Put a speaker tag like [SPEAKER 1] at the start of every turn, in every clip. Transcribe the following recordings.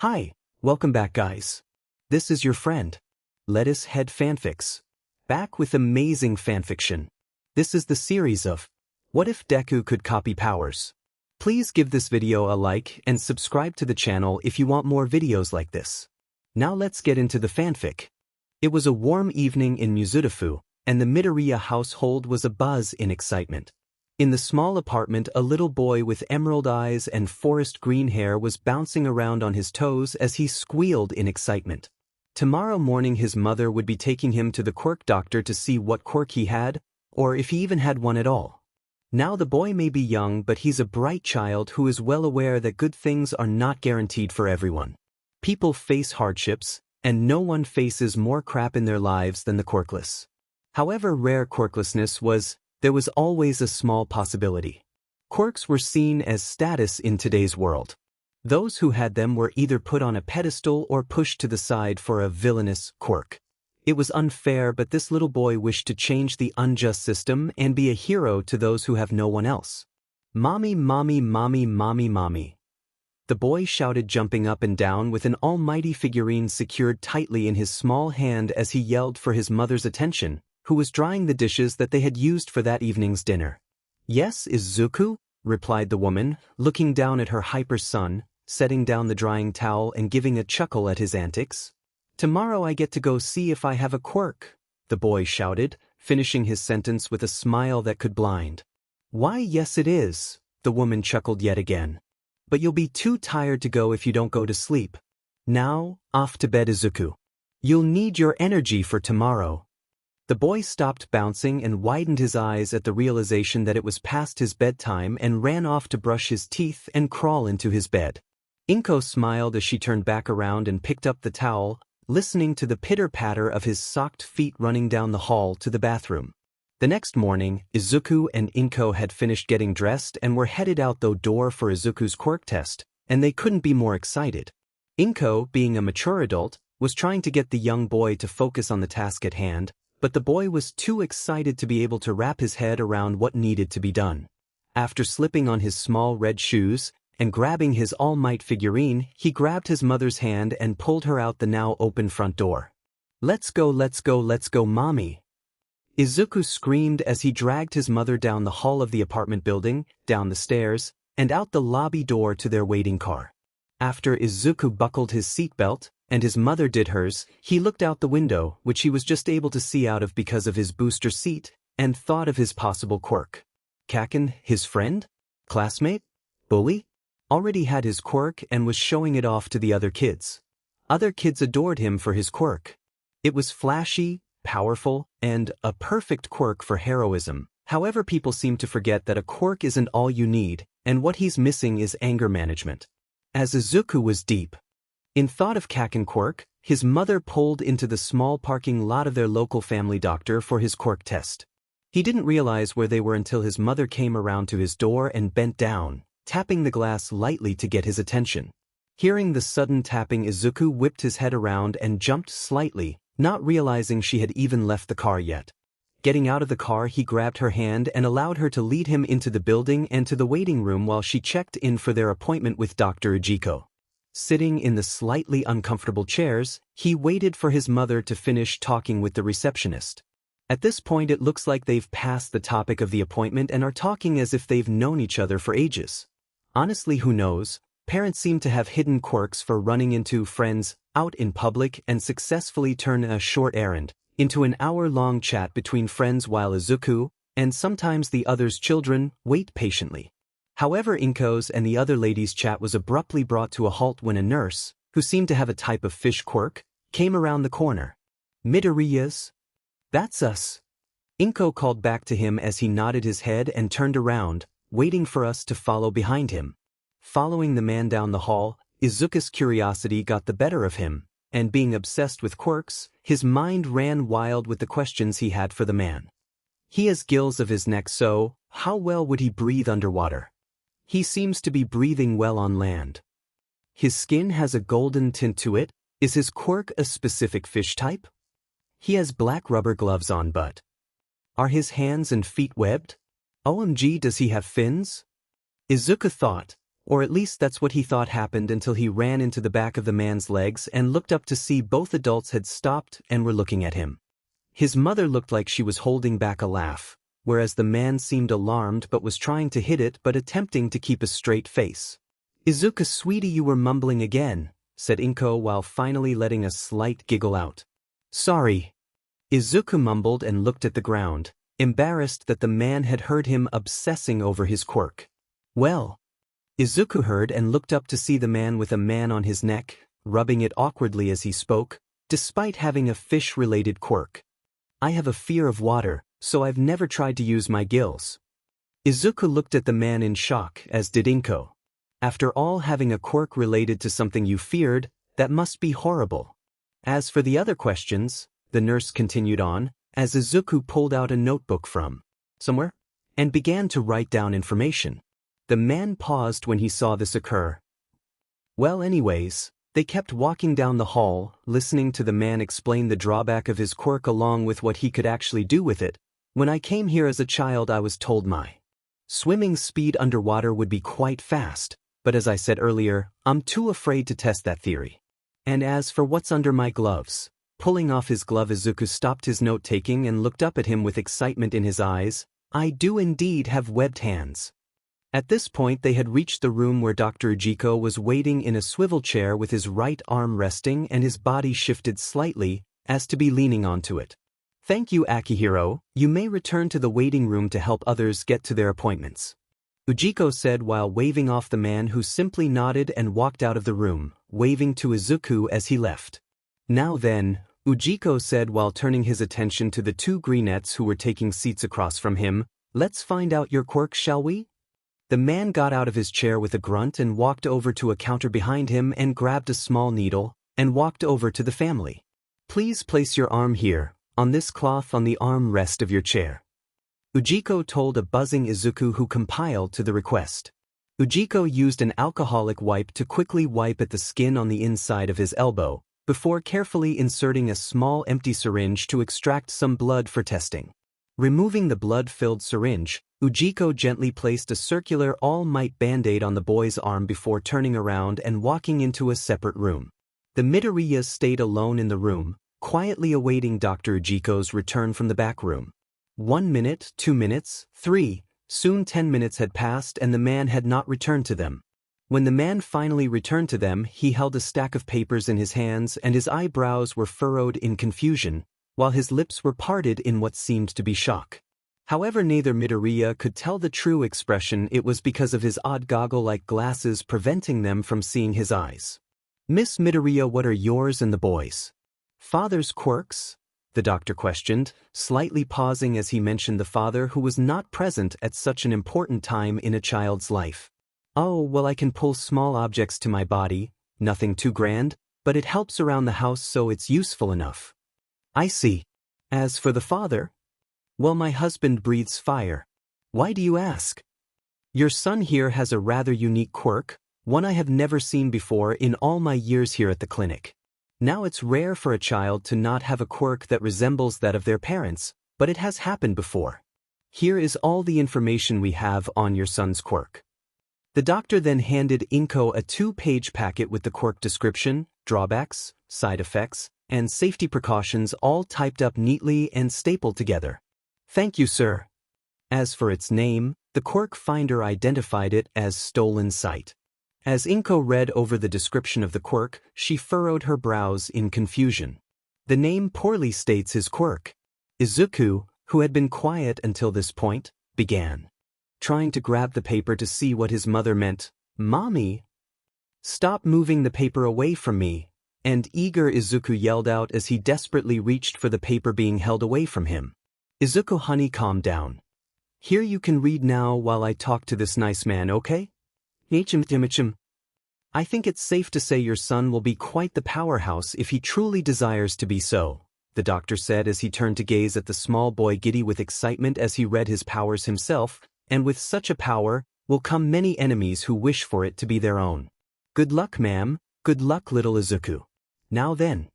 [SPEAKER 1] Hi, welcome back guys. This is your friend, Lettuce Head Fanfics. Back with amazing fanfiction. This is the series of What If Deku Could Copy Powers. Please give this video a like and subscribe to the channel if you want more videos like this. Now let's get into the fanfic. It was a warm evening in Mizudafu, and the Midoriya household was abuzz in excitement. In the small apartment, a little boy with emerald eyes and forest green hair was bouncing around on his toes as he squealed in excitement. Tomorrow morning his mother would be taking him to the quirk doctor to see what quirk he had, or if he even had one at all. Now the boy may be young, but he's a bright child who is well aware that good things are not guaranteed for everyone. People face hardships, and no one faces more crap in their lives than the quirkless. However rare quirklessness was, there was always a small possibility. Quirks were seen as status in today's world. Those who had them were either put on a pedestal or pushed to the side for a villainous quirk. It was unfair, but this little boy wished to change the unjust system and be a hero to those who have no one else. Mommy, mommy, mommy, mommy, mommy. The boy shouted, jumping up and down with an almighty figurine secured tightly in his small hand as he yelled for his mother's attention, who was drying the dishes that they had used for that evening's dinner. Yes, Izuku, replied the woman, looking down at her hyper son, setting down the drying towel and giving a chuckle at his antics. Tomorrow I get to go see if I have a quirk, the boy shouted, finishing his sentence with a smile that could blind. Why, yes it is, the woman chuckled yet again. But you'll be too tired to go if you don't go to sleep. Now, off to bed, Izuku. You'll need your energy for tomorrow. The boy stopped bouncing and widened his eyes at the realization that it was past his bedtime and ran off to brush his teeth and crawl into his bed. Inko smiled as she turned back around and picked up the towel, listening to the pitter-patter of his socked feet running down the hall to the bathroom. The next morning, Izuku and Inko had finished getting dressed and were headed out the door for Izuku's quirk test, and they couldn't be more excited. Inko, being a mature adult, was trying to get the young boy to focus on the task at hand, but the boy was too excited to be able to wrap his head around what needed to be done. After slipping on his small red shoes and grabbing his All Might figurine, he grabbed his mother's hand and pulled her out the now open front door. Let's go, let's go, let's go, mommy. Izuku screamed as he dragged his mother down the hall of the apartment building, down the stairs, and out the lobby door to their waiting car. After Izuku buckled his seatbelt, and his mother did hers, he looked out the window, which he was just able to see out of because of his booster seat, and thought of his possible quirk. Kachan, his friend? Classmate? Bully? Already had his quirk and was showing it off to the other kids. Other kids adored him for his quirk. It was flashy, powerful, and a perfect quirk for heroism. However, people seem to forget that a quirk isn't all you need, and what he's missing is anger management. As Izuku was deep in thought of Kachan quirk, his mother pulled into the small parking lot of their local family doctor for his quirk test. He didn't realize where they were until his mother came around to his door and bent down, tapping the glass lightly to get his attention. Hearing the sudden tapping, Izuku whipped his head around and jumped slightly, not realizing she had even left the car yet. Getting out of the car, he grabbed her hand and allowed her to lead him into the building and to the waiting room while she checked in for their appointment with Dr. Izuku. Sitting in the slightly uncomfortable chairs, he waited for his mother to finish talking with the receptionist. At this point, it looks like they've passed the topic of the appointment and are talking as if they've known each other for ages. Honestly, who knows? Parents seem to have hidden quirks for running into friends out in public and successfully turn a short errand into an hour-long chat between friends while Izuku, and sometimes the other's children, wait patiently. However, Inko's and the other ladies' chat was abruptly brought to a halt when a nurse, who seemed to have a type of fish quirk, came around the corner. Midoriya's? That's us. Inko called back to him as he nodded his head and turned around, waiting for us to follow behind him. Following the man down the hall, Izuku's curiosity got the better of him, and being obsessed with quirks, his mind ran wild with the questions he had for the man. He has gills of his neck, so how well would he breathe underwater? He seems to be breathing well on land. His skin has a golden tint to it. Is his quirk a specific fish type? He has black rubber gloves on, but are his hands and feet webbed? OMG, does he have fins? Izuku thought, Or at least that's what he thought happened until he ran into the back of the man's legs and looked up to see both adults had stopped and were looking at him. His mother looked like she was holding back a laugh, whereas the man seemed alarmed but was trying to hid it but attempting to keep a straight face. "Izuku, sweetie, you were mumbling again," said Inko while finally letting a slight giggle out. "Sorry." Izuku mumbled and looked at the ground, embarrassed that the man had heard him obsessing over his quirk. "Well." Izuku heard and looked up to see the man with a man on his neck, rubbing it awkwardly as he spoke, despite having a fish-related quirk. "I have a fear of water, so I've never tried to use my gills." Izuku looked at the man in shock, as did Inko. After all, having a quirk related to something you feared, that must be horrible. As for the other questions, the nurse continued on, as Izuku pulled out a notebook from somewhere and began to write down information. The man paused when he saw this occur. Well, anyways, they kept walking down the hall, listening to the man explain the drawback of his quirk along with what he could actually do with it. "When I came here as a child, I was told my swimming speed underwater would be quite fast, but as I said earlier, I'm too afraid to test that theory. And as for what's under my gloves," pulling off his glove, Izuku stopped his note-taking and looked up at him with excitement in his eyes. "I do indeed have webbed hands." At this point they had reached the room where Dr. Ujiko was waiting in a swivel chair with his right arm resting and his body shifted slightly, as to be leaning onto it. "Thank you, Akihiro. You may return to the waiting room to help others get to their appointments," Ujiko said while waving off the man, who simply nodded and walked out of the room, waving to Izuku as he left. "Now then," Ujiko said while turning his attention to the two greenettes who were taking seats across from him, "let's find out your quirk, shall we?" The man got out of his chair with a grunt and walked over to a counter behind him and grabbed a small needle, and walked over to the family. "Please place your arm here, on this cloth on the arm rest of your chair," Ujiko told a buzzing Izuku, who compiled to the request. Ujiko used an alcoholic wipe to quickly wipe at the skin on the inside of his elbow, before carefully inserting a small empty syringe to extract some blood for testing. Removing the blood-filled syringe, Ujiko gently placed a circular all-might band-aid on the boy's arm before turning around and walking into a separate room. The Midoriyas stayed alone in the room, quietly awaiting Dr. Ujiko's return from the back room. 1 minute, 2 minutes, 3, soon 10 minutes had passed and the man had not returned to them. When the man finally returned to them, he held a stack of papers in his hands and his eyebrows were furrowed in confusion, while his lips were parted in what seemed to be shock. However, neither Midoriya could tell the true expression. It was because of his odd goggle-like glasses preventing them from seeing his eyes. "Miss Midoriya, what are yours and the boys' father's quirks?" the doctor questioned, slightly pausing as he mentioned the father who was not present at such an important time in a child's life. "Oh, well, I can pull small objects to my body, nothing too grand, but it helps around the house, so it's useful enough." "I see. As for the father?" "Well, my husband breathes fire." "Why do you ask?" "Your son here has a rather unique quirk, one I have never seen before in all my years here at the clinic. Now, it's rare for a child to not have a quirk that resembles that of their parents, but it has happened before. Here is all the information we have on your son's quirk." The doctor then handed Inko a 2-page packet with the quirk description, drawbacks, side effects, and safety precautions all typed up neatly and stapled together. "Thank you, sir." As for its name, the quirk finder identified it as Stolen Sight. As Inko read over the description of the quirk, she furrowed her brows in confusion. The name poorly states his quirk. Izuku, who had been quiet until this point, began trying to grab the paper to see what his mother meant. "Mommy, stop moving the paper away from me," and eager Izuku yelled out as he desperately reached for the paper being held away from him. "Izuku, honey, calm down. Here, you can read now while I talk to this nice man, okay? I think it's safe to say your son will be quite the powerhouse if he truly desires to be so," the doctor said as he turned to gaze at the small boy, giddy with excitement as he read his powers himself, "and with such a power will come many enemies who wish for it to be their own. Good luck, ma'am, good luck, little Izuku. Now then,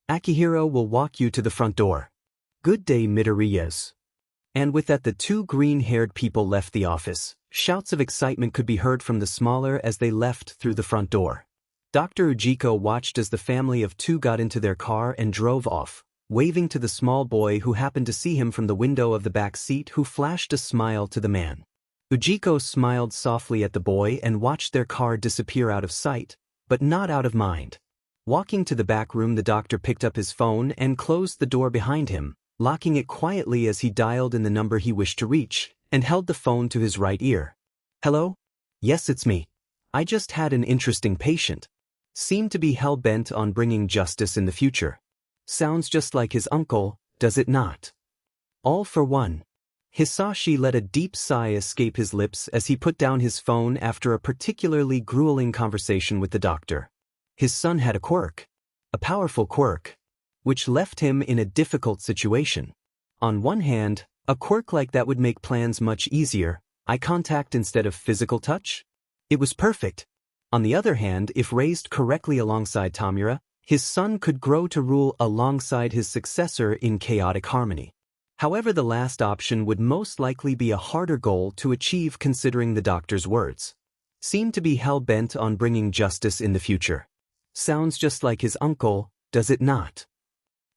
[SPEAKER 1] Akihiro will walk you to the front door. Good day, Midoriyas." And with that the two green-haired people left the office. Shouts of excitement could be heard from the smaller as they left through the front door. Dr. Ujiko watched as the family of two got into their car and drove off, waving to the small boy who happened to see him from the window of the back seat, who flashed a smile to the man. Ujiko smiled softly at the boy and watched their car disappear out of sight, but not out of mind. Walking to the back room, the doctor picked up his phone and closed the door behind him, locking it quietly as he dialed in the number he wished to reach, and held the phone to his right ear. "Hello? Yes, it's me. I just had an interesting patient. Seemed to be hell-bent on bringing justice in the future. Sounds just like his uncle, does it not?" All for one. Hisashi let a deep sigh escape his lips as he put down his phone after a particularly grueling conversation with the doctor. His son had a quirk. A powerful quirk, which left him in a difficult situation. On one hand, a quirk like that would make plans much easier, eye contact instead of physical touch. It was perfect. On the other hand, if raised correctly alongside Tamura, his son could grow to rule alongside his successor in chaotic harmony. However, the last option would most likely be a harder goal to achieve, considering the doctor's words. Seemed to be hell-bent on bringing justice in the future. Sounds just like his uncle, does it not?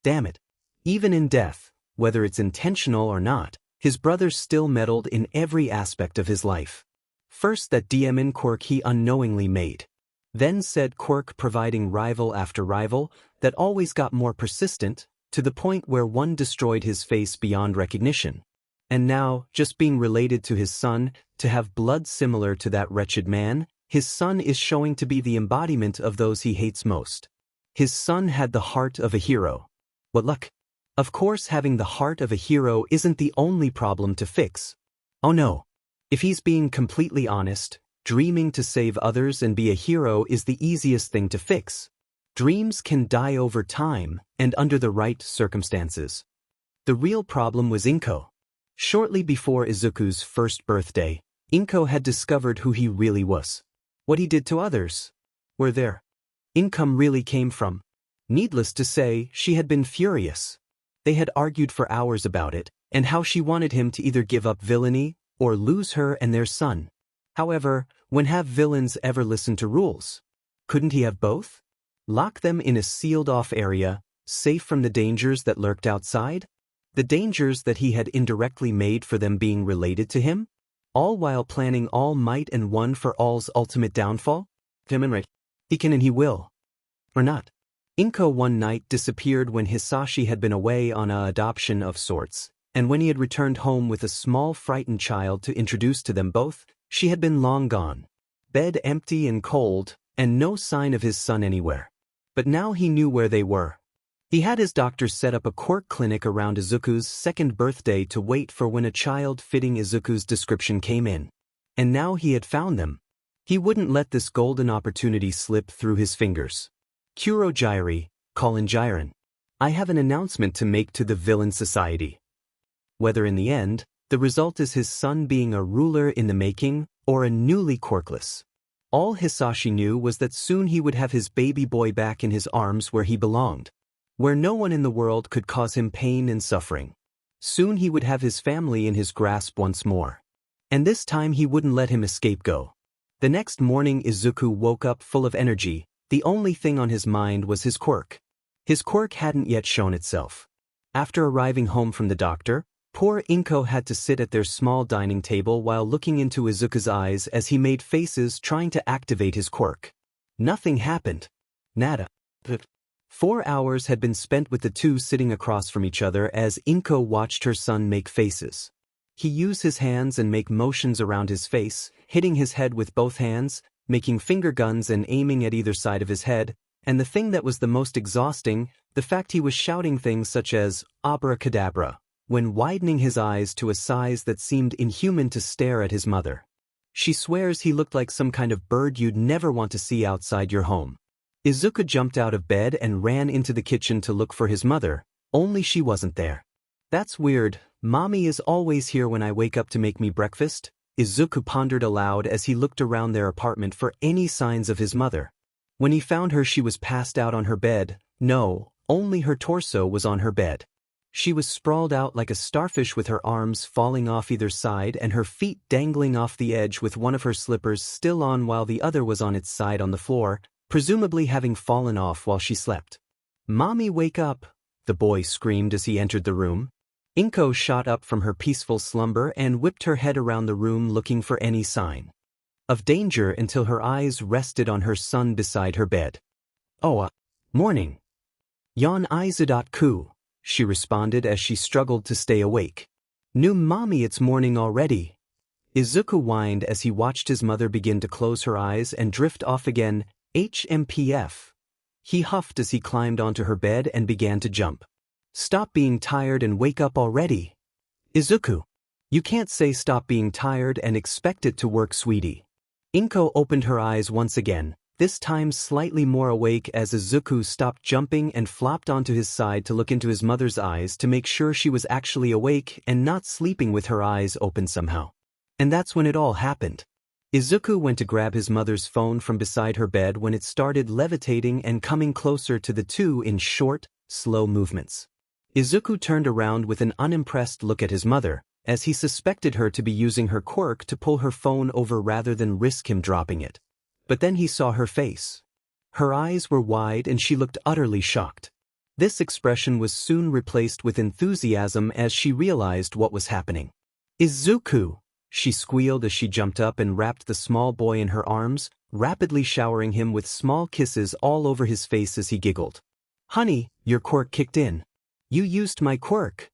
[SPEAKER 1] Damn it. Even in death, whether it's intentional or not, his brother still meddled in every aspect of his life. First that demon quirk he unknowingly made. Then said quirk providing rival after rival that always got more persistent, to the point where one destroyed his face beyond recognition. And now, just being related to his son, to have blood similar to that wretched man, his son is showing to be the embodiment of those he hates most. His son had the heart of a hero. What luck! Of course, having the heart of a hero isn't the only problem to fix. Oh no. If he's being completely honest, dreaming to save others and be a hero is the easiest thing to fix. Dreams can die over time and under the right circumstances. The real problem was Inko. Shortly before Izuku's first birthday, Inko had discovered who he really was. What he did to others, where their income really came from. Needless to say, she had been furious. They had argued for hours about it, and how she wanted him to either give up villainy or lose her and their son. However, when have villains ever listened to rules? Couldn't he have both? Lock them in a sealed-off area, safe from the dangers that lurked outside? The dangers that he had indirectly made for them being related to him? All while planning all might and one for all's ultimate downfall? He can and he will. Or not. Inko one night disappeared when Hisashi had been away on a adoption of sorts, and when he had returned home with a small frightened child to introduce to them both, she had been long gone. Bed empty and cold, and no sign of his son anywhere. But now he knew where they were. He had his doctor set up a quirk clinic around Izuku's second birthday to wait for when a child fitting Izuku's description came in. And now he had found them. He wouldn't let this golden opportunity slip through his fingers. Kuro Jirei, Colin Jiren. I have an announcement to make to the Villain Society. Whether in the end, the result is his son being a ruler in the making, or a newly quirkless. All Hisashi knew was that soon he would have his baby boy back in his arms where he belonged. Where no one in the world could cause him pain and suffering. Soon he would have his family in his grasp once more. And this time he wouldn't let him escape go. The next morning Izuku woke up full of energy. The only thing on his mind was his quirk. His quirk hadn't yet shown itself. After arriving home from the doctor, poor Inko had to sit at their small dining table while looking into Izuku's eyes as he made faces trying to activate his quirk. Nothing happened. Nada. 4 hours had been spent with the two sitting across from each other as Inko watched her son make faces. He used his hands and make motions around his face, hitting his head with both hands, making finger guns and aiming at either side of his head, and the thing that was the most exhausting, the fact he was shouting things such as abracadabra, when widening his eyes to a size that seemed inhuman to stare at his mother. She swears he looked like some kind of bird you'd never want to see outside your home. Izuku jumped out of bed and ran into the kitchen to look for his mother, only she wasn't there. That's weird, Mommy is always here when I wake up to make me breakfast, Izuku pondered aloud as he looked around their apartment for any signs of his mother. When he found her, she was passed out on her bed. No, only her torso was on her bed. She was sprawled out like a starfish with her arms falling off either side and her feet dangling off the edge with one of her slippers still on while the other was on its side on the floor, presumably having fallen off while she slept. "Mommy, wake up!" the boy screamed as he entered the room. Inko shot up from her peaceful slumber and whipped her head around the room looking for any sign of danger until her eyes rested on her son beside her bed. "Oh, morning. Yon Izuku," she responded as she struggled to stay awake. "New mommy, it's morning already." Izuku whined as he watched his mother begin to close her eyes and drift off again. HMPF. He huffed as he climbed onto her bed and began to jump. "Stop being tired and wake up already." "Izuku, you can't say stop being tired and expect it to work, sweetie." Inko opened her eyes once again, this time slightly more awake as Izuku stopped jumping and flopped onto his side to look into his mother's eyes to make sure she was actually awake and not sleeping with her eyes open somehow. And that's when it all happened. Izuku went to grab his mother's phone from beside her bed when it started levitating and coming closer to the two in short, slow movements. Izuku turned around with an unimpressed look at his mother, as he suspected her to be using her quirk to pull her phone over rather than risk him dropping it. But then he saw her face. Her eyes were wide and she looked utterly shocked. This expression was soon replaced with enthusiasm as she realized what was happening. "Izuku!" she squealed as she jumped up and wrapped the small boy in her arms, rapidly showering him with small kisses all over his face as he giggled. "Honey, your quirk kicked in. You used my quirk."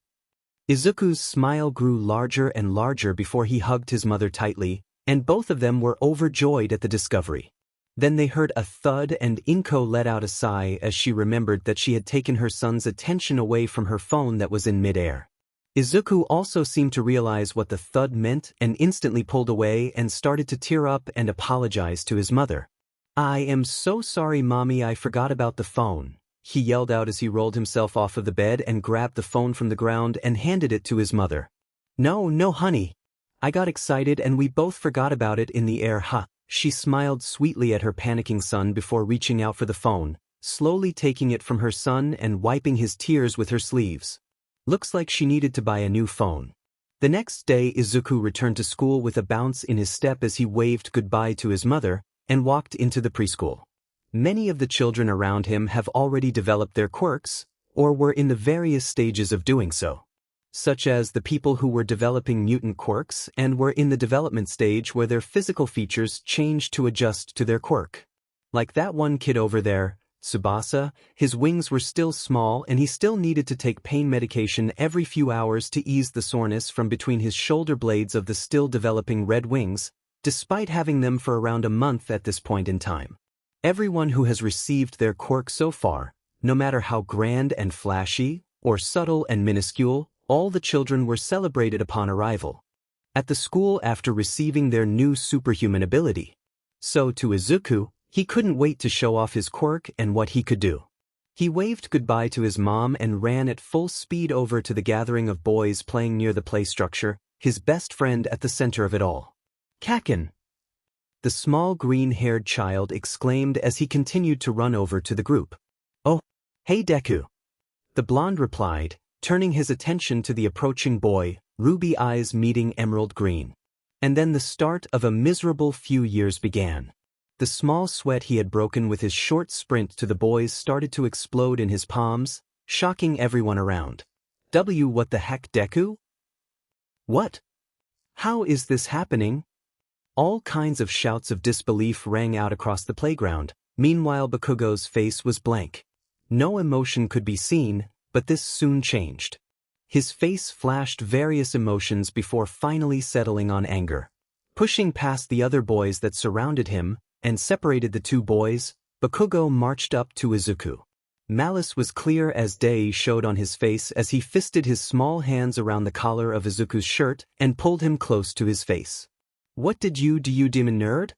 [SPEAKER 1] Izuku's smile grew larger and larger before he hugged his mother tightly, and both of them were overjoyed at the discovery. Then they heard a thud and Inko let out a sigh as she remembered that she had taken her son's attention away from her phone that was in midair. Izuku also seemed to realize what the thud meant and instantly pulled away and started to tear up and apologize to his mother. "I am so sorry, Mommy, I forgot about the phone," he yelled out as he rolled himself off of the bed and grabbed the phone from the ground and handed it to his mother. No, honey. I got excited and we both forgot about it in the air, huh?" She smiled sweetly at her panicking son before reaching out for the phone, slowly taking it from her son and wiping his tears with her sleeves. Looks like she needed to buy a new phone. The next day, Izuku returned to school with a bounce in his step as he waved goodbye to his mother and walked into the preschool. Many of the children around him have already developed their quirks, or were in the various stages of doing so. Such as the people who were developing mutant quirks and were in the development stage where their physical features changed to adjust to their quirk. Like that one kid over there, Tsubasa, his wings were still small and he still needed to take pain medication every few hours to ease the soreness from between his shoulder blades of the still developing red wings, despite having them for around a month at this point in time. Everyone who has received their quirk so far, no matter how grand and flashy, or subtle and minuscule, all the children were celebrated upon arrival at the school after receiving their new superhuman ability. So to Izuku, he couldn't wait to show off his quirk and what he could do. He waved goodbye to his mom and ran at full speed over to the gathering of boys playing near the play structure, his best friend at the center of it all. "Kachan!" the small green-haired child exclaimed as he continued to run over to the group. "Oh, hey Deku!" the blonde replied, turning his attention to the approaching boy, ruby eyes meeting emerald green. And then the start of a miserable few years began. The small sweat he had broken with his short sprint to the boys started to explode in his palms, shocking everyone around. What the heck, Deku? What? How is this happening? All kinds of shouts of disbelief rang out across the playground. Meanwhile, Bakugo's face was blank. No emotion could be seen, but this soon changed. His face flashed various emotions before finally settling on anger. Pushing past the other boys that surrounded him and separated the two boys, Bakugo marched up to Izuku. Malice was clear as day showed on his face as he fisted his small hands around the collar of Izuku's shirt and pulled him close to his face. "What did you do, you demon nerd?"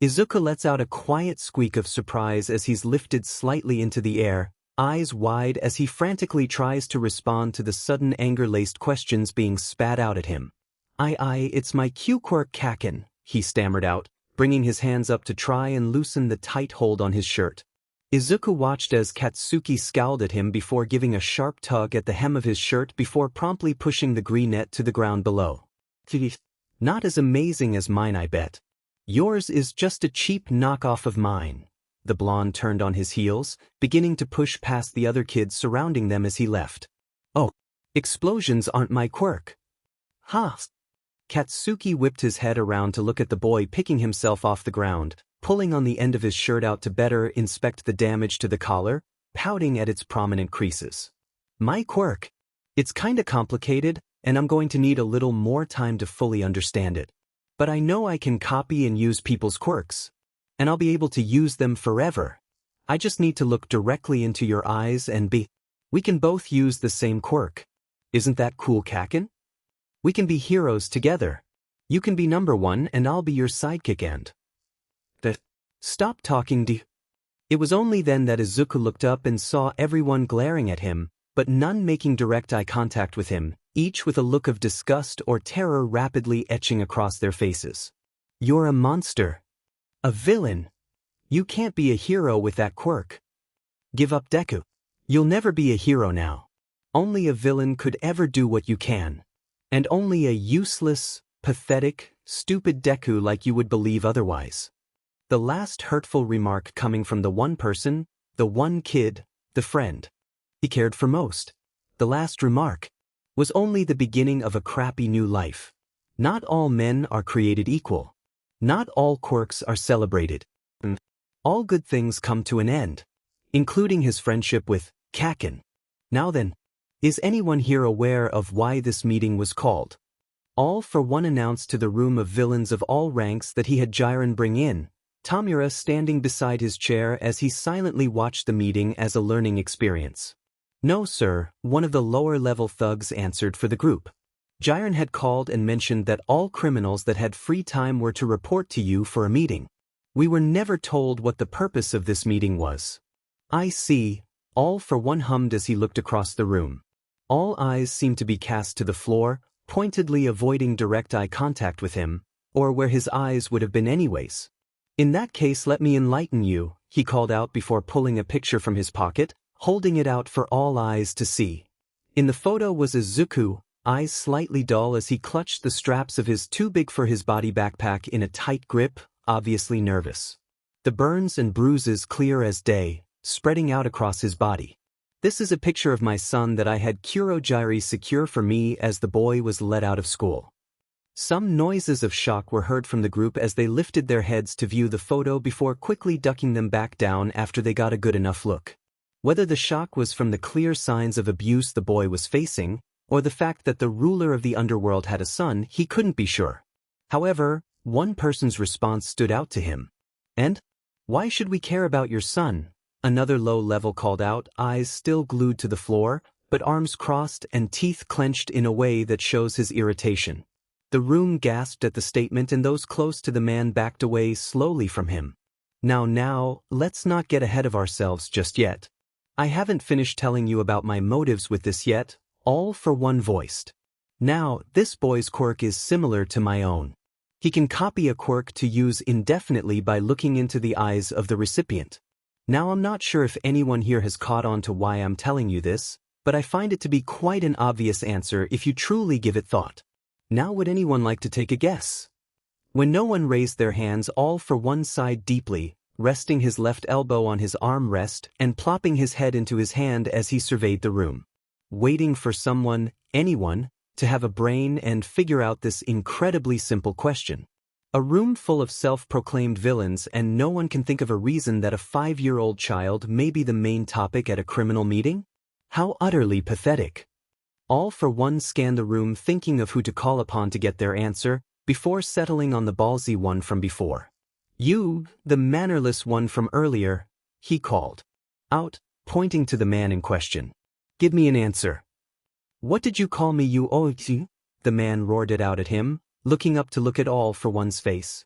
[SPEAKER 1] Izuku lets out a quiet squeak of surprise as he's lifted slightly into the air, eyes wide as he frantically tries to respond to the sudden anger-laced questions being spat out at him. It's my quirk Kachan," he stammered out, bringing his hands up to try and loosen the tight hold on his shirt. Izuku watched as Katsuki scowled at him before giving a sharp tug at the hem of his shirt before promptly pushing the green net to the ground below. Not as amazing as mine, I bet. Yours is just a cheap knockoff of mine. The blonde turned on his heels, beginning to push past the other kids surrounding them as he left. Oh, explosions aren't my quirk. Ha! Katsuki whipped his head around to look at the boy picking himself off the ground, pulling on the end of his shirt out to better inspect the damage to the collar, pouting at its prominent creases. My quirk? It's kinda complicated, and I'm going to need a little more time to fully understand it. But I know I can copy and use people's quirks. And I'll be able to use them forever. I just need to look directly into your eyes and we can both use the same quirk. Isn't that cool, Kachan? We can be heroes together. You can be number one and I'll be your sidekick and... Stop talking, It was only then that Izuku looked up and saw everyone glaring at him, but none making direct eye contact with him, each with a look of disgust or terror rapidly etching across their faces. You're a monster. A villain. You can't be a hero with that quirk. Give up, Deku. You'll never be a hero now. Only a villain could ever do what you can. And only a useless, pathetic, stupid Deku like you would believe otherwise. The last hurtful remark coming from the one person, the one kid, the friend he cared for most. The last remark was only the beginning of a crappy new life. Not all men are created equal. Not all quirks are celebrated. All good things come to an end, including his friendship with Kachan. Now then, is anyone here aware of why this meeting was called? All for One announced to the room of villains of all ranks that he had Jiren bring in, Tamura standing beside his chair as he silently watched the meeting as a learning experience. No, sir, one of the lower-level thugs answered for the group. Jiren had called and mentioned that all criminals that had free time were to report to you for a meeting. We were never told what the purpose of this meeting was. I see, All for One hummed as he looked across the room. All eyes seemed to be cast to the floor, pointedly avoiding direct eye contact with him, or where his eyes would have been anyways. In that case, let me enlighten you, he called out before pulling a picture from his pocket, holding it out for all eyes to see. In the photo was Izuku, eyes slightly dull as he clutched the straps of his too-big-for-his-body backpack in a tight grip, obviously nervous. The burns and bruises clear as day, spreading out across his body. This is a picture of my son that I had Kurogiri secure for me as the boy was let out of school. Some noises of shock were heard from the group as they lifted their heads to view the photo before quickly ducking them back down after they got a good enough look. Whether the shock was from the clear signs of abuse the boy was facing, or the fact that the ruler of the underworld had a son, he couldn't be sure. However, one person's response stood out to him. And? Why should we care about your son? Another low level called out, eyes still glued to the floor, but arms crossed and teeth clenched in a way that shows his irritation. The room gasped at the statement and those close to the man backed away slowly from him. Now, let's not get ahead of ourselves just yet. I haven't finished telling you about my motives with this yet, All for One voiced. Now, this boy's quirk is similar to my own. He can copy a quirk to use indefinitely by looking into the eyes of the recipient. Now I'm not sure if anyone here has caught on to why I'm telling you this, but I find it to be quite an obvious answer if you truly give it thought. Now would anyone like to take a guess? When no one raised their hands, All for One sighed deeply, resting his left elbow on his arm rest and plopping his head into his hand as he surveyed the room. Waiting for someone, anyone, to have a brain and figure out this incredibly simple question. A room full of self-proclaimed villains and no one can think of a reason that a 5-year-old child may be the main topic at a criminal meeting? How utterly pathetic. All for One scanned the room thinking of who to call upon to get their answer, before settling on the ballsy one from before. You, the mannerless one from earlier, he called out, pointing to the man in question. Give me an answer. What did you call me, you oitu? The man roared it out at him, looking up to look at All for One's face.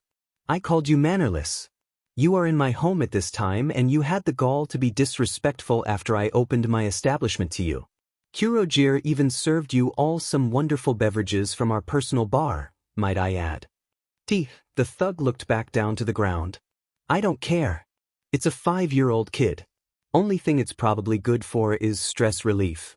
[SPEAKER 1] I called you mannerless. You are in my home at this time and you had the gall to be disrespectful after I opened my establishment to you. Kurogiri even served you all some wonderful beverages from our personal bar, might I add. The thug looked back down to the ground. I don't care. It's a 5-year-old kid. Only thing it's probably good for is stress relief.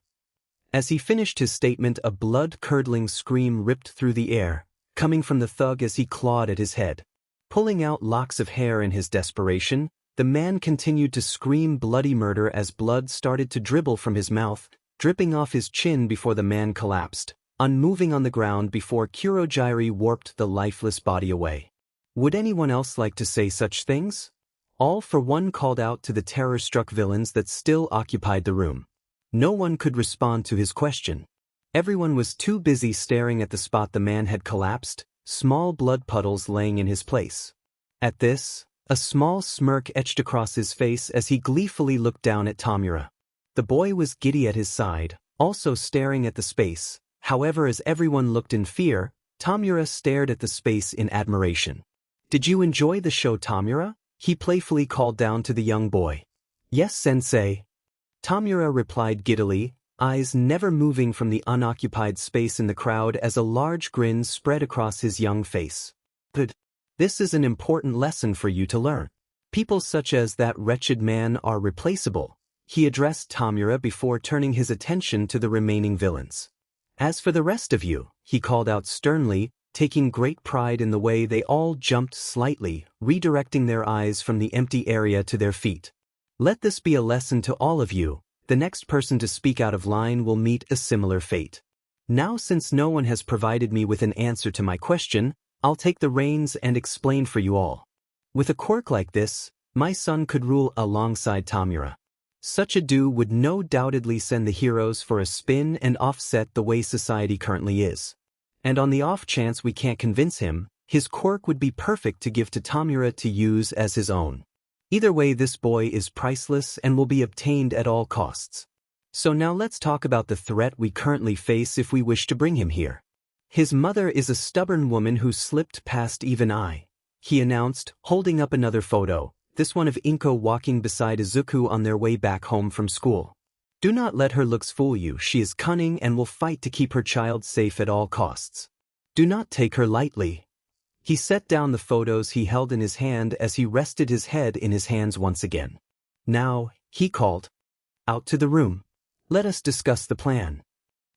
[SPEAKER 1] As he finished his statement, a blood-curdling scream ripped through the air, coming from the thug as he clawed at his head. Pulling out locks of hair in his desperation, the man continued to scream bloody murder as blood started to dribble from his mouth, dripping off his chin before the man collapsed, unmoving on the ground before Kurogiri warped the lifeless body away. Would anyone else like to say such things? All for one called out to the terror-struck villains that still occupied the room. No one could respond to his question. Everyone was too busy staring at the spot the man had collapsed, small blood puddles laying in his place. At this, a small smirk etched across his face as he gleefully looked down at Tamura. The boy was giddy at his side, also staring at the space. However, as everyone looked in fear, Tamura stared at the space in admiration. "Did you enjoy the show, Tamura?" he playfully called down to the young boy. "Yes, sensei." Tamura replied giddily, eyes never moving from the unoccupied space in the crowd as a large grin spread across his young face. "Good. This is an important lesson for you to learn. People such as that wretched man are replaceable," he addressed Tamura before turning his attention to the remaining villains. "As for the rest of you," he called out sternly, taking great pride in the way they all jumped slightly, redirecting their eyes from the empty area to their feet. "Let this be a lesson to all of you. The next person to speak out of line will meet a similar fate. Now, since no one has provided me with an answer to my question, I'll take the reins and explain for you all. With a quirk like this, my son could rule alongside Tamura. Such a do would no doubtedly send the heroes for a spin and offset the way society currently is. And on the off chance we can't convince him, his quirk would be perfect to give to Tamura to use as his own. Either way, this boy is priceless and will be obtained at all costs. So now let's talk about the threat we currently face if we wish to bring him here. His mother is a stubborn woman who slipped past even I," he announced, holding up another photo, this one of Inko walking beside Izuku on their way back home from school. "Do not let her looks fool you. She is cunning and will fight to keep her child safe at all costs. Do not take her lightly." He set down the photos he held in his hand as he rested his head in his hands once again. "Now," he called, "out to the room. Let us discuss the plan."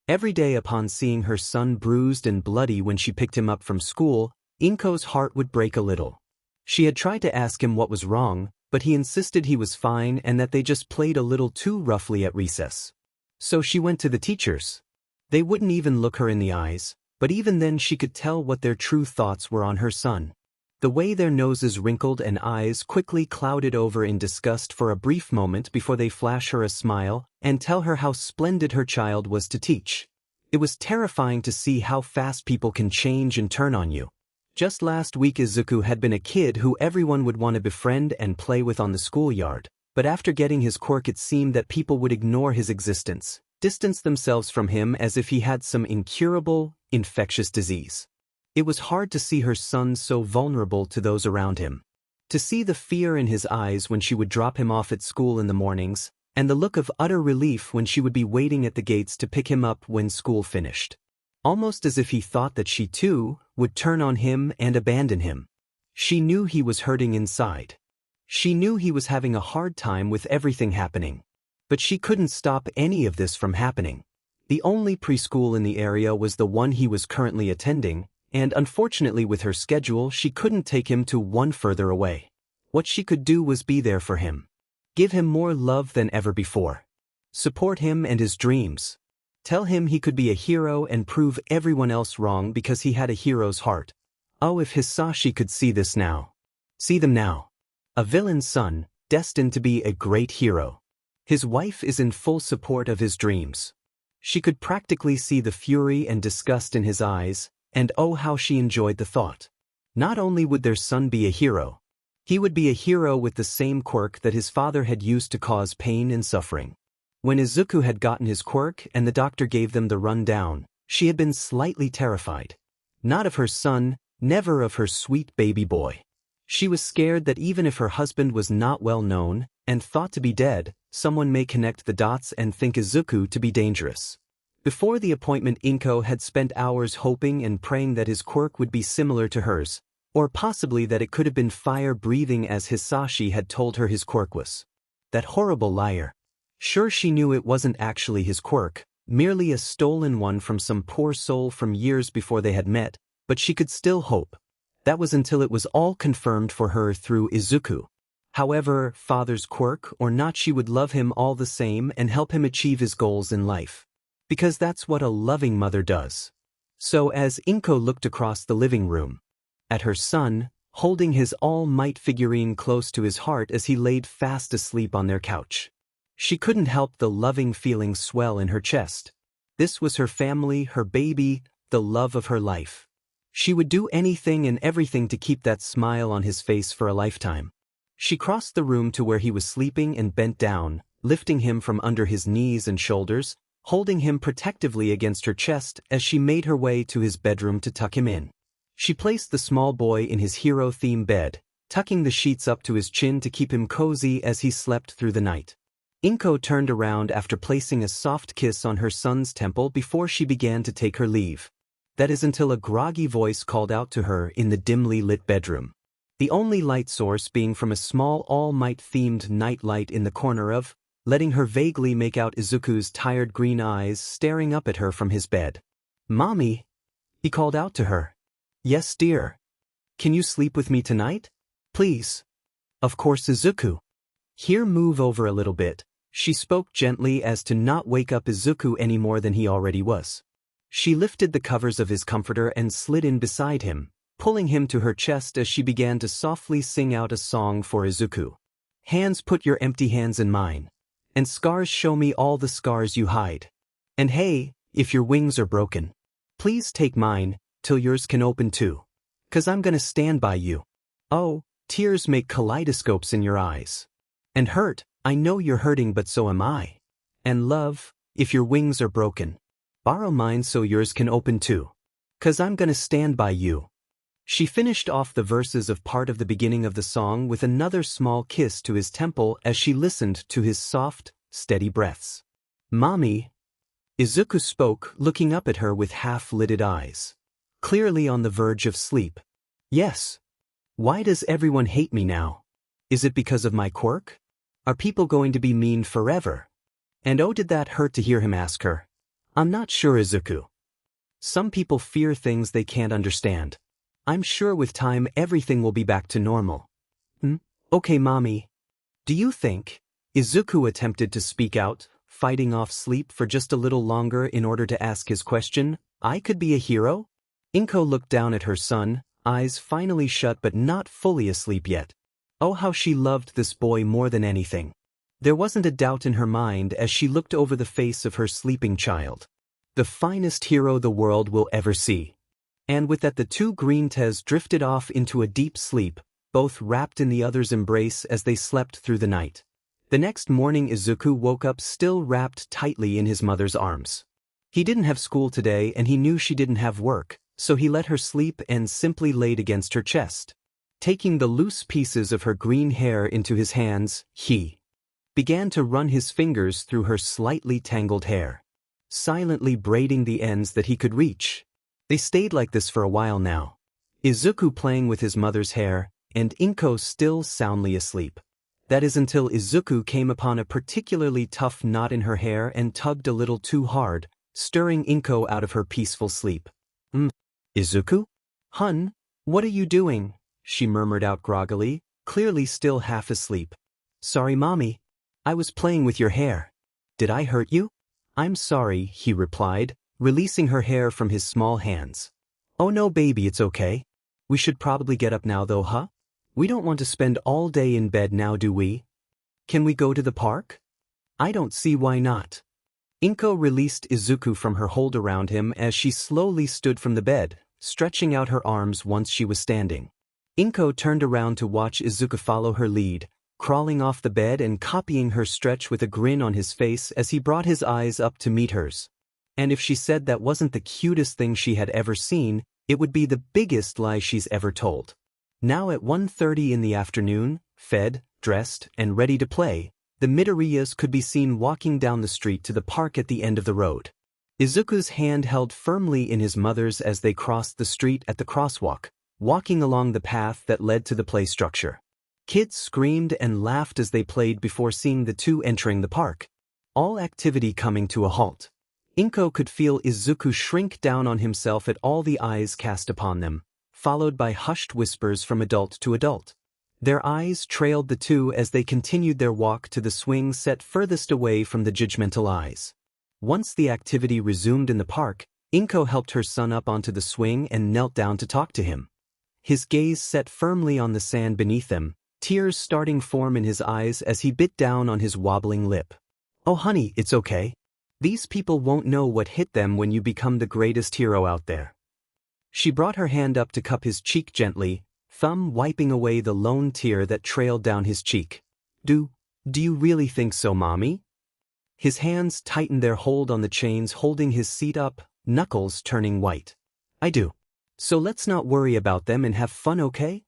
[SPEAKER 1] Every day upon seeing her son bruised and bloody when she picked him up from school, Inko's heart would break a little. She had tried to ask him what was wrong, but he insisted he was fine and that they just played a little too roughly at recess. So she went to the teachers. They wouldn't even look her in the eyes, but even then she could tell what their true thoughts were on her son. The way their noses wrinkled and eyes quickly clouded over in disgust for a brief moment before they flash her a smile and tell her how splendid her child was to teach. It was terrifying to see how fast people can change and turn on you. Just last week Izuku had been a kid who everyone would want to befriend and play with on the schoolyard, but after getting his quirk it seemed that people would ignore his existence, distance themselves from him as if he had some incurable, infectious disease. It was hard to see her son so vulnerable to those around him. To see the fear in his eyes when she would drop him off at school in the mornings, and the look of utter relief when she would be waiting at the gates to pick him up when school finished. Almost as if he thought that she too would turn on him and abandon him. She knew he was hurting inside. She knew he was having a hard time with everything happening. But she couldn't stop any of this from happening. The only preschool in the area was the one he was currently attending, and unfortunately with her schedule she couldn't take him to one further away. What she could do was be there for him. Give him more love than ever before. Support him and his dreams. Tell him he could be a hero and prove everyone else wrong because he had a hero's heart. Oh, if Hisashi could see this now. See them now. A villain's son, destined to be a great hero. His wife is in full support of his dreams. She could practically see the fury and disgust in his eyes, and oh how she enjoyed the thought. Not only would their son be a hero, he would be a hero with the same quirk that his father had used to cause pain and suffering. When Izuku had gotten his quirk and the doctor gave them the rundown, she had been slightly terrified. Not of her son, never of her sweet baby boy. She was scared that even if her husband was not well known and thought to be dead, someone may connect the dots and think Izuku to be dangerous. Before the appointment, Inko had spent hours hoping and praying that his quirk would be similar to hers, or possibly that it could have been fire-breathing as Hisashi had told her his quirk was. that horrible liar. Sure, she knew it wasn't actually his quirk, merely a stolen one from some poor soul from years before they had met, but she could still hope. That was until it was all confirmed for her through Izuku. However, father's quirk or not, she would love him all the same and help him achieve his goals in life. Because that's what a loving mother does. So as Inko looked across the living room at her son, holding his All Might figurine close to his heart as he laid fast asleep on their couch, she couldn't help the loving feeling swell in her chest. This was her family, her baby, the love of her life. She would do anything and everything to keep that smile on his face for a lifetime. She crossed the room to where he was sleeping and bent down, lifting him from under his knees and shoulders, holding him protectively against her chest as she made her way to his bedroom to tuck him in. She placed the small boy in his hero-theme bed, tucking the sheets up to his chin to keep him cozy as he slept through the night. Inko turned around after placing a soft kiss on her son's temple before she began to take her leave. That is until a groggy voice called out to her in the dimly lit bedroom. The only light source being from a small All Might-themed night light in the corner of, letting her vaguely make out Izuku's tired green eyes staring up at her from his bed. "Mommy?" he called out to her. "Yes, dear. Can you sleep with me tonight? Please." "Of course, Izuku." "Here, move over a little bit." She spoke gently as to not wake up Izuku any more than he already was. She lifted the covers of his comforter and slid in beside him, pulling him to her chest as she began to softly sing out a song for Izuku. "Hands, put your empty hands in mine. And scars, show me all the scars you hide. And hey, if your wings are broken, please take mine, till yours can open too. 'Cause I'm gonna stand by you. Oh, tears make kaleidoscopes in your eyes. And hurt, I know you're hurting, but so am I. And love, if your wings are broken, borrow mine so yours can open too. 'Cause I'm gonna stand by you." She finished off the verses of part of the beginning of the song with another small kiss to his temple as she listened to his soft, steady breaths. "Mommy?" Izuku spoke, looking up at her with half-lidded eyes, clearly on the verge of sleep. "Yes. Why does everyone hate me now? Is it because of my quirk? Are people going to be mean forever?" And oh, did that hurt to hear him ask her. "I'm not sure, Izuku. Some people fear things they can't understand. I'm sure with time everything will be back to normal." Okay, Mommy. Do you think?" Izuku attempted to speak out, fighting off sleep for just a little longer in order to ask his question. "I could be a hero?" Inko looked down at her son, eyes finally shut but not fully asleep yet. Oh, how she loved this boy more than anything. There wasn't a doubt in her mind as she looked over the face of her sleeping child. The finest hero the world will ever see. And with that, the two green tes drifted off into a deep sleep, both wrapped in the other's embrace as they slept through the night. The next morning Izuku woke up still wrapped tightly in his mother's arms. He didn't have school today and he knew she didn't have work, so he let her sleep and simply laid against her chest. Taking the loose pieces of her green hair into his hands, he began to run his fingers through her slightly tangled hair, silently braiding the ends that he could reach. They stayed like this for a while now, Izuku playing with his mother's hair, and Inko still soundly asleep. That is until Izuku came upon a particularly tough knot in her hair and tugged a little too hard, stirring Inko out of her peaceful sleep. Izuku? Hun, what are you doing?" she murmured out groggily, clearly still half asleep. "Sorry, Mommy. I was playing with your hair. Did I hurt you?" "I'm sorry," he replied, releasing her hair from his small hands. "Oh no, baby, it's okay. We should probably get up now though, huh? We don't want to spend all day in bed now, do we? Can we go to the park?" "I don't see why not." Inko released Izuku from her hold around him as she slowly stood from the bed, stretching out her arms once she was standing. Inko turned around to watch Izuku follow her lead, crawling off the bed and copying her stretch with a grin on his face as he brought his eyes up to meet hers. And if she said that wasn't the cutest thing she had ever seen, it would be the biggest lie she's ever told. Now at 1:30 in the afternoon, fed, dressed, and ready to play, the Midoriyas could be seen walking down the street to the park at the end of the road. Izuku's hand held firmly in his mother's as they crossed the street at the crosswalk, walking along the path that led to the play structure. Kids screamed and laughed as they played before seeing the two entering the park. All activity coming to a halt. Inko could feel Izuku shrink down on himself at all the eyes cast upon them, followed by hushed whispers from adult to adult. Their eyes trailed the two as they continued their walk to the swing set furthest away from the judgmental eyes. Once the activity resumed in the park, Inko helped her son up onto the swing and knelt down to talk to him. His gaze set firmly on the sand beneath them, tears starting form in his eyes as he bit down on his wobbling lip. "Oh honey, it's okay. These people won't know what hit them when you become the greatest hero out there." She brought her hand up to cup his cheek gently, thumb wiping away the lone tear that trailed down his cheek. Do you really think so, Mommy?" His hands tightened their hold on the chains holding his seat up, knuckles turning white. "I do. So let's not worry about them and have fun, okay?"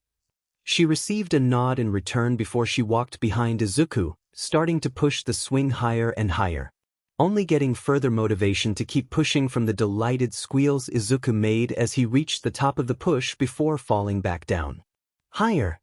[SPEAKER 1] She received a nod in return before she walked behind Izuku, starting to push the swing higher and higher. Only getting further motivation to keep pushing from the delighted squeals Izuku made as he reached the top of the push before falling back down. "Higher!"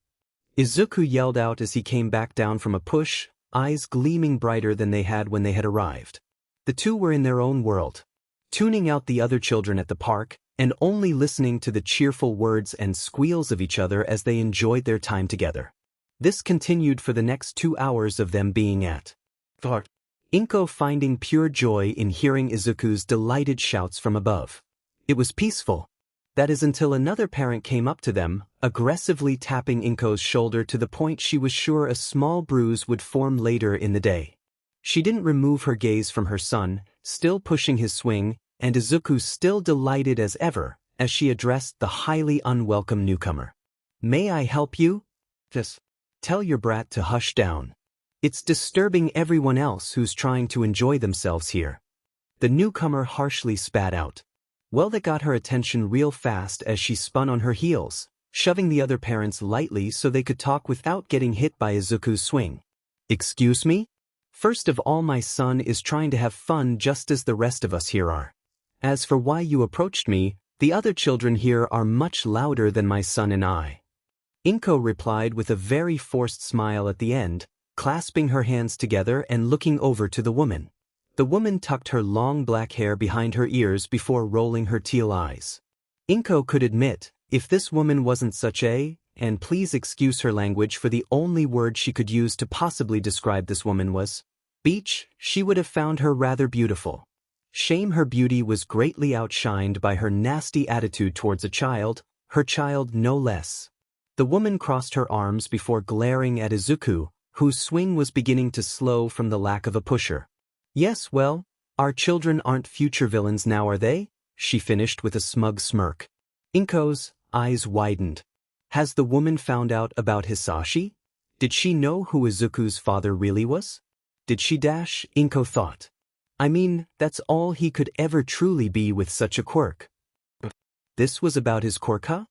[SPEAKER 1] Izuku yelled out as he came back down from a push, eyes gleaming brighter than they had when they had arrived. The two were in their own world, tuning out the other children at the park, and only listening to the cheerful words and squeals of each other as they enjoyed their time together. This continued for the next 2 hours of them being at Thart. Inko finding pure joy in hearing Izuku's delighted shouts from above. It was peaceful. That is until another parent came up to them, aggressively tapping Inko's shoulder to the point she was sure a small bruise would form later in the day. She didn't remove her gaze from her son, still pushing his swing, and Izuku still delighted as ever, as she addressed the highly unwelcome newcomer. "May I help you?" "Just tell your brat to hush down. It's disturbing everyone else who's trying to enjoy themselves here." The newcomer harshly spat out. Well, that got her attention real fast as she spun on her heels, shoving the other parents lightly so they could talk without getting hit by Izuku's swing. "Excuse me? First of all, my son is trying to have fun just as the rest of us here are. As for why you approached me, the other children here are much louder than my son and I." Inko replied with a very forced smile at the end, clasping her hands together and looking over to the woman. The woman tucked her long black hair behind her ears before rolling her teal eyes. Inko could admit, if this woman wasn't such a, and please excuse her language for the only word she could use to possibly describe this woman was beach, she would have found her rather beautiful. Shame her beauty was greatly outshined by her nasty attitude towards a child, her child no less. The woman crossed her arms before glaring at Izuku, whose swing was beginning to slow from the lack of a pusher. "Yes, well, our children aren't future villains now, are they?" she finished with a smug smirk. Inko's eyes widened. Has the woman found out about Hisashi? Did she know who Izuku's father really was? Did she dash? Inko thought. I mean, that's all he could ever truly be with such a quirk. This was about his quirk, huh?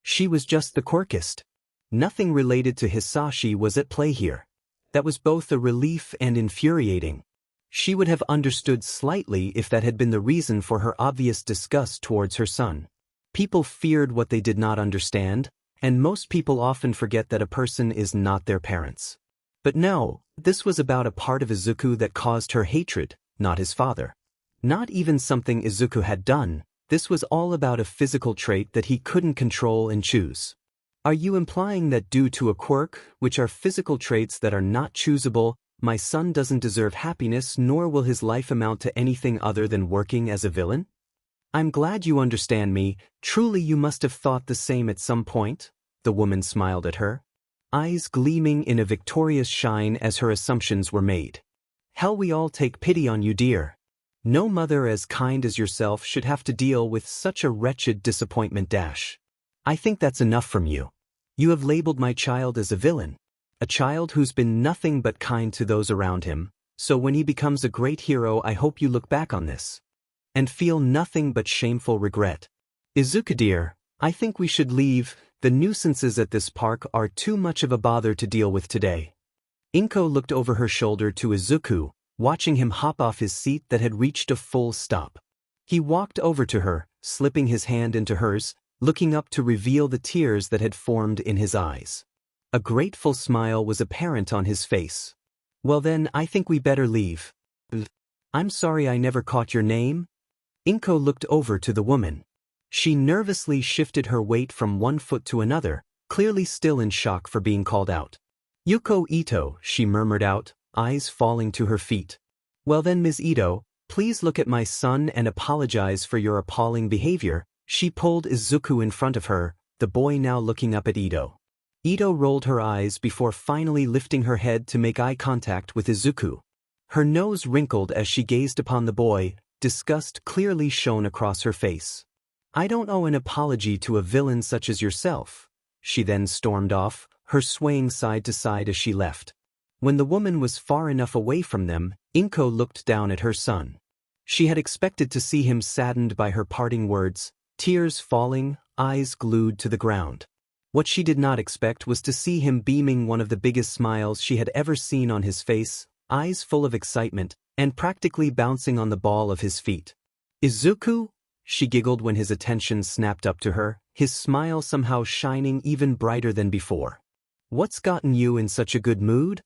[SPEAKER 1] She was just the quirkist. Nothing related to Hisashi was at play here. That was both a relief and infuriating. She would have understood slightly if that had been the reason for her obvious disgust towards her son. People feared what they did not understand, and most people often forget that a person is not their parents. But no, this was about a part of Izuku that caused her hatred, not his father. Not even something Izuku had done, this was all about a physical trait that he couldn't control and choose. Are you implying that due to a quirk, which are physical traits that are not choosable, my son doesn't deserve happiness nor will his life amount to anything other than working as a villain? I'm glad you understand me, truly you must have thought the same at some point, the woman smiled at her, eyes gleaming in a victorious shine as her assumptions were made. Hell, we all take pity on you, dear. No mother as kind as yourself should have to deal with such a wretched disappointment dash. I think that's enough from you. You have labeled my child as a villain. A child who's been nothing but kind to those around him, so when he becomes a great hero I hope you look back on this and feel nothing but shameful regret. Izuku dear, I think we should leave. The nuisances at this park are too much of a bother to deal with today. Inko looked over her shoulder to Izuku, watching him hop off his seat that had reached a full stop. He walked over to her, slipping his hand into hers, looking up to reveal the tears that had formed in his eyes. A grateful smile was apparent on his face. Well then, I think we better leave. I'm sorry I never caught your name? Inko looked over to the woman. She nervously shifted her weight from one foot to another, clearly still in shock for being called out. Yuko Ito, she murmured out, eyes falling to her feet. Well then, Ms. Ito, please look at my son and apologize for your appalling behavior. She pulled Izuku in front of her, the boy now looking up at Ito. Ito rolled her eyes before finally lifting her head to make eye contact with Izuku. Her nose wrinkled as she gazed upon the boy, disgust clearly shone across her face. I don't owe an apology to a villain such as yourself. She then stormed off, her swaying side to side as she left. When the woman was far enough away from them, Inko looked down at her son. She had expected to see him saddened by her parting words, tears falling, eyes glued to the ground. What she did not expect was to see him beaming one of the biggest smiles she had ever seen on his face, eyes full of excitement, and practically bouncing on the ball of his feet. Izuku? She giggled when his attention snapped up to her, his smile somehow shining even brighter than before. What's gotten you in such a good mood?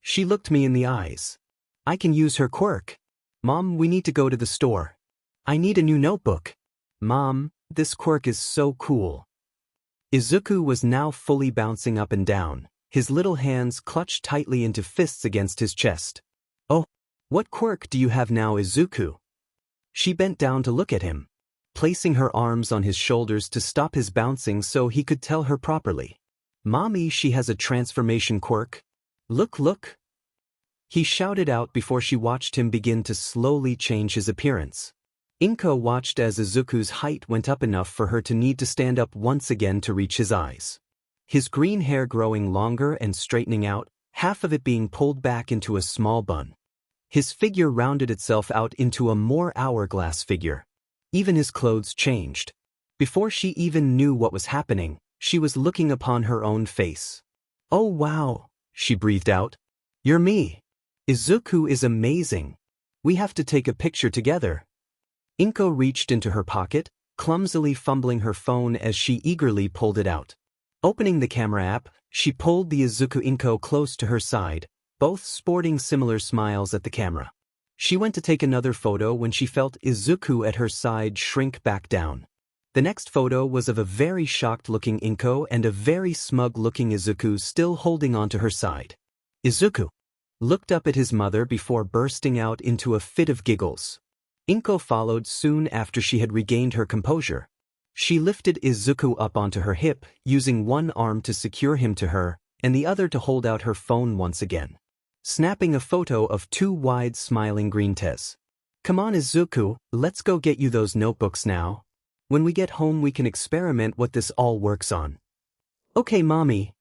[SPEAKER 1] She looked me in the eyes. I can use her quirk. Mom, we need to go to the store. I need a new notebook. Mom, this quirk is so cool. Izuku was now fully bouncing up and down, his little hands clutched tightly into fists against his chest. Oh, what quirk do you have now, Izuku? She bent down to look at him, placing her arms on his shoulders to stop his bouncing so he could tell her properly. Mommy, she has a transformation quirk. Look, look. He shouted out before she watched him begin to slowly change his appearance. Inko watched as Izuku's height went up enough for her to need to stand up once again to reach his eyes. His green hair growing longer and straightening out, half of it being pulled back into a small bun. His figure rounded itself out into a more hourglass figure. Even his clothes changed. Before she even knew what was happening, she was looking upon her own face. Oh wow, she breathed out. You're me. Izuku is amazing. We have to take a picture together. Inko reached into her pocket, clumsily fumbling her phone as she eagerly pulled it out. Opening the camera app, she pulled the Izuku Inko close to her side, both sporting similar smiles at the camera. She went to take another photo when she felt Izuku at her side shrink back down. The next photo was of a very shocked-looking Inko and a very smug-looking Izuku still holding onto her side. Izuku looked up at his mother before bursting out into a fit of giggles. Inko followed soon after she had regained her composure. She lifted Izuku up onto her hip, using one arm to secure him to her, and the other to hold out her phone once again. Snapping a photo of two wide smiling green tes. Come on Izuku, let's go get you those notebooks now. When we get home we can experiment what this all works on. Okay mommy.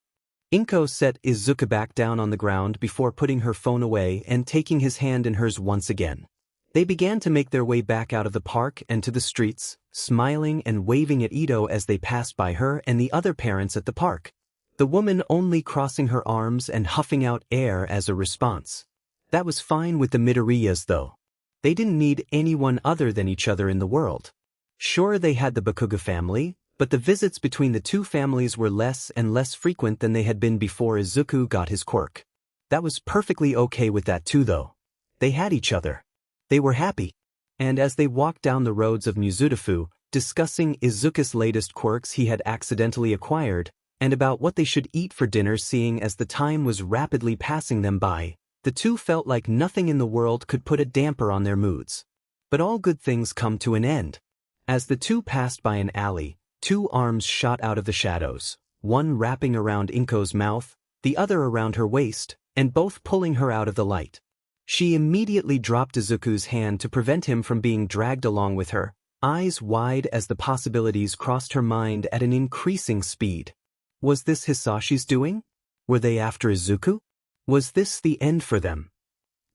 [SPEAKER 1] Inko set Izuku back down on the ground before putting her phone away and taking his hand in hers once again. They began to make their way back out of the park and to the streets, smiling and waving at Ito as they passed by her and the other parents at the park. The woman only crossing her arms and huffing out air as a response. That was fine with the Midoriyas though. They didn't need anyone other than each other in the world. Sure, they had the Bakuga family, but the visits between the two families were less and less frequent than they had been before Izuku got his quirk. That was perfectly okay with that too though. They had each other. They were happy. And as they walked down the roads of Mizudafu, discussing Izuku's latest quirks he had accidentally acquired, and about what they should eat for dinner seeing as the time was rapidly passing them by, the two felt like nothing in the world could put a damper on their moods. But all good things come to an end. As the two passed by an alley, two arms shot out of the shadows, one wrapping around Inko's mouth, the other around her waist, and both pulling her out of the light. She immediately dropped Izuku's hand to prevent him from being dragged along with her, eyes wide as the possibilities crossed her mind at an increasing speed. Was this Hisashi's doing? Were they after Izuku? Was this the end for them?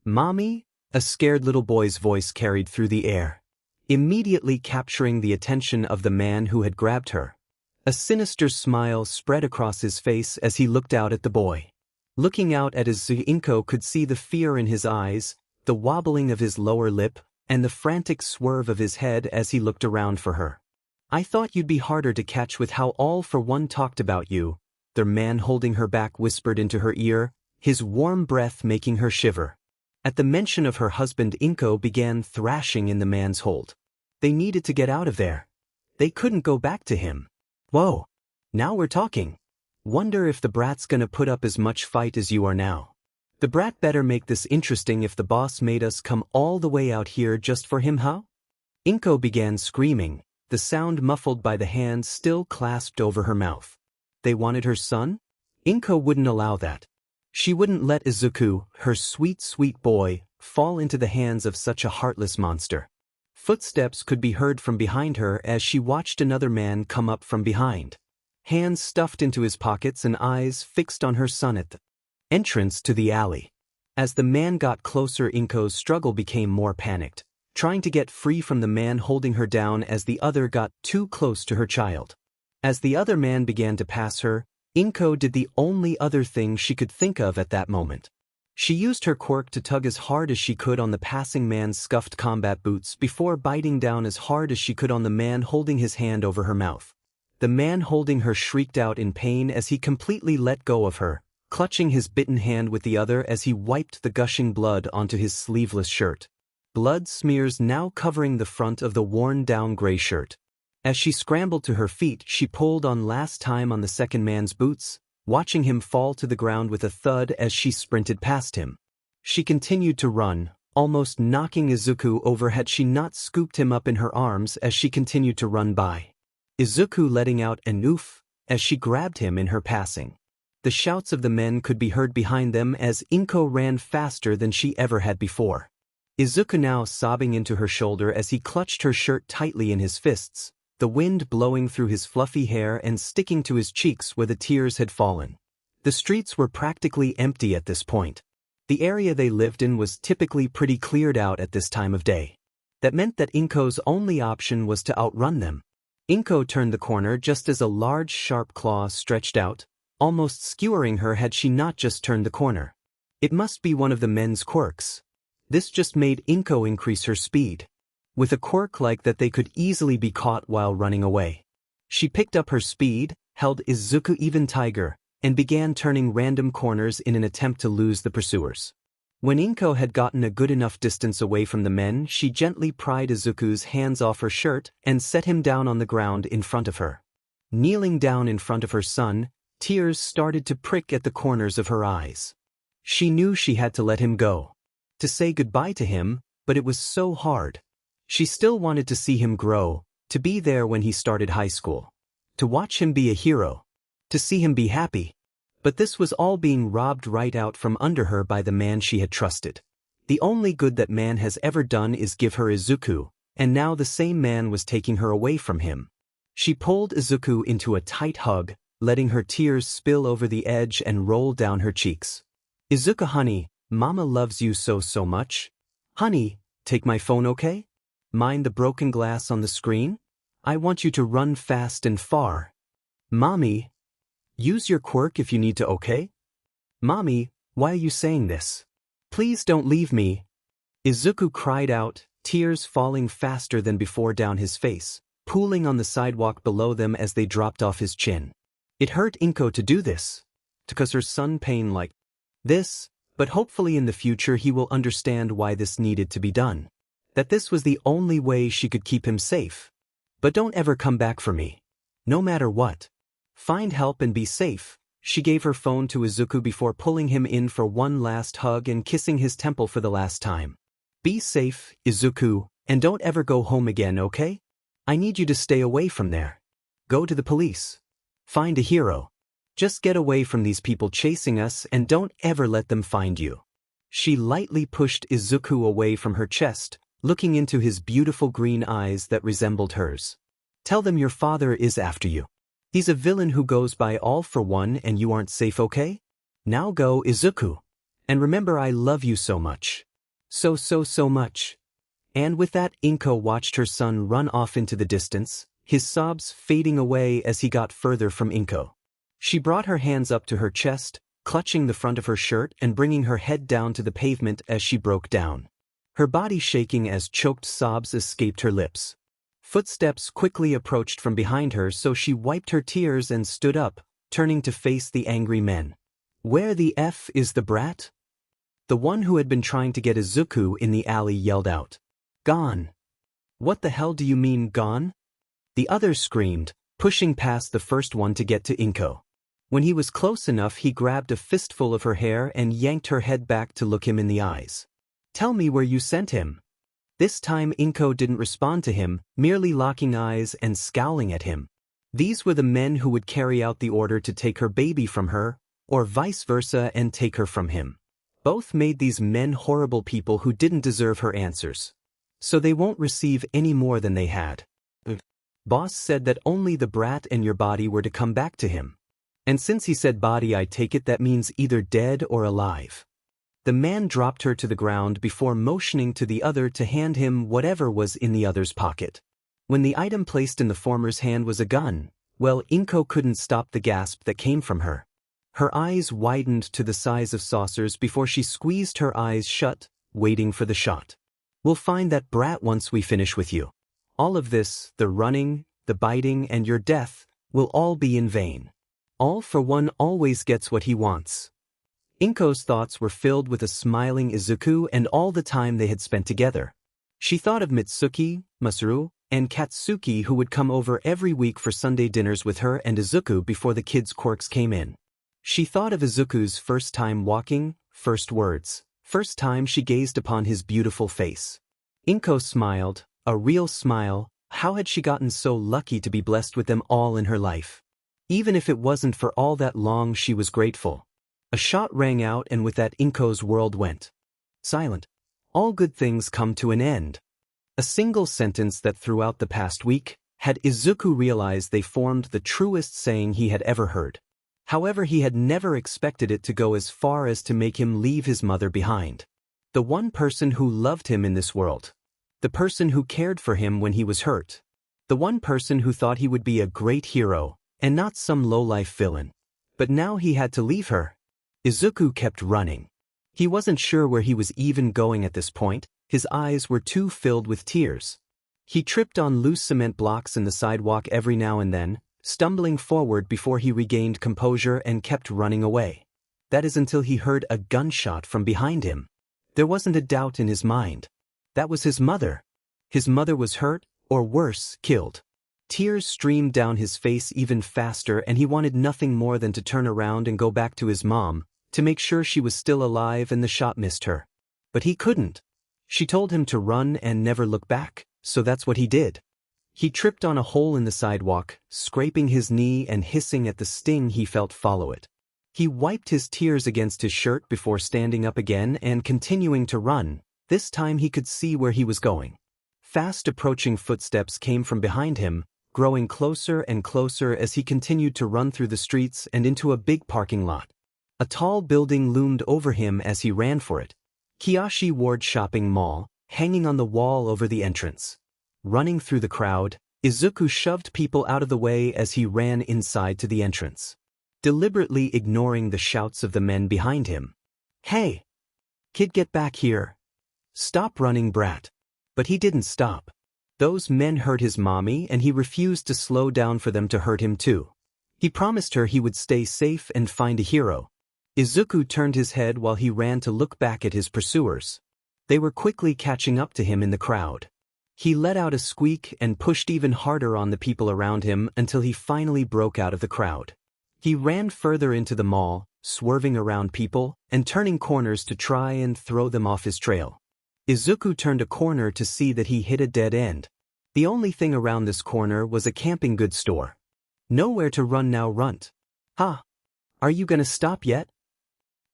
[SPEAKER 1] Mommy? A scared little boy's voice carried through the air, immediately capturing the attention of the man who had grabbed her. A sinister smile spread across his face as he looked out at the boy. Looking out at Izuku, Inko could see the fear in his eyes, the wobbling of his lower lip, and the frantic swerve of his head as he looked around for her. I thought you'd be harder to catch with how all for one talked about you. the man holding her back whispered into her ear, his warm breath making her shiver. At the mention of her husband, Inko began thrashing in the man's hold. They needed to get out of there. They couldn't go back to him. Whoa. Now we're talking. Wonder if the brat's gonna put up as much fight as you are now. The brat better make this interesting if the boss made us come all the way out here just for him, huh? Inko began screaming, the sound muffled by the hands still clasped over her mouth. They wanted her son? Inko wouldn't allow that. She wouldn't let Izuku, her sweet, sweet boy, fall into the hands of such a heartless monster. Footsteps could be heard from behind her as she watched another man come up from behind. Hands stuffed into his pockets and eyes fixed on her son at the entrance to the alley. As the man got closer, Inko's struggle became more panicked, trying to get free from the man holding her down as the other got too close to her child. As the other man began to pass her, Inko did the only other thing she could think of at that moment. She used her quirk to tug as hard as she could on the passing man's scuffed combat boots before biting down as hard as she could on the man holding his hand over her mouth. The man holding her shrieked out in pain as he completely let go of her, clutching his bitten hand with the other as he wiped the gushing blood onto his sleeveless shirt. Blood smears now covering the front of the worn-down gray shirt. As she scrambled to her feet, she pulled on last time on the second man's boots, watching him fall to the ground with a thud as she sprinted past him. She continued to run, almost knocking Izuku over had she not scooped him up in her arms as she continued to run by. Izuku letting out an oof as she grabbed him in her passing. The shouts of the men could be heard behind them as Inko ran faster than she ever had before. Izuku now sobbing into her shoulder as he clutched her shirt tightly in his fists, the wind blowing through his fluffy hair and sticking to his cheeks where the tears had fallen. The streets were practically empty at this point. The area they lived in was typically pretty cleared out at this time of day. That meant that Inko's only option was to outrun them. Inko turned the corner just as a large sharp claw stretched out, almost skewering her had she not just turned the corner. It must be one of the men's quirks. This just made Inko increase her speed. With a quirk like that they could easily be caught while running away. She picked up her speed, held Izuku even tighter, and began turning random corners in an attempt to lose the pursuers. When Inko had gotten a good enough distance away from the men, she gently pried Izuku's hands off her shirt and set him down on the ground in front of her. Kneeling down in front of her son, tears started to prick at the corners of her eyes. She knew she had to let him go. To say goodbye to him, but it was so hard. She still wanted to see him grow, to be there when he started high school. To watch him be a hero. To see him be happy. But this was all being robbed right out from under her by the man she had trusted. The only good that man has ever done is give her Izuku, and now the same man was taking her away from him. She pulled Izuku into a tight hug, letting her tears spill over the edge and roll down her cheeks. Izuku honey, Mama loves you so much. Honey, take my phone okay? Mind the broken glass on the screen? I want you to run fast and far. Mommy, use your quirk if you need to, okay? Mommy, why are you saying this? Please don't leave me. Izuku cried out, tears falling faster than before down his face, pooling on the sidewalk below them as they dropped off his chin. It hurt Inko to do this, to cause her son pain like this, but hopefully in the future he will understand why this needed to be done. That this was the only way she could keep him safe. But don't ever come back for me. No matter what. Find help and be safe. She gave her phone to Izuku before pulling him in for one last hug and kissing his temple for the last time. Be safe, Izuku, and don't ever go home again, okay? I need you to stay away from there. Go to the police. Find a hero. Just get away from these people chasing us and don't ever let them find you. She lightly pushed Izuku away from her chest, looking into his beautiful green eyes that resembled hers. Tell them your father is after you. He's a villain who goes by all for one and you aren't safe, okay? Now go, Izuku. And remember I love you so much. So much. And with that, Inko watched her son run off into the distance, his sobs fading away as he got further from Inko. She brought her hands up to her chest, clutching the front of her shirt and bringing her head down to the pavement as she broke down. Her body shaking as choked sobs escaped her lips. Footsteps quickly approached from behind her, so she wiped her tears and stood up, turning to face the angry men. Where the F is the brat? The one who had been trying to get Izuku in the alley yelled out. Gone. What the hell do you mean, gone? The others screamed, pushing past the first one to get to Inko. When he was close enough, he grabbed a fistful of her hair and yanked her head back to look him in the eyes. Tell me where you sent him. This time Inko didn't respond to him, merely locking eyes and scowling at him. These were the men who would carry out the order to take her baby from her, or vice versa and take her from him. Both made these men horrible people who didn't deserve her answers. So they won't receive any more than they had. Boss said that only the brat and your body were to come back to him. And since he said body, I take it that means either dead or alive. The man dropped her to the ground before motioning to the other to hand him whatever was in the other's pocket. When the item placed in the former's hand was a gun, well, Inko couldn't stop the gasp that came from her. Her eyes widened to the size of saucers before she squeezed her eyes shut, waiting for the shot. We'll find that brat once we finish with you. All of this, the running, the biting, and your death, will all be in vain. All for one always gets what he wants. Inko's thoughts were filled with a smiling Izuku and all the time they had spent together. She thought of Mitsuki, Masaru, and Katsuki, who would come over every week for Sunday dinners with her and Izuku before the kids' quirks came in. She thought of Izuku's first time walking, first words, first time she gazed upon his beautiful face. Inko smiled, a real smile. How had she gotten so lucky to be blessed with them all in her life? Even if it wasn't for all that long, she was grateful. A shot rang out, and with that Inko's world went silent. All good things come to an end. A single sentence that throughout the past week had Izuku realized they formed the truest saying he had ever heard. However, he had never expected it to go as far as to make him leave his mother behind. The one person who loved him in this world. The person who cared for him when he was hurt. The one person who thought he would be a great hero, and not some low-life villain. But now he had to leave her. Izuku kept running. He wasn't sure where he was even going at this point. His eyes were too filled with tears. He tripped on loose cement blocks in the sidewalk every now and then, stumbling forward before he regained composure and kept running away. That is until he heard a gunshot from behind him. There wasn't a doubt in his mind. That was his mother. His mother was hurt, or worse, killed. Tears streamed down his face even faster, and he wanted nothing more than to turn around and go back to his mom, to make sure she was still alive and the shot missed her. But he couldn't. She told him to run and never look back, so that's what he did. He tripped on a hole in the sidewalk, scraping his knee and hissing at the sting he felt follow it. He wiped his tears against his shirt before standing up again and continuing to run. This time he could see where he was going. Fast approaching footsteps came from behind him, growing closer and closer as he continued to run through the streets and into a big parking lot. A tall building loomed over him as he ran for it. Kiyoshi Ward Shopping Mall, hanging on the wall over the entrance. Running through the crowd, Izuku shoved people out of the way as he ran inside to the entrance, deliberately ignoring the shouts of the men behind him. Hey! Kid, get back here! Stop running, brat! But he didn't stop. Those men hurt his mommy, and he refused to slow down for them to hurt him too. He promised her he would stay safe and find a hero. Izuku turned his head while he ran to look back at his pursuers. They were quickly catching up to him in the crowd. He let out a squeak and pushed even harder on the people around him until he finally broke out of the crowd. He ran further into the mall, swerving around people and turning corners to try and throw them off his trail. Izuku turned a corner to see that he hit a dead end. The only thing around this corner was a camping goods store. Nowhere to run now, runt. Ha! Are you gonna stop yet?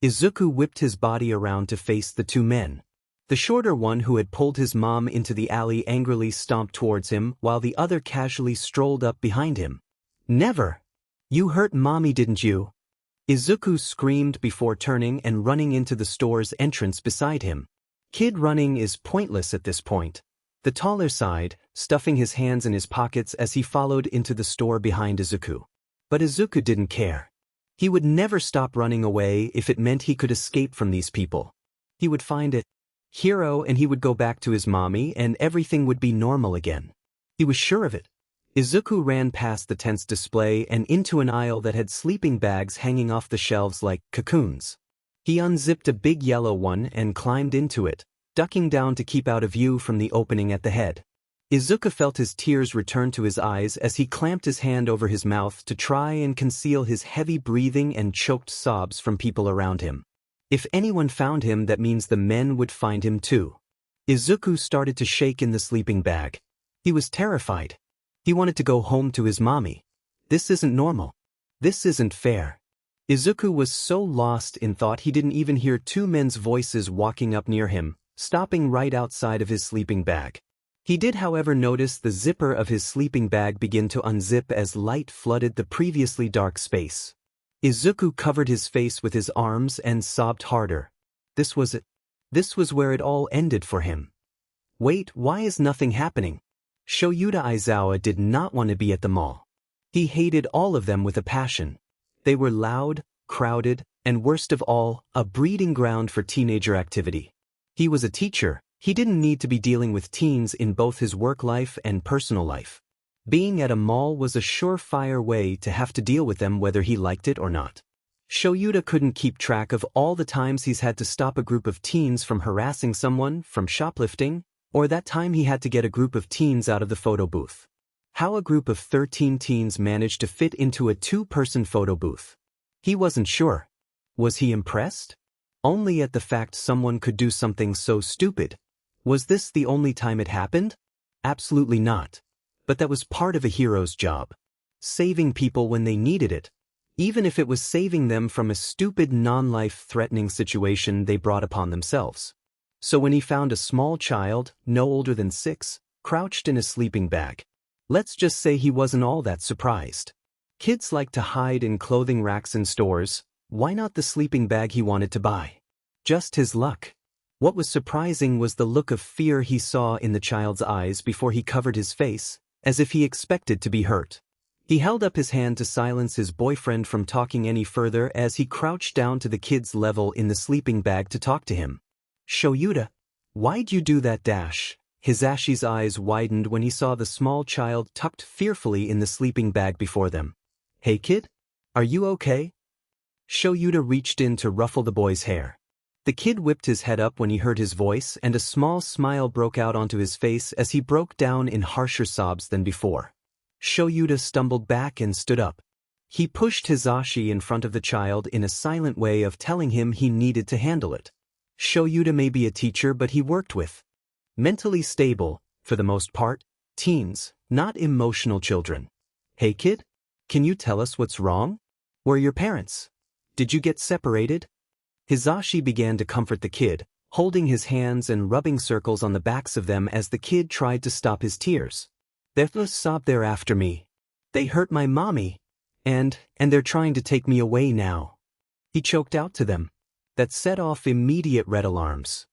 [SPEAKER 1] Izuku whipped his body around to face the two men. The shorter one, who had pulled his mom into the alley, angrily stomped towards him while the other casually strolled up behind him. Never! You hurt mommy, didn't you? Izuku screamed before turning and running into the store's entrance beside him. Kid, running is pointless at this point. The taller sighed, stuffing his hands in his pockets as he followed into the store behind Izuku. But Izuku didn't care. He would never stop running away if it meant he could escape from these people. He would find a hero and he would go back to his mommy and everything would be normal again. He was sure of it. Izuku ran past the tent's display and into an aisle that had sleeping bags hanging off the shelves like cocoons. He unzipped a big yellow one and climbed into it, ducking down to keep out of view from the opening at the head. Izuku felt his tears return to his eyes as he clamped his hand over his mouth to try and conceal his heavy breathing and choked sobs from people around him. If anyone found him, that means the men would find him too. Izuku started to shake in the sleeping bag. He was terrified. He wanted to go home to his mommy. This isn't normal. This isn't fair. Izuku was so lost in thought he didn't even hear two men's voices walking up near him, stopping right outside of his sleeping bag. He did, however, notice the zipper of his sleeping bag begin to unzip as light flooded the previously dark space. Izuku covered his face with his arms and sobbed harder. This was it. This was where it all ended for him. Wait, why is nothing happening? Shoyuta Aizawa did not want to be at the mall. He hated all of them with a passion. They were loud, crowded, and worst of all, a breeding ground for teenager activity. He was a teacher. He didn't need to be dealing with teens in both his work life and personal life. Being at a mall was a surefire way to have to deal with them whether he liked it or not. Shoyuta couldn't keep track of all the times he's had to stop a group of teens from harassing someone, from shoplifting, or that time he had to get a group of teens out of the photo booth. How a group of 13 teens managed to fit into a two-person photo booth. He wasn't sure. Was he impressed? Only at the fact someone could do something so stupid. Was this the only time it happened? Absolutely not. But that was part of a hero's job. Saving people when they needed it. Even if it was saving them from a stupid non-life-threatening situation they brought upon themselves. So when he found a small child, no older than 6, crouched in a sleeping bag, let's just say he wasn't all that surprised. Kids like to hide in clothing racks in stores. Why not the sleeping bag he wanted to buy? Just his luck. What was surprising was the look of fear he saw in the child's eyes before he covered his face, as if he expected to be hurt. He held up his hand to silence his boyfriend from talking any further as he crouched down to the kid's level in the sleeping bag to talk to him. Shoyuta, why'd you do that? Hisashi's eyes widened when he saw the small child tucked fearfully in the sleeping bag before them. Hey kid? Are you okay? Shoyuta reached in to ruffle the boy's hair. The kid whipped his head up when he heard his voice, and a small smile broke out onto his face as he broke down in harsher sobs than before. Shoyuta stumbled back and stood up. He pushed Hisashi in front of the child in a silent way of telling him he needed to handle it. Shoyuta may be a teacher, but he worked with mentally stable, for the most part, teens, not emotional children. Hey kid, can you tell us what's wrong? Where are your parents? Did you get separated? Hisashi began to comfort the kid, holding his hands and rubbing circles on the backs of them as the kid tried to stop his tears. They've sobbed there after me. They hurt my mommy. And they're trying to take me away now. He choked out to them. That set off immediate red alarms.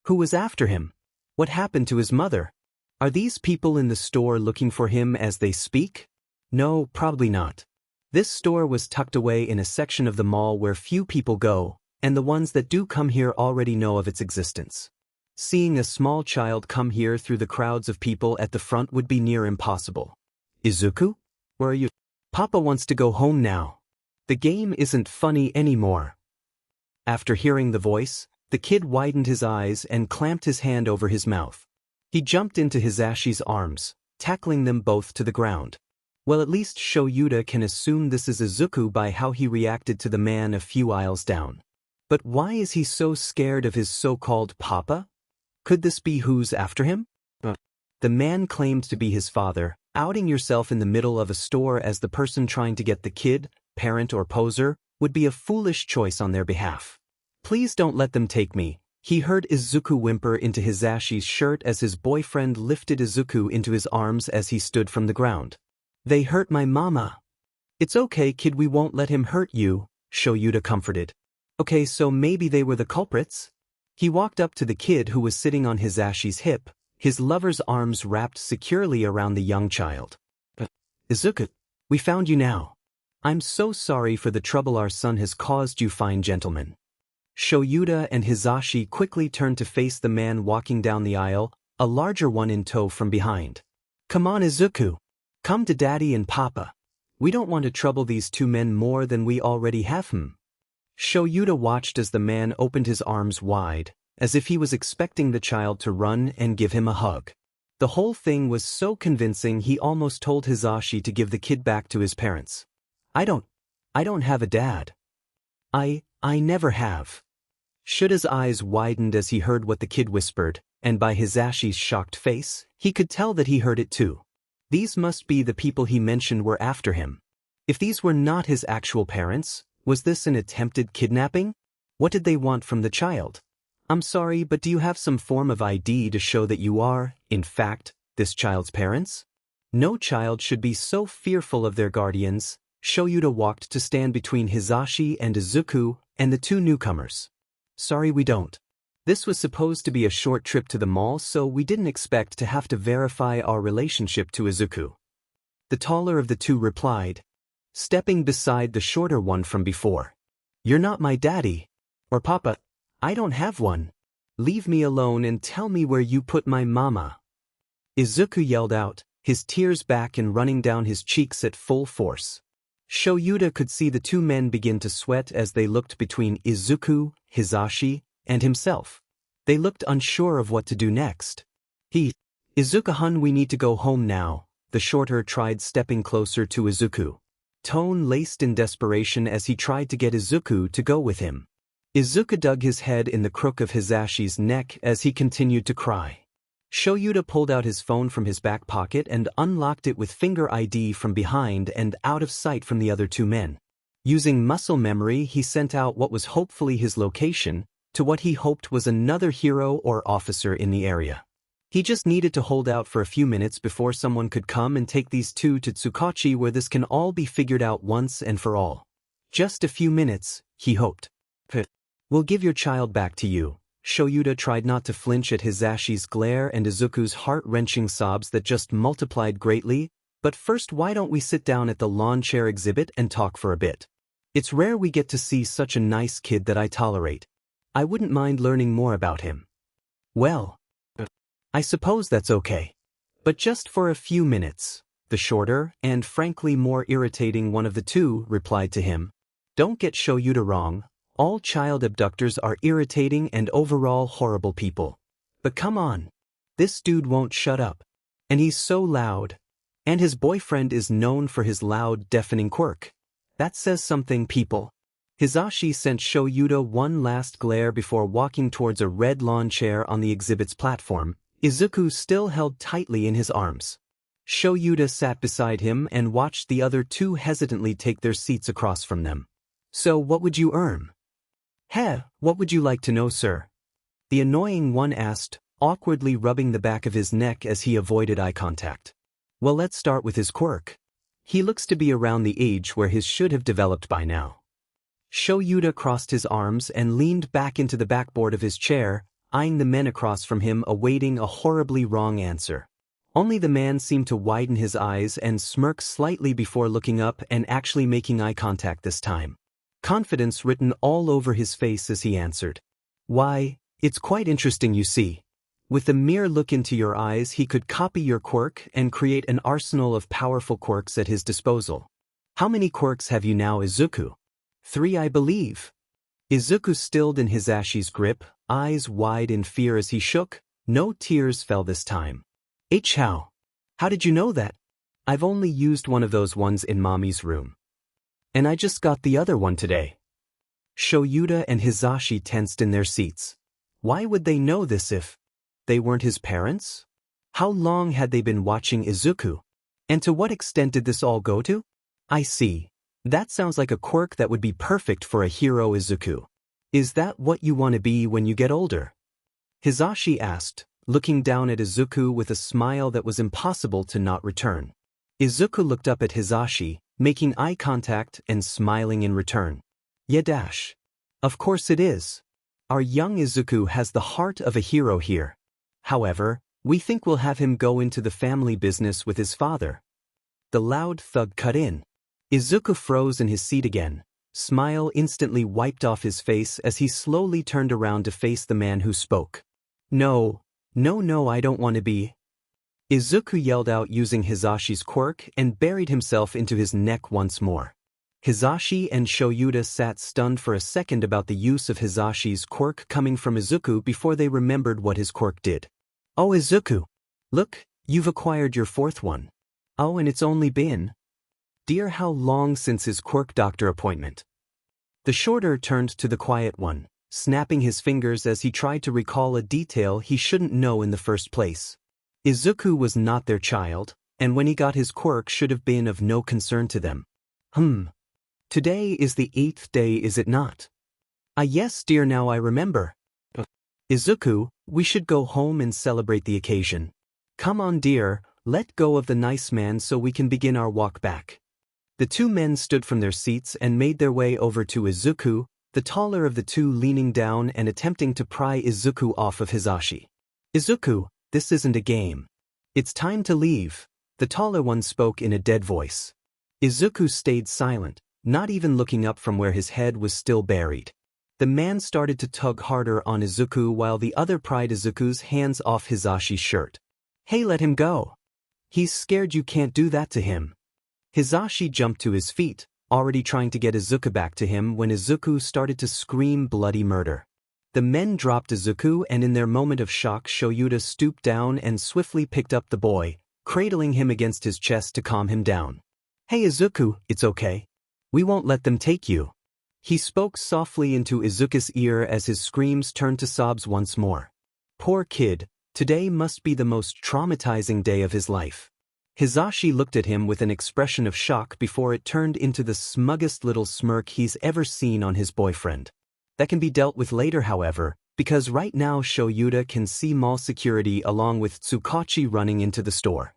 [SPEAKER 1] Who was after him? What happened to his mother? Are these people in the store looking for him as they speak? No, probably not. This store was tucked away in a section of the mall where few people go, and the ones that do come here already know of its existence. Seeing a small child come here through the crowds of people at the front would be near impossible. Izuku? Where are you? Papa wants to go home now. The game isn't funny anymore. After hearing the voice, the kid widened his eyes and clamped his hand over his mouth. He jumped into Hisashi's arms, tackling them both to the ground. Well, at least Shoyuta can assume this is Izuku by how he reacted to the man a few aisles down. But why is he so scared of his so-called papa? Could this be who's after him? The man claimed to be his father. Outing yourself in the middle of a store as the person trying to get the kid, parent or poser, would be a foolish choice on their behalf. Please don't let them take me. He heard Izuku whimper into Hisashi's shirt as his boyfriend lifted Izuku into his arms as he stood from the ground. They hurt my mama. It's okay, kid, we won't let him hurt you, Shoyuta comforted. Okay, so maybe they were the culprits? He walked up to the kid who was sitting on Hisashi's hip, his lover's arms wrapped securely around the young child. Izuku, we found you now. I'm so sorry for the trouble our son has caused you, fine gentleman. Shoyuta and Hisashi quickly turned to face the man walking down the aisle, a larger one in tow from behind. Come on, Izuku. Come to Daddy and Papa. We don't want to trouble these two men more than we already have. Shoyuta watched as the man opened his arms wide, as if he was expecting the child to run and give him a hug. The whole thing was so convincing he almost told Hisashi to give the kid back to his parents. I don't have a dad. I never have. Shuta's eyes widened as he heard what the kid whispered, and by Hisashi's shocked face, he could tell that he heard it too. These must be the people he mentioned were after him. If these were not his actual parents, was this an attempted kidnapping? What did they want from the child? I'm sorry, but do you have some form of ID to show that you are, in fact, this child's parents? No child should be so fearful of their guardians. Shoyuta walked to stand between Hisashi and Izuku and the two newcomers. Sorry, we don't. This was supposed to be a short trip to the mall, so we didn't expect to have to verify our relationship to Izuku. The taller of the two replied, stepping beside the shorter one from before. You're not my daddy. Or Papa. I don't have one. Leave me alone and tell me where you put my mama. Izuku yelled out, his tears back and running down his cheeks at full force. Shoyuta could see the two men begin to sweat as they looked between Izuku, Hisashi, and himself. They looked unsure of what to do next. Izuku-hun, we need to go home now. The shorter tried stepping closer to Izuku. Tone laced in desperation as he tried to get Izuku to go with him. Izuku dug his head in the crook of Hisashi's neck as he continued to cry. Shoyuta pulled out his phone from his back pocket and unlocked it with finger ID from behind and out of sight from the other two men. Using muscle memory, he sent out what was hopefully his location to what he hoped was another hero or officer in the area. He just needed to hold out for a few minutes before someone could come and take these two to Tsukachi, where this can all be figured out once and for all. Just a few minutes, he hoped. We'll give your child back to you. Shoyuta tried not to flinch at Hisashi's glare and Izuku's heart-wrenching sobs that just multiplied greatly. But first, why don't we sit down at the lawn chair exhibit and talk for a bit? It's rare we get to see such a nice kid that I tolerate. I wouldn't mind learning more about him. Well, I suppose that's okay. But just for a few minutes. The shorter, and frankly more irritating one of the two, replied to him. Don't get Shoyuta wrong. All child abductors are irritating and overall horrible people. But come on. This dude won't shut up. And he's so loud. And his boyfriend is known for his loud, deafening quirk. That says something, people. Hisashi sent Shoyuta one last glare before walking towards a red lawn chair on the exhibit's platform, Izuku still held tightly in his arms. Shoyuta sat beside him and watched the other two hesitantly take their seats across from them. So what would you earn? What would you like to know, sir? The annoying one asked, awkwardly rubbing the back of his neck as he avoided eye contact. Well, let's start with his quirk. He looks to be around the age where his should have developed by now. Shoyuta crossed his arms and leaned back into the backboard of his chair, eyeing the men across from him, awaiting a horribly wrong answer. Only the man seemed to widen his eyes and smirk slightly before looking up and actually making eye contact this time. Confidence written all over his face as he answered. Why, it's quite interesting, you see. With a mere look into your eyes, he could copy your quirk and create an arsenal of powerful quirks at his disposal. How many quirks have you now, Izuku? 3, I believe. Izuku stilled in Hisashi's grip, eyes wide in fear as he shook. No tears fell this time. How? How did you know that? I've only used one of those ones in Mommy's room. And I just got the other one today. Shoyuta and Hisashi tensed in their seats. Why would they know this if they weren't his parents? How long had they been watching Izuku? And to what extent did this all go to? I see. That sounds like a quirk that would be perfect for a hero, Izuku. Is that what you want to be when you get older? Hisashi asked, looking down at Izuku with a smile that was impossible to not return. Izuku looked up at Hisashi, making eye contact and smiling in return. Yeah. Of course it is. Our young Izuku has the heart of a hero here. However, we think we'll have him go into the family business with his father. The loud thud cut in. Izuku froze in his seat again. Smile instantly wiped off his face as he slowly turned around to face the man who spoke. No, I don't want to be. Izuku yelled out using Hizashi's quirk and buried himself into his neck once more. Hizashi and Shoyuta sat stunned for a second about the use of Hizashi's quirk coming from Izuku before they remembered what his quirk did. Oh Izuku! Look, you've acquired your fourth one. Oh, and it's only been... Dear, how long since his quirk doctor appointment. The shorter turned to the quiet one, snapping his fingers as he tried to recall a detail he shouldn't know in the first place. Izuku was not their child, and when he got his quirk should have been of no concern to them. Today is the 8th day, is it not? Ah yes dear, now I remember. Izuku, we should go home and celebrate the occasion. Come on dear, let go of the nice man so we can begin our walk back. The two men stood from their seats and made their way over to Izuku, the taller of the two leaning down and attempting to pry Izuku off of Hizashi. Izuku, this isn't a game. It's time to leave, the taller one spoke in a dead voice. Izuku stayed silent, not even looking up from where his head was still buried. The man started to tug harder on Izuku while the other pried Izuku's hands off Hizashi's shirt. Hey, let him go. He's scared, you can't do that to him. Hizashi jumped to his feet, already trying to get Izuku back to him when Izuku started to scream bloody murder. The men dropped Izuku and in their moment of shock Shoyuta stooped down and swiftly picked up the boy, cradling him against his chest to calm him down. Hey Izuku, it's okay. We won't let them take you. He spoke softly into Izuku's ear as his screams turned to sobs once more. Poor kid, today must be the most traumatizing day of his life. Hizashi looked at him with an expression of shock before it turned into the smuggest little smirk he's ever seen on his boyfriend. That can be dealt with later, however, because right now Shoyuta can see mall security along with Tsukachi running into the store.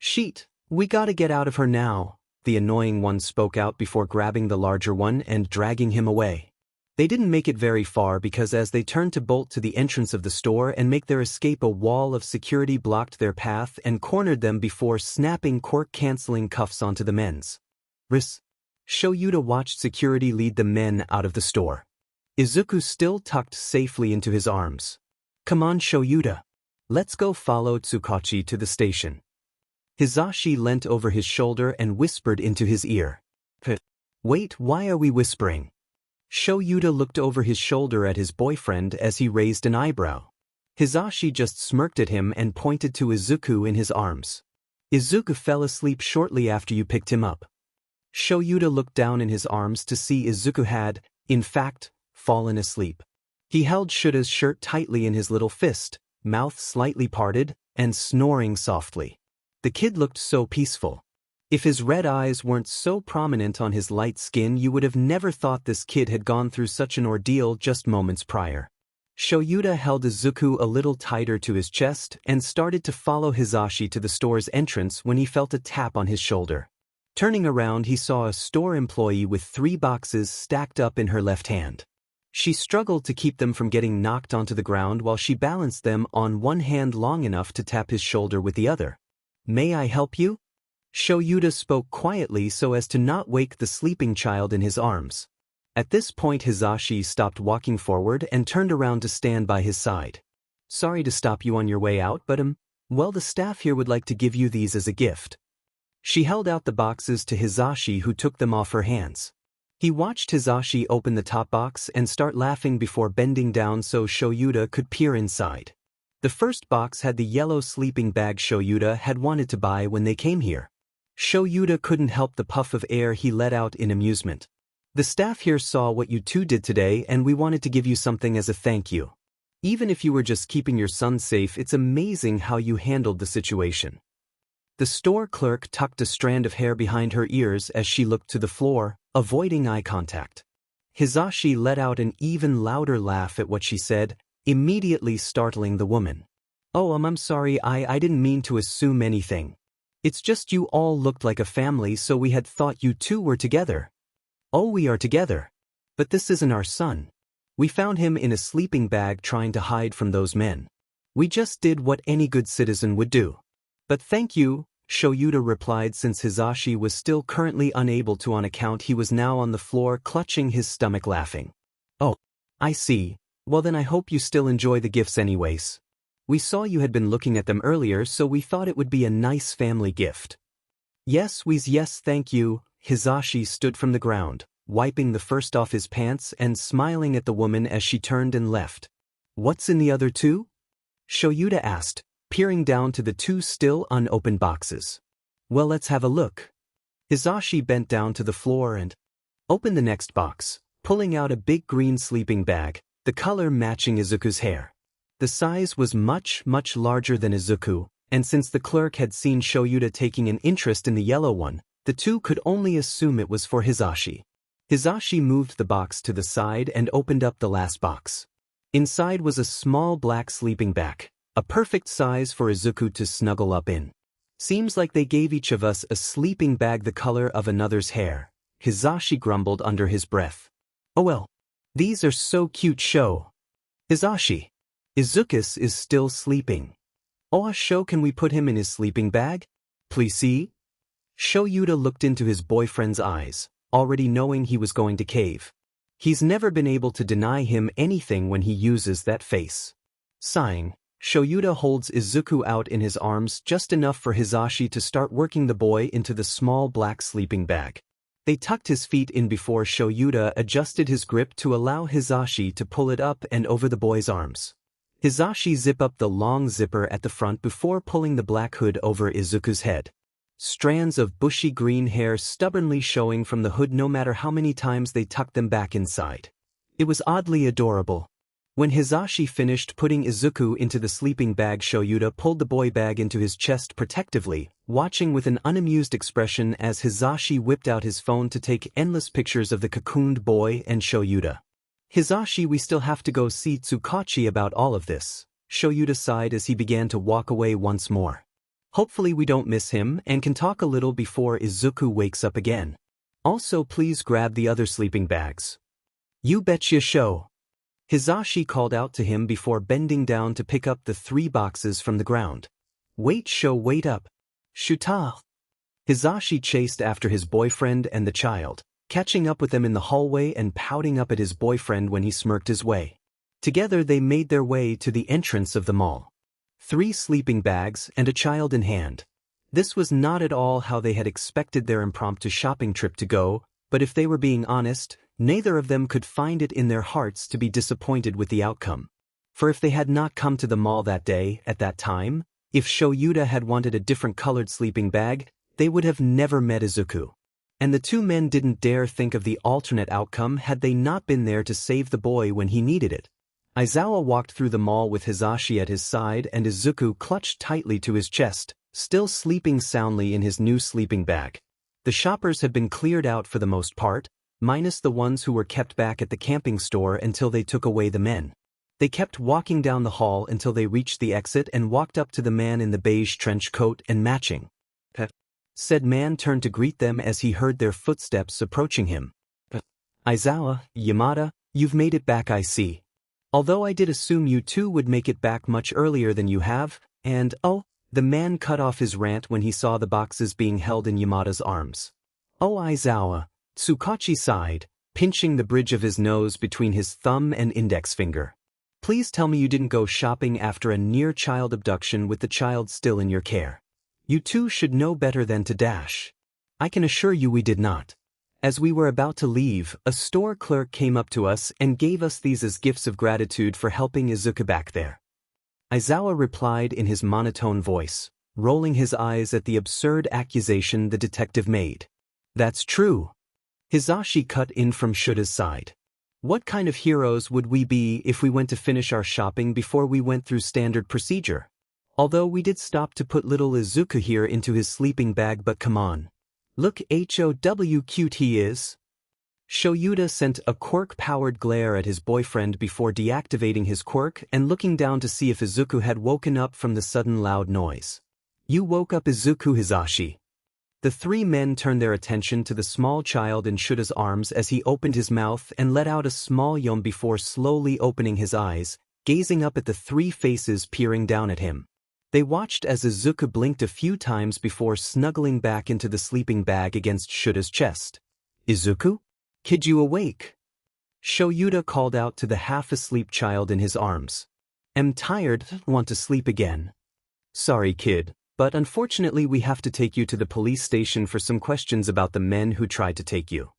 [SPEAKER 1] Sheet, we gotta get out of her now, the annoying one spoke out before grabbing the larger one and dragging him away. They didn't make it very far because as they turned to bolt to the entrance of the store and make their escape, a wall of security blocked their path and cornered them before snapping quirk-canceling cuffs onto the men's wrists. Shoyuta watched security lead the men out of the store. Izuku still tucked safely into his arms. Come on Shoyuta. Let's go, follow Tsukachi to the station. Hizashi leant over his shoulder and whispered into his ear. Wait, why are we whispering? Shoyuta looked over his shoulder at his boyfriend as he raised an eyebrow. Hizashi just smirked at him and pointed to Izuku in his arms. Izuku fell asleep shortly after you picked him up. Shoyuta looked down in his arms to see Izuku had, in fact, fallen asleep. He held Shuta's shirt tightly in his little fist, mouth slightly parted, and snoring softly. The kid looked so peaceful. If his red eyes weren't so prominent on his light skin, you would have never thought this kid had gone through such an ordeal just moments prior. Shoyuta held Izuku a little tighter to his chest and started to follow Hizashi to the store's entrance when he felt a tap on his shoulder. Turning around, he saw a store employee with 3 boxes stacked up in her left hand. She struggled to keep them from getting knocked onto the ground while she balanced them on one hand long enough to tap his shoulder with the other. May I help you? Shoyuta spoke quietly so as to not wake the sleeping child in his arms. At this point Hizashi stopped walking forward and turned around to stand by his side. Sorry to stop you on your way out, but well, the staff here would like to give you these as a gift. She held out the boxes to Hizashi, who took them off her hands. He watched Hizashi open the top box and start laughing before bending down so Shoyuta could peer inside. The first box had the yellow sleeping bag Shoyuta had wanted to buy when they came here. Shoyuta couldn't help the puff of air he let out in amusement. The staff here saw what you two did today and we wanted to give you something as a thank you. Even if you were just keeping your son safe, it's amazing how you handled the situation. The store clerk tucked a strand of hair behind her ears as she looked to the floor, avoiding eye contact. Hizashi let out an even louder laugh at what she said, immediately startling the woman. Oh, I'm sorry, I didn't mean to assume anything. It's just you all looked like a family, so we had thought you two were together. Oh, we are together. But this isn't our son. We found him in a sleeping bag trying to hide from those men. We just did what any good citizen would do. But thank you, Shoyuta replied, since Hizashi was still currently unable to on account he was now on the floor clutching his stomach laughing. Oh, I see. Well then I hope you still enjoy the gifts anyways. We saw you had been looking at them earlier, so we thought it would be a nice family gift. Yes, thank you. Hizashi stood from the ground, wiping the first off his pants and smiling at the woman as she turned and left. What's in the other two? Shoyuta asked, peering down to the two still unopened boxes. Well, let's have a look. Hizashi bent down to the floor and opened the next box, pulling out a big green sleeping bag, the color matching Izuku's hair. The size was much larger than Izuku, and since the clerk had seen Shoyuta taking an interest in the yellow one, the two could only assume it was for Hizashi. Hizashi moved the box to the side and opened up the last box. Inside was a small black sleeping bag, a perfect size for Izuku to snuggle up in. Seems like they gave each of us a sleeping bag the color of another's hair, Hizashi grumbled under his breath. Oh well. These are so cute. Hizashi. Izuku is still sleeping. Oh Sho, can we put him in his sleeping bag? Please see? Shoyuta looked into his boyfriend's eyes, already knowing he was going to cave. He's never been able to deny him anything when he uses that face. Sighing, Shoyuta holds Izuku out in his arms just enough for Hizashi to start working the boy into the small black sleeping bag. They tucked his feet in before Shoyuta adjusted his grip to allow Hizashi to pull it up and over the boy's arms. Hizashi zipped up the long zipper at the front before pulling the black hood over Izuku's head. Strands of bushy green hair stubbornly showing from the hood no matter how many times they tucked them back inside. It was oddly adorable. When Hizashi finished putting Izuku into the sleeping bag, Shoyuta pulled the boy bag into his chest protectively, watching with an unamused expression as Hizashi whipped out his phone to take endless pictures of the cocooned boy and Shoyuta. Hizashi, we still have to go see Tsukachi about all of this, Shoyuta sighed as he began to walk away once more. Hopefully we don't miss him and can talk a little before Izuku wakes up again. Also please grab the other sleeping bags. You betcha Sho. Hizashi called out to him before bending down to pick up the 3 boxes from the ground. Wait Sho, wait up. Shuta. Hizashi chased after his boyfriend and the child, catching up with them in the hallway and pouting up at his boyfriend when he smirked his way. Together they made their way to the entrance of the mall. 3 sleeping bags and a child in hand. This was not at all how they had expected their impromptu shopping trip to go, but if they were being honest, neither of them could find it in their hearts to be disappointed with the outcome. For if they had not come to the mall that day, at that time, if Shoyuta had wanted a different colored sleeping bag, they would have never met Izuku. And the 2 men didn't dare think of the alternate outcome had they not been there to save the boy when he needed it. Aizawa walked through the mall with Hizashi at his side and Izuku clutched tightly to his chest, still sleeping soundly in his new sleeping bag. The shoppers had been cleared out for the most part, minus the ones who were kept back at the camping store until they took away the men. They kept walking down the hall until they reached the exit and walked up to the man in the beige trench coat and matching. Said man turned to greet them as he heard their footsteps approaching him. Aizawa, Yamada, you've made it back, I see. Although I did assume you two would make it back much earlier than you have, and oh, the man cut off his rant when he saw the boxes being held in Yamada's arms. Oh Aizawa, Tsukachi sighed, pinching the bridge of his nose between his thumb and index finger. Please tell me you didn't go shopping after a near-child abduction with the child still in your care. You two should know better than to dash. I can assure you we did not. As we were about to leave, a store clerk came up to us and gave us these as gifts of gratitude for helping Izuku back there. Aizawa replied in his monotone voice, rolling his eyes at the absurd accusation the detective made. That's true. Hizashi cut in from Shuta's side. What kind of heroes would we be if we went to finish our shopping before we went through standard procedure? Although we did stop to put little Izuku here into his sleeping bag, but come on. Look how cute he is. Shoyuta sent a quirk-powered glare at his boyfriend before deactivating his quirk and looking down to see if Izuku had woken up from the sudden loud noise. You woke up Izuku, Hizashi. The 3 men turned their attention to the small child in Shuta's arms as he opened his mouth and let out a small yawn before slowly opening his eyes, gazing up at the 3 faces peering down at him. They watched as Izuku blinked a few times before snuggling back into the sleeping bag against Shuta's chest. Izuku? Kid, you awake? Shoyuta called out to the half-asleep child in his arms. Am tired, want to sleep again. Sorry kid, but unfortunately we have to take you to the police station for some questions about the men who tried to take you.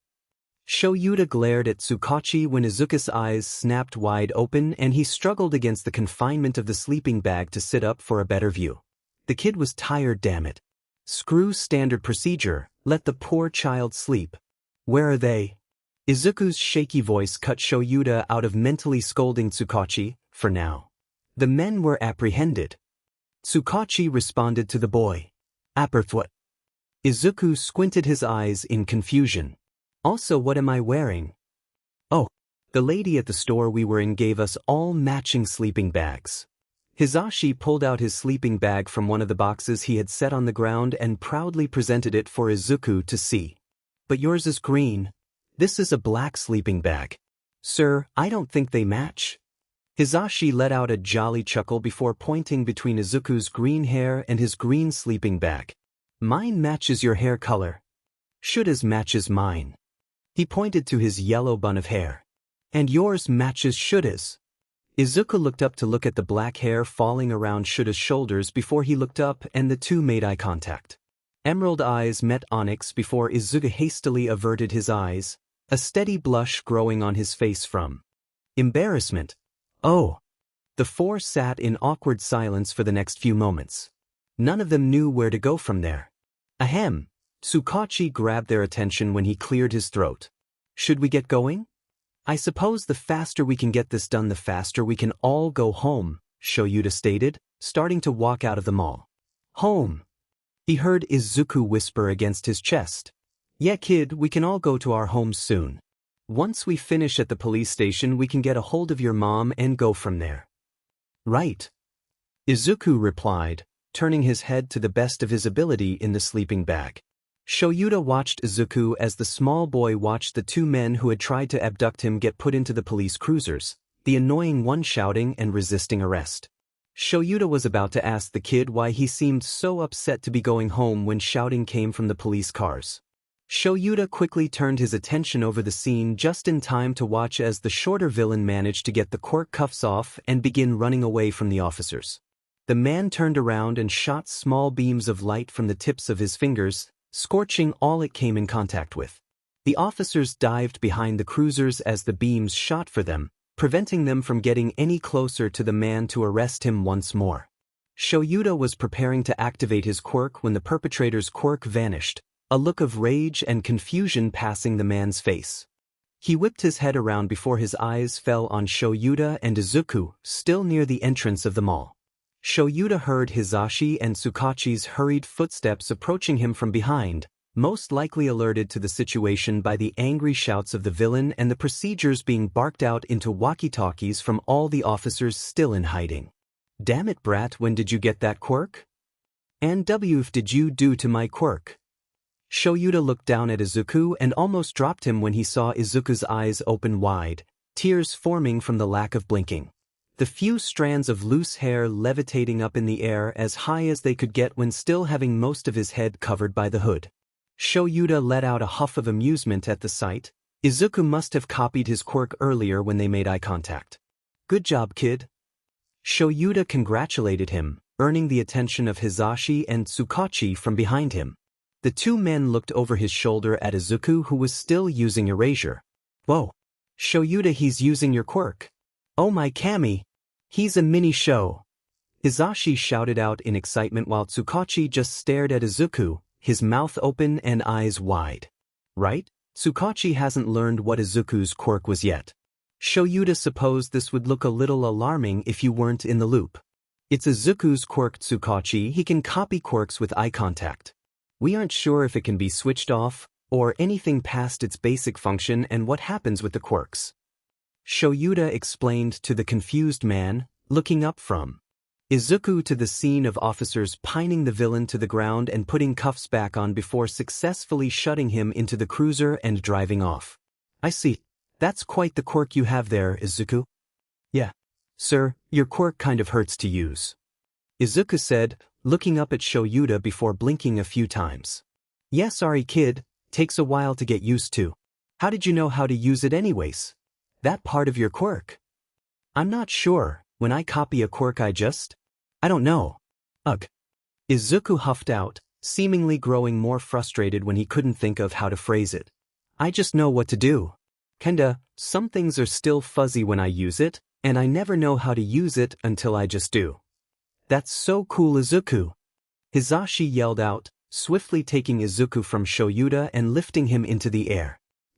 [SPEAKER 1] Shoyuta glared at Tsukachi when Izuku's eyes snapped wide open and he struggled against the confinement of the sleeping bag to sit up for a better view. The kid was tired, damn it. Screw standard procedure, let the poor child sleep. Where are they? Izuku's shaky voice cut Shoyuta out of mentally scolding Tsukachi, for now. The men were apprehended. Tsukachi responded to the boy. What? Izuku squinted his eyes in confusion. Also, what am I wearing? Oh, the lady at the store we were in gave us all matching sleeping bags. Hisashi pulled out his sleeping bag from one of the boxes he had set on the ground and proudly presented it for Izuku to see. But yours is green. This is a black sleeping bag. Sir, I don't think they match. Hisashi let out a jolly chuckle before pointing between Izuku's green hair and his green sleeping bag. Mine matches your hair color. Shuta's matches mine. He pointed to his yellow bun of hair. And yours matches Shuta's. Izuku looked up to look at the black hair falling around Shuta's shoulders before he looked up and the two made eye contact. Emerald eyes met Onyx before Izuku hastily averted his eyes, a steady blush growing on his face from embarrassment. Oh. The four sat in awkward silence for the next few moments. None of them knew where to go from there. Ahem. Tsukachi grabbed their attention when he cleared his throat. Should we get going? I suppose the faster we can get this done the faster we can all go home, Shoyuta stated, starting to walk out of the mall. Home. He heard Izuku whisper against his chest. Yeah kid, we can all go to our homes soon. Once we finish at the police station we can get a hold of your mom and go from there. Right. Izuku replied, turning his head to the best of his ability in the sleeping bag. Shoyuta watched Izuku as the small boy watched the two men who had tried to abduct him get put into the police cruisers, the annoying one shouting and resisting arrest. Shoyuta was about to ask the kid why he seemed so upset to be going home when shouting came from the police cars. Shoyuta quickly turned his attention over the scene just in time to watch as the shorter villain managed to get the quirk cuffs off and begin running away from the officers. The man turned around and shot small beams of light from the tips of his fingers, scorching all it came in contact with. The officers dived behind the cruisers as the beams shot for them, preventing them from getting any closer to the man to arrest him once more. Shoyuta was preparing to activate his quirk when the perpetrator's quirk vanished, a look of rage and confusion passing the man's face. He whipped his head around before his eyes fell on Shoyuta and Izuku, still near the entrance of the mall. Shoyuta heard Hisashi and Tsukachi's hurried footsteps approaching him from behind, most likely alerted to the situation by the angry shouts of the villain and the procedures being barked out into walkie-talkies from all the officers still in hiding. Damn it, brat, when did you get that quirk? And what did you do to my quirk? Shoyuta looked down at Izuku and almost dropped him when he saw Izuku's eyes open wide, tears forming from the lack of blinking. The few strands of loose hair levitating up in the air as high as they could get when still having most of his head covered by the hood. Shoyuta let out a huff of amusement at the sight. Izuku must have copied his quirk earlier when they made eye contact. Good job, kid. Shoyuta congratulated him, earning the attention of Hisashi and Tsukachi from behind him. The two men looked over his shoulder at Izuku, who was still using erasure. Whoa. Shoyuta, he's using your quirk. Oh my Kami. He's a mini show. Hisashi shouted out in excitement while Tsukachi just stared at Izuku, his mouth open and eyes wide. Right? Tsukachi hasn't learned what Izuku's quirk was yet. Shoyuta supposed this would look a little alarming if you weren't in the loop. It's Izuku's quirk, Tsukachi. He can copy quirks with eye contact. We aren't sure if it can be switched off, or anything past its basic function and what happens with the quirks. Shoyuta explained to the confused man, looking up from Izuku to the scene of officers pining the villain to the ground and putting cuffs back on before successfully shutting him into the cruiser and driving off. I see. That's quite the quirk you have there, Izuku. Yeah. Sir, your quirk kind of hurts to use. Izuku said, looking up at Shoyuta before blinking a few times. Yeah, sorry kid, takes a while to get used to. How did you know how to use it anyways? That part of your quirk? I'm not sure, When I copy a quirk I don't know. Ugh. Izuku huffed out, seemingly growing more frustrated when he couldn't think of how to phrase it. I just know what to do. Kinda, some things are still fuzzy when I use it, and I never know how to use it until I just do. That's so cool, Izuku. Hisashi yelled out, swiftly taking Izuku from Shoyuta and lifting him into the air.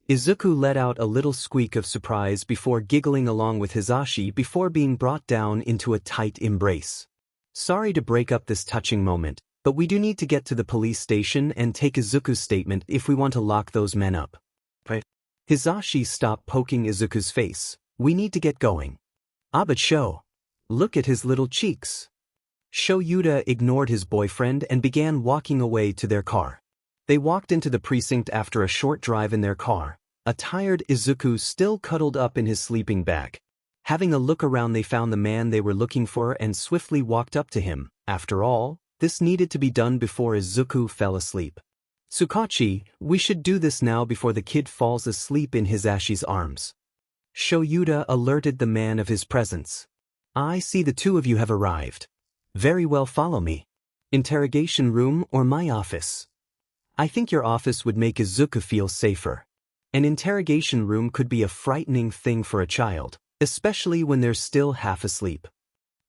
[SPEAKER 1] Izuku let out a little squeak of surprise before giggling along with Hisashi before being brought down into a tight embrace. Sorry to break up this touching moment, but we do need to get to the police station and take Izuku's statement if we want to lock those men up. Right. Hisashi stopped poking Izuku's face. We need to get going. But look at his little cheeks. Shoyuta ignored his boyfriend and began walking away to their car. They walked into the precinct after a short drive in their car, a tired Izuku still cuddled up in his sleeping bag. Having a look around, they found the man they were looking for and swiftly walked up to him. After all, this needed to be done before Izuku fell asleep. Tsukachi, we should do this now before the kid falls asleep in Hisashi's arms. Shoyuta alerted the man of his presence. I see the two of you have arrived. Very well, follow me. Interrogation room or my office? I think your office would make Izuku feel safer. An interrogation room could be a frightening thing for a child, especially when they're still half asleep.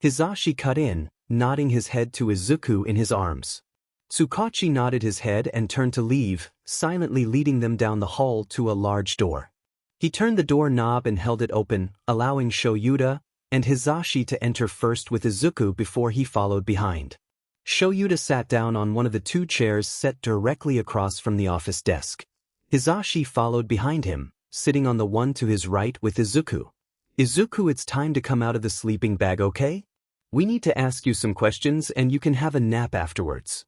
[SPEAKER 1] Hisashi cut in, nodding his head to Izuku in his arms. Tsukachi nodded his head and turned to leave, silently leading them down the hall to a large door. He turned the door knob and held it open, allowing Shoyuta and Hisashi to enter first with Izuku before he followed behind. Shoyuta sat down on one of the two chairs set directly across from the office desk. Hisashi followed behind him, sitting on the one to his right with Izuku. Izuku, it's time to come out of the sleeping bag, okay? We need to ask you some questions and you can have a nap afterwards.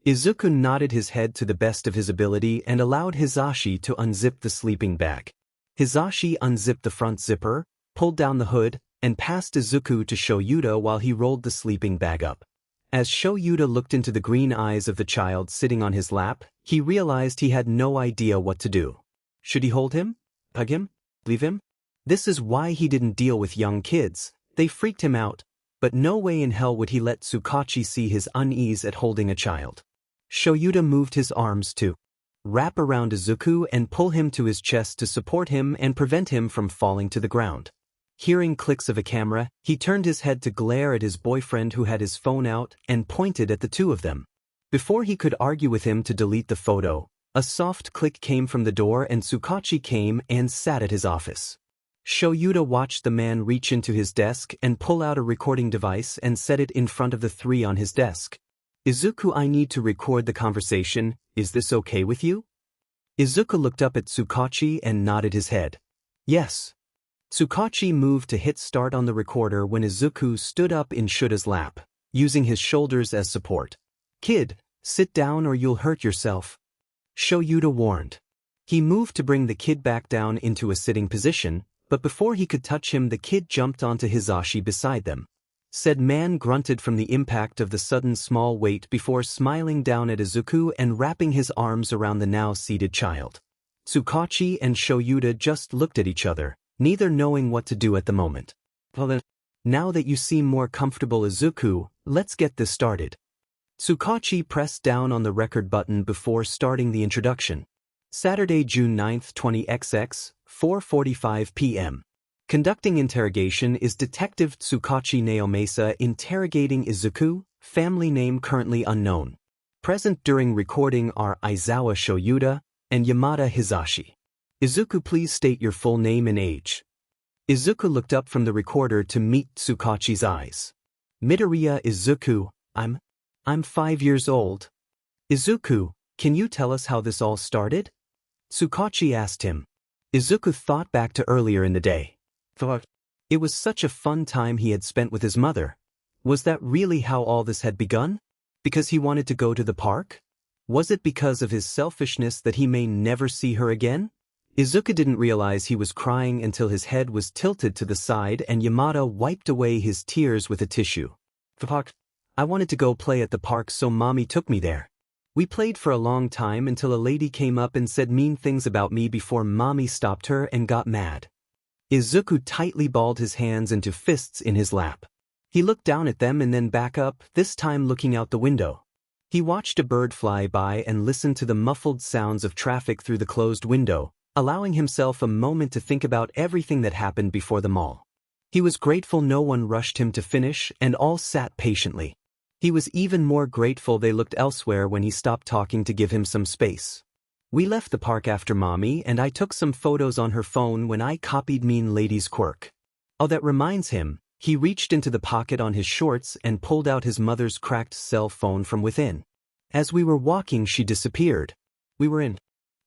[SPEAKER 1] Izuku nodded his head to the best of his ability and allowed Hisashi to unzip the sleeping bag. Hisashi unzipped the front zipper, pulled down the hood, and passed Izuku to Shoyuta while he rolled the sleeping bag up. As Shoyuta looked into the green eyes of the child sitting on his lap, he realized he had no idea what to do. Should he hold him? Hug him? Leave him? This is why he didn't deal with young kids. They freaked him out, but no way in hell would he let Tsukachi see his unease at holding a child. Shoyuta moved his arms to wrap around Izuku and pull him to his chest to support him and prevent him from falling to the ground. Hearing clicks of a camera, he turned his head to glare at his boyfriend who had his phone out and pointed at the two of them. Before he could argue with him to delete the photo, a soft click came from the door and Tsukachi came and sat at his office. Shoyuta watched the man reach into his desk and pull out a recording device and set it in front of the three on his desk. Izuku, I need to record the conversation, is this okay with you? Izuku looked up at Tsukachi and nodded his head. Yes. Tsukachi moved to hit start on the recorder when Izuku stood up in Shuta's lap, using his shoulders as support. Kid, sit down or you'll hurt yourself. Shoyuta warned. He moved to bring the kid back down into a sitting position, but before he could touch him the kid jumped onto Hisashi beside them. Said man grunted from the impact of the sudden small weight before smiling down at Izuku and wrapping his arms around the now seated child. Tsukachi and Shoyuta just looked at each other, neither knowing what to do at the moment. Well then, now that you seem more comfortable, Izuku, let's get this started. Tsukachi pressed down on the record button before starting the introduction. Saturday, June 9, 20XX, 4:45 p.m. Conducting interrogation is Detective Tsukachi Naomasa interrogating Izuku, family name currently unknown. Present during recording are Aizawa Shoyuta and Yamada Hisashi. Izuku, please state your full name and age. Izuku looked up from the recorder to meet Tsukachi's eyes. Midoriya Izuku, I'm 5 years old. Izuku, can you tell us how this all started? Tsukachi asked him. Izuku thought back to earlier in the day. It was such a fun time he had spent with his mother. Was that really how all this had begun? Because he wanted to go to the park? Was it because of his selfishness that he may never see her again? Izuku didn't realize he was crying until his head was tilted to the side and Yamada wiped away his tears with a tissue. I wanted to go play at the park, so mommy took me there. We played for a long time until a lady came up and said mean things about me before mommy stopped her and got mad. Izuku tightly balled his hands into fists in his lap. He looked down at them and then back up, this time looking out the window. He watched a bird fly by and listened to the muffled sounds of traffic through the closed window, allowing himself a moment to think about everything that happened before them all. He was grateful no one rushed him to finish and all sat patiently. He was even more grateful they looked elsewhere when he stopped talking to give him some space. We left the park after Mommy and I took some photos on her phone when I copied Mean Lady's quirk. Oh, that reminds him, he reached into the pocket on his shorts and pulled out his mother's cracked cell phone from within. As we were walking, she disappeared. We were in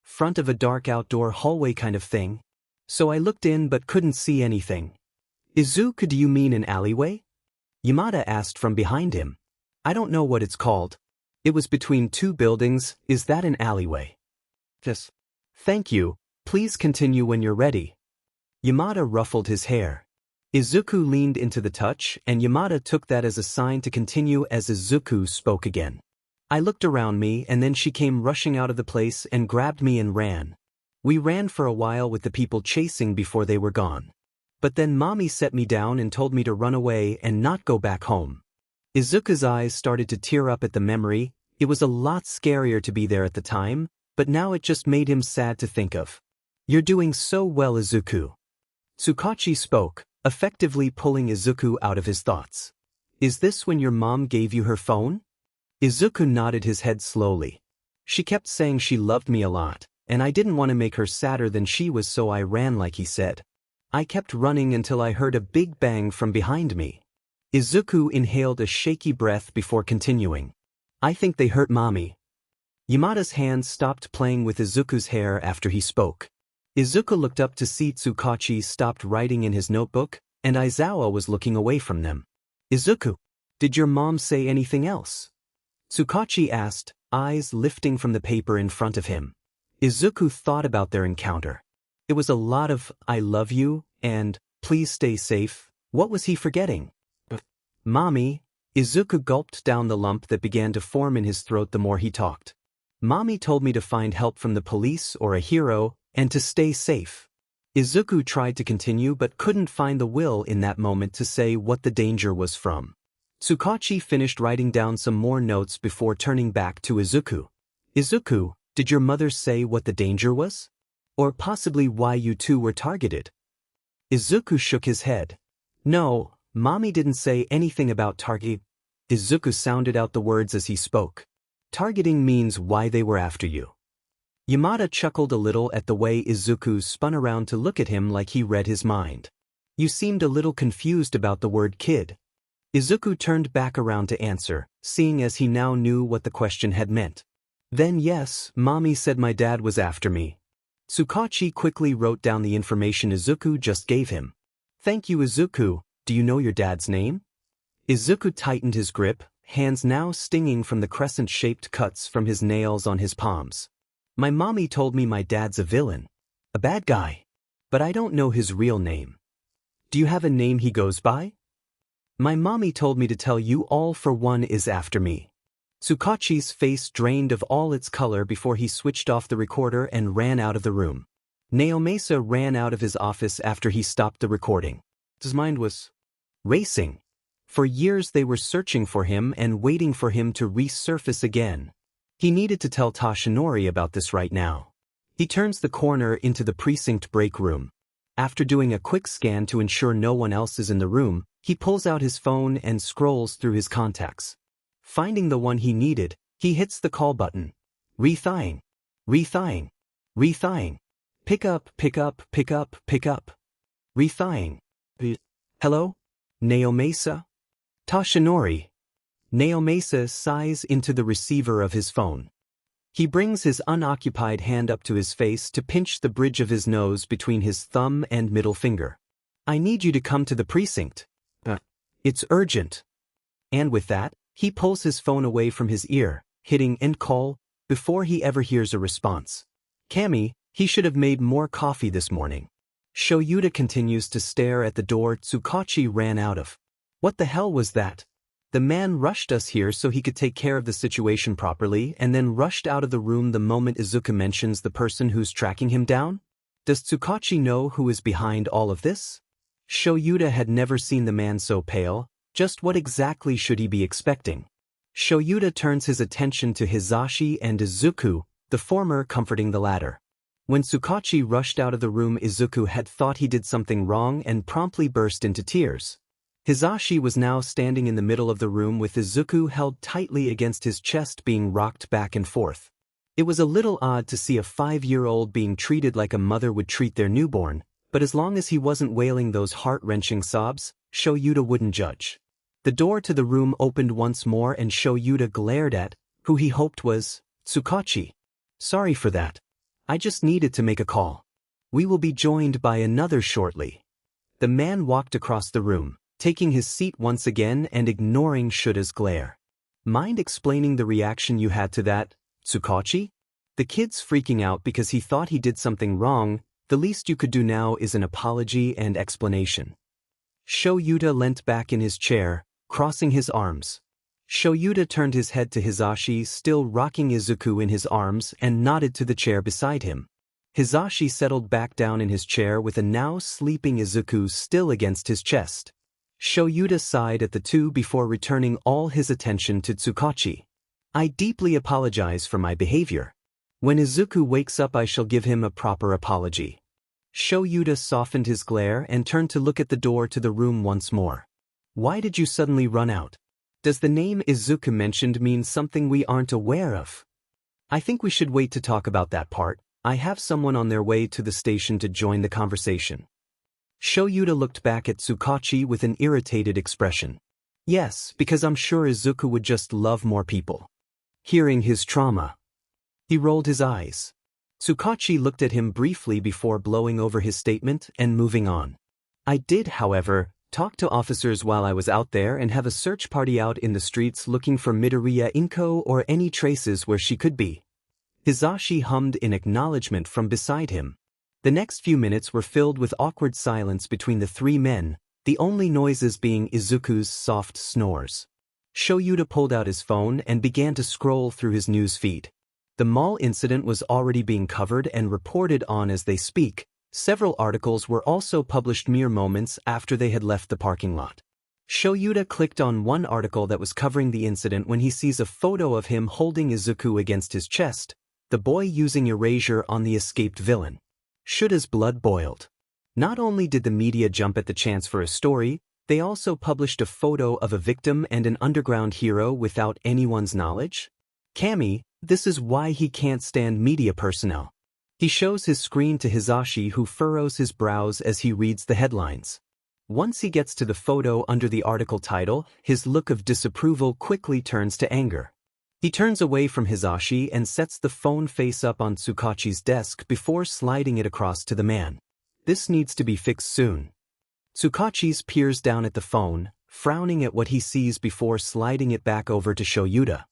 [SPEAKER 1] front of a dark outdoor hallway kind of thing. So I looked in but couldn't see anything. Izuku, do you mean an alleyway? Yamada asked from behind him. I don't know what it's called. It was between two buildings, is that an alleyway? Yes. Thank you, please continue when you're ready. Yamada ruffled his hair. Izuku leaned into the touch and Yamada took that as a sign to continue as Izuku spoke again. I looked around me and then she came rushing out of the place and grabbed me and ran. We ran for a while with the people chasing before they were gone. But then Mommy set me down and told me to run away and not go back home. Izuku's eyes started to tear up at the memory. It was a lot scarier to be there at the time, but now it just made him sad to think of. You're doing so well, Izuku. Tsukachi spoke, effectively pulling Izuku out of his thoughts. Is this when your mom gave you her phone? Izuku nodded his head slowly. She kept saying she loved me a lot, and I didn't want to make her sadder than she was, so I ran like he said. I kept running until I heard a big bang from behind me. Izuku inhaled a shaky breath before continuing. I think they hurt Mommy. Yamada's hand stopped playing with Izuku's hair after he spoke. Izuku looked up to see Tsukachi stopped writing in his notebook, and Aizawa was looking away from them. Izuku, did your mom say anything else? Tsukachi asked, eyes lifting from the paper in front of him. Izuku thought about their encounter. It was a lot of, I love you, and, please stay safe. What was he forgetting? Mommy. Izuku gulped down the lump that began to form in his throat the more he talked. Mommy told me to find help from the police or a hero, and to stay safe. Izuku tried to continue but couldn't find the will in that moment to say what the danger was from. Tsukachi finished writing down some more notes before turning back to Izuku. Izuku, did your mother say what the danger was? Or possibly why you two were targeted? Izuku shook his head. No, Mommy didn't say anything about target. Izuku sounded out the words as he spoke. Targeting means why they were after you. Yamada chuckled a little at the way Izuku spun around to look at him like he read his mind. You seemed a little confused about the word kid. Izuku turned back around to answer, seeing as he now knew what the question had meant. Then yes, Mommy said my dad was after me. Tsukachi quickly wrote down the information Izuku just gave him. Thank you, Izuku. Do you know your dad's name? Izuku tightened his grip, hands now stinging from the crescent-shaped cuts from his nails on his palms. My mommy told me my dad's a villain. A bad guy. But I don't know his real name. Do you have a name he goes by? My mommy told me to tell you all for one is after me. Tsukachi's face drained of all its color before he switched off the recorder and ran out of the room. Naomasa ran out of his office after he stopped the recording. His mind was racing. For years they were searching for him and waiting for him to resurface again. He needed to tell Toshinori about this right now. He turns the corner into the precinct break room. After doing a quick scan to ensure no one else is in the room, he pulls out his phone and scrolls through his contacts. Finding the one he needed, he hits the call button. Re-thying. Re-thying. Re-thying. Pick up, pick up, pick up, pick up. Re-thying. Hello? Naomasa? Toshinori. Naomasa sighs into the receiver of his phone. He brings his unoccupied hand up to his face to pinch the bridge of his nose between his thumb and middle finger. I need you to come to the precinct. It's urgent. And with that, he pulls his phone away from his ear, hitting end call, before he ever hears a response. Kami, he should have made more coffee this morning. Shoyuta continues to stare at the door Tsukachi ran out of. What the hell was that? The man rushed us here so he could take care of the situation properly and then rushed out of the room the moment Izuku mentions the person who's tracking him down? Does Tsukachi know who is behind all of this? Shoyuta had never seen the man so pale. Just what exactly should he be expecting? Shoyuta turns his attention to Hizashi and Izuku, the former comforting the latter. When Tsukachi rushed out of the room, Izuku had thought he did something wrong and promptly burst into tears. Hizashi was now standing in the middle of the room with Izuku held tightly against his chest, being rocked back and forth. It was a little odd to see a 5-year-old being treated like a mother would treat their newborn, but as long as he wasn't wailing those heart-wrenching sobs, Shoyuta wouldn't judge. The door to the room opened once more and Shoyuta glared at who he hoped was Tsukachi. Sorry for that. I just needed to make a call. We will be joined by another shortly. The man walked across the room, taking his seat once again and ignoring Shuta's glare. Mind explaining the reaction you had to that, Tsukachi? The kid's freaking out because he thought he did something wrong. The least you could do now is an apology and explanation. Shoyuta leant back in his chair, crossing his arms. Shoyuta turned his head to Hizashi, still rocking Izuku in his arms, and nodded to the chair beside him. Hizashi settled back down in his chair with a now sleeping Izuku still against his chest. Shoyuta sighed at the two before returning all his attention to Tsukachi. I deeply apologize for my behavior. When Izuku wakes up, I shall give him a proper apology. Shoyuta softened his glare and turned to look at the door to the room once more. Why did you suddenly run out? Does the name Izuku mentioned mean something we aren't aware of? I think we should wait to talk about that part. I have someone on their way to the station to join the conversation. Shoyuta looked back at Tsukachi with an irritated expression. Yes, because I'm sure Izuku would just love more people. Hearing his trauma. He rolled his eyes. Tsukachi looked at him briefly before blowing over his statement and moving on. I did, however, talk to officers while I was out there and have a search party out in the streets looking for Midoriya Inko or any traces where she could be. Hizashi hummed in acknowledgement from beside him. The next few minutes were filled with awkward silence between the three men, the only noises being Izuku's soft snores. Shoyuta pulled out his phone and began to scroll through his news feed. The mall incident was already being covered and reported on as they speak. Several articles were also published mere moments after they had left the parking lot. Shoyuta clicked on one article that was covering the incident when he sees a photo of him holding Izuku against his chest, the boy using erasure on the escaped villain. Shuta's blood boiled. Not only did the media jump at the chance for a story, they also published a photo of a victim and an underground hero without anyone's knowledge. Kami, this is why he can't stand media personnel. He shows his screen to Hizashi, who furrows his brows as he reads the headlines. Once he gets to the photo under the article title, his look of disapproval quickly turns to anger. He turns away from Hizashi and sets the phone face up on Tsukachi's desk before sliding it across to the man. This needs to be fixed soon. Tsukachi peers down at the phone, frowning at what he sees before sliding it back over to Shoyuta.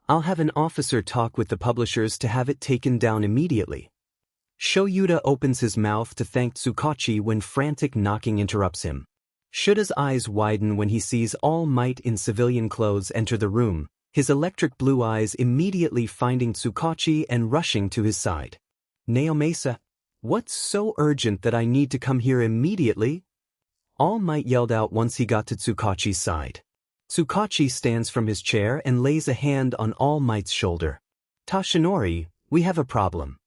[SPEAKER 1] I'll have an officer talk with the publishers to have it taken down immediately. Shoyuta opens his mouth to thank Tsukachi when frantic knocking interrupts him. Shuta's eyes widen when he sees All Might in civilian clothes enter the room, his electric blue eyes immediately finding Tsukachi and rushing to his side. Naomasa, what's so urgent that I need to come here immediately? All Might yelled out once he got to Tsukachi's side. Tsukachi stands from his chair and lays a hand on All Might's shoulder. Tashinori, we have a problem.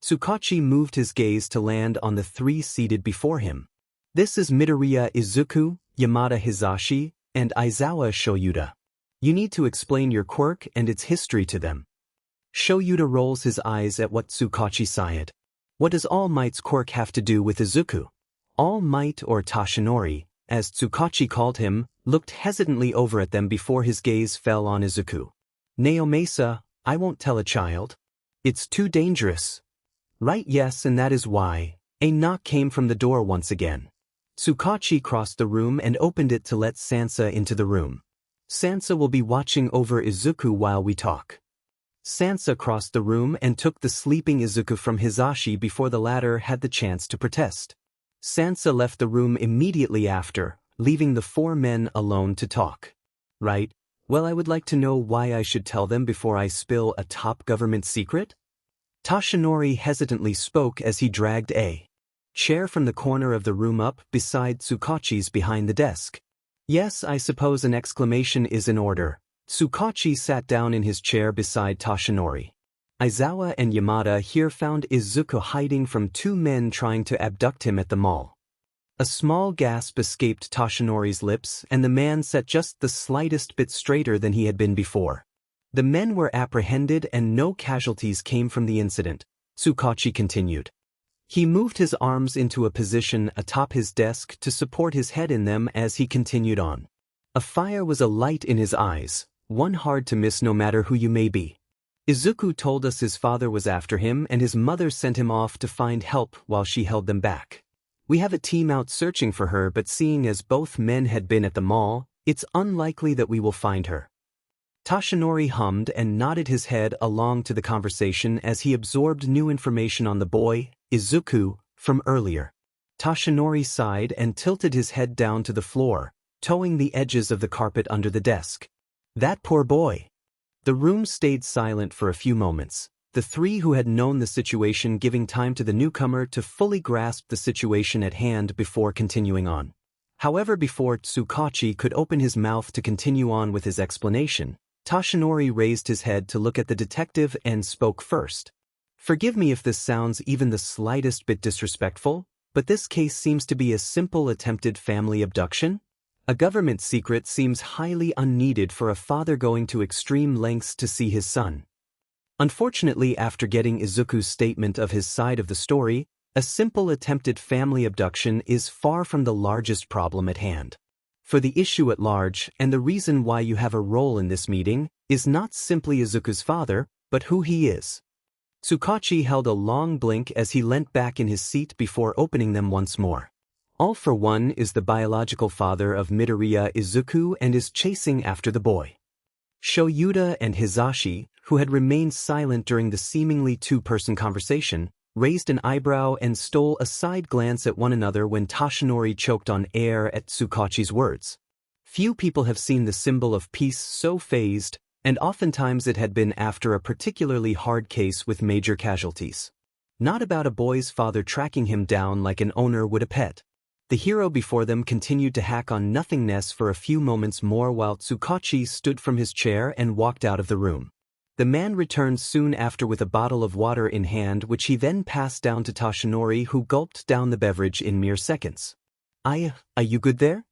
[SPEAKER 1] Tsukachi moved his gaze to land on the three seated before him. This is Midoriya Izuku, Yamada Hizashi, and Aizawa Shoyuta. You need to explain your quirk and its history to them. Shoyuta rolls his eyes at what Tsukachi said. What does All Might's quirk have to do with Izuku? All Might, or Tashinori, as Tsukachi called him, looked hesitantly over at them before his gaze fell on Izuku. Naomasa, I won't tell a child. It's too dangerous. Right, yes, and that is why. A knock came from the door once again. Tsukachi crossed the room and opened it to let Sansa into the room. Sansa will be watching over Izuku while we talk. Sansa crossed the room and took the sleeping Izuku from Hizashi before the latter had the chance to protest. Sansa left the room immediately after, leaving the four men alone to talk. Right, well, I would like to know why I should tell them before I spill a top government secret? Toshinori hesitantly spoke as he dragged a chair from the corner of the room up beside Tsukachi's behind the desk. Yes, I suppose an exclamation is in order. Tsukachi sat down in his chair beside Toshinori. Aizawa and Yamada here found Izuku hiding from two men trying to abduct him at the mall. A small gasp escaped Toshinori's lips, and the man sat just the slightest bit straighter than he had been before. The men were apprehended and no casualties came from the incident, Tsukachi continued. He moved his arms into a position atop his desk to support his head in them as he continued on. A fire was alight in his eyes, one hard to miss no matter who you may be. Izuku told us his father was after him and his mother sent him off to find help while she held them back. We have a team out searching for her, but seeing as both men had been at the mall, it's unlikely that we will find her. Toshinori hummed and nodded his head along to the conversation as he absorbed new information on the boy, Izuku, from earlier. Toshinori sighed and tilted his head down to the floor, toeing the edges of the carpet under the desk. That poor boy. The room stayed silent for a few moments, the three who had known the situation giving time to the newcomer to fully grasp the situation at hand before continuing on. However, before Tsukachi could open his mouth to continue on with his explanation, Toshinori raised his head to look at the detective and spoke first. Forgive me if this sounds even the slightest bit disrespectful, but this case seems to be a simple attempted family abduction. A government secret seems highly unneeded for a father going to extreme lengths to see his son. Unfortunately, after getting Izuku's statement of his side of the story, a simple attempted family abduction is far from the largest problem at hand. For the issue at large, and the reason why you have a role in this meeting, is not simply Izuku's father, but who he is. Tsukachi held a long blink as he leant back in his seat before opening them once more. All for One is the biological father of Midoriya Izuku and is chasing after the boy. Shoyuta and Hizashi, who had remained silent during the seemingly two-person conversation, raised an eyebrow and stole a side glance at one another when Toshinori choked on air at Tsukachi's words. Few people have seen the symbol of peace so phased, and oftentimes it had been after a particularly hard case with major casualties. Not about a boy's father tracking him down like an owner would a pet. The hero before them continued to hack on nothingness for a few moments more while Tsukachi stood from his chair and walked out of the room. The man returned soon after with a bottle of water in hand, which he then passed down to Toshinori, who gulped down the beverage in mere seconds. Are you good there?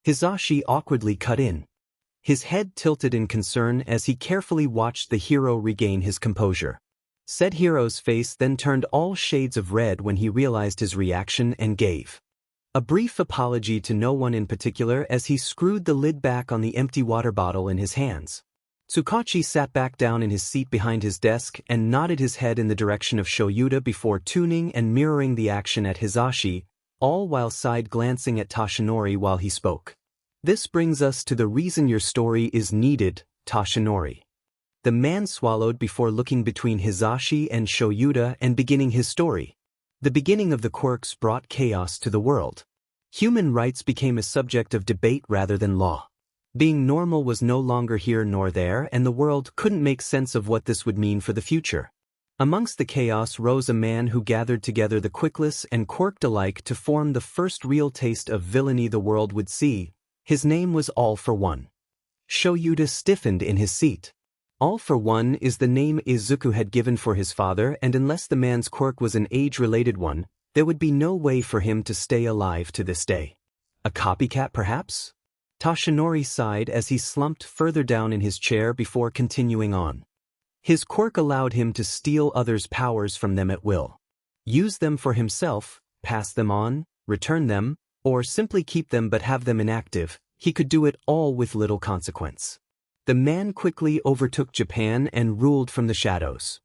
[SPEAKER 1] Hizashi awkwardly cut in. His head tilted in concern as he carefully watched the hero regain his composure. Said hero's face then turned all shades of red when he realized his reaction and gave a brief apology to no one in particular as he screwed the lid back on the empty water bottle in his hands. Tsukachi sat back down in his seat behind his desk and nodded his head in the direction of Shoyuta before tuning and mirroring the action at Hizashi, all while side-glancing at Toshinori while he spoke. This brings us to the reason your story is needed, Toshinori. The man swallowed before looking between Hizashi and Shoyuta and beginning his story. The beginning of the quirks brought chaos to the world. Human rights became a subject of debate rather than law. Being normal was no longer here nor there, and the world couldn't make sense of what this would mean for the future. Amongst the chaos rose a man who gathered together the quirkless and quirked alike to form the first real taste of villainy the world would see. His name was All for One. Shoyuta stiffened in his seat. All for One is the name Izuku had given for his father, and unless the man's quirk was an age-related one, there would be no way for him to stay alive to this day. A copycat, perhaps? Toshinori sighed as he slumped further down in his chair before continuing on. His quirk allowed him to steal others' powers from them at will. Use them for himself, pass them on, return them, or simply keep them but have them inactive. He could do it all with little consequence. The man quickly overtook Japan and ruled from the shadows.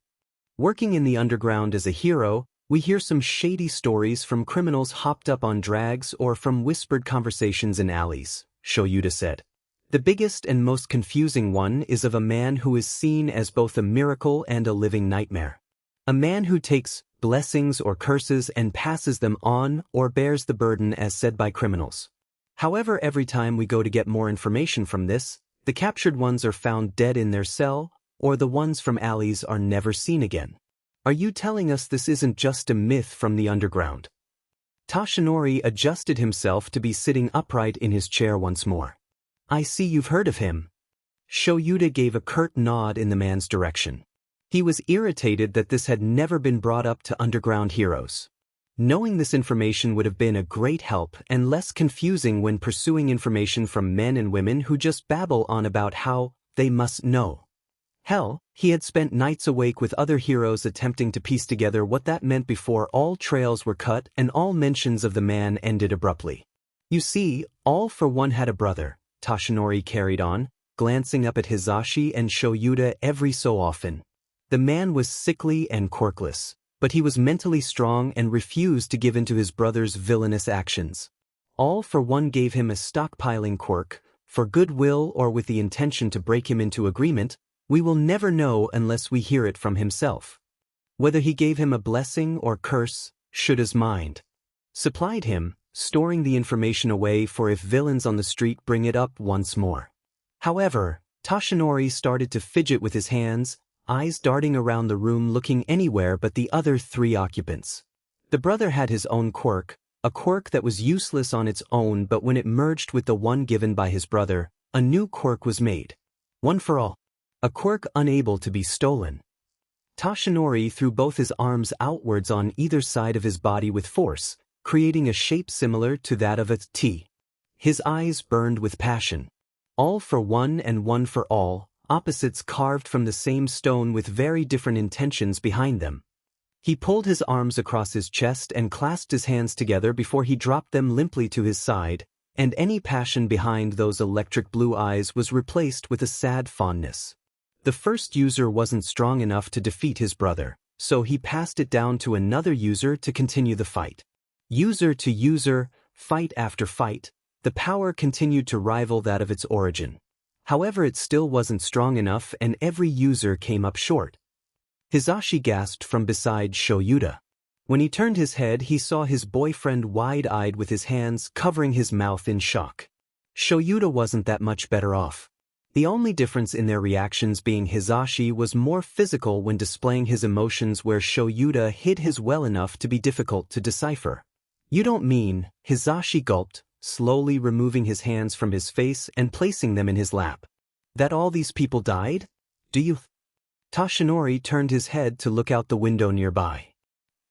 [SPEAKER 1] Working in the underground as a hero, we hear some shady stories from criminals hopped up on drags or from whispered conversations in alleys, Shoyuta said. The biggest and most confusing one is of a man who is seen as both a miracle and a living nightmare. A man who takes blessings or curses and passes them on or bears the burden as said by criminals. However, every time we go to get more information from this, the captured ones are found dead in their cell, or the ones from alleys are never seen again. Are you telling us this isn't just a myth from the underground? Tashinori adjusted himself to be sitting upright in his chair once more. I see you've heard of him. Shoyuta gave a curt nod in the man's direction. He was irritated that this had never been brought up to underground heroes. Knowing this information would have been a great help and less confusing when pursuing information from men and women who just babble on about how they must know. Hell, he had spent nights awake with other heroes attempting to piece together what that meant before all trails were cut and all mentions of the man ended abruptly. You see, All for One had a brother, Tashinori carried on, glancing up at Hizashi and Shoyuta every so often. The man was sickly and quirkless, but he was mentally strong and refused to give in to his brother's villainous actions. All for One gave him a stockpiling quirk, for goodwill or with the intention to break him into agreement. We will never know unless we hear it from himself. Whether he gave him a blessing or curse, Shuta's mind supplied him, storing the information away for if villains on the street bring it up once more. However, Tashinori started to fidget with his hands, eyes darting around the room looking anywhere but the other three occupants. The brother had his own quirk, a quirk that was useless on its own, but when it merged with the one given by his brother, a new quirk was made. One for all. A quirk unable to be stolen. Tashinori threw both his arms outwards on either side of his body with force, creating a shape similar to that of a T. His eyes burned with passion. All for one and one for all, opposites carved from the same stone with very different intentions behind them. He pulled his arms across his chest and clasped his hands together before he dropped them limply to his side, and any passion behind those electric blue eyes was replaced with a sad fondness. The first user wasn't strong enough to defeat his brother, so he passed it down to another user to continue the fight. User to user, fight after fight, the power continued to rival that of its origin. However, it still wasn't strong enough and every user came up short. Hizashi gasped from beside Shoyuta. When he turned his head, he saw his boyfriend wide-eyed with his hands covering his mouth in shock. Shoyuta wasn't that much better off. The only difference in their reactions being Hizashi was more physical when displaying his emotions, where Shoyuta hid his well enough to be difficult to decipher. You don't mean, Hizashi gulped, slowly removing his hands from his face and placing them in his lap. That all these people died? Do you? Tashinori turned his head to look out the window nearby.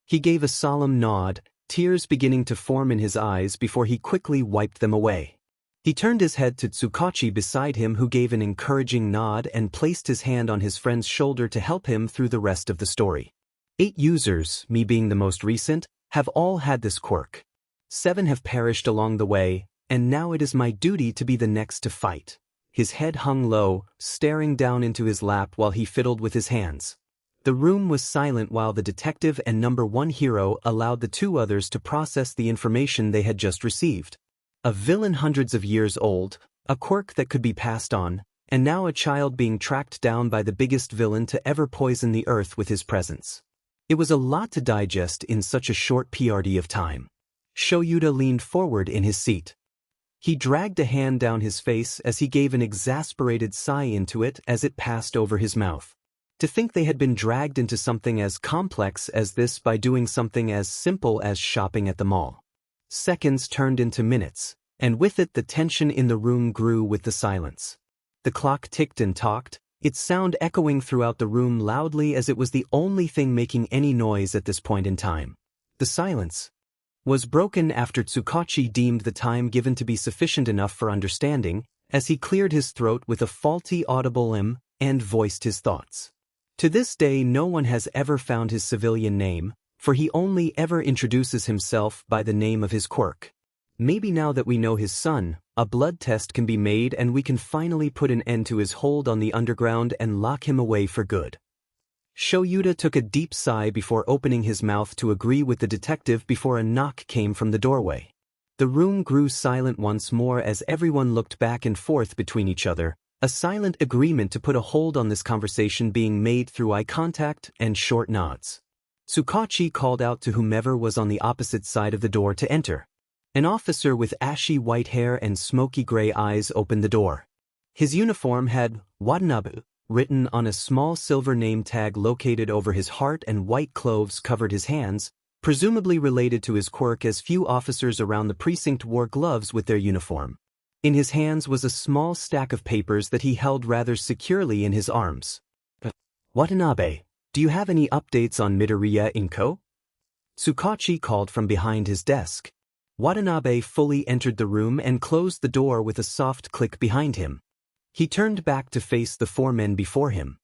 [SPEAKER 1] He gave a solemn nod, tears beginning to form in his eyes before he quickly wiped them away. He turned his head to Tsukachi beside him, who gave an encouraging nod and placed his hand on his friend's shoulder to help him through the rest of the story. 8 users, me being the most recent, have all had this quirk. 7 have perished along the way, and now it is my duty to be the next to fight. His head hung low, staring down into his lap while he fiddled with his hands. The room was silent while the detective and number 1 hero allowed the 2 others to process the information they had just received. A villain hundreds of years old, a quirk that could be passed on, and now a child being tracked down by the biggest villain to ever poison the earth with his presence. It was a lot to digest in such a short PRD of time. Shoyuta leaned forward in his seat. He dragged a hand down his face as he gave an exasperated sigh into it as it passed over his mouth. To think they had been dragged into something as complex as this by doing something as simple as shopping at the mall. Seconds turned into minutes, and with it the tension in the room grew with the silence. The clock ticked and talked, its sound echoing throughout the room loudly as it was the only thing making any noise at this point in time. The silence was broken after Tsukachi deemed the time given to be sufficient enough for understanding, as he cleared his throat with a faulty audible "m" and voiced his thoughts. To this day no one has ever found his civilian name, for he only ever introduces himself by the name of his quirk. Maybe now that we know his son, a blood test can be made and we can finally put an end to his hold on the underground and lock him away for good. Shoyuta took a deep sigh before opening his mouth to agree with the detective before a knock came from the doorway. The room grew silent once more as everyone looked back and forth between each other, a silent agreement to put a hold on this conversation being made through eye contact and short nods. Tsukachi called out to whomever was on the opposite side of the door to enter. An officer with ashy white hair and smoky gray eyes opened the door. His uniform had "Watanabe" written on a small silver name tag located over his heart, and white cloves covered his hands, presumably related to his quirk, as few officers around the precinct wore gloves with their uniform. In his hands was a small stack of papers that he held rather securely in his arms. "Watanabe, do you have any updates on Midoriya Inko?" Tsukachi called from behind his desk. Watanabe fully entered the room and closed the door with a soft click behind him. He turned back to face the four men before him.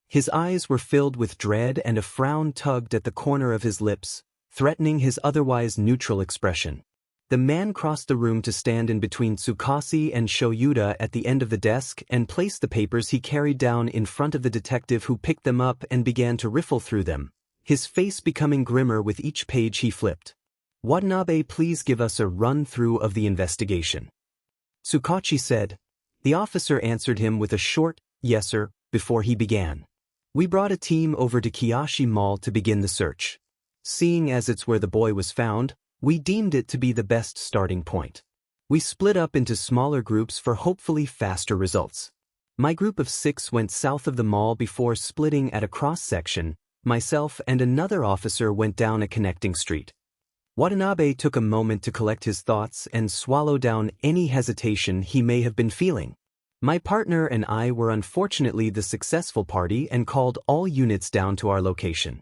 [SPEAKER 1] His eyes were filled with dread and a frown tugged at the corner of his lips, threatening his otherwise neutral expression. The man crossed the room to stand in between Tsukasi and Shoyuta at the end of the desk and placed the papers he carried down in front of the detective, who picked them up and began to riffle through them, his face becoming grimmer with each page he flipped. "Watanabe, please give us a run-through of the investigation," Tsukachi said. The officer answered him with a short, "Yes, sir," before he began. "We brought a team over to Kiyoshi Mall to begin the search. Seeing as it's where the boy was found, we deemed it to be the best starting point. We split up into smaller groups for hopefully faster results. My group of 6 went south of the mall before splitting at a cross-section. Myself and another officer went down a connecting street." Watanabe took a moment to collect his thoughts and swallow down any hesitation he may have been feeling. "My partner and I were unfortunately the successful party and called all units down to our location."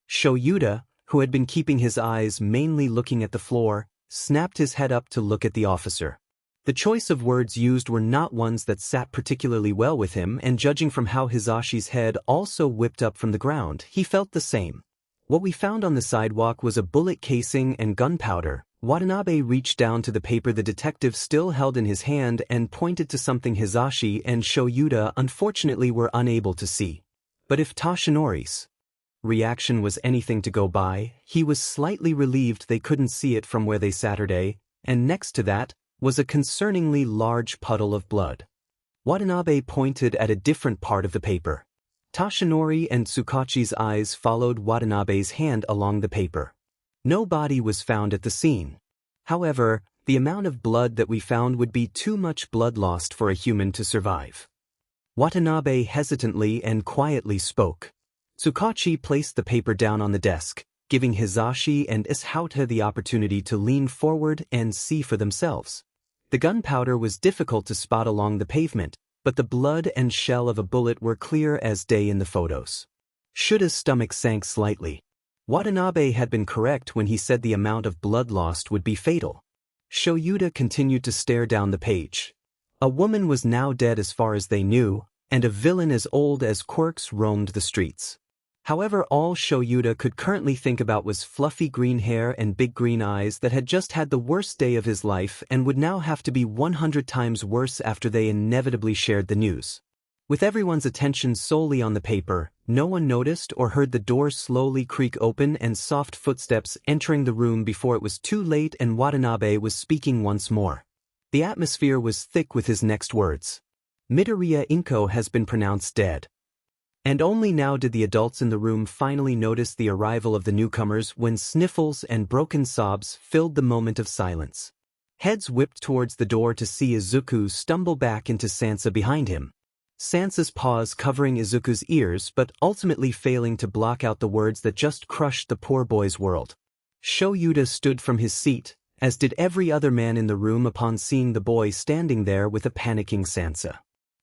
[SPEAKER 1] Shoyuta, who had been keeping his eyes mainly looking at the floor, snapped his head up to look at the officer. The choice of words used were not ones that sat particularly well with him, and judging from how Hizashi's head also whipped up from the ground, he felt the same. "What we found on the sidewalk was a bullet casing and gunpowder." Watanabe reached down to the paper the detective still held in his hand and pointed to something Hizashi and Shoyuta unfortunately were unable to see. But if Tashinori's reaction was anything to go by, he was slightly relieved they couldn't see it from where they Saturday, and next to that was a concerningly large puddle of blood. Watanabe pointed at a different part of the paper. Tashinori and Tsukachi's eyes followed Watanabe's hand along the paper. No body was found at the scene. However, the amount of blood that we found would be too much blood lost for a human to survive. Watanabe hesitantly and quietly spoke. Tsukachi placed the paper down on the desk, giving Hizashi and Ishouta the opportunity to lean forward and see for themselves. The gunpowder was difficult to spot along the pavement, but the blood and shell of a bullet were clear as day in the photos. Shuta's stomach sank slightly. Watanabe had been correct when he said the amount of blood lost would be fatal. Shoyuta continued to stare down the page. A woman was now dead as far as they knew, and a villain as old as quirks roamed the streets. However, all Shoyuta could currently think about was fluffy green hair and big green eyes that had just had the worst day of his life and would now have to be 100 times worse after they inevitably shared the news. With everyone's attention solely on the paper, no one noticed or heard the door slowly creak open and soft footsteps entering the room before it was too late and Watanabe was speaking once more. The atmosphere was thick with his next words. "Midoriya Inko has been pronounced dead." And only now did the adults in the room finally notice the arrival of the newcomers, when sniffles and broken sobs filled the moment of silence. Heads whipped towards the door to see Izuku stumble back into Sansa behind him. Sansa's paws covering Izuku's ears but ultimately failing to block out the words that just crushed the poor boy's world. Shoyuta stood from his seat, as did every other man in the room upon seeing the boy standing there with a panicking Sansa.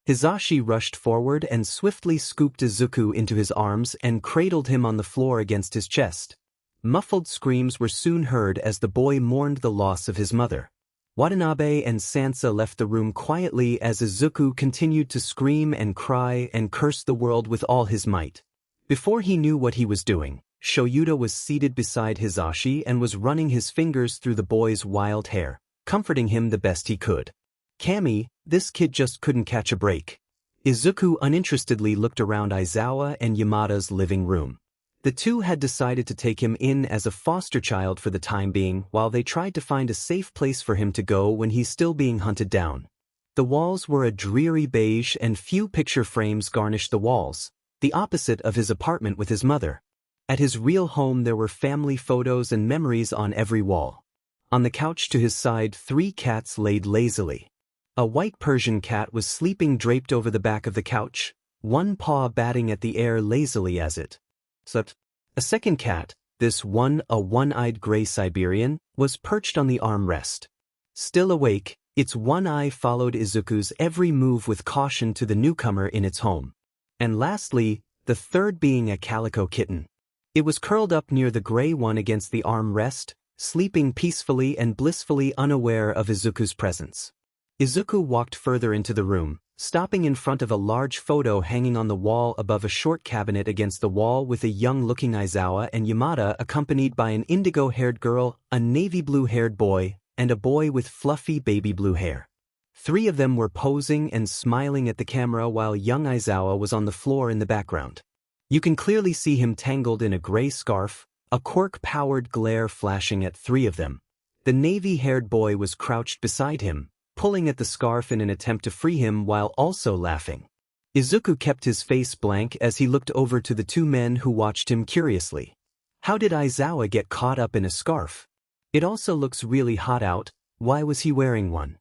[SPEAKER 1] Hizashi rushed forward and swiftly scooped Izuku into his arms and cradled him on the floor against his chest. Muffled screams were soon heard as the boy mourned the loss of his mother. Watanabe and Sansa left the room quietly as Izuku continued to scream and cry and curse the world with all his might. Before he knew what he was doing, Shoyuta was seated beside Hizashi and was running his fingers through the boy's wild hair, comforting him the best he could. "Kami, this kid just couldn't catch a break." Izuku uninterestedly looked around Aizawa and Yamada's living room. The two had decided to take him in as a foster child for the time being while they tried to find a safe place for him to go when he's still being hunted down. The walls were a dreary beige and few picture frames garnished the walls, the opposite of his apartment with his mother. At his real home there were family photos and memories on every wall. On the couch to his side 3 cats laid lazily. A white Persian cat was sleeping draped over the back of the couch, one paw batting at the air lazily as it slept. A second cat, this one a one-eyed gray Siberian, was perched on the armrest. Still awake, its one eye followed Izuku's every move with caution to the newcomer in its home. And lastly, the third being a calico kitten. It was curled up near the gray one against the armrest, sleeping peacefully and blissfully unaware of Izuku's presence. Izuku walked further into the room, stopping in front of a large photo hanging on the wall above a short cabinet against the wall with a young-looking Aizawa and Yamada accompanied by an indigo-haired girl, a navy blue-haired boy, and a boy with fluffy baby blue hair. Three of them were posing and smiling at the camera while young Aizawa was on the floor in the background. You can clearly see him tangled in a gray scarf, a quirk-powered glare flashing at three of them. The navy-haired boy was crouched beside him, pulling at the scarf in an attempt to free him while also laughing. Izuku kept his face blank as he looked over to the two men who watched him curiously. How did Aizawa get caught up in a scarf? It also looks really hot out, why was he wearing one?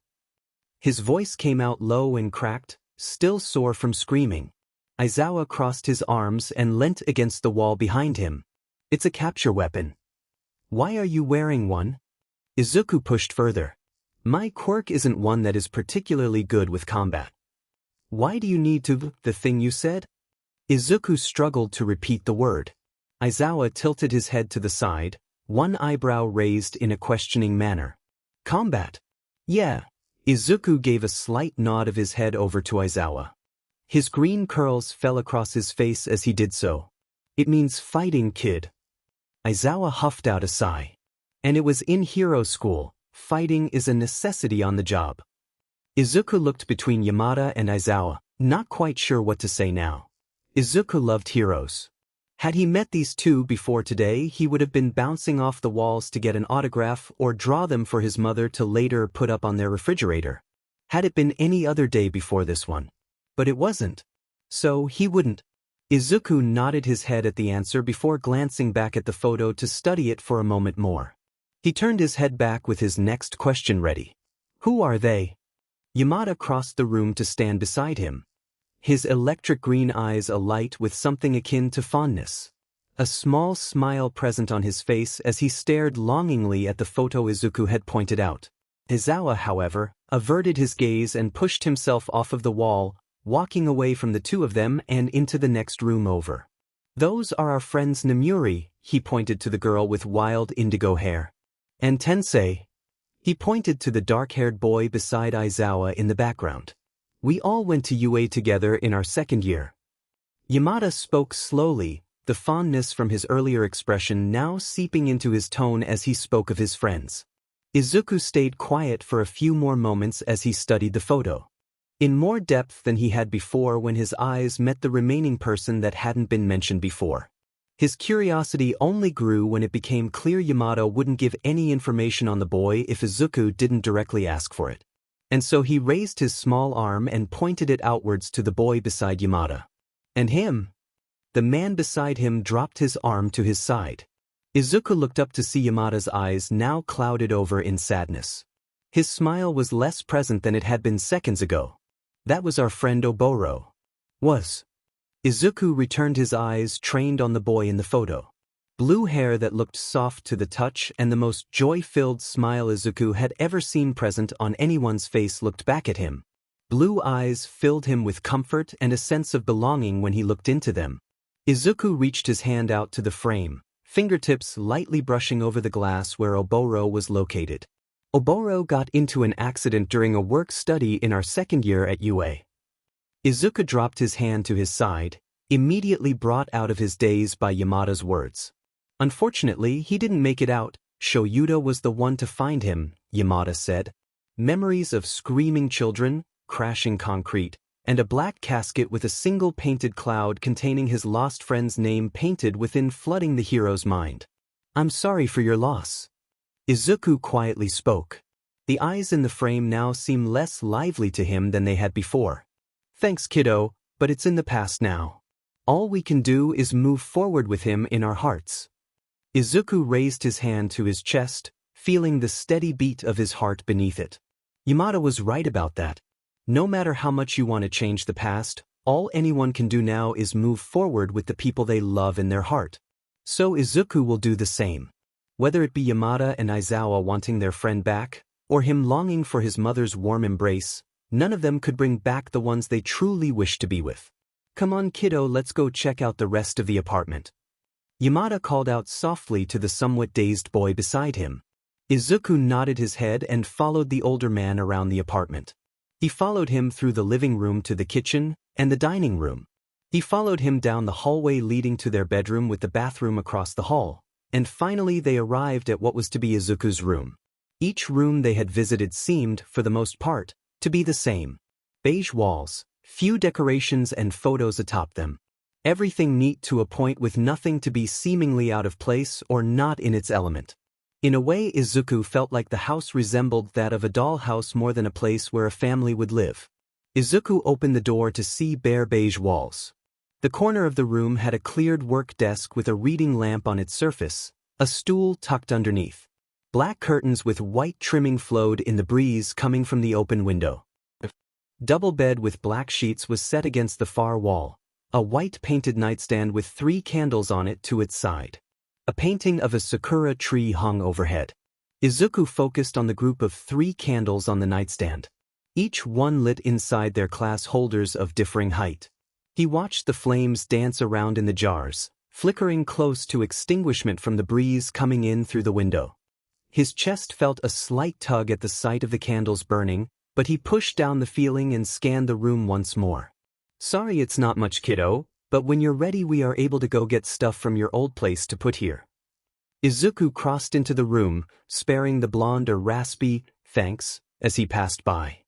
[SPEAKER 1] His voice came out low and cracked, still sore from screaming. Aizawa crossed his arms and leant against the wall behind him. It's a capture weapon. Why are you wearing one? Izuku pushed further. My quirk isn't one that is particularly good with combat. Why do you need to, the thing you said? Izuku struggled to repeat the word. Aizawa tilted his head to the side, one eyebrow raised in a questioning manner. Combat? Yeah. Izuku gave a slight nod of his head over to Aizawa. His green curls fell across his face as he did so. It means fighting, kid. Aizawa huffed out a sigh. And it was in hero school, fighting is a necessity on the job. Izuku looked between Yamada and Aizawa, not quite sure what to say now. Izuku loved heroes. Had he met these two before today, he would have been bouncing off the walls to get an autograph or draw them for his mother to later put up on their refrigerator. Had it been any other day before this one. But it wasn't. So he wouldn't. Izuku nodded his head at the answer before glancing back at the photo to study it for a moment more. He turned his head back with his next question ready. Who are they? Yamada crossed the room to stand beside him. His electric green eyes alight with something akin to fondness. A small smile present on his face as he stared longingly at the photo Izuku had pointed out. Aizawa, however, averted his gaze and pushed himself off of the wall, walking away from the two of them and into the next room over. Those are our friends Namuri, he pointed to the girl with wild indigo hair. And Tensei. He pointed to the dark-haired boy beside Aizawa in the background. We all went to UA together in our second year. Yamada spoke slowly, the fondness from his earlier expression now seeping into his tone as he spoke of his friends. Izuku stayed quiet for a few more moments as he studied the photo. In more depth than he had before when his eyes met the remaining person that hadn't been mentioned before. His curiosity only grew when it became clear Yamada wouldn't give any information on the boy if Izuku didn't directly ask for it. And so he raised his small arm and pointed it outwards to the boy beside Yamada. And him? The man beside him dropped his arm to his side. Izuku looked up to see Yamada's eyes now clouded over in sadness. His smile was less present than it had been seconds ago. That was our friend Oboro. Was. Izuku returned his eyes trained on the boy in the photo. Blue hair that looked soft to the touch and the most joy-filled smile Izuku had ever seen present on anyone's face looked back at him. Blue eyes filled him with comfort and a sense of belonging when he looked into them. Izuku reached his hand out to the frame, fingertips lightly brushing over the glass where Oboro was located. Oboro got into an accident during a work study in our second year at UA. Izuku dropped his hand to his side, immediately brought out of his daze by Yamada's words. Unfortunately, he didn't make it out. Shoyuda was the one to find him, Yamada said. Memories of screaming children, crashing concrete, and a black casket with a single painted cloud containing his lost friend's name painted within flooding the hero's mind. I'm sorry for your loss. Izuku quietly spoke. The eyes in the frame now seemed less lively to him than they had before. Thanks, kiddo, but it's in the past now. All we can do is move forward with him in our hearts. Izuku raised his hand to his chest, feeling the steady beat of his heart beneath it. Yamada was right about that. No matter how much you want to change the past, All anyone can do now is move forward with the people they love in their heart. So Izuku will do the same. Whether it be Yamada and Aizawa wanting their friend back, or him longing for his mother's warm embrace, none of them could bring back the ones they truly wish to be with. Come on kiddo, let's go check out the rest of the apartment. Yamada called out softly to the somewhat dazed boy beside him. Izuku nodded his head and followed the older man around the apartment. He followed him through the living room to the kitchen and the dining room. He followed him down the hallway leading to their bedroom with the bathroom across the hall, and finally they arrived at what was to be Izuku's room. Each room they had visited seemed, for the most part, to be the same. Beige walls, few decorations and photos atop them. Everything neat to a point with nothing to be seemingly out of place or not in its element. In a way, Izuku felt like the house resembled that of a dollhouse more than a place where a family would live. Izuku opened the door to see bare beige walls. The corner of the room had a cleared work desk with a reading lamp on its surface, a stool tucked underneath. Black curtains with white trimming flowed in the breeze coming from the open window. A double bed with black sheets was set against the far wall, a white painted nightstand with 3 candles on it to its side. A painting of a sakura tree hung overhead. Izuku focused on the group of 3 candles on the nightstand, each one lit inside their glass holders of differing height. He watched the flames dance around in the jars, flickering close to extinguishment from the breeze coming in through the window. His chest felt a slight tug at the sight of the candles burning, but he pushed down the feeling and scanned the room once more. Sorry it's not much kiddo, but when you're ready we are able to go get stuff from your old place to put here. Izuku crossed into the room, sparing the blonde a raspy, thanks, as he passed by.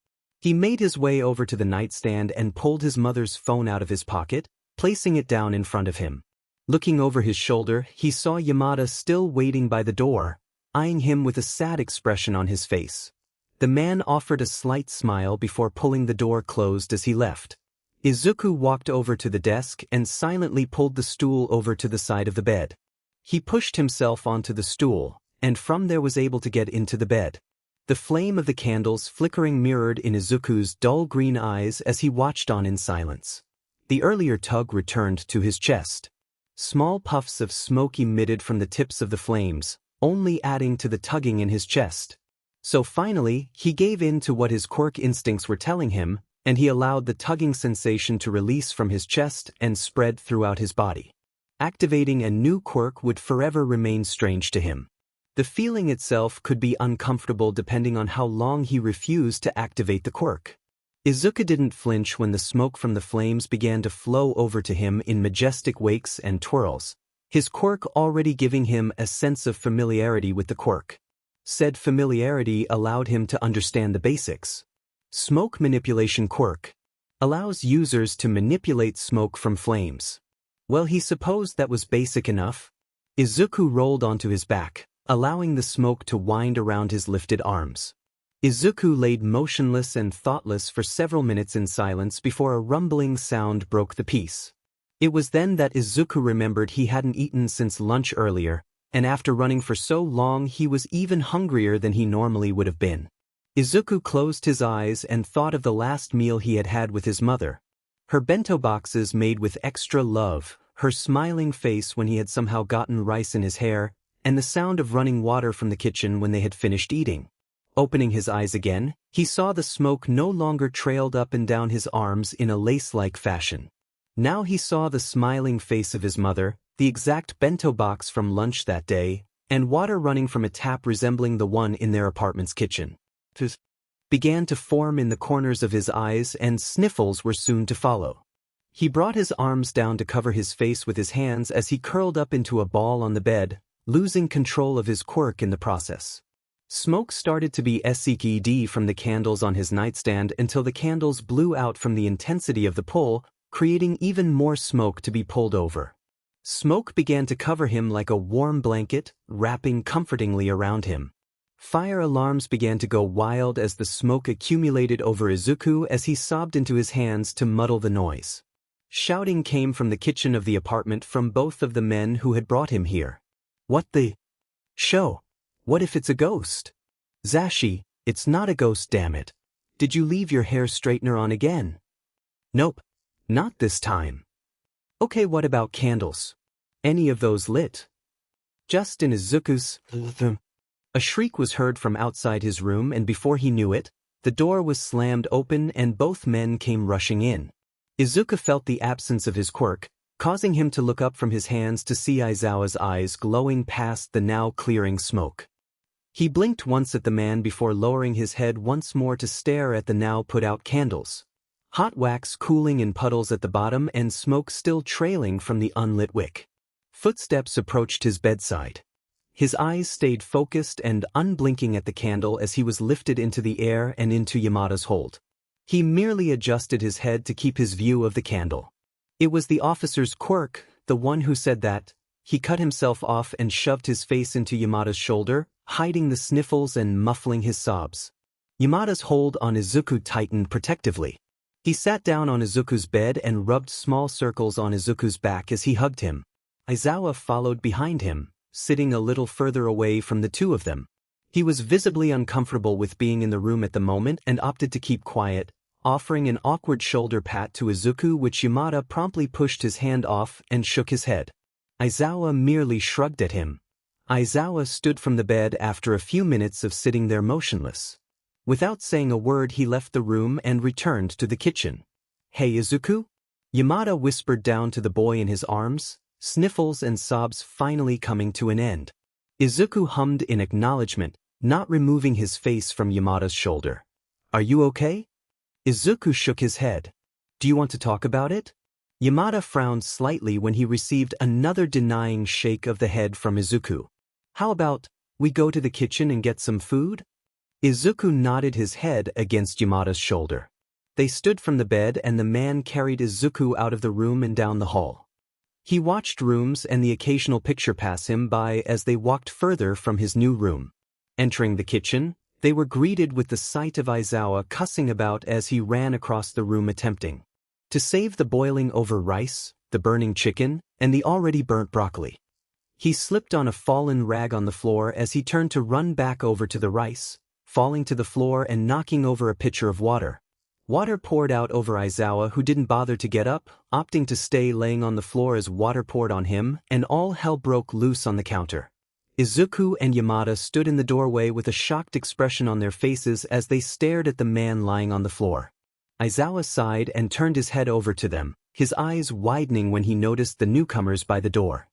[SPEAKER 1] He made his way over to the nightstand and pulled his mother's phone out of his pocket, placing it down in front of him. Looking over his shoulder, he saw Yamada still waiting by the door, eyeing him with a sad expression on his face. The man offered a slight smile before pulling the door closed as he left. Izuku walked over to the desk and silently pulled the stool over to the side of the bed. He pushed himself onto the stool, and from there was able to get into the bed. The flame of the candles flickering mirrored in Izuku's dull green eyes as he watched on in silence. The earlier tug returned to his chest. Small puffs of smoke emitted from the tips of the flames, only adding to the tugging in his chest. So finally, he gave in to what his quirk instincts were telling him, and he allowed the tugging sensation to release from his chest and spread throughout his body. Activating a new quirk would forever remain strange to him. The feeling itself could be uncomfortable depending on how long he refused to activate the quirk. Izuku didn't flinch when the smoke from the flames began to flow over to him in majestic wakes and twirls, his quirk already giving him a sense of familiarity with the quirk. Said familiarity allowed him to understand the basics. Smoke manipulation quirk allows users to manipulate smoke from flames. Well, he supposed that was basic enough. Izuku rolled onto his back, allowing the smoke to wind around his lifted arms. Izuku laid motionless and thoughtless for several minutes in silence before a rumbling sound broke the peace. It was then that Izuku remembered he hadn't eaten since lunch earlier, and after running for so long he was even hungrier than he normally would have been. Izuku closed his eyes and thought of the last meal he had had with his mother. Her bento boxes made with extra love, her smiling face when he had somehow gotten rice in his hair, and the sound of running water from the kitchen when they had finished eating. Opening his eyes again, he saw the smoke no longer trailed up and down his arms in a lace-like fashion. Now he saw the smiling face of his mother, the exact bento box from lunch that day, and water running from a tap resembling the one in their apartment's kitchen. Began to form in the corners of his eyes, and sniffles were soon to follow. He brought his arms down to cover his face with his hands as he curled up into a ball on the bed, losing control of his quirk in the process. Smoke started to be SEKD from the candles on his nightstand until the candles blew out from the intensity of the pull, creating even more smoke to be pulled over. Smoke began to cover him like a warm blanket, wrapping comfortingly around him. Fire alarms began to go wild as the smoke accumulated over Izuku as he sobbed into his hands to muddle the noise. Shouting came from the kitchen of the apartment from both of the men who had brought him here. What the? Show. What if it's a ghost? Zashi, it's not a ghost, damn it. Did you leave your hair straightener on again? Nope. Not this time. Okay, what about candles? Any of those lit? Just in Izuku's A shriek was heard from outside his room, and before he knew it, the door was slammed open and both men came rushing in. Izuku felt the absence of his quirk, causing him to look up from his hands to see Aizawa's eyes glowing past the now clearing smoke. He blinked once at the man before lowering his head once more to stare at the now put-out candles. Hot wax cooling in puddles at the bottom and smoke still trailing from the unlit wick. Footsteps approached his bedside. His eyes stayed focused and unblinking at the candle as he was lifted into the air and into Yamada's hold. He merely adjusted his head to keep his view of the candle. It was the officer's quirk, the one who said that. He cut himself off and shoved his face into Yamada's shoulder, hiding the sniffles and muffling his sobs. Yamada's hold on Izuku tightened protectively. He sat down on Izuku's bed and rubbed small circles on Izuku's back as he hugged him. Aizawa followed behind him, sitting a little further away from the two of them. He was visibly uncomfortable with being in the room at the moment and opted to keep quiet, offering an awkward shoulder pat to Izuku, which Yamada promptly pushed his hand off and shook his head. Aizawa merely shrugged at him. Aizawa stood from the bed after a few minutes of sitting there motionless. Without saying a word, he left the room and returned to the kitchen. "Hey, Izuku?" Yamada whispered down to the boy in his arms, sniffles and sobs finally coming to an end. Izuku hummed in acknowledgement, not removing his face from Yamada's shoulder. "Are you okay?" Izuku shook his head. "Do you want to talk about it?" Yamada frowned slightly when he received another denying shake of the head from Izuku. "How about we go to the kitchen and get some food?" Izuku nodded his head against Yamada's shoulder. They stood from the bed and the man carried Izuku out of the room and down the hall. He watched rooms and the occasional picture pass him by as they walked further from his new room. Entering the kitchen, they were greeted with the sight of Aizawa cussing about as he ran across the room attempting to save the boiling over rice, the burning chicken, and the already burnt broccoli. He slipped on a fallen rag on the floor as he turned to run back over to the rice, falling to the floor and knocking over a pitcher of water. Water poured out over Aizawa, who didn't bother to get up, opting to stay laying on the floor as water poured on him, and all hell broke loose on the counter. Izuku and Yamada stood in the doorway with a shocked expression on their faces as they stared at the man lying on the floor. Aizawa sighed and turned his head over to them, his eyes widening when he noticed the newcomers by the door.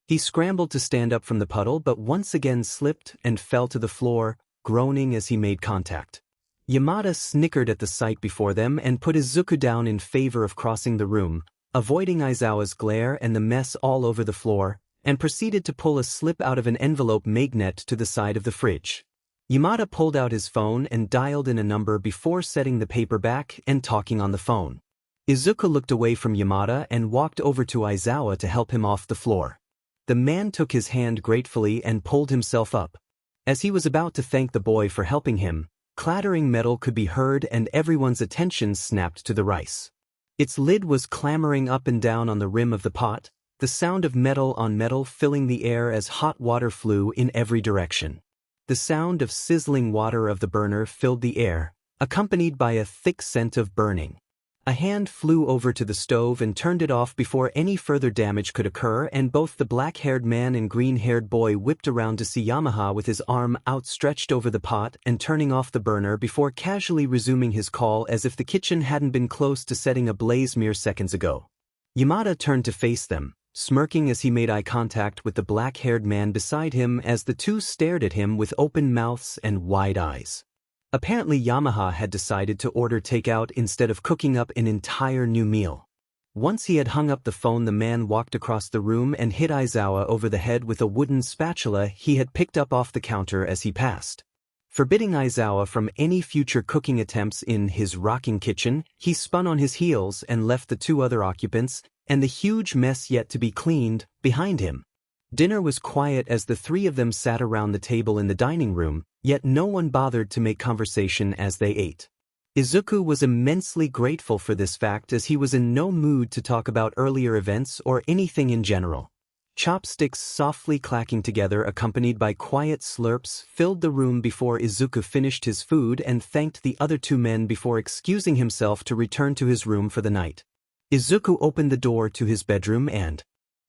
[SPEAKER 1] He scrambled to stand up from the puddle but once again slipped and fell to the floor, groaning as he made contact. Yamada snickered at the sight before them and put Izuku down in favor of crossing the room, avoiding Aizawa's glare and the mess all over the floor, and proceeded to pull a slip out of an envelope magnet to the side of the fridge. Yamada pulled out his phone and dialed in a number before setting the paper back and talking on the phone. Izuku looked away from Yamada and walked over to Aizawa to help him off the floor. The man took his hand gratefully and pulled himself up. As he was about to thank the boy for helping him, clattering metal could be heard and everyone's attention snapped to the rice. Its lid was clambering up and down on the rim of the pot, the sound of metal on metal filling the air as hot water flew in every direction. The sound of sizzling water of the burner filled the air, accompanied by a thick scent of burning. A hand flew over to the stove and turned it off before any further damage could occur, and both the black-haired man and green-haired boy whipped around to see Yamaha with his arm outstretched over the pot and turning off the burner before casually resuming his call as if the kitchen hadn't been close to setting ablaze mere seconds ago. Yamada turned to face them, smirking as he made eye contact with the black-haired man beside him as the two stared at him with open mouths and wide eyes. Apparently Yamaha had decided to order takeout instead of cooking up an entire new meal. Once he had hung up the phone, the man walked across the room and hit Aizawa over the head with a wooden spatula he had picked up off the counter as he passed. Forbidding Aizawa from any future cooking attempts in his rocking kitchen, he spun on his heels and left the two other occupants, and the huge mess yet to be cleaned, behind him. Dinner was quiet as the three of them sat around the table in the dining room, yet no one bothered to make conversation as they ate. Izuku was immensely grateful for this fact as he was in no mood to talk about earlier events or anything in general. Chopsticks softly clacking together accompanied by quiet slurps filled the room before Izuku finished his food and thanked the other two men before excusing himself to return to his room for the night. Izuku opened the door to his bedroom and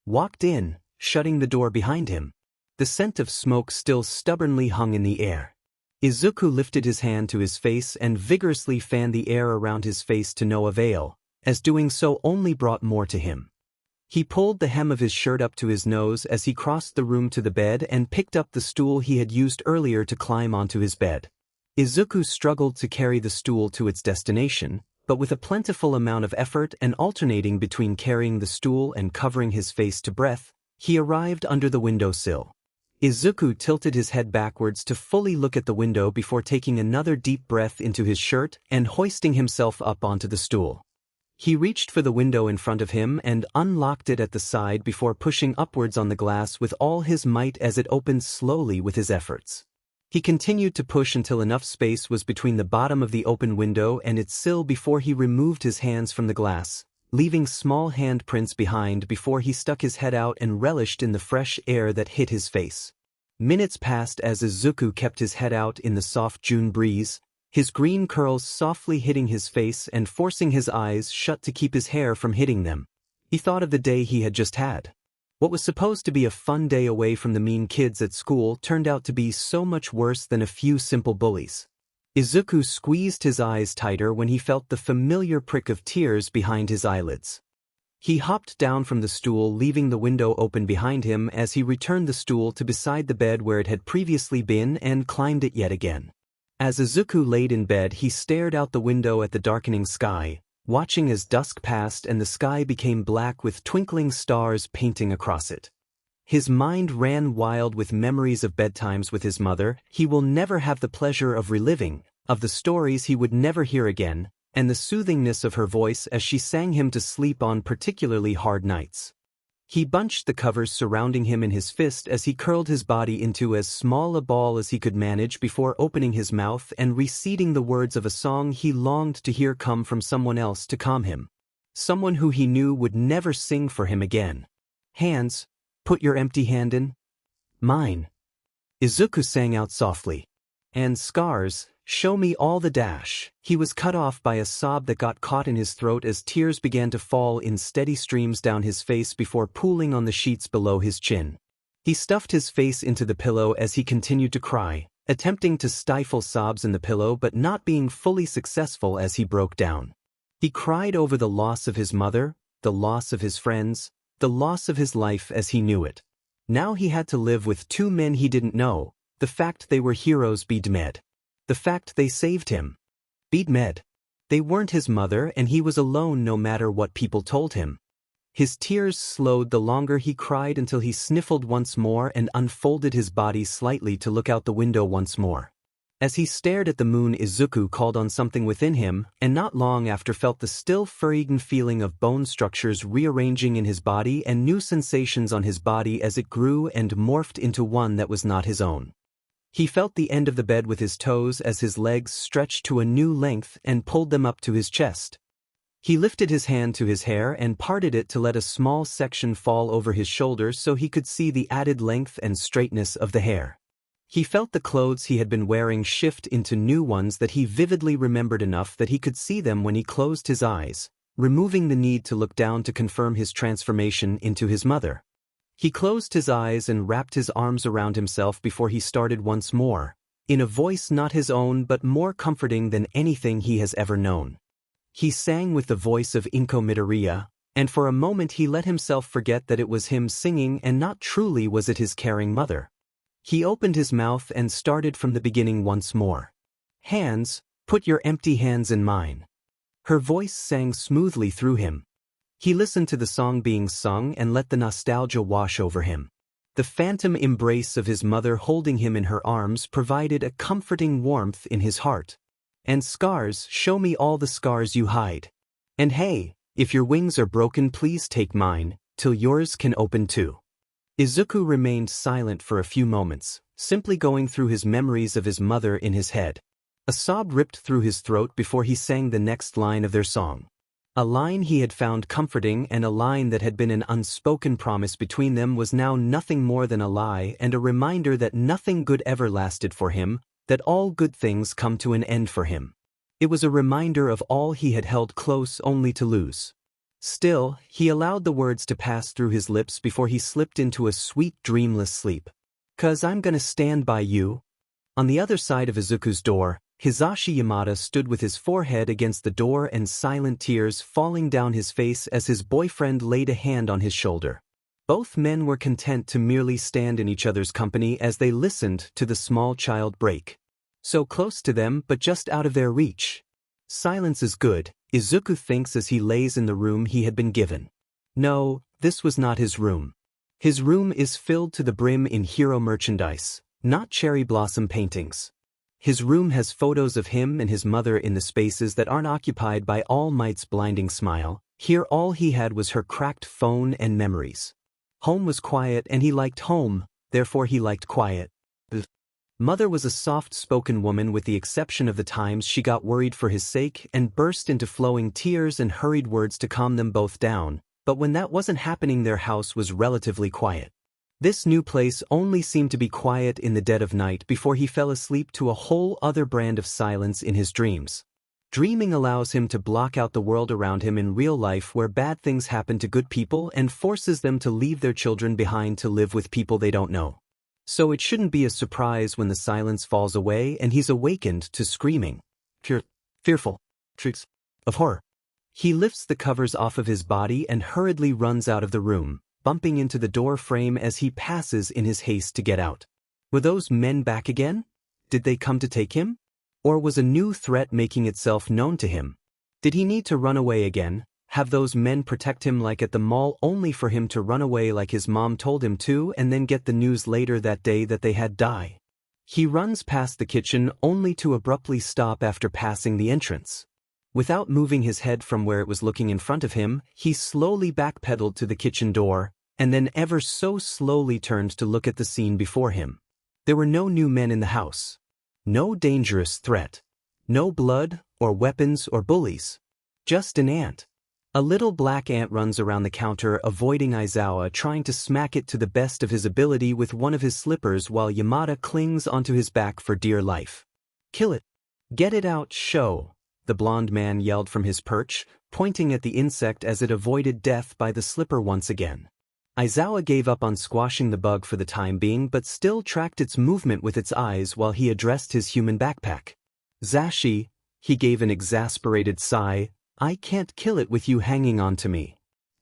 [SPEAKER 1] walked in, shutting the door behind him. The scent of smoke still stubbornly hung in the air. Izuku lifted his hand to his face and vigorously fanned the air around his face to no avail, as doing so only brought more to him. He pulled the hem of his shirt up to his nose as he crossed the room to the bed and picked up the stool he had used earlier to climb onto his bed. Izuku struggled to carry the stool to its destination, but with a plentiful amount of effort and alternating between carrying the stool and covering his face to breath, he arrived under the windowsill. Izuku tilted his head backwards to fully look at the window before taking another deep breath into his shirt and hoisting himself up onto the stool. He reached for the window in front of him and unlocked it at the side before pushing upwards on the glass with all his might as it opened slowly with his efforts. He continued to push until enough space was between the bottom of the open window and its sill before he removed his hands from the glass, leaving small handprints behind before he stuck his head out and relished in the fresh air that hit his face. Minutes passed as Izuku kept his head out in the soft June breeze, his green curls softly hitting his face and forcing his eyes shut to keep his hair from hitting them. He thought of the day he had just had. What was supposed to be a fun day away from the mean kids at school turned out to be so much worse than a few simple bullies. Izuku squeezed his eyes tighter when he felt the familiar prick of tears behind his eyelids. He hopped down from the stool, leaving the window open behind him as he returned the stool to beside the bed where it had previously been and climbed it yet again. As Izuku laid in bed, he stared out the window at the darkening sky, watching as dusk passed and the sky became black with twinkling stars painting across it. His mind ran wild with memories of bedtimes with his mother he will never have the pleasure of reliving, of the stories he would never hear again, and the soothingness of her voice as she sang him to sleep on particularly hard nights. He bunched the covers surrounding him in his fist as he curled his body into as small a ball as he could manage before opening his mouth and reciting the words of a song he longed to hear come from someone else to calm him. Someone who he knew would never sing for him again. "Hands, put your empty hand in mine," Izuku sang out softly. "And scars, show me all the dash." He was cut off by a sob that got caught in his throat as tears began to fall in steady streams down his face before pooling on the sheets below his chin. He stuffed his face into the pillow as he continued to cry, attempting to stifle sobs in the pillow but not being fully successful as he broke down. He cried over the loss of his mother, the loss of his friends, the loss of his life as he knew it. Now he had to live with two men he didn't know, the fact they were heroes Bidmed. The fact they saved him. Bidmed. They weren't his mother and he was alone no matter what people told him. His tears slowed the longer he cried until he sniffled once more and unfolded his body slightly to look out the window once more. As he stared at the moon, Izuku called on something within him and not long after felt the still furried feeling of bone structures rearranging in his body and new sensations on his body as it grew and morphed into one that was not his own. He felt the end of the bed with his toes as his legs stretched to a new length and pulled them up to his chest. He lifted his hand to his hair and parted it to let a small section fall over his shoulders so he could see the added length and straightness of the hair. He felt the clothes he had been wearing shift into new ones that he vividly remembered enough that he could see them when he closed his eyes, removing the need to look down to confirm his transformation into his mother. He closed his eyes and wrapped his arms around himself before he started once more, in a voice not his own but more comforting than anything he has ever known. He sang with the voice of Inko Midoriya, and for a moment he let himself forget that it was him singing and not truly was it his caring mother. He opened his mouth and started from the beginning once more. "Hands, put your empty hands in mine." Her voice sang smoothly through him. He listened to the song being sung and let the nostalgia wash over him. The phantom embrace of his mother holding him in her arms provided a comforting warmth in his heart. "And scars, show me all the scars you hide. And hey, if your wings are broken, please take mine, till yours can open too." Izuku remained silent for a few moments, simply going through his memories of his mother in his head. A sob ripped through his throat before he sang the next line of their song. A line he had found comforting and a line that had been an unspoken promise between them was now nothing more than a lie and a reminder that nothing good ever lasted for him, that all good things come to an end for him. It was a reminder of all he had held close only to lose. Still, he allowed the words to pass through his lips before he slipped into a sweet dreamless sleep. "'Cause I'm gonna stand by you." On the other side of Izuku's door, Hisashi Yamada stood with his forehead against the door and silent tears falling down his face as his boyfriend laid a hand on his shoulder. Both men were content to merely stand in each other's company as they listened to the small child break. So close to them but just out of their reach. Silence is good, Izuku thinks as he lays in the room he had been given. No, this was not his room. His room is filled to the brim in hero merchandise, not cherry blossom paintings. His room has photos of him and his mother in the spaces that aren't occupied by All Might's blinding smile. Here all he had was her cracked phone and memories. Home was quiet and he liked home, therefore he liked quiet. Mother was a soft-spoken woman with the exception of the times she got worried for his sake and burst into flowing tears and hurried words to calm them both down, but when that wasn't happening their house was relatively quiet. This new place only seemed to be quiet in the dead of night before he fell asleep to a whole other brand of silence in his dreams. Dreaming allows him to block out the world around him in real life where bad things happen to good people and forces them to leave their children behind to live with people they don't know. So it shouldn't be a surprise when the silence falls away and he's awakened to screaming. Fearful. Shrieks of horror. He lifts the covers off of his body and hurriedly runs out of the room, bumping into the door frame as he passes in his haste to get out. Were those men back again? Did they come to take him? Or was a new threat making itself known to him? Did he need to run away again? Have those men protect him like at the mall only for him to run away like his mom told him to and then get the news later that day that they had died? He runs past the kitchen only to abruptly stop after passing the entrance. Without moving his head from where it was looking in front of him, he slowly backpedaled to the kitchen door, and then ever so slowly turned to look at the scene before him. There were no new men in the house. No dangerous threat. No blood, or weapons, or bullies. Just an ant. A little black ant runs around the counter avoiding Aizawa, trying to smack it to the best of his ability with one of his slippers while Yamada clings onto his back for dear life. "Kill it. Get it out, show," the blond man yelled from his perch, pointing at the insect as it avoided death by the slipper once again. Aizawa gave up on squashing the bug for the time being but still tracked its movement with its eyes while he addressed his human backpack. "Zashi," he gave an exasperated sigh, "I can't kill it with you hanging on to me."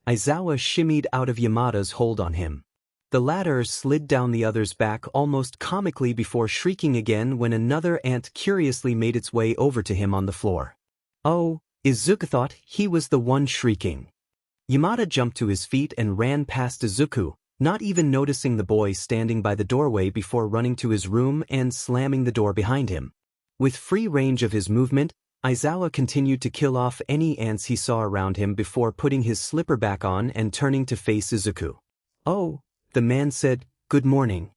[SPEAKER 1] Aizawa shimmied out of Yamada's hold on him. The latter slid down the other's back almost comically before shrieking again when another ant curiously made its way over to him on the floor. Oh, Izuku thought he was the one shrieking. Yamada jumped to his feet and ran past Izuku, not even noticing the boy standing by the doorway before running to his room and slamming the door behind him. With free range of his movement, Aizawa continued to kill off any ants he saw around him before putting his slipper back on and turning to face Izuku. "Oh," the man said, "good morning."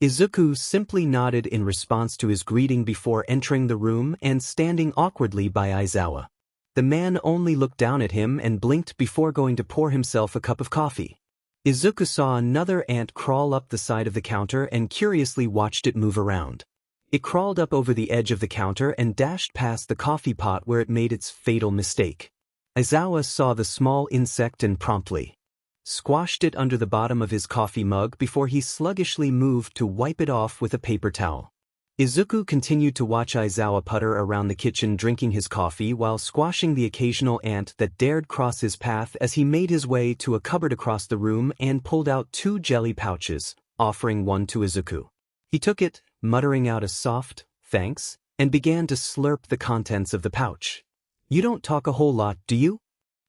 [SPEAKER 1] Izuku simply nodded in response to his greeting before entering the room and standing awkwardly by Aizawa. The man only looked down at him and blinked before going to pour himself a cup of coffee. Izuku saw another ant crawl up the side of the counter and curiously watched it move around. It crawled up over the edge of the counter and dashed past the coffee pot where it made its fatal mistake. Aizawa saw the small insect and promptly squashed it under the bottom of his coffee mug before he sluggishly moved to wipe it off with a paper towel. Izuku continued to watch Aizawa putter around the kitchen drinking his coffee while squashing the occasional ant that dared cross his path as he made his way to a cupboard across the room and pulled out 2 jelly pouches, offering one to Izuku. He took it, muttering out a soft, "thanks," and began to slurp the contents of the pouch. "You don't talk a whole lot, do you?"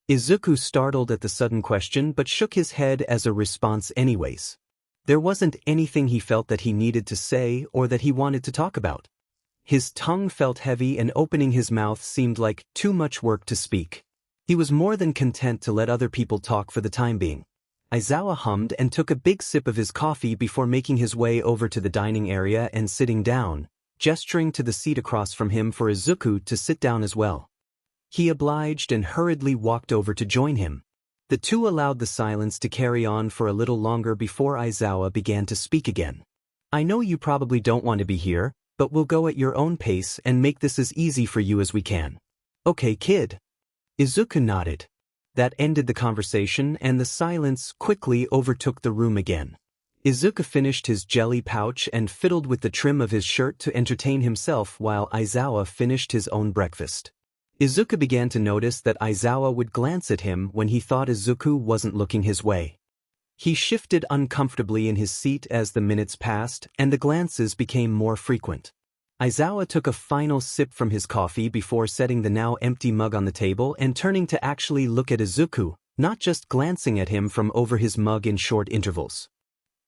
[SPEAKER 1] Izuku startled at the sudden question but shook his head as a response anyways. There wasn't anything he felt that he needed to say or that he wanted to talk about. His tongue felt heavy and opening his mouth seemed like too much work to speak. He was more than content to let other people talk for the time being. Aizawa hummed and took a big sip of his coffee before making his way over to the dining area and sitting down, gesturing to the seat across from him for Izuku to sit down as well. He obliged and hurriedly walked over to join him. The two allowed the silence to carry on for a little longer before Aizawa began to speak again. "I know you probably don't want to be here, but we'll go at your own pace and make this as easy for you as we can." "Okay, kid." Izuku nodded. That ended the conversation and the silence quickly overtook the room again. Izuku finished his jelly pouch and fiddled with the trim of his shirt to entertain himself while Aizawa finished his own breakfast. Izuku began to notice that Aizawa would glance at him when he thought Izuku wasn't looking his way. He shifted uncomfortably in his seat as the minutes passed and the glances became more frequent. Aizawa took a final sip from his coffee before setting the now empty mug on the table and turning to actually look at Izuku, not just glancing at him from over his mug in short intervals.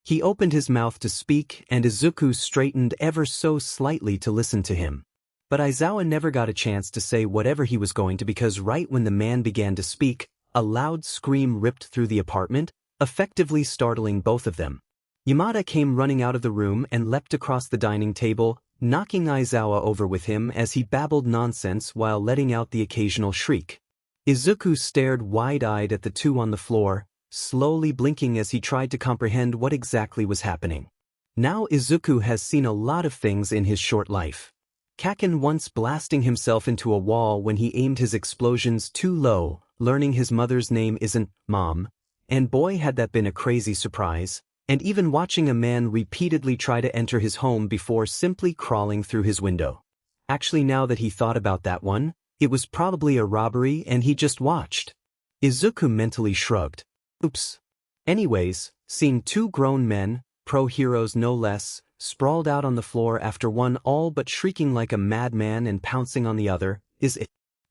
[SPEAKER 1] He opened his mouth to speak and Izuku straightened ever so slightly to listen to him. But Aizawa never got a chance to say whatever he was going to because right when the man began to speak, a loud scream ripped through the apartment, effectively startling both of them. Yamada came running out of the room and leapt across the dining table, knocking Aizawa over with him as he babbled nonsense while letting out the occasional shriek. Izuku stared wide-eyed at the two on the floor, slowly blinking as he tried to comprehend what exactly was happening. Now Izuku has seen a lot of things in his short life. Kachan once blasting himself into a wall when he aimed his explosions too low, learning his mother's name isn't Mom, and boy had that been a crazy surprise, and even watching a man repeatedly try to enter his home before simply crawling through his window. Actually, now that he thought about that one, it was probably a robbery and he just watched. Izuku mentally shrugged. Oops. Anyways, seeing two grown men, pro-heroes no less, sprawled out on the floor after one all but shrieking like a madman and pouncing on the other, is a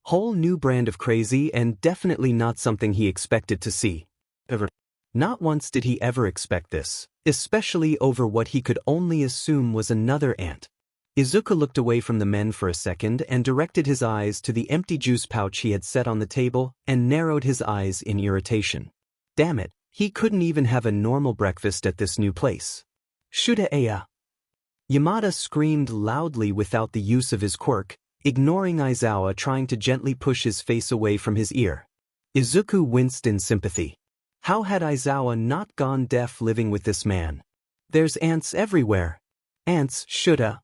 [SPEAKER 1] whole new brand of crazy and definitely not something he expected to see. Ever. Not once did he ever expect this, especially over what he could only assume was another ant. Izuku looked away from the men for a second and directed his eyes to the empty juice pouch he had set on the table and narrowed his eyes in irritation. Damn it, he couldn't even have a normal breakfast at this new place. Shuda Aya. Yamada screamed loudly without the use of his quirk, ignoring Aizawa trying to gently push his face away from his ear. Izuku winced in sympathy. How had Aizawa not gone deaf living with this man? There's ants everywhere. Ants, Shuda.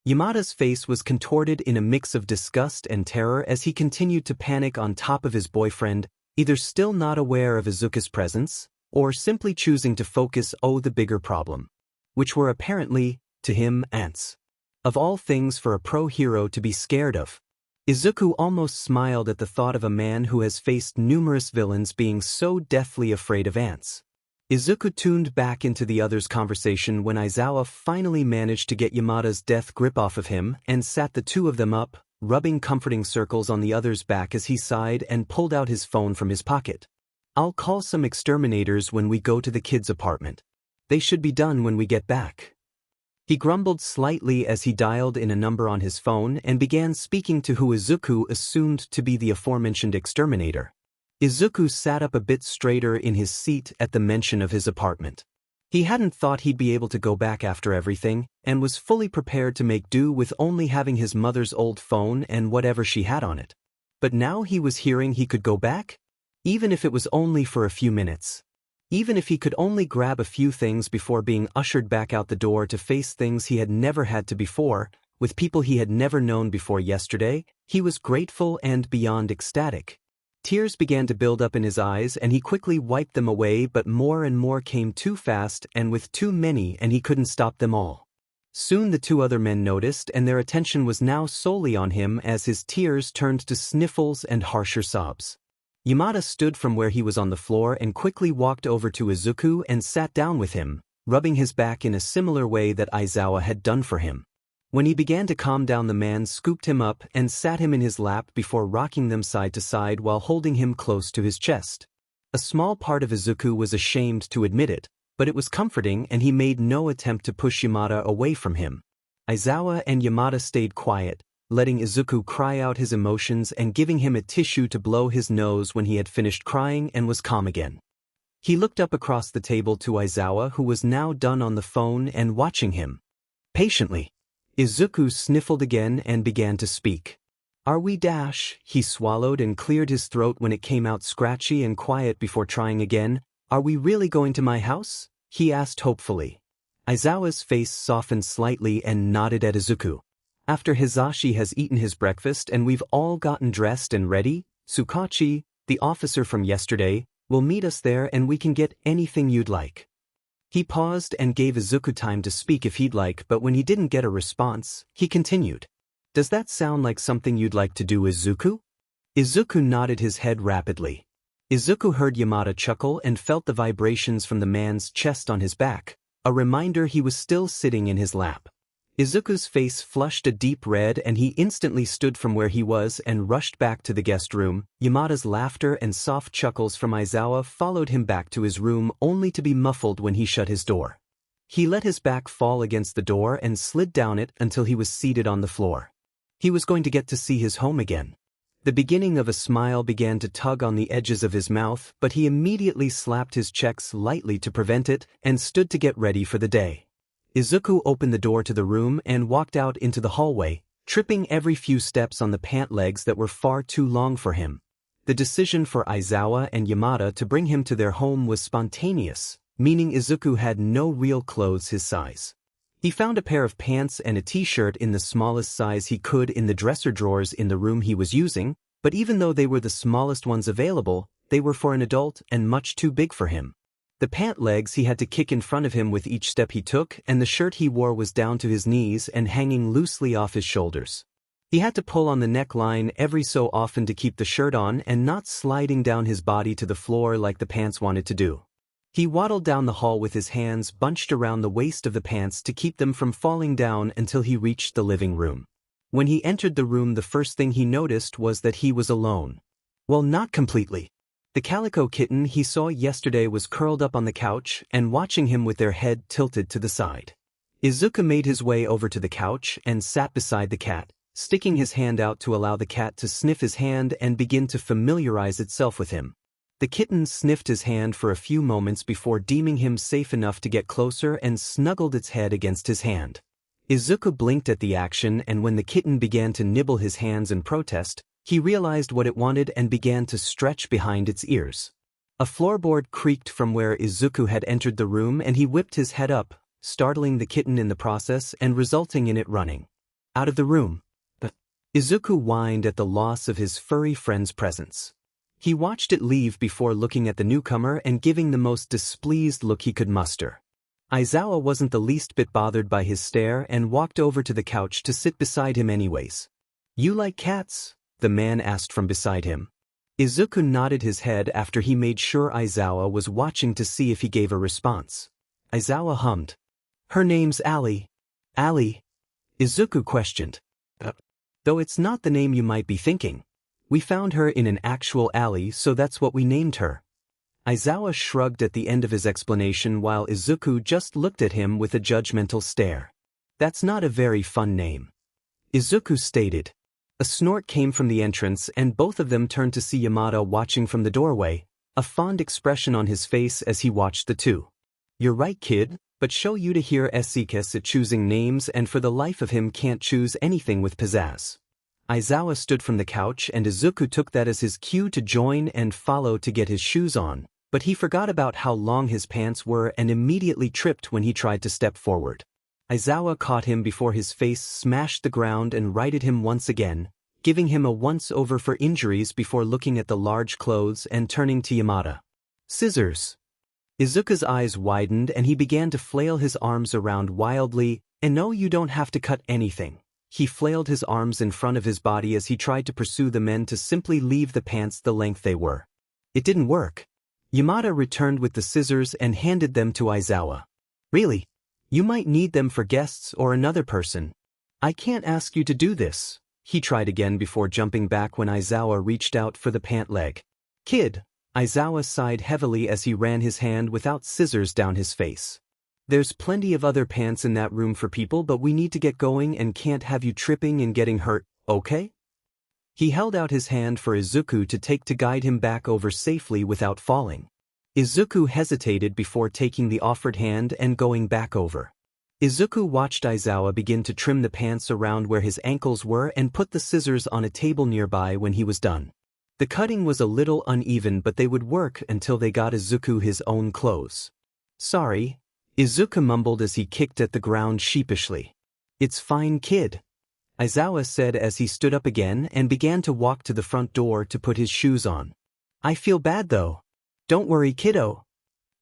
[SPEAKER 1] Yamada's face was contorted in a mix of disgust and terror as he continued to panic on top of his boyfriend, either still not aware of Izuku's presence, or simply choosing to focus on the bigger problem, which were apparently, to him, ants. Of all things for a pro-hero to be scared of. Izuku almost smiled at the thought of a man who has faced numerous villains being so deathly afraid of ants. Izuku tuned back into the other's conversation when Aizawa finally managed to get Yamada's death grip off of him and sat the two of them up, rubbing comforting circles on the other's back as he sighed and pulled out his phone from his pocket. I'll call some exterminators when we go to the kids' apartment. They should be done when we get back. He grumbled slightly as he dialed in a number on his phone and began speaking to who Izuku assumed to be the aforementioned exterminator. Izuku sat up a bit straighter in his seat at the mention of his apartment. He hadn't thought he'd be able to go back after everything, and was fully prepared to make do with only having his mother's old phone and whatever she had on it. But now he was hearing he could go back? Even if it was only for a few minutes. Even if he could only grab a few things before being ushered back out the door to face things he had never had to before, with people he had never known before yesterday, he was grateful and beyond ecstatic. Tears began to build up in his eyes and he quickly wiped them away, but more and more came too fast and with too many and he couldn't stop them all. Soon the two other men noticed and their attention was now solely on him as his tears turned to sniffles and harsher sobs. Yamada stood from where he was on the floor and quickly walked over to Izuku and sat down with him, rubbing his back in a similar way that Aizawa had done for him. When he began to calm down, the man scooped him up and sat him in his lap before rocking them side to side while holding him close to his chest. A small part of Izuku was ashamed to admit it, but it was comforting and he made no attempt to push Yamada away from him. Aizawa and Yamada stayed quiet, letting Izuku cry out his emotions and giving him a tissue to blow his nose when he had finished crying and was calm again. He looked up across the table to Aizawa, who was now done on the phone and watching him. Patiently. Izuku sniffled again and began to speak. Are we dash? He swallowed and cleared his throat when it came out scratchy and quiet before trying again. Are we really going to my house? He asked hopefully. Aizawa's face softened slightly and nodded at Izuku. After Hisashi has eaten his breakfast and we've all gotten dressed and ready, Tsukachi, The officer from yesterday will meet us there and we can get anything you'd like. He paused and gave Izuku time to speak if he'd like, but when he didn't get a response, he continued. Does that sound like something you'd like to do, Izuku? Izuku nodded his head rapidly. Izuku heard Yamada chuckle and felt the vibrations from the man's chest on his back, a reminder he was still sitting in his lap. Izuku's face flushed a deep red and he instantly stood from where he was and rushed back to the guest room. Yamada's laughter and soft chuckles from Aizawa followed him back to his room only to be muffled when he shut his door. He let his back fall against the door and slid down it until he was seated on the floor. He was going to get to see his home again. The beginning of a smile began to tug on the edges of his mouth, but he immediately slapped his cheeks lightly to prevent it and stood to get ready for the day. Izuku opened the door to the room and walked out into the hallway, tripping every few steps on the pant legs that were far too long for him. The decision for Aizawa and Yamada to bring him to their home was spontaneous, meaning Izuku had no real clothes his size. He found a pair of pants and a t-shirt in the smallest size he could in the dresser drawers in the room he was using, but even though they were the smallest ones available, they were for an adult and much too big for him. The pant legs he had to kick in front of him with each step he took, and the shirt he wore was down to his knees and hanging loosely off his shoulders. He had to pull on the neckline every so often to keep the shirt on and not sliding down his body to the floor like the pants wanted to do. He waddled down the hall with his hands bunched around the waist of the pants to keep them from falling down until he reached the living room. When he entered the room, the first thing he noticed was that he was alone. Well, not completely. The calico kitten he saw yesterday was curled up on the couch and watching him with their head tilted to the side. Izuku made his way over to the couch and sat beside the cat, sticking his hand out to allow the cat to sniff his hand and begin to familiarize itself with him. The kitten sniffed his hand for a few moments before deeming him safe enough to get closer and snuggled its head against his hand. Izuku blinked at the action, and when the kitten began to nibble his hands in protest, he realized what it wanted and began to stretch behind its ears. A floorboard creaked from where Izuku had entered the room and he whipped his head up, startling the kitten in the process and resulting in it running out of the room. But Izuku whined at the loss of his furry friend's presence. He watched it leave before looking at the newcomer and giving the most displeased look he could muster. Aizawa wasn't the least bit bothered by his stare and walked over to the couch to sit beside him anyways. "You like cats?" the man asked from beside him. Izuku nodded his head after he made sure Aizawa was watching to see if he gave a response. Aizawa hummed. "Her name's Ali." "Ali?" Izuku questioned. "Though it's not the name you might be thinking. We found her in an actual alley, so that's what we named her." Aizawa shrugged at the end of his explanation while Izuku just looked at him with a judgmental stare. "That's not a very fun name," Izuku stated. A snort came from the entrance and both of them turned to see Yamada watching from the doorway, a fond expression on his face as he watched the two. "You're right, kid, but show you to hear Ezekias at choosing names and for the life of him can't choose anything with pizzazz." Aizawa stood from the couch and Izuku took that as his cue to join and follow to get his shoes on, but he forgot about how long his pants were and immediately tripped when he tried to step forward. Aizawa caught him before his face smashed the ground and righted him once again, giving him a once-over for injuries before looking at the large clothes and turning to Yamada. "Scissors." Izuku's eyes widened and he began to flail his arms around wildly. "And no, you don't have to cut anything." He flailed his arms in front of his body as he tried to pursue the men to simply leave the pants the length they were. It didn't work. Yamada returned with the scissors and handed them to Aizawa. "Really? You might need them for guests or another person. I can't ask you to do this." He tried again before jumping back when Aizawa reached out for the pant leg. "Kid," Aizawa sighed heavily as he ran his hand without scissors down his face. "There's plenty of other pants in that room for people, but we need to get going and can't have you tripping and getting hurt, okay?" He held out his hand for Izuku to take to guide him back over safely without falling. Izuku hesitated before taking the offered hand and going back over. Izuku watched Aizawa begin to trim the pants around where his ankles were and put the scissors on a table nearby when he was done. The cutting was a little uneven, but they would work until they got Izuku his own clothes. "Sorry," Izuku mumbled as he kicked at the ground sheepishly. "It's fine, kid," Aizawa said as he stood up again and began to walk to the front door to put his shoes on. I feel bad though. Don't worry, kiddo.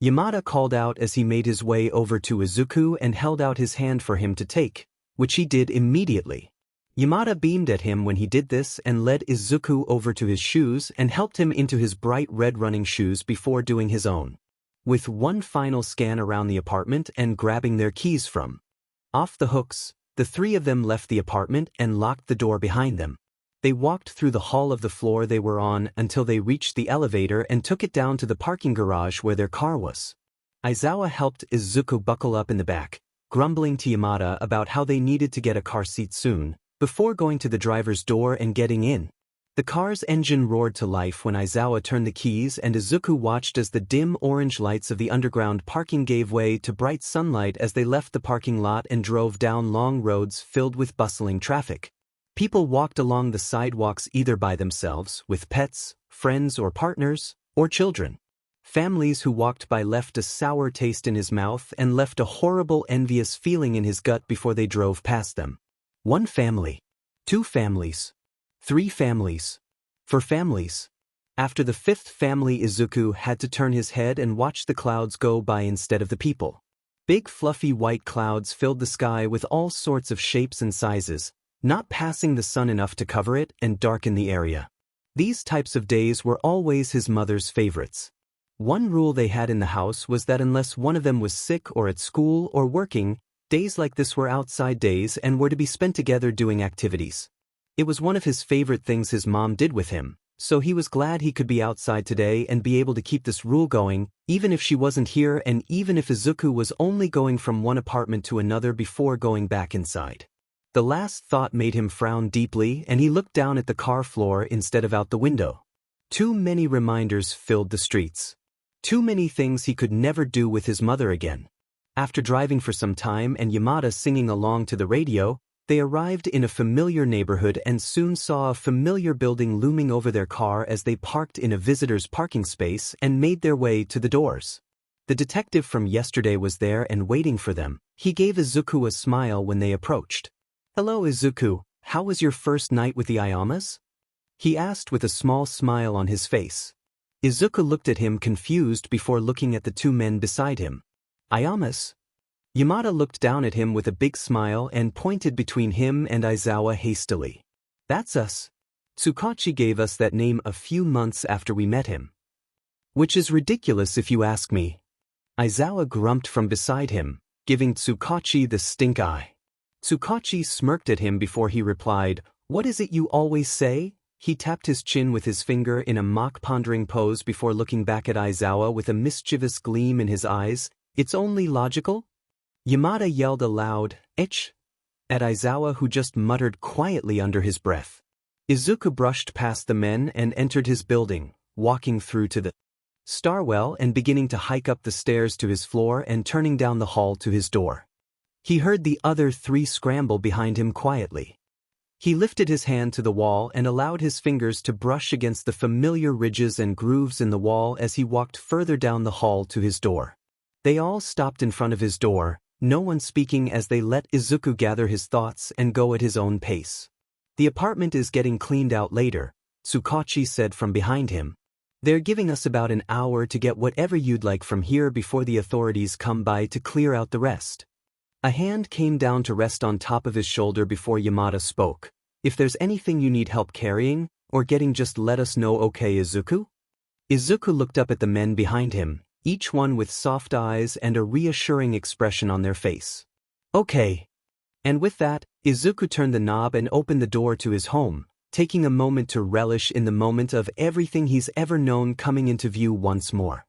[SPEAKER 1] Yamada called out as he made his way over to Izuku and held out his hand for him to take, which he did immediately. Yamada beamed at him when he did this and led Izuku over to his shoes and helped him into his bright red running shoes before doing his own. With one final scan around the apartment and grabbing their keys from off the hooks, the three of them left the apartment and locked the door behind them. They walked through the hall of the floor they were on until they reached the elevator and took it down to the parking garage where their car was. Aizawa helped Izuku buckle up in the back, grumbling to Yamada about how they needed to get a car seat soon, before going to the driver's door and getting in. The car's engine roared to life when Aizawa turned the keys and Izuku watched as the dim orange lights of the underground parking gave way to bright sunlight as they left the parking lot and drove down long roads filled with bustling traffic. People walked along the sidewalks either by themselves, with pets, friends or partners, or children. Families who walked by left a sour taste in his mouth and left a horrible envious feeling in his gut before they drove past them. 1 family. 2 families. 3 families. 4 families. After the 5th family, Izuku had to turn his head and watch the clouds go by instead of the people. Big fluffy white clouds filled the sky with all sorts of shapes and sizes, not passing the sun enough to cover it and darken the area. These types of days were always his mother's favorites. One rule they had in the house was that unless one of them was sick or at school or working, days like this were outside days and were to be spent together doing activities. It was one of his favorite things his mom did with him, so he was glad he could be outside today and be able to keep this rule going, even if she wasn't here and even if Izuku was only going from one apartment to another before going back inside. The last thought made him frown deeply and he looked down at the car floor instead of out the window. Too many reminders filled the streets. Too many things he could never do with his mother again. After driving for some time and Yamada singing along to the radio, they arrived in a familiar neighborhood and soon saw a familiar building looming over their car as they parked in a visitor's parking space and made their way to the doors. The detective from yesterday was there and waiting for them. He gave Izuku a smile when they approached. "Hello Izuku, how was your first night with the Ayamas?" he asked with a small smile on his face. Izuku looked at him confused before looking at the 2 men beside him. "Ayamas?" Yamada looked down at him with a big smile and pointed between him and Aizawa hastily. "That's us. Tsukachi gave us that name a few months after we met him." "Which is ridiculous if you ask me." Aizawa grumped from beside him, giving Tsukachi the stink eye. Tsukachi smirked at him before he replied, "What is it you always say?" He tapped his chin with his finger in a mock pondering pose before looking back at Aizawa with a mischievous gleam in his eyes. "It's only logical?" Yamada yelled aloud, "Etch!" at Aizawa who just muttered quietly under his breath. Izuku brushed past the men and entered his building, walking through to the stairwell and beginning to hike up the stairs to his floor and turning down the hall to his door. He heard the other 3 scramble behind him quietly. He lifted his hand to the wall and allowed his fingers to brush against the familiar ridges and grooves in the wall as he walked further down the hall to his door. They all stopped in front of his door, no one speaking as they let Izuku gather his thoughts and go at his own pace. "The apartment is getting cleaned out later," Tsukachi said from behind him. "They're giving us about an hour to get whatever you'd like from here before the authorities come by to clear out the rest." A hand came down to rest on top of his shoulder before Yamada spoke. "If there's anything you need help carrying or getting, just let us know, okay Izuku?" Izuku looked up at the men behind him, each one with soft eyes and a reassuring expression on their face. "Okay." And with that, Izuku turned the knob and opened the door to his home, taking a moment to relish in the moment of everything he's ever known coming into view once more.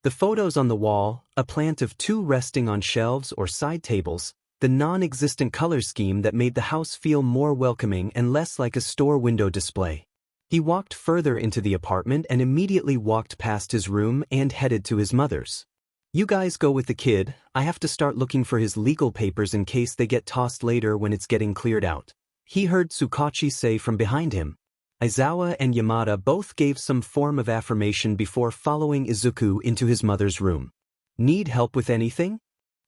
[SPEAKER 1] The photos on the wall, a plant of 2 resting on shelves or side tables, the non-existent color scheme that made the house feel more welcoming and less like a store window display. He walked further into the apartment and immediately walked past his room and headed to his mother's. "You guys go with the kid, I have to start looking for his legal papers in case they get tossed later when it's getting cleared out," he heard Tsukachi say from behind him. Aizawa and Yamada both gave some form of affirmation before following Izuku into his mother's room. "Need help with anything?"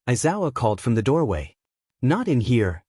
[SPEAKER 1] Aizawa called from the doorway. "Not in here."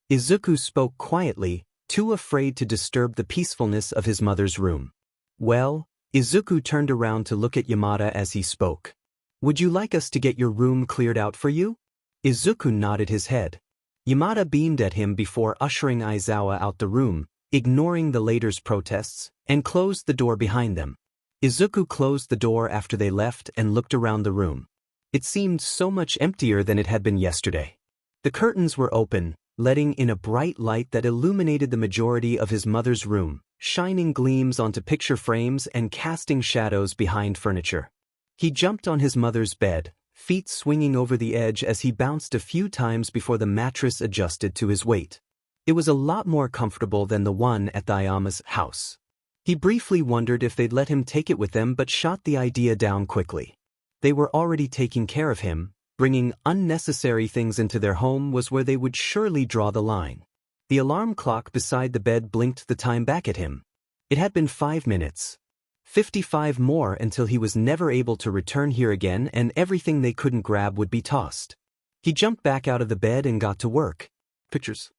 [SPEAKER 1] Izuku spoke quietly, too afraid to disturb the peacefulness of his mother's room. "Well, Izuku turned around to look at Yamada as he spoke. Would you like us to get your room cleared out for you? Izuku nodded his head. Yamada beamed at him before ushering Aizawa out the room, ignoring the latter's protests, and closed the door behind them. Izuku closed the door after they left and looked around the room. It seemed so much emptier than it had been yesterday. The curtains were open, letting in a bright light that illuminated the majority of his mother's room, shining gleams onto picture frames and casting shadows behind furniture. He jumped on his mother's bed, feet swinging over the edge as he bounced a few times before the mattress adjusted to his weight. It was a lot more comfortable than the one at the Ayama's house. He briefly wondered if they'd let him take it with them but shot the idea down quickly. They were already taking care of him. Bringing unnecessary things into their home was where they would surely draw the line. The alarm clock beside the bed blinked the time back at him. It had been 5 minutes. 55 more until he was never able to return here again, and everything they couldn't grab would be tossed. He jumped back out of the bed and got to work. Pictures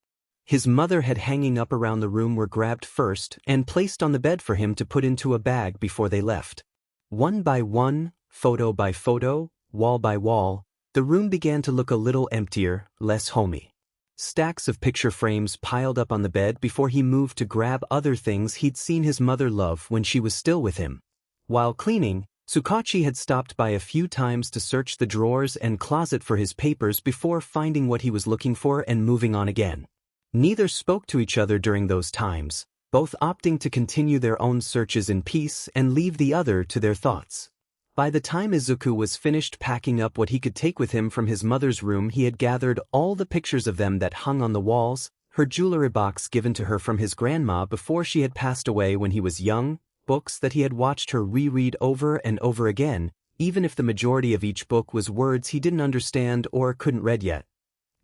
[SPEAKER 1] his mother had hanging up around the room were grabbed first and placed on the bed for him to put into a bag before they left. One by one, photo by photo, wall by wall, the room began to look a little emptier, less homey. Stacks of picture frames piled up on the bed before he moved to grab other things he'd seen his mother love when she was still with him. While cleaning, Tsukachi had stopped by a few times to search the drawers and closet for his papers before finding what he was looking for and moving on again. Neither spoke to each other during those times, both opting to continue their own searches in peace and leave the other to their thoughts. By the time Izuku was finished packing up what he could take with him from his mother's room, he had gathered all the pictures of them that hung on the walls, her jewelry box given to her from his grandma before she had passed away when he was young, books that he had watched her reread over and over again, even if the majority of each book was words he didn't understand or couldn't read yet.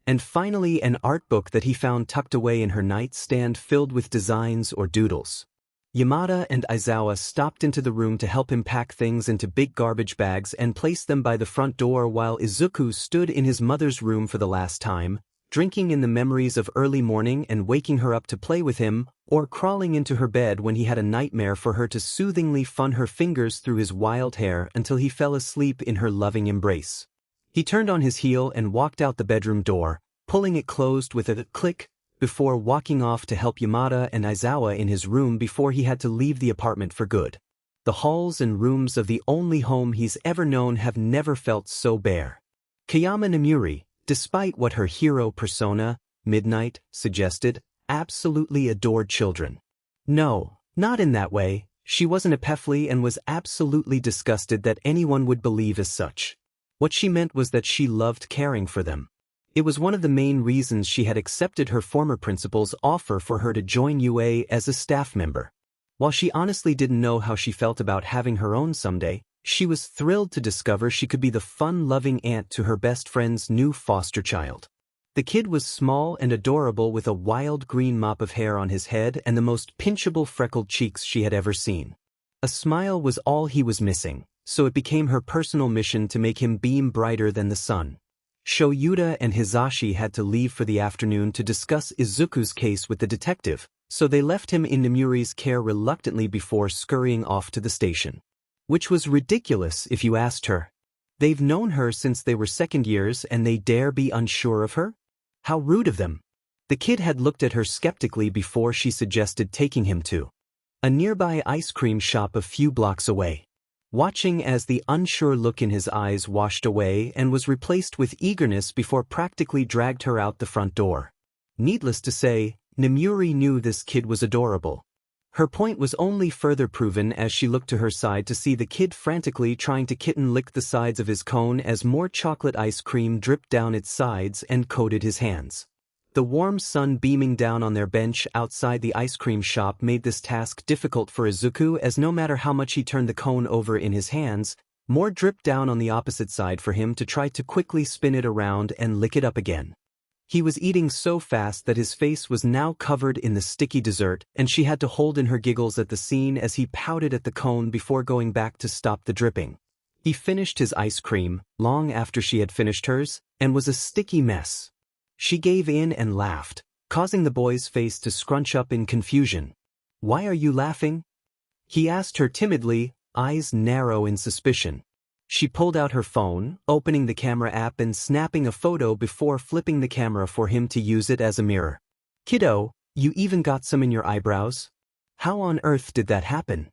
[SPEAKER 1] And finally an art book that he found tucked away in her nightstand filled with designs or doodles. Yamada and Aizawa stopped into the room to help him pack things into big garbage bags and place them by the front door while Izuku stood in his mother's room for the last time, drinking in the memories of early morning and waking her up to play with him, or crawling into her bed when he had a nightmare for her to soothingly fun her fingers through his wild hair until he fell asleep in her loving embrace. He turned on his heel and walked out the bedroom door, pulling it closed with a click, before walking off to help Yamada and Aizawa in his room before he had to leave the apartment for good. The halls and rooms of the only home he's ever known have never felt so bare. Kayama Namuri, despite what her hero persona, Midnight, suggested, absolutely adored children. No, not in that way. She wasn't a Pefli and was absolutely disgusted that anyone would believe as such. What she meant was that she loved caring for them. It was one of the main reasons she had accepted her former principal's offer for her to join UA as a staff member. While she honestly didn't know how she felt about having her own someday, she was thrilled to discover she could be the fun-loving aunt to her best friend's new foster child. The kid was small and adorable with a wild green mop of hair on his head and the most pinchable freckled cheeks she had ever seen. A smile was all he was missing, so it became her personal mission to make him beam brighter than the sun. Shoyuta and Hizashi had to leave for the afternoon to discuss Izuku's case with the detective, so they left him in Namuri's care reluctantly before scurrying off to the station. Which was ridiculous if you asked her. They've known her since they were second years and they dare be unsure of her? How rude of them. The kid had looked at her skeptically before she suggested taking him to a nearby ice cream shop a few blocks away. Watching as the unsure look in his eyes washed away and was replaced with eagerness before practically dragged her out the front door. Needless to say, Namuri knew this kid was adorable. Her point was only further proven as she looked to her side to see the kid frantically trying to kitten lick the sides of his cone as more chocolate ice cream dripped down its sides and coated his hands. The warm sun beaming down on their bench outside the ice cream shop made this task difficult for Izuku, as no matter how much he turned the cone over in his hands, more dripped down on the opposite side for him to try to quickly spin it around and lick it up again. He was eating so fast that his face was now covered in the sticky dessert, and she had to hold in her giggles at the scene as he pouted at the cone before going back to stop the dripping. He finished his ice cream, long after she had finished hers, and was a sticky mess. She gave in and laughed, causing the boy's face to scrunch up in confusion. "Why are you laughing?" he asked her timidly, eyes narrow in suspicion. She pulled out her phone, opening the camera app and snapping a photo before flipping the camera for him to use it as a mirror. "Kiddo, you even got some in your eyebrows? How on earth did that happen?"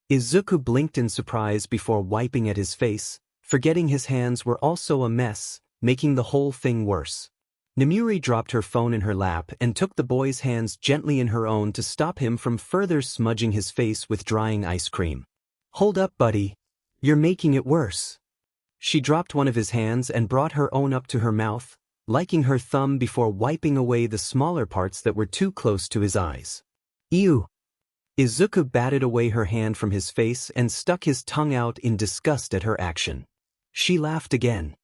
[SPEAKER 1] Izuku blinked in surprise before wiping at his face, forgetting his hands were also a mess, making the whole thing worse. Nemuri dropped her phone in her lap and took the boy's hands gently in her own to stop him from further smudging his face with drying ice cream. "Hold up, buddy. You're making it worse." She dropped one of his hands and brought her own up to her mouth, liking her thumb before wiping away the smaller parts that were too close to his eyes. "Ew." Izuku batted away her hand from his face and stuck his tongue out in disgust at her action. She laughed again.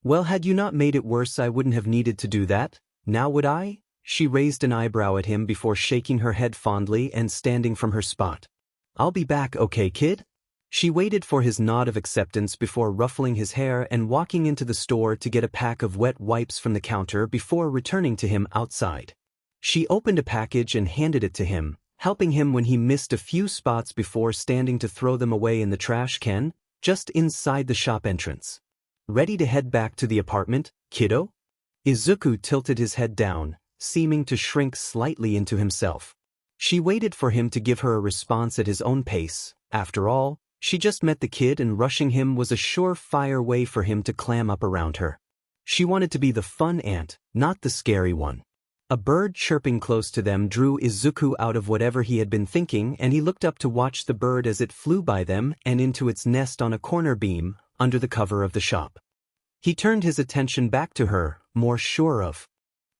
[SPEAKER 1] "Well, had you not made it worse, I wouldn't have needed to do that, now would I?" She raised an eyebrow at him before shaking her head fondly and standing from her spot. "I'll be back, okay, kid?" She waited for his nod of acceptance before ruffling his hair and walking into the store to get a pack of wet wipes from the counter before returning to him outside. She opened a package and handed it to him, helping him when he missed a few spots before standing to throw them away in the trash can, just inside the shop entrance. "Ready to head back to the apartment, kiddo?" Izuku tilted his head down, seeming to shrink slightly into himself. She waited for him to give her a response at his own pace. After all, she just met the kid and rushing him was a surefire way for him to clam up around her. She wanted to be the fun aunt, not the scary one. A bird chirping close to them drew Izuku out of whatever he had been thinking, and he looked up to watch the bird as it flew by them and into its nest on a corner beam, under the cover of the shop. He turned his attention back to her, more sure of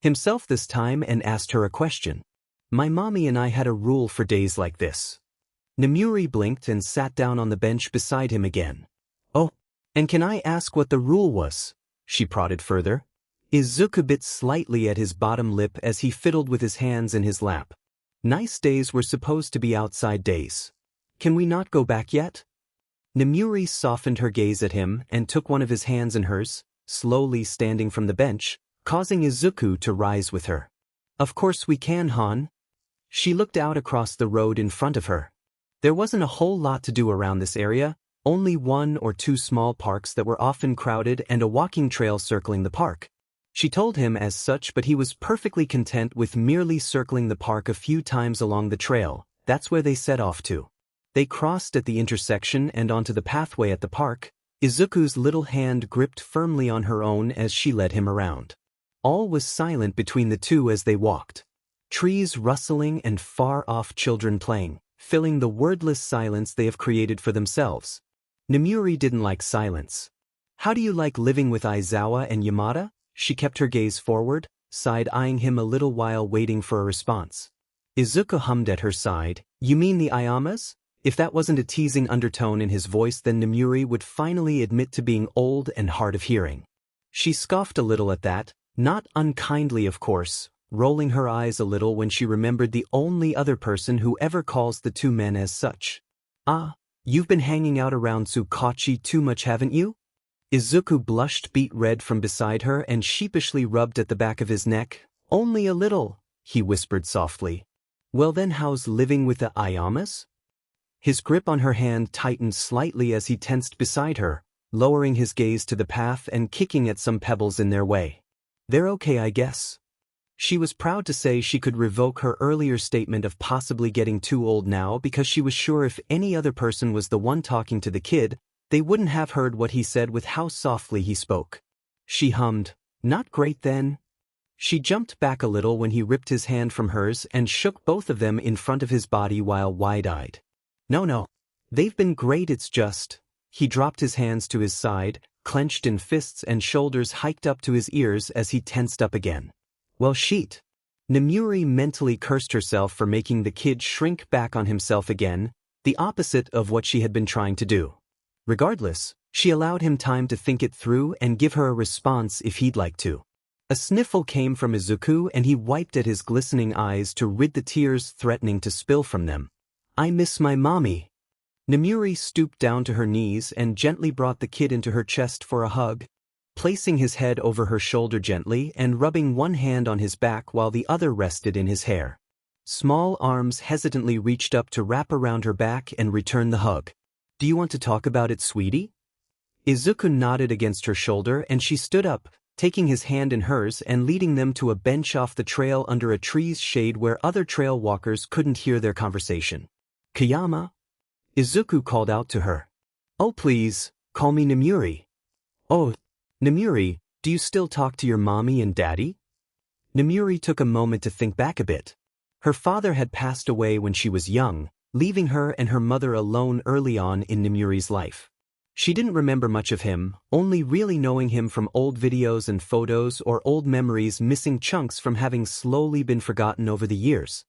[SPEAKER 1] himself this time, and asked her a question. "My mommy and I had a rule for days like this." Nemuri blinked and sat down on the bench beside him again. "Oh, and can I ask what the rule was?" she prodded further. Izuku bit slightly at his bottom lip as he fiddled with his hands in his lap. "Nice days were supposed to be outside days. Can we not go back yet?" Nemuri softened her gaze at him and took one of his hands in hers, slowly standing from the bench, causing Izuku to rise with her. "Of course we can, hon." She looked out across the road in front of her. There wasn't a whole lot to do around this area, only one or two small parks that were often crowded and a walking trail circling the park. She told him as such, but he was perfectly content with merely circling the park a few times along the trail. That's where they set off to. They crossed at the intersection and onto the pathway at the park, Izuku's little hand gripped firmly on her own as she led him around. All was silent between the two as they walked. Trees rustling and far-off children playing, filling the wordless silence they have created for themselves. Nemuri didn't like silence. "How do you like living with Aizawa and Yamada?" She kept her gaze forward, side-eyeing him a little while waiting for a response. Izuku hummed at her side. "You mean the Ayamas?" If that wasn't a teasing undertone in his voice, then Nemuri would finally admit to being old and hard of hearing. She scoffed a little at that, not unkindly of course, rolling her eyes a little when she remembered the only other person who ever calls the two men as such. "Ah, you've been hanging out around Tsukachi too much, haven't you?" Izuku blushed beet red from beside her and sheepishly rubbed at the back of his neck. "Only a little," he whispered softly. "Well then, how's living with the Ayamas?" His grip on her hand tightened slightly as he tensed beside her, lowering his gaze to the path and kicking at some pebbles in their way. "They're okay, I guess." She was proud to say she could revoke her earlier statement of possibly getting too old now, because she was sure if any other person was the one talking to the kid, they wouldn't have heard what he said with how softly he spoke. She hummed, "Not great then." She jumped back a little when he ripped his hand from hers and shook both of them in front of his body while wide-eyed. No, they've been great, it's just." He dropped his hands to his side, clenched in fists and shoulders hiked up to his ears as he tensed up again. "Well, sheet." Nemuri mentally cursed herself for making the kid shrink back on himself again, the opposite of what she had been trying to do. Regardless, she allowed him time to think it through and give her a response if he'd like to. A sniffle came from Izuku and he wiped at his glistening eyes to rid the tears threatening to spill from them. "I miss my mommy." Nemuri stooped down to her knees and gently brought the kid into her chest for a hug, placing his head over her shoulder gently and rubbing one hand on his back while the other rested in his hair. Small arms hesitantly reached up to wrap around her back and return the hug. Do you want to talk about it, sweetie? Izuku nodded against her shoulder and she stood up, taking his hand in hers and leading them to a bench off the trail under a tree's shade where other trail walkers couldn't hear their conversation. Kayama? Izuku called out to her. Oh please, call me Namuri. Oh, Namuri, do you still talk to your mommy and daddy? Namuri took a moment to think back a bit. Her father had passed away when she was young, leaving her and her mother alone early on in Namuri's life. She didn't remember much of him, only really knowing him from old videos and photos or old memories missing chunks from having slowly been forgotten over the years.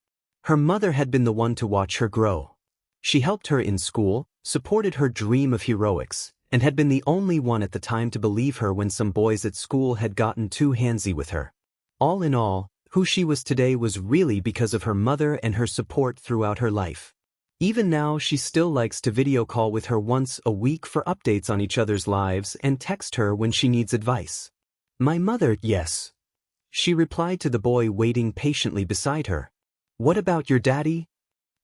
[SPEAKER 1] Her mother had been the one to watch her grow. She helped her in school, supported her dream of heroics, and had been the only one at the time to believe her when some boys at school had gotten too handsy with her. All in all, who she was today was really because of her mother and her support throughout her life. Even now she still likes to video call with her once a week for updates on each other's lives and text her when she needs advice. My mother, yes. She replied to the boy waiting patiently beside her. What about your daddy?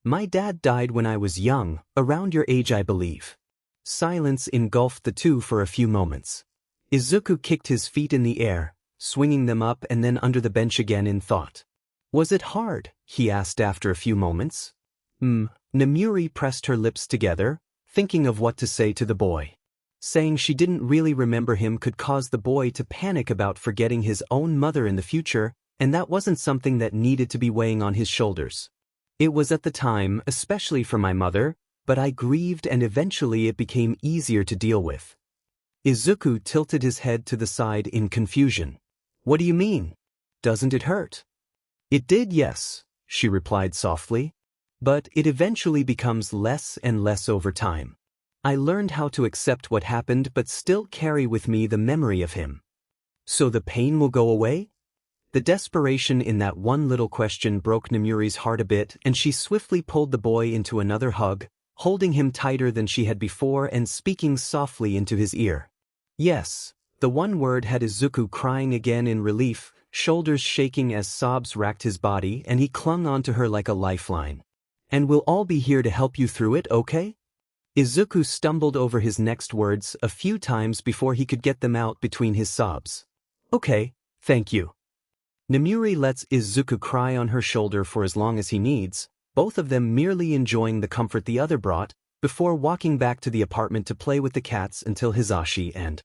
[SPEAKER 1] My dad died when I was young, around your age I believe. Silence engulfed the two for a few moments. Izuku kicked his feet in the air, swinging them up and then under the bench again in thought. Was it hard? He asked after a few moments. Namuri pressed her lips together, thinking of what to say to the boy. Saying she didn't really remember him could cause the boy to panic about forgetting his own mother in the future, and that wasn't something that needed to be weighing on his shoulders. It was at the time, especially for my mother, but I grieved and eventually it became easier to deal with. Izuku tilted his head to the side in confusion. What do you mean? Doesn't it hurt? It did, yes, she replied softly. But it eventually becomes less and less over time. I learned how to accept what happened but still carry with me the memory of him. So the pain will go away? The desperation in that one little question broke Namuri's heart a bit and she swiftly pulled the boy into another hug, holding him tighter than she had before and speaking softly into his ear. Yes, the one word had Izuku crying again in relief, shoulders shaking as sobs racked his body and he clung onto her like a lifeline. And we'll all be here to help you through it, okay? Izuku stumbled over his next words a few times before he could get them out between his sobs. Okay, thank you. Namuri lets Izuku cry on her shoulder for as long as he needs, both of them merely enjoying the comfort the other brought, before walking back to the apartment to play with the cats until Hisashi and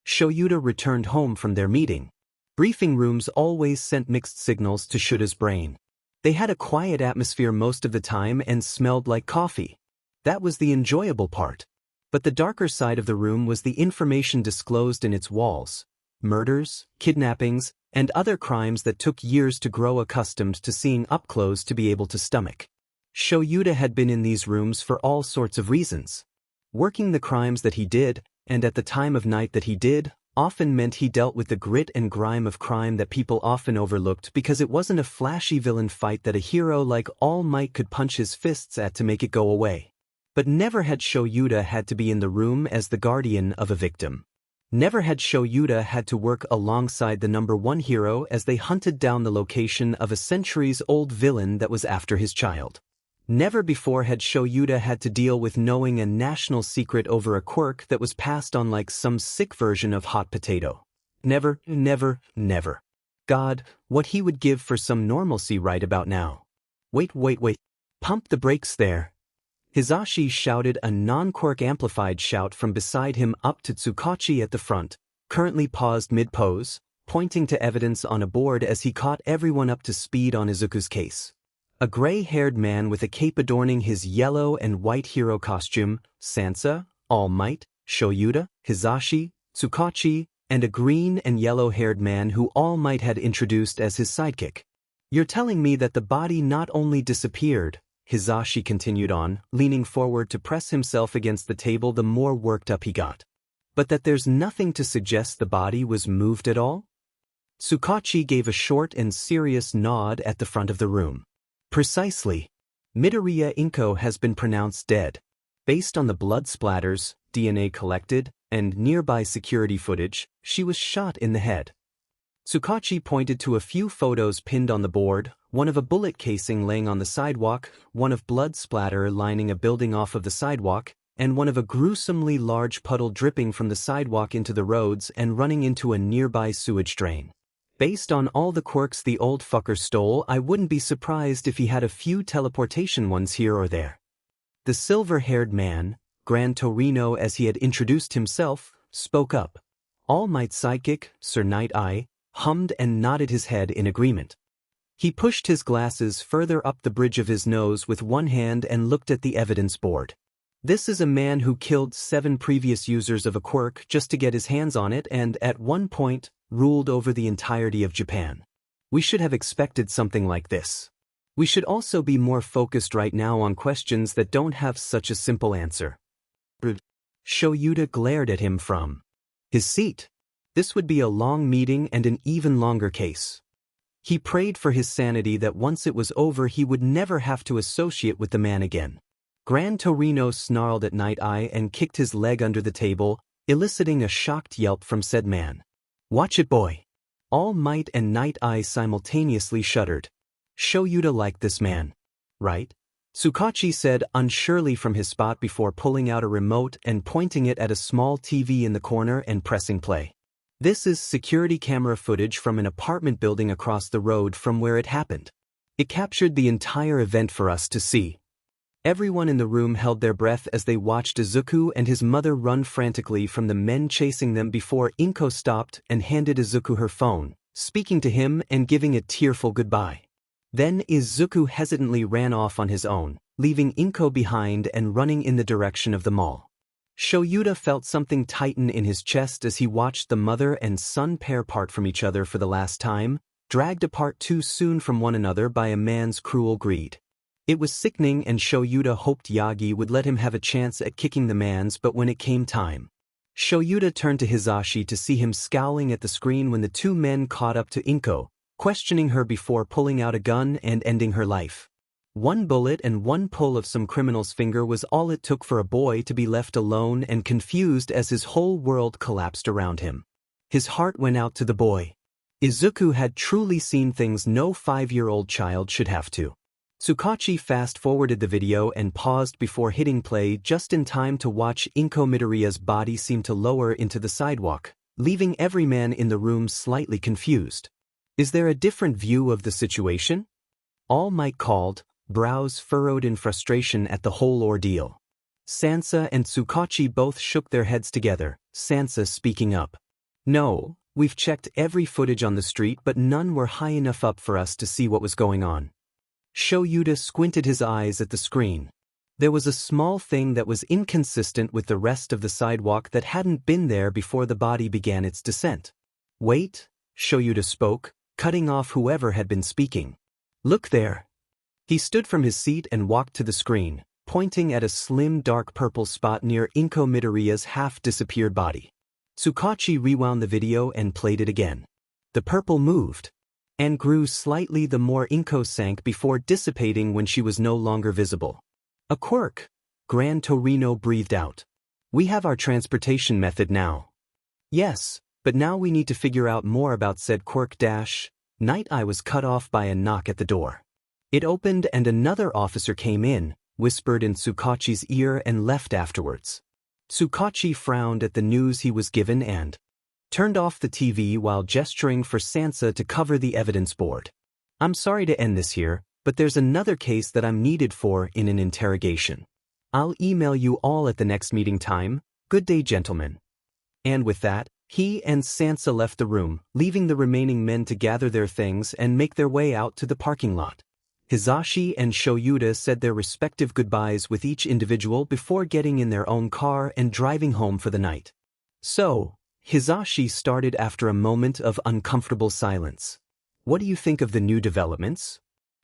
[SPEAKER 1] Shoyuta returned home from their meeting. Briefing rooms always sent mixed signals to Shuta's brain. They had a quiet atmosphere most of the time and smelled like coffee. That was the enjoyable part. But the darker side of the room was the information disclosed in its walls. Murders, kidnappings, and other crimes that took years to grow accustomed to seeing up close to be able to stomach. Shoyuta had been in these rooms for all sorts of reasons. Working the crimes that he did, and at the time of night that he did, often meant he dealt with the grit and grime of crime that people often overlooked because it wasn't a flashy villain fight that a hero like All Might could punch his fists at to make it go away. But never had Shoyuta had to be in the room as the guardian of a victim. Never had Shoyuta had to work alongside the #1 hero as they hunted down the location of a centuries-old villain that was after his child. Never before had Shoyuta had to deal with knowing a national secret over a quirk that was passed on like some sick version of hot potato. Never, never, never. God, what he would give for some normalcy right about now. Wait. Pump the brakes there. Hisashi shouted a non-quirk amplified shout from beside him up to Tsukachi at the front, currently paused mid-pose, pointing to evidence on a board as he caught everyone up to speed on Izuku's case. A gray-haired man with a cape adorning his yellow and white hero costume, Sansa, All Might, Shoyuta, Hisashi, Tsukachi, and a green and yellow-haired man who All Might had introduced as his sidekick. You're telling me that the body not only disappeared, Hisashi continued on, leaning forward to press himself against the table the more worked up he got, but that there's nothing to suggest the body was moved at all? Tsukachi gave a short and serious nod at the front of the room. Precisely. Midoriya Inko has been pronounced dead. Based on the blood splatters, DNA collected, and nearby security footage, she was shot in the head. Tsukachi pointed to a few photos pinned on the board, one of a bullet casing laying on the sidewalk, one of blood splatter lining a building off of the sidewalk, and one of a gruesomely large puddle dripping from the sidewalk into the roads and running into a nearby sewage drain. Based on all the quirks the old fucker stole, I wouldn't be surprised if he had a few teleportation ones here or there. The silver-haired man, Gran Torino as he had introduced himself, spoke up. All Might's sidekick, Sir Night-Eye, hummed and nodded his head in agreement. He pushed his glasses further up the bridge of his nose with one hand and looked at the evidence board. This is a man who killed 7 previous users of a quirk just to get his hands on it and, at one point, ruled over the entirety of Japan. We should have expected something like this. We should also be more focused right now on questions that don't have such a simple answer. Shoyuta glared at him from his seat. This would be a long meeting and an even longer case. He prayed for his sanity that once it was over he would never have to associate with the man again. Gran Torino snarled at Night-Eye and kicked his leg under the table, eliciting a shocked yelp from said man. Watch it, boy. All Might and Night-Eye simultaneously shuddered. Shoyuta liked this man, right? Tsukachi said unsurely from his spot before pulling out a remote and pointing it at a small TV in the corner and pressing play. This is security camera footage from an apartment building across the road from where it happened. It captured the entire event for us to see. Everyone in the room held their breath as they watched Izuku and his mother run frantically from the men chasing them before Inko stopped and handed Izuku her phone, speaking to him and giving a tearful goodbye. Then Izuku hesitantly ran off on his own, leaving Inko behind and running in the direction of the mall. Shoyuta felt something tighten in his chest as he watched the mother and son pair part from each other for the last time, dragged apart too soon from one another by a man's cruel greed. It was sickening and Shoyuta hoped Yagi would let him have a chance at kicking the man's, but when it came time, Shoyuta turned to Hizashi to see him scowling at the screen when the 2 men caught up to Inko, questioning her before pulling out a gun and ending her life. 1 bullet and 1 pull of some criminal's finger was all it took for a boy to be left alone and confused as his whole world collapsed around him. His heart went out to the boy. Izuku had truly seen things no 5-year-old child should have to. Tsukachi fast-forwarded the video and paused before hitting play just in time to watch Inko Midoriya's body seem to lower into the sidewalk, leaving every man in the room slightly confused. Is there a different view of the situation? All Might called, brows furrowed in frustration at the whole ordeal. Sansa and Tsukachi both shook their heads together, Sansa speaking up. No, we've checked every footage on the street but none were high enough up for us to see what was going on. Shoyuta squinted his eyes at the screen. There was a small thing that was inconsistent with the rest of the sidewalk that hadn't been there before the body began its descent. Wait, Shoyuta spoke, cutting off whoever had been speaking. Look there. He stood from his seat and walked to the screen, pointing at a slim dark purple spot near Inko Midoriya's half-disappeared body. Tsukachi rewound the video and played it again. The purple moved, and grew slightly the more Inko sank before dissipating when she was no longer visible. A quirk, Gran Torino breathed out. We have our transportation method now. Yes, but now we need to figure out more about said quirk. Night-Eye was cut off by a knock at the door. It opened and another officer came in, whispered in Tsukachi's ear and left afterwards. Tsukachi frowned at the news he was given and turned off the TV while gesturing for Sansa to cover the evidence board. I'm sorry to end this here, but there's another case that I'm needed for in an interrogation. I'll email you all at the next meeting time. Good day, gentlemen. And with that, he and Sansa left the room, leaving the remaining men to gather their things and make their way out to the parking lot. Hizashi and Shoyuta said their respective goodbyes with each individual before getting in their own car and driving home for the night. So, Hizashi started after a moment of uncomfortable silence. What do you think of the new developments?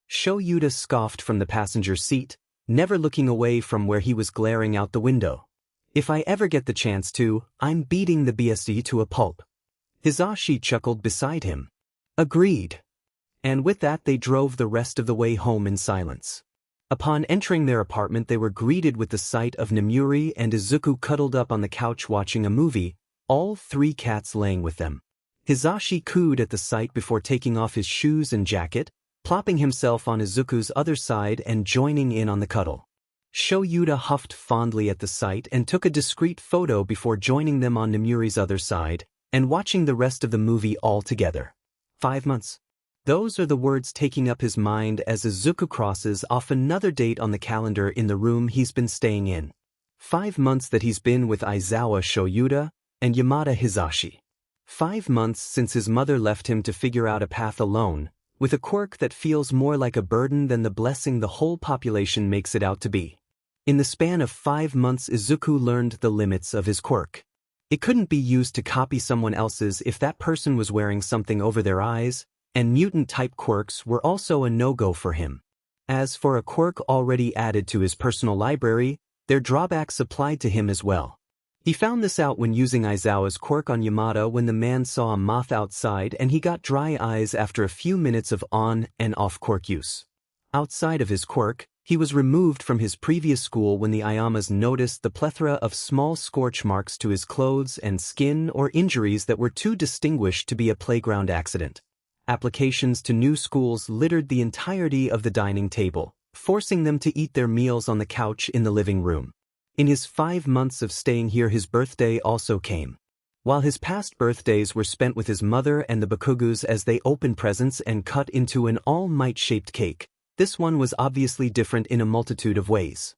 [SPEAKER 1] Shoyuta scoffed from the passenger seat, never looking away from where he was glaring out the window. If I ever get the chance to, I'm beating the BSD to a pulp. Hizashi chuckled beside him. Agreed. And with that they drove the rest of the way home in silence. Upon entering their apartment they were greeted with the sight of Nemuri and Izuku cuddled up on the couch watching a movie, all 3 cats laying with them. Hizashi cooed at the sight before taking off his shoes and jacket, plopping himself on Izuku's other side and joining in on the cuddle. Shoyuta huffed fondly at the sight and took a discreet photo before joining them on Namuri's other side and watching the rest of the movie all together. 5 months. Those are the words taking up his mind as Izuku crosses off another date on the calendar in the room he's been staying in. 5 months that he's been with Aizawa Shoyuta and Yamada Hisashi. 5 months since his mother left him to figure out a path alone, with a quirk that feels more like a burden than the blessing the whole population makes it out to be. In the span of 5 months, Izuku learned the limits of his quirk. It couldn't be used to copy someone else's if that person was wearing something over their eyes, and mutant-type quirks were also a no-go for him. As for a quirk already added to his personal library, their drawbacks applied to him as well. He found this out when using Aizawa's quirk on Yamada when the man saw a moth outside and he got dry eyes after a few minutes of on and off quirk use. Outside of his quirk, he was removed from his previous school when the Ayamas noticed the plethora of small scorch marks to his clothes and skin or injuries that were too distinguished to be a playground accident. Applications to new schools littered the entirety of the dining table, forcing them to eat their meals on the couch in the living room. In his 5 months of staying here, his birthday also came. While his past birthdays were spent with his mother and the Bakugus as they opened presents and cut into an all-might-shaped cake, this one was obviously different in a multitude of ways.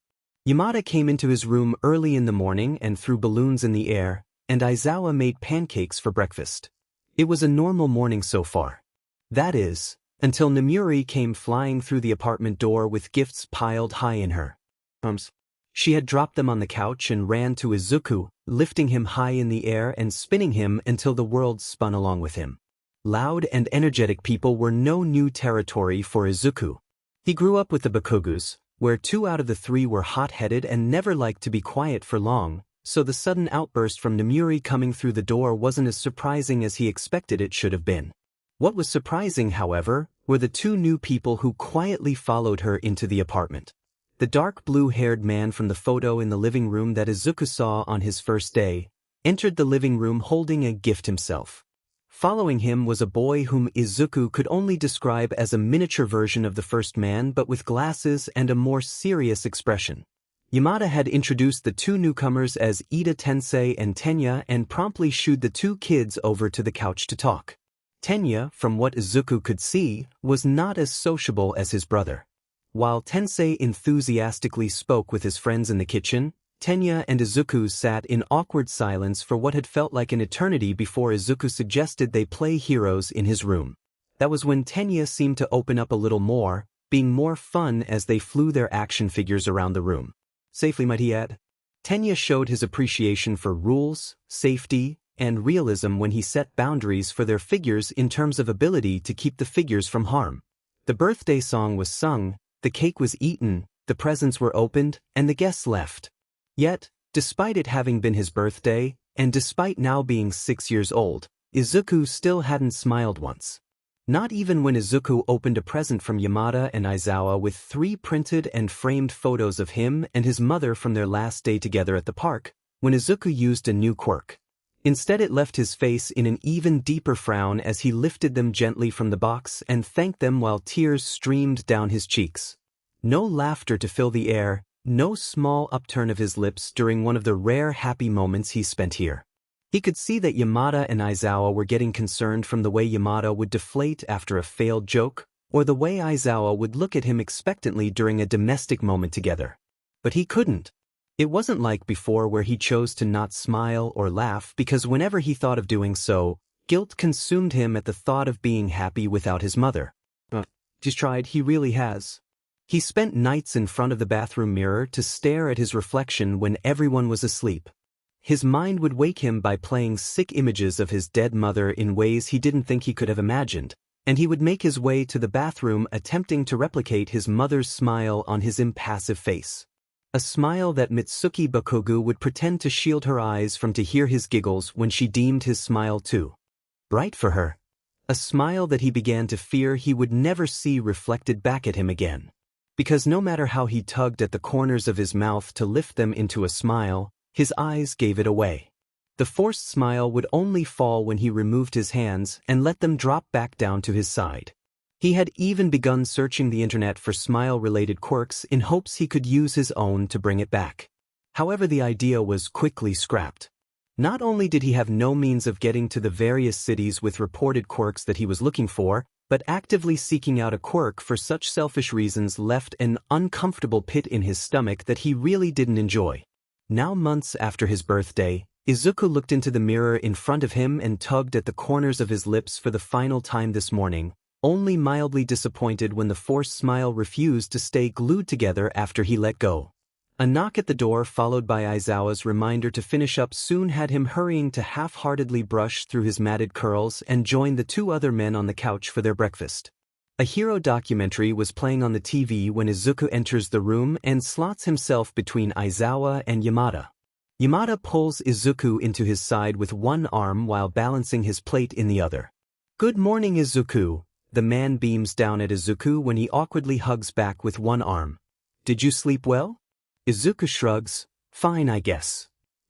[SPEAKER 1] Yamada came into his room early in the morning and threw balloons in the air, and Aizawa made pancakes for breakfast. It was a normal morning so far. That is, until Namuri came flying through the apartment door with gifts piled high in her arms. She had dropped them on the couch and ran to Izuku, lifting him high in the air and spinning him until the world spun along with him. Loud and energetic people were no new territory for Izuku. He grew up with the Bakugus, where 2 out of the 3 were hot-headed and never liked to be quiet for long, so the sudden outburst from Namuri coming through the door wasn't as surprising as he expected it should have been. What was surprising, however, were the 2 new people who quietly followed her into the apartment. The dark blue-haired man from the photo in the living room that Izuku saw on his first day entered the living room holding a gift himself. Following him was a boy whom Izuku could only describe as a miniature version of the first man but with glasses and a more serious expression. Yamada had introduced the 2 newcomers as Ida Tensei and Tenya and promptly shooed the 2 kids over to the couch to talk. Tenya, from what Izuku could see, was not as sociable as his brother. While Tensei enthusiastically spoke with his friends in the kitchen, Tenya and Izuku sat in awkward silence for what had felt like an eternity before Izuku suggested they play heroes in his room. That was when Tenya seemed to open up a little more, being more fun as they flew their action figures around the room. Safely, might he add. Tenya showed his appreciation for rules, safety, and realism when he set boundaries for their figures in terms of ability to keep the figures from harm. The birthday song was sung, the cake was eaten, the presents were opened, and the guests left. Yet, despite it having been his birthday, and despite now being 6 years old, Izuku still hadn't smiled once. Not even when Izuku opened a present from Yamada and Aizawa with 3 printed and framed photos of him and his mother from their last day together at the park, when Izuku used a new quirk. Instead, it left his face in an even deeper frown as he lifted them gently from the box and thanked them while tears streamed down his cheeks. No laughter to fill the air, no small upturn of his lips during one of the rare happy moments he spent here. He could see that Yamada and Aizawa were getting concerned from the way Yamada would deflate after a failed joke, or the way Aizawa would look at him expectantly during a domestic moment together. But he couldn't. It wasn't like before where he chose to not smile or laugh because whenever he thought of doing so, guilt consumed him at the thought of being happy without his mother. He's tried, he really has. He spent nights in front of the bathroom mirror to stare at his reflection when everyone was asleep. His mind would wake him by playing sick images of his dead mother in ways he didn't think he could have imagined, and he would make his way to the bathroom attempting to replicate his mother's smile on his impassive face. A smile that Mitsuki Bakugu would pretend to shield her eyes from to hear his giggles when she deemed his smile too bright for her. A smile that he began to fear he would never see reflected back at him again. Because no matter how he tugged at the corners of his mouth to lift them into a smile, his eyes gave it away. The forced smile would only fall when he removed his hands and let them drop back down to his side. He had even begun searching the internet for smile-related quirks in hopes he could use his own to bring it back. However, the idea was quickly scrapped. Not only did he have no means of getting to the various cities with reported quirks that he was looking for, but actively seeking out a quirk for such selfish reasons left an uncomfortable pit in his stomach that he really didn't enjoy. Now, months after his birthday, Izuku looked into the mirror in front of him and tugged at the corners of his lips for the final time this morning, only mildly disappointed when the forced smile refused to stay glued together after he let go. A knock at the door followed by Aizawa's reminder to finish up soon had him hurrying to half-heartedly brush through his matted curls and join the two other men on the couch for their breakfast. A hero documentary was playing on the TV when Izuku enters the room and slots himself between Aizawa and Yamada. Yamada pulls Izuku into his side with one arm while balancing his plate in the other. "Good morning, Izuku." The man beams down at Izuku when he awkwardly hugs back with one arm. "Did you sleep well?" Izuku shrugs. "Fine, I guess."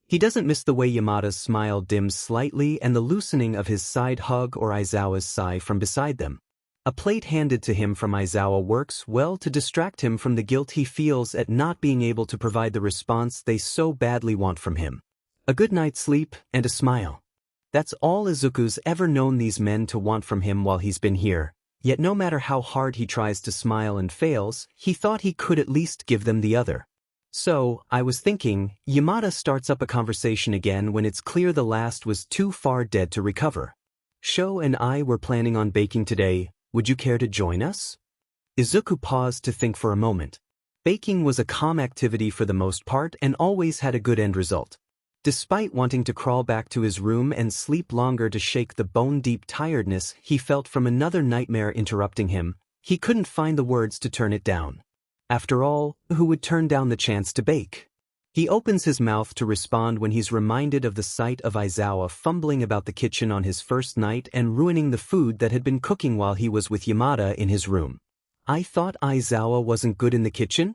[SPEAKER 1] He doesn't miss the way Yamada's smile dims slightly and the loosening of his side hug or Aizawa's sigh from beside them. A plate handed to him from Aizawa works well to distract him from the guilt he feels at not being able to provide the response they so badly want from him. A good night's sleep and a smile. That's all Izuku's ever known these men to want from him while he's been here, yet no matter how hard he tries to smile and fails, he thought he could at least give them the other. "So, I was thinking," Yamada starts up a conversation again when it's clear the last was too far dead to recover. "Sho and I were planning on baking today. Would you care to join us?" Izuku paused to think for a moment. Baking was a calm activity for the most part and always had a good end result. Despite wanting to crawl back to his room and sleep longer to shake the bone-deep tiredness he felt from another nightmare interrupting him, he couldn't find the words to turn it down. After all, who would turn down the chance to bake? He opens his mouth to respond when he's reminded of the sight of Aizawa fumbling about the kitchen on his first night and ruining the food that had been cooking while he was with Yamada in his room. "I thought Aizawa wasn't good in the kitchen?"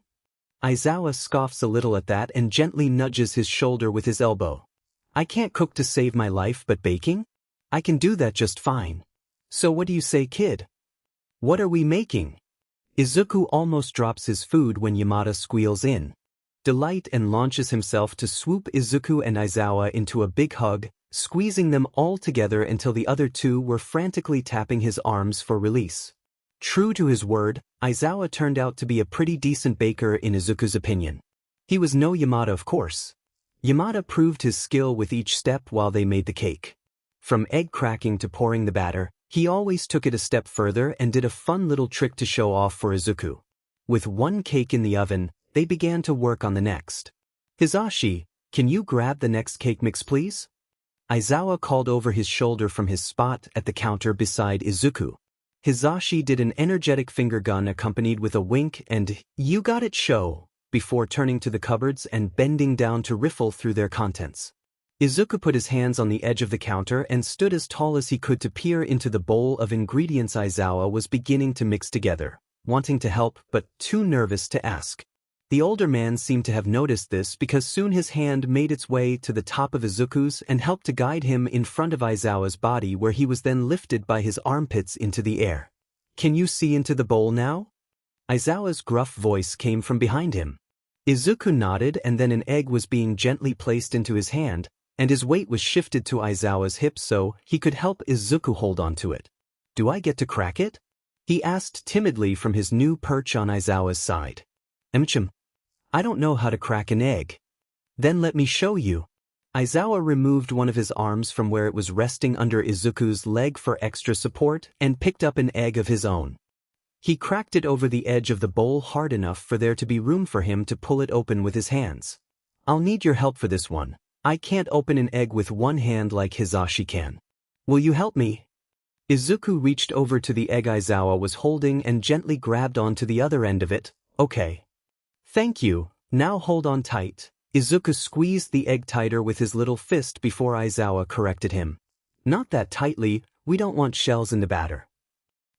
[SPEAKER 1] Aizawa scoffs a little at that and gently nudges his shoulder with his elbow. "I can't cook to save my life, but baking? I can do that just fine. So what do you say, kid? What are we making?" Izuku almost drops his food when Yamada squeals in. Delight and launches himself to swoop Izuku and Aizawa into a big hug, squeezing them all together until the other two were frantically tapping his arms for release. True to his word, Aizawa turned out to be a pretty decent baker in Izuku's opinion. He was no Yamada, of course. Yamada proved his skill with each step while they made the cake. From egg cracking to pouring the batter, he always took it a step further and did a fun little trick to show off for Izuku. With one cake in the oven, they began to work on the next. "Hizashi, can you grab the next cake mix, please?" Aizawa called over his shoulder from his spot at the counter beside Izuku. Hizashi did an energetic finger gun accompanied with a wink and "You got it, show," before turning to the cupboards and bending down to riffle through their contents. Izuku put his hands on the edge of the counter and stood as tall as he could to peer into the bowl of ingredients Aizawa was beginning to mix together, wanting to help but too nervous to ask. The older man seemed to have noticed this because soon his hand made its way to the top of Izuku's and helped to guide him in front of Aizawa's body, where he was then lifted by his armpits into the air. "Can you see into the bowl now?" Aizawa's gruff voice came from behind him. Izuku nodded, and then an egg was being gently placed into his hand, and his weight was shifted to Aizawa's hip so he could help Izuku hold on to it. "Do I get to crack it?" he asked timidly from his new perch on Aizawa's side. I don't know how to crack an egg." "Then let me show you." Aizawa removed one of his arms from where it was resting under Izuku's leg for extra support and picked up an egg of his own. He cracked it over the edge of the bowl hard enough for there to be room for him to pull it open with his hands. "I'll need your help for this one. I can't open an egg with one hand like Hizashi can. Will you help me?" Izuku reached over to the egg Aizawa was holding and gently grabbed onto the other end of it. "Okay. Thank you, now hold on tight." Izuku squeezed the egg tighter with his little fist before Aizawa corrected him. "Not that tightly, we don't want shells in the batter."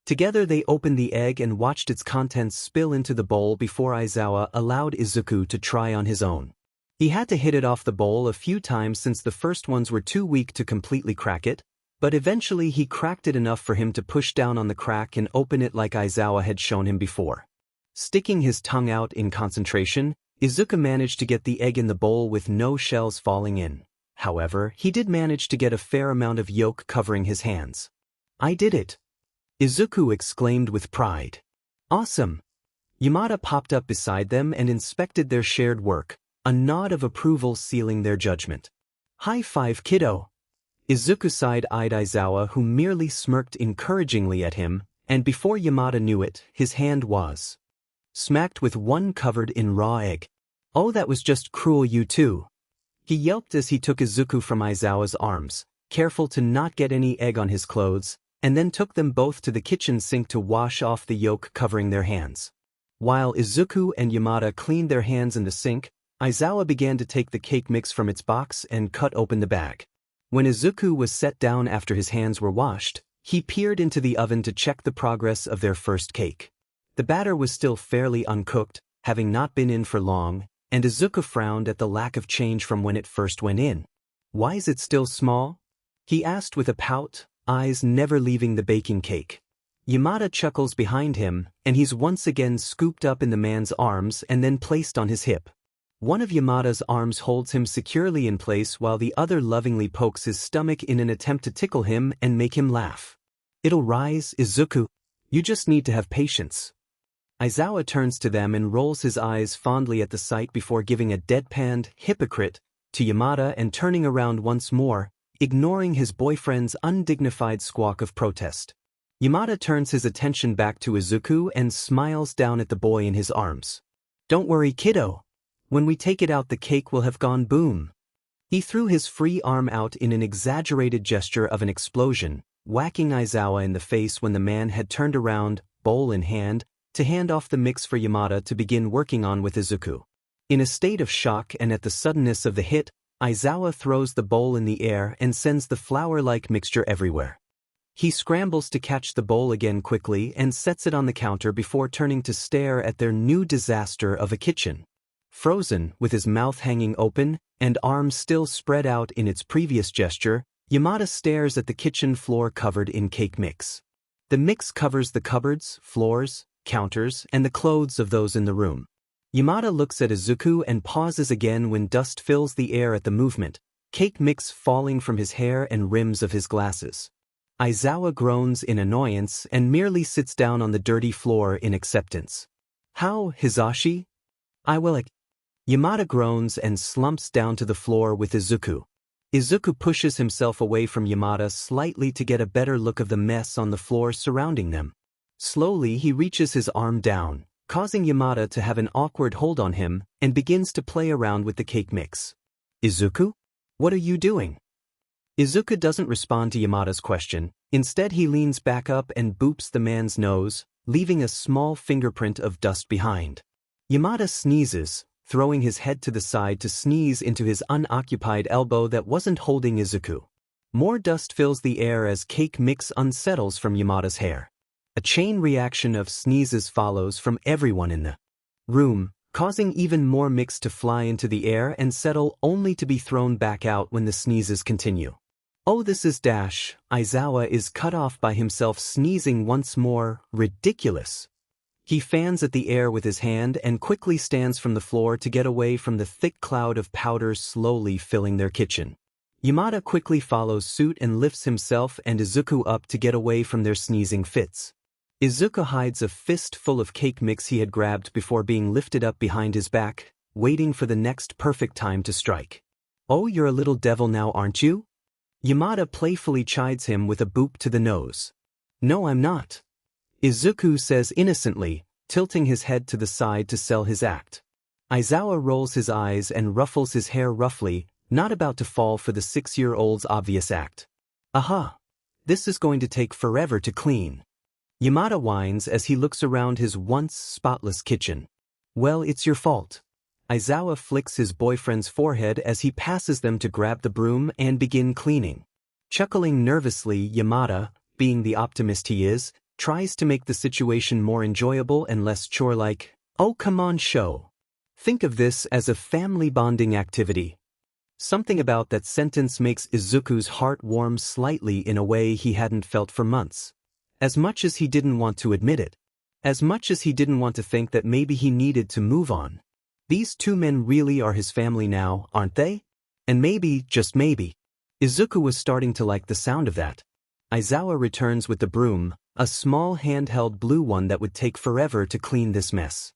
[SPEAKER 1] Together they opened the egg and watched its contents spill into the bowl before Aizawa allowed Izuku to try on his own. He had to hit it off the bowl a few times since the first ones were too weak to completely crack it, But eventually he cracked it enough for him to push down on the crack and open it like Aizawa had shown him before. Sticking his tongue out in concentration, Izuku managed to get the egg in the bowl with no shells falling in. However, he did manage to get a fair amount of yolk covering his hands. "I did it!" Izuku exclaimed with pride. "Awesome!" Yamada popped up beside them and inspected their shared work, a nod of approval sealing their judgment. "High five, kiddo!" Izuku side-eyed Aizawa, who merely smirked encouragingly at him, and before Yamada knew it, his hand was smacked with one covered in raw egg. "Oh, that was just cruel, you two!" He yelped as he took Izuku from Aizawa's arms, careful to not get any egg on his clothes, and then took them both to the kitchen sink to wash off the yolk covering their hands. While Izuku and Yamada cleaned their hands in the sink, Aizawa began to take the cake mix from its box and cut open the bag. When Izuku was set down after his hands were washed, he peered into the oven to check the progress of their first cake. The batter was still fairly uncooked, having not been in for long, and Izuku frowned at the lack of change from when it first went in. "Why is it still small?" he asked with a pout, eyes never leaving the baking cake. Yamada chuckles behind him, and he's once again scooped up in the man's arms and then placed on his hip. One of Yamada's arms holds him securely in place while the other lovingly pokes his stomach in an attempt to tickle him and make him laugh. "It'll rise, Izuku. You just need to have patience." Aizawa turns to them and rolls his eyes fondly at the sight before giving a deadpanned hypocrite to Yamada and turning around once more, ignoring his boyfriend's undignified squawk of protest. Yamada turns his attention back to Izuku and smiles down at the boy in his arms. "Don't worry, kiddo. When we take it out, the cake will have gone boom." He threw his free arm out in an exaggerated gesture of an explosion, whacking Aizawa in the face when the man had turned around, bowl in hand, to hand off the mix for Yamada to begin working on with Izuku. In a state of shock and at the suddenness of the hit, Aizawa throws the bowl in the air and sends the flour-like mixture everywhere. He scrambles to catch the bowl again quickly and sets it on the counter before turning to stare at their new disaster of a kitchen. Frozen, with his mouth hanging open and arms still spread out in its previous gesture, Yamada stares at the kitchen floor covered in cake mix. The mix covers the cupboards, floors, counters, and the clothes of those in the room. Yamada looks at Izuku and pauses again when dust fills the air at the movement, cake mix falling from his hair and rims of his glasses. Aizawa groans in annoyance and merely sits down on the dirty floor in acceptance. "How, Hizashi? I will." Yamada groans and slumps down to the floor with Izuku. Izuku pushes himself away from Yamada slightly to get a better look of the mess on the floor surrounding them. Slowly he reaches his arm down, causing Yamada to have an awkward hold on him, and begins to play around with the cake mix. "Izuku? What are you doing?" Izuku doesn't respond to Yamada's question. Instead he leans back up and boops the man's nose, leaving a small fingerprint of dust behind. Yamada sneezes, throwing his head to the side to sneeze into his unoccupied elbow that wasn't holding Izuku. More dust fills the air as cake mix unsettles from Yamada's hair. A chain reaction of sneezes follows from everyone in the room, causing even more mix to fly into the air and settle only to be thrown back out when the sneezes continue. "Oh, this is dash." Aizawa is cut off by himself sneezing once more. "Ridiculous." He fans at the air with his hand and quickly stands from the floor to get away from the thick cloud of powder slowly filling their kitchen. Yamada quickly follows suit and lifts himself and Izuku up to get away from their sneezing fits. Izuku hides a fist full of cake mix he had grabbed before being lifted up behind his back, waiting for the next perfect time to strike. "Oh, you're a little devil now, aren't you?" Yamada playfully chides him with a boop to the nose. "No, I'm not," Izuku says innocently, tilting his head to the side to sell his act. Aizawa rolls his eyes and ruffles his hair roughly, not about to fall for the 6-year-old's obvious act. "Aha! This is going to take forever to clean." Yamada whines as he looks around his once spotless kitchen. "Well, it's your fault." Aizawa flicks his boyfriend's forehead as he passes them to grab the broom and begin cleaning. Chuckling nervously, Yamada, being the optimist he is, tries to make the situation more enjoyable and less chore-like. "Oh, come on, show. Think of this as a family bonding activity." Something about that sentence makes Izuku's heart warm slightly in a way he hadn't felt for months. As much as he didn't want to admit it. As much as he didn't want to think that maybe he needed to move on. These two men really are his family now, aren't they? And maybe, just maybe, Izuku was starting to like the sound of that. Aizawa returns with the broom, a small handheld blue one that would take forever to clean this mess.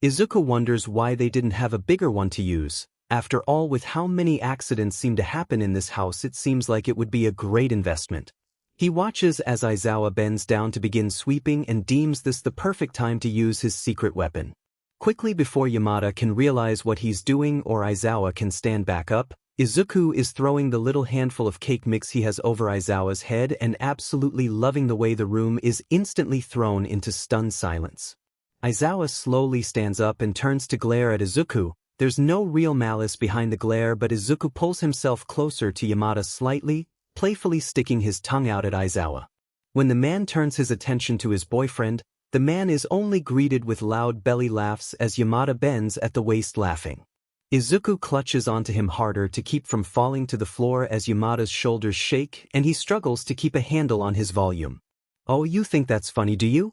[SPEAKER 1] Izuku wonders why they didn't have a bigger one to use. After all, with how many accidents seem to happen in this house, it seems like it would be a great investment. He watches as Aizawa bends down to begin sweeping and deems this the perfect time to use his secret weapon. Quickly before Yamada can realize what he's doing or Aizawa can stand back up, Izuku is throwing the little handful of cake mix he has over Aizawa's head and absolutely loving the way the room is instantly thrown into stunned silence. Aizawa slowly stands up and turns to glare at Izuku. There's no real malice behind the glare, but Izuku pulls himself closer to Yamada slightly, playfully sticking his tongue out at Aizawa. When the man turns his attention to his boyfriend, the man is only greeted with loud belly laughs as Yamada bends at the waist laughing. Izuku clutches onto him harder to keep from falling to the floor as Yamada's shoulders shake and he struggles to keep a handle on his volume. "Oh, you think that's funny, do you?"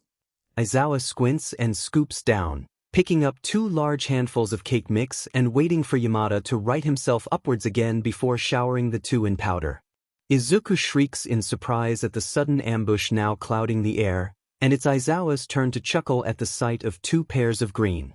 [SPEAKER 1] Aizawa squints and scoops down, picking up 2 large handfuls of cake mix and waiting for Yamada to right himself upwards again before showering the 2 in powder. Izuku shrieks in surprise at the sudden ambush now clouding the air, and it's Aizawa's turn to chuckle at the sight of 2 pairs of green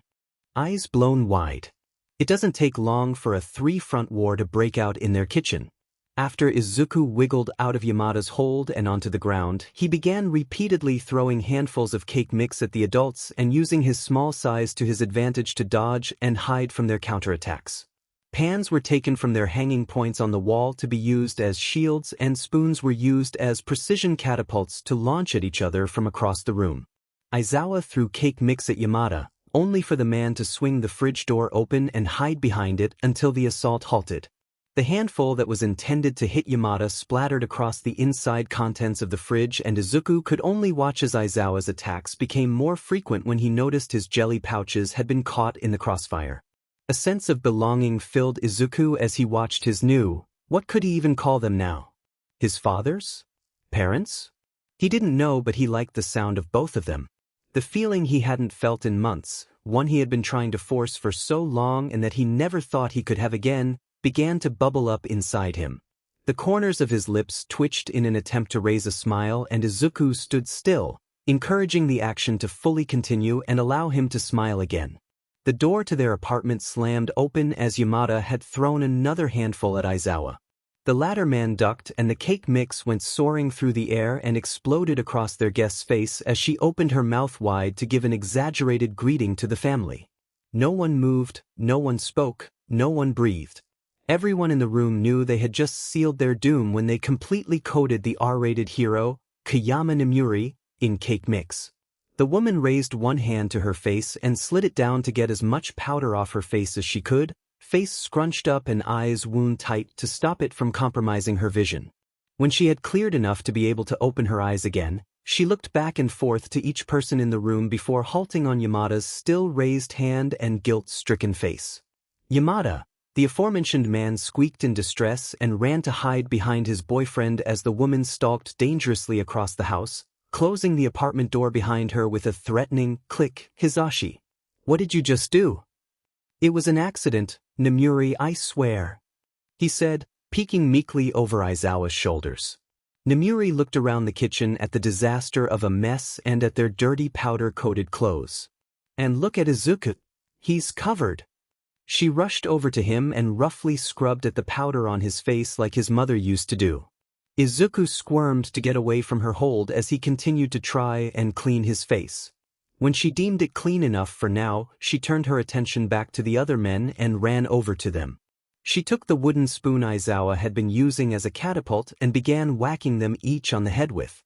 [SPEAKER 1] eyes blown wide. It doesn't take long for a 3-front war to break out in their kitchen. After Izuku wiggled out of Yamada's hold and onto the ground, he began repeatedly throwing handfuls of cake mix at the adults and using his small size to his advantage to dodge and hide from their counterattacks. Pans were taken from their hanging points on the wall to be used as shields, and spoons were used as precision catapults to launch at each other from across the room. Aizawa threw cake mix at Yamada, only for the man to swing the fridge door open and hide behind it until the assault halted. The handful that was intended to hit Yamada splattered across the inside contents of the fridge, and Izuku could only watch as Aizawa's attacks became more frequent when he noticed his jelly pouches had been caught in the crossfire. A sense of belonging filled Izuku as he watched his new, what could he even call them now? His fathers? Parents? He didn't know, but he liked the sound of both of them. The feeling he hadn't felt in months, one he had been trying to force for so long and that he never thought he could have again, began to bubble up inside him. The corners of his lips twitched in an attempt to raise a smile, and Izuku stood still, encouraging the action to fully continue and allow him to smile again. The door to their apartment slammed open as Yamada had thrown another handful at Aizawa. The latter man ducked and the cake mix went soaring through the air and exploded across their guest's face as she opened her mouth wide to give an exaggerated greeting to the family. No one moved, no one spoke, no one breathed. Everyone in the room knew they had just sealed their doom when they completely coated the R-rated hero, Kayama Nemuri, in cake mix. The woman raised one hand to her face and slid it down to get as much powder off her face as she could, face scrunched up and eyes wound tight to stop it from compromising her vision. When she had cleared enough to be able to open her eyes again, she looked back and forth to each person in the room before halting on Yamada's still raised hand and guilt-stricken face. Yamada, the aforementioned man, squeaked in distress and ran to hide behind his boyfriend as the woman stalked dangerously across the house, closing the apartment door behind her with a threatening click. "Hisashi, what did you just do?" "It was an accident, Nemuri, I swear," he said, peeking meekly over Aizawa's shoulders. Nemuri looked around the kitchen at the disaster of a mess and at their dirty powder-coated clothes. "And look at Izuku. He's covered." She rushed over to him and roughly scrubbed at the powder on his face like his mother used to do. Izuku squirmed to get away from her hold as he continued to try and clean his face. When she deemed it clean enough for now, she turned her attention back to the other men and ran over to them. She took the wooden spoon Aizawa had been using as a catapult and began whacking them each on the head with.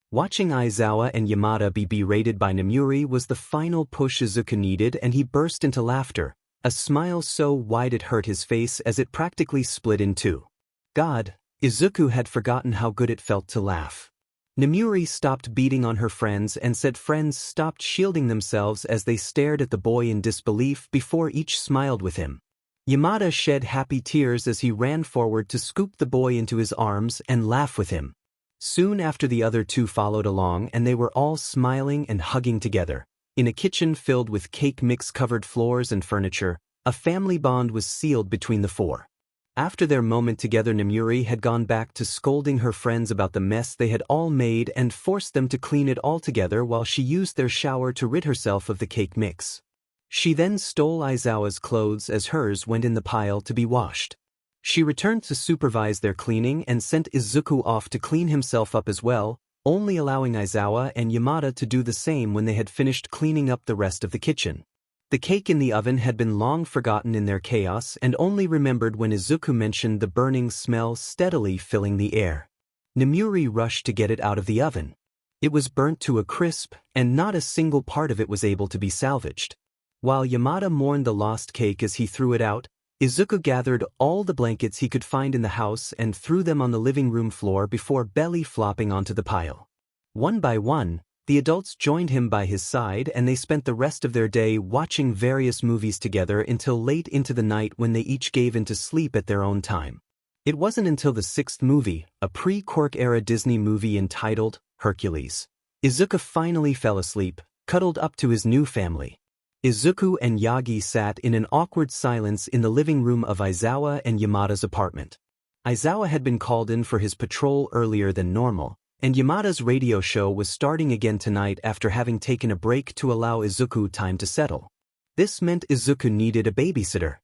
[SPEAKER 1] Watching Aizawa and Yamada be berated by Nemuri was the final push Izuku needed, and he burst into laughter, a smile so wide it hurt his face as it practically split in two. God, Izuku had forgotten how good it felt to laugh. Nemuri stopped beating on her friends and said friends stopped shielding themselves as they stared at the boy in disbelief before each smiled with him. Yamada shed happy tears as he ran forward to scoop the boy into his arms and laugh with him. Soon after the other two followed along and they were all smiling and hugging together. In a kitchen filled with cake mix-covered floors and furniture, a family bond was sealed between the four. After their moment together, Nemuri had gone back to scolding her friends about the mess they had all made and forced them to clean it all together while she used their shower to rid herself of the cake mix. She then stole Aizawa's clothes as hers went in the pile to be washed. She returned to supervise their cleaning and sent Izuku off to clean himself up as well, only allowing Aizawa and Yamada to do the same when they had finished cleaning up the rest of the kitchen. The cake in the oven had been long forgotten in their chaos and only remembered when Izuku mentioned the burning smell steadily filling the air. Nemuri rushed to get it out of the oven. It was burnt to a crisp, and not a single part of it was able to be salvaged. While Yamada mourned the lost cake as he threw it out, Izuku gathered all the blankets he could find in the house and threw them on the living room floor before belly flopping onto the pile. One by one, the adults joined him by his side and they spent the rest of their day watching various movies together until late into the night when they each gave in to sleep at their own time. It wasn't until the sixth movie, a pre-Quirk-era Disney movie entitled Hercules, Izuku finally fell asleep, cuddled up to his new family. Izuku and Yagi sat in an awkward silence in the living room of Aizawa and Yamada's apartment. Aizawa had been called in for his patrol earlier than normal, and Yamada's radio show was starting again tonight after having taken a break to allow Izuku time to settle. This meant Izuku needed a babysitter.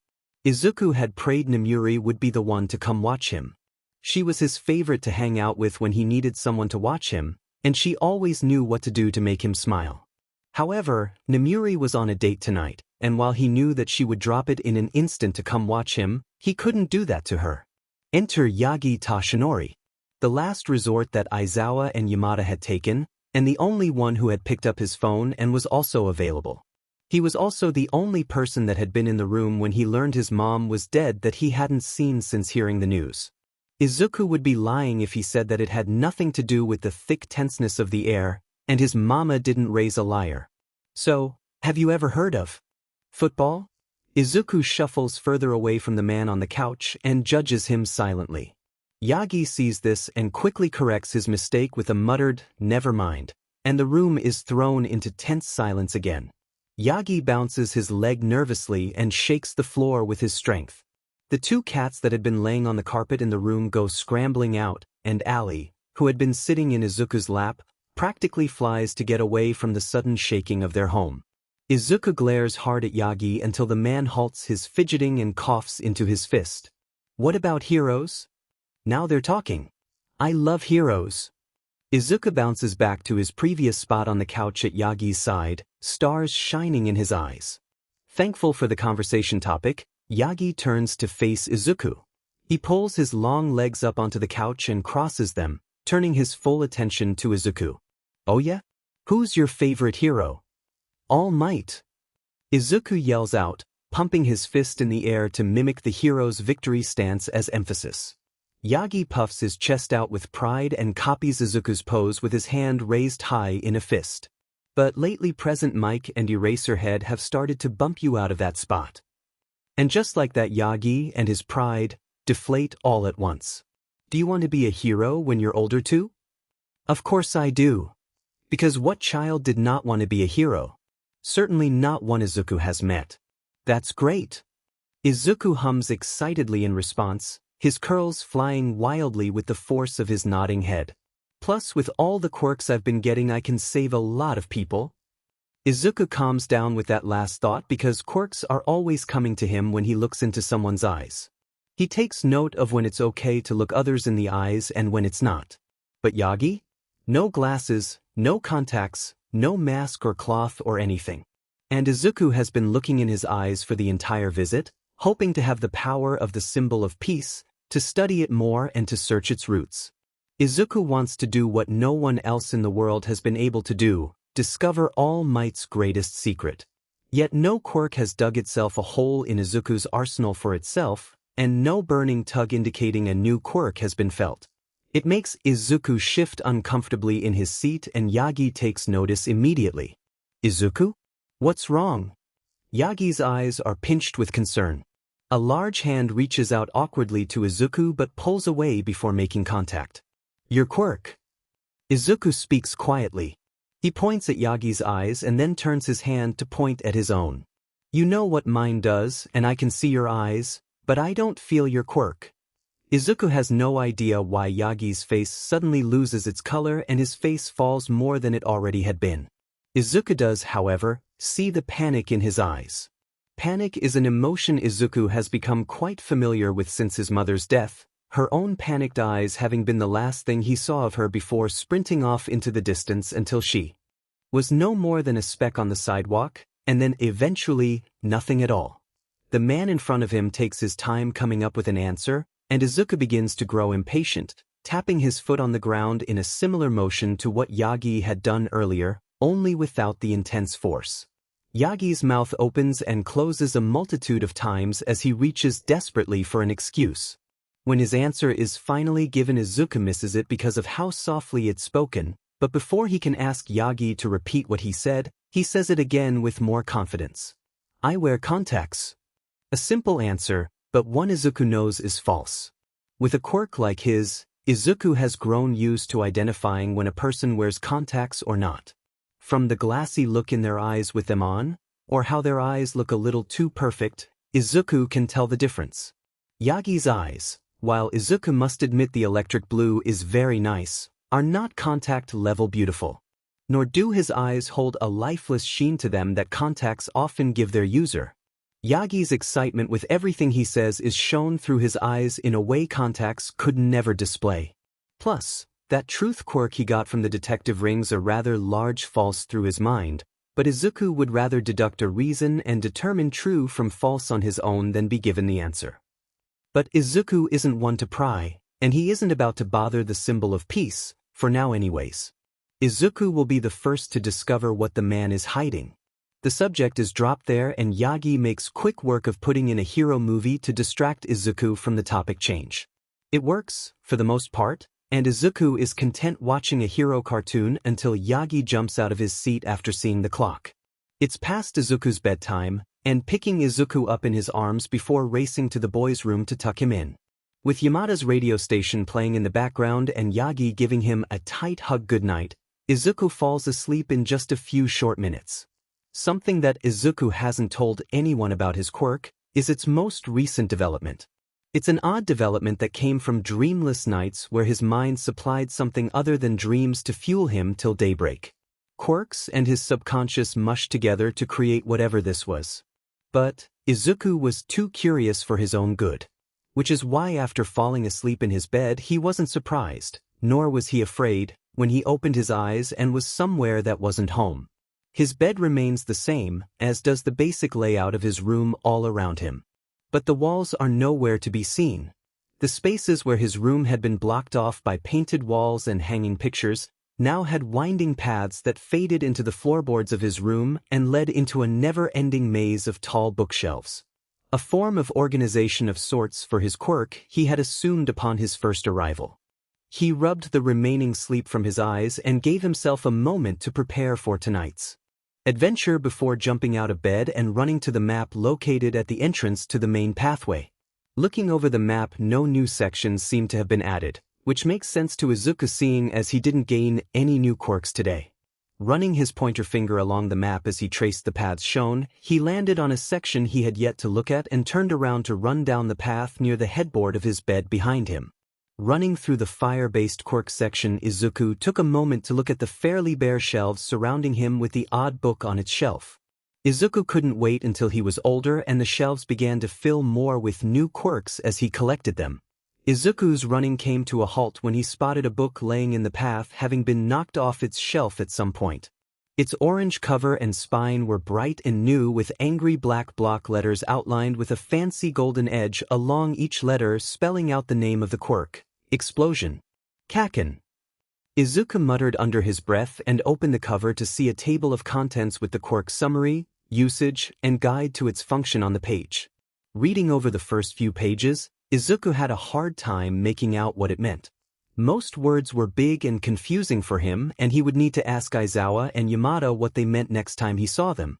[SPEAKER 1] Izuku had prayed Nemuri would be the one to come watch him. She was his favorite to hang out with when he needed someone to watch him, and she always knew what to do to make him smile. However, Nemuri was on a date tonight, and while he knew that she would drop it in an instant to come watch him, he couldn't do that to her. Enter Yagi Tashinori, the last resort that Aizawa and Yamada had taken, and the only one who had picked up his phone and was also available. He was also the only person that had been in the room when he learned his mom was dead that he hadn't seen since hearing the news. Izuku would be lying if he said that it had nothing to do with the thick tenseness of the air, and his mama didn't raise a liar. So, have you ever heard of football? Izuku shuffles further away from the man on the couch and judges him silently. Yagi sees this and quickly corrects his mistake with a muttered, "Never mind," and the room is thrown into tense silence again. Yagi bounces his leg nervously and shakes the floor with his strength. The two cats that had been laying on the carpet in the room go scrambling out, and Ali, who had been sitting in Izuku's lap, practically flies to get away from the sudden shaking of their home. Izuku glares hard at Yagi until the man halts his fidgeting and coughs into his fist. What about heroes? Now they're talking. I love heroes. Izuku bounces back to his previous spot on the couch at Yagi's side, stars shining in his eyes. Thankful for the conversation topic, Yagi turns to face Izuku. He pulls his long legs up onto the couch and crosses them, turning his full attention to Izuku. Oh yeah? Who's your favorite hero? All Might. Izuku yells out, pumping his fist in the air to mimic the hero's victory stance as emphasis. Yagi puffs his chest out with pride and copies Izuku's pose with his hand raised high in a fist. But lately present Mike and Eraserhead have started to bump you out of that spot. And just like that, Yagi and his pride deflate all at once. Do you want to be a hero when you're older too? Of course I do. Because what child did not want to be a hero? Certainly not one Izuku has met. That's great. Izuku hums excitedly in response, his curls flying wildly with the force of his nodding head. Plus, with all the quirks I've been getting, I can save a lot of people. Izuku calms down with that last thought because quirks are always coming to him when he looks into someone's eyes. He takes note of when it's okay to look others in the eyes and when it's not. But Yagi? No glasses, no contacts, no mask or cloth or anything. And Izuku has been looking in his eyes for the entire visit, hoping to have the power of the symbol of peace, to study it more and to search its roots. Izuku wants to do what no one else in the world has been able to do, discover All Might's greatest secret. Yet no quirk has dug itself a hole in Izuku's arsenal for itself, and no burning tug indicating a new quirk has been felt. It makes Izuku shift uncomfortably in his seat and Yagi takes notice immediately. Izuku? What's wrong? Yagi's eyes are pinched with concern. A large hand reaches out awkwardly to Izuku but pulls away before making contact. Your quirk. Izuku speaks quietly. He points at Yagi's eyes and then turns his hand to point at his own. You know what mine does, and I can see your eyes, but I don't feel your quirk. Izuku has no idea why Yagi's face suddenly loses its color and his face falls more than it already had been. Izuku does, however, see the panic in his eyes. Panic is an emotion Izuku has become quite familiar with since his mother's death, her own panicked eyes having been the last thing he saw of her before sprinting off into the distance until she was no more than a speck on the sidewalk, and then eventually nothing at all. The man in front of him takes his time coming up with an answer, and Izuku begins to grow impatient, tapping his foot on the ground in a similar motion to what Yagi had done earlier, only without the intense force. Yagi's mouth opens and closes a multitude of times as he reaches desperately for an excuse. When his answer is finally given, Izuku misses it because of how softly it's spoken, but before he can ask Yagi to repeat what he said it again with more confidence. I wear contacts. A simple answer, but one Izuku knows is false. With a quirk like his, Izuku has grown used to identifying when a person wears contacts or not. From the glassy look in their eyes with them on, or how their eyes look a little too perfect, Izuku can tell the difference. Yagi's eyes, while Izuku must admit the electric blue is very nice, are not contact-level beautiful. Nor do his eyes hold a lifeless sheen to them that contacts often give their user. Yagi's excitement with everything he says is shown through his eyes in a way contacts could never display. Plus, that truth quirk he got from the detective rings a rather large false through his mind, but Izuku would rather deduct a reason and determine true from false on his own than be given the answer. But Izuku isn't one to pry, and he isn't about to bother the symbol of peace, for now anyways. Izuku will be the first to discover what the man is hiding. The subject is dropped there and Yagi makes quick work of putting in a hero movie to distract Izuku from the topic change. It works, for the most part, and Izuku is content watching a hero cartoon until Yagi jumps out of his seat after seeing the clock. It's past Izuku's bedtime, and picking Izuku up in his arms before racing to the boys' room to tuck him in. With Yamada's radio station playing in the background and Yagi giving him a tight hug goodnight, Izuku falls asleep in just a few short minutes. Something that Izuku hasn't told anyone about his quirk is its most recent development. It's an odd development that came from dreamless nights where his mind supplied something other than dreams to fuel him till daybreak. Quirks and his subconscious mushed together to create whatever this was. But Izuku was too curious for his own good. Which is why after falling asleep in his bed he wasn't surprised, nor was he afraid, when he opened his eyes and was somewhere that wasn't home. His bed remains the same, as does the basic layout of his room all around him. But the walls are nowhere to be seen. The spaces where his room had been blocked off by painted walls and hanging pictures now had winding paths that faded into the floorboards of his room and led into a never-ending maze of tall bookshelves. A form of organization of sorts for his quirk he had assumed upon his first arrival. He rubbed the remaining sleep from his eyes and gave himself a moment to prepare for tonight's adventure before jumping out of bed and running to the map located at the entrance to the main pathway. Looking over the map, no new sections seem to have been added, which makes sense to Izuku seeing as he didn't gain any new quirks today. Running his pointer finger along the map as he traced the paths shown, he landed on a section he had yet to look at and turned around to run down the path near the headboard of his bed behind him. Running through the fire-based quirk section, Izuku took a moment to look at the fairly bare shelves surrounding him with the odd book on its shelf. Izuku couldn't wait until he was older and the shelves began to fill more with new quirks as he collected them. Izuku's running came to a halt when he spotted a book laying in the path having been knocked off its shelf at some point. Its orange cover and spine were bright and new with angry black block letters outlined with a fancy golden edge along each letter spelling out the name of the quirk. Explosion. Kachan. Izuku muttered under his breath and opened the cover to see a table of contents with the quirk summary, usage, and guide to its function on the page. Reading over the first few pages, Izuku had a hard time making out what it meant. Most words were big and confusing for him, and he would need to ask Aizawa and Yamada what they meant next time he saw them.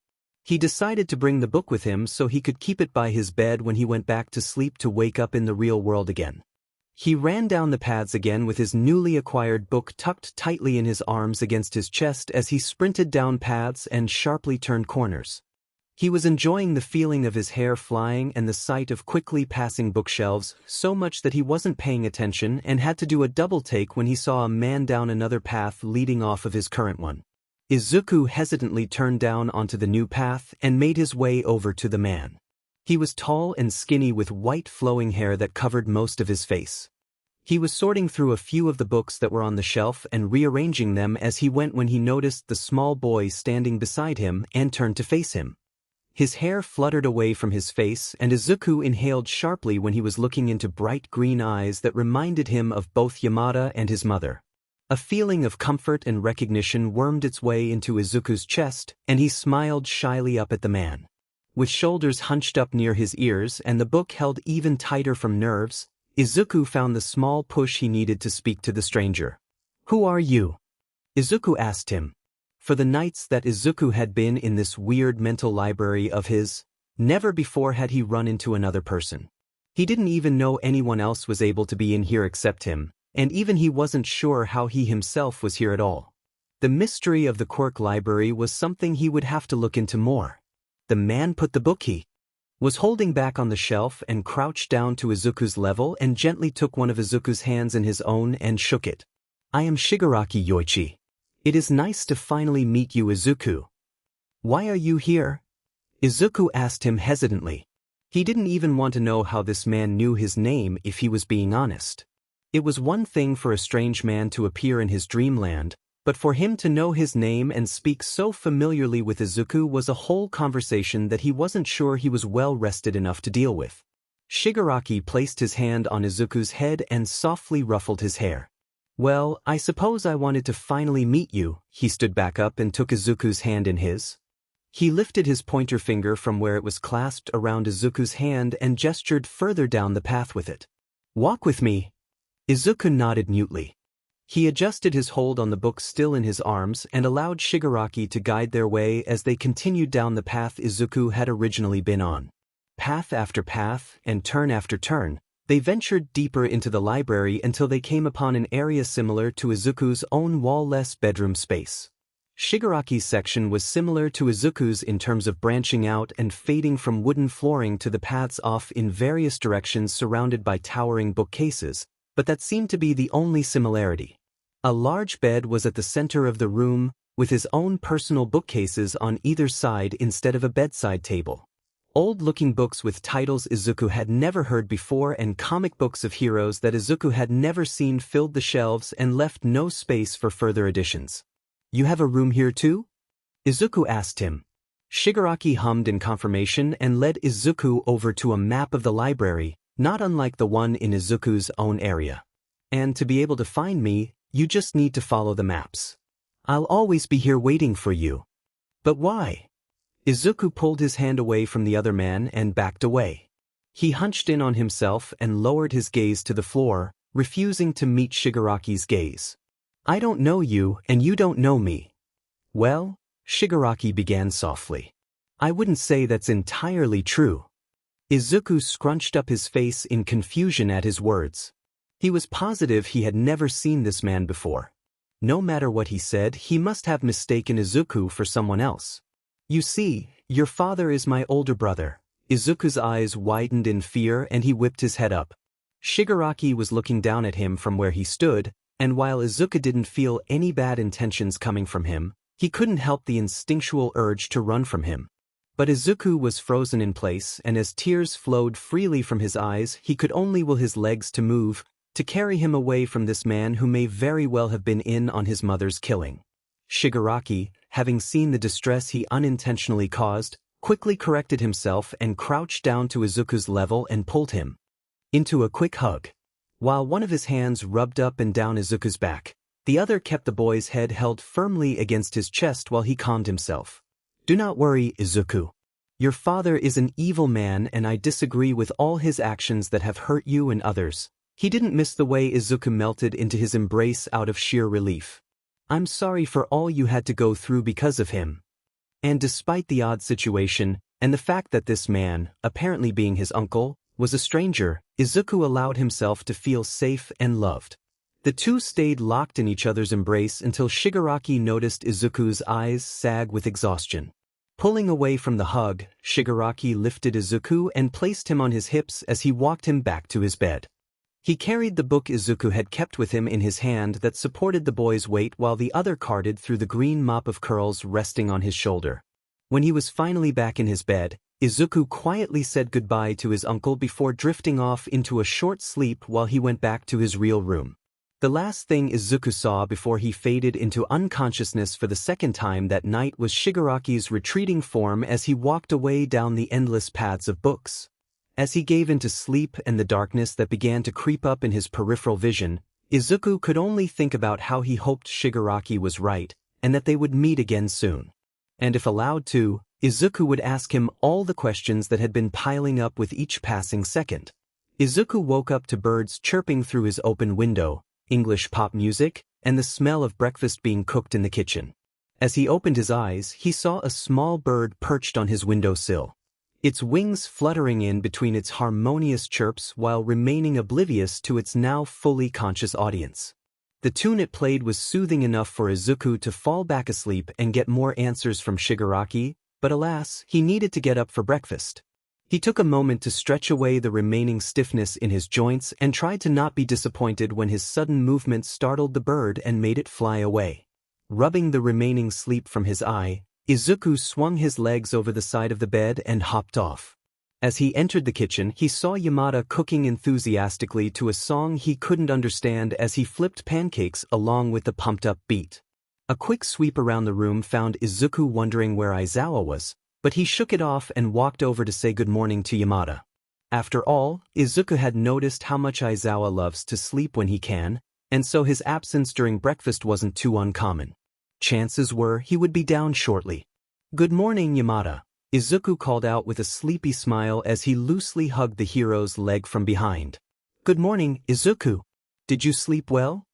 [SPEAKER 1] He decided to bring the book with him so he could keep it by his bed when he went back to sleep to wake up in the real world again. He ran down the paths again with his newly acquired book tucked tightly in his arms against his chest as he sprinted down paths and sharply turned corners. He was enjoying the feeling of his hair flying and the sight of quickly passing bookshelves so much that he wasn't paying attention and had to do a double take when he saw a man down another path leading off of his current one. Izuku hesitantly turned down onto the new path and made his way over to the man. He was tall and skinny with white flowing hair that covered most of his face. He was sorting through a few of the books that were on the shelf and rearranging them as he went when he noticed the small boy standing beside him and turned to face him. His hair fluttered away from his face and Izuku inhaled sharply when he was looking into bright green eyes that reminded him of both Yamada and his mother. A feeling of comfort and recognition wormed its way into Izuku's chest, and he smiled shyly up at the man. With shoulders hunched up near his ears and the book held even tighter from nerves, Izuku found the small push he needed to speak to the stranger. "Who are you?" Izuku asked him. For the nights that Izuku had been in this weird mental library of his, never before had he run into another person. He didn't even know anyone else was able to be in here except him. And even he wasn't sure how he himself was here at all. The mystery of the quirk library was something he would have to look into more. The man put the book he was holding back on the shelf and crouched down to Izuku's level and gently took one of Izuku's hands in his own and shook it. "I am Shigaraki Yoichi. It is nice to finally meet you, Izuku." "Why are you here?" Izuku asked him hesitantly. He didn't even want to know how this man knew his name if he was being honest. It was one thing for a strange man to appear in his dreamland, but for him to know his name and speak so familiarly with Izuku was a whole conversation that he wasn't sure he was well rested enough to deal with. Shigaraki placed his hand on Izuku's head and softly ruffled his hair. "Well, I suppose I wanted to finally meet you." He stood back up and took Izuku's hand in his. He lifted his pointer finger from where it was clasped around Izuku's hand and gestured further down the path with it. "Walk with me." Izuku nodded mutely. He adjusted his hold on the book still in his arms and allowed Shigaraki to guide their way as they continued down the path Izuku had originally been on. Path after path and turn after turn, they ventured deeper into the library until they came upon an area similar to Izuku's own wall-less bedroom space. Shigaraki's section was similar to Izuku's in terms of branching out and fading from wooden flooring to the paths off in various directions surrounded by towering bookcases, but that seemed to be the only similarity. A large bed was at the center of the room, with his own personal bookcases on either side instead of a bedside table. Old-looking books with titles Izuku had never heard before and comic books of heroes that Izuku had never seen filled the shelves and left no space for further additions. "You have a room here too?" Izuku asked him. Shigaraki hummed in confirmation and led Izuku over to a map of the library, not unlike the one in Izuku's own area. "And to be able to find me, you just need to follow the maps. I'll always be here waiting for you." "But why?" Izuku pulled his hand away from the other man and backed away. He hunched in on himself and lowered his gaze to the floor, refusing to meet Shigaraki's gaze. "I don't know you and you don't know me." "Well," Shigaraki began softly, "I wouldn't say that's entirely true." Izuku scrunched up his face in confusion at his words. He was positive he had never seen this man before. No matter what he said, he must have mistaken Izuku for someone else. "You see, your father is my older brother." Izuku's eyes widened in fear and he whipped his head up. Shigaraki was looking down at him from where he stood, and while Izuku didn't feel any bad intentions coming from him, he couldn't help the instinctual urge to run from him. But Izuku was frozen in place, and as tears flowed freely from his eyes, he could only will his legs to move, to carry him away from this man who may very well have been in on his mother's killing. Shigaraki, having seen the distress he unintentionally caused, quickly corrected himself and crouched down to Izuku's level and pulled him into a quick hug. While one of his hands rubbed up and down Izuku's back, the other kept the boy's head held firmly against his chest while he calmed himself. "Do not worry, Izuku. Your father is an evil man and I disagree with all his actions that have hurt you and others." He didn't miss the way Izuku melted into his embrace out of sheer relief. "I'm sorry for all you had to go through because of him." And despite the odd situation, and the fact that this man, apparently being his uncle, was a stranger, Izuku allowed himself to feel safe and loved. The two stayed locked in each other's embrace until Shigaraki noticed Izuku's eyes sag with exhaustion. Pulling away from the hug, Shigaraki lifted Izuku and placed him on his hips as he walked him back to his bed. He carried the book Izuku had kept with him in his hand that supported the boy's weight while the other carded through the green mop of curls resting on his shoulder. When he was finally back in his bed, Izuku quietly said goodbye to his uncle before drifting off into a short sleep while he went back to his real room. The last thing Izuku saw before he faded into unconsciousness for the second time that night was Shigaraki's retreating form as he walked away down the endless paths of books. As he gave into sleep and the darkness that began to creep up in his peripheral vision, Izuku could only think about how he hoped Shigaraki was right, and that they would meet again soon. And if allowed to, Izuku would ask him all the questions that had been piling up with each passing second. Izuku woke up to birds chirping through his open window, English pop music, and the smell of breakfast being cooked in the kitchen. As he opened his eyes, he saw a small bird perched on his windowsill, its wings fluttering in between its harmonious chirps while remaining oblivious to its now fully conscious audience. The tune it played was soothing enough for Izuku to fall back asleep and get more answers from Shigaraki, but alas, he needed to get up for breakfast. He took a moment to stretch away the remaining stiffness in his joints and tried to not be disappointed when his sudden movement startled the bird and made it fly away. Rubbing the remaining sleep from his eye, Izuku swung his legs over the side of the bed and hopped off. As he entered the kitchen, he saw Yamada cooking enthusiastically to a song he couldn't understand as he flipped pancakes along with the pumped-up beat. A quick sweep around the room found Izuku wondering where Aizawa was, but he shook it off and walked over to say good morning to Yamada. After all, Izuku had noticed how much Aizawa loves to sleep when he can, and so his absence during breakfast wasn't too uncommon. Chances were he would be down shortly. "Good morning, Yamada," Izuku called out with a sleepy smile as he loosely hugged the hero's leg from behind. "Good morning, Izuku. Did you sleep well?"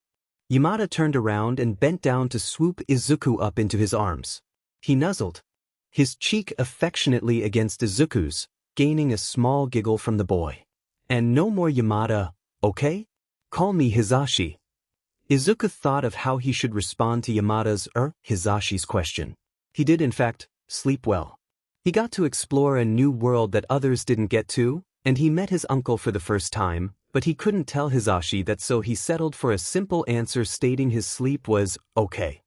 [SPEAKER 1] Yamada turned around and bent down to swoop Izuku up into his arms. He nuzzled his cheek affectionately against Izuku's, gaining a small giggle from the boy. "And no more Yamada, okay? Call me Hizashi." Izuku thought of how he should respond to Yamada's Hizashi's question. He did in fact sleep well. He got to explore a new world that others didn't get to, and he met his uncle for the first time, but he couldn't tell Hizashi that, so he settled for a simple answer stating his sleep was okay.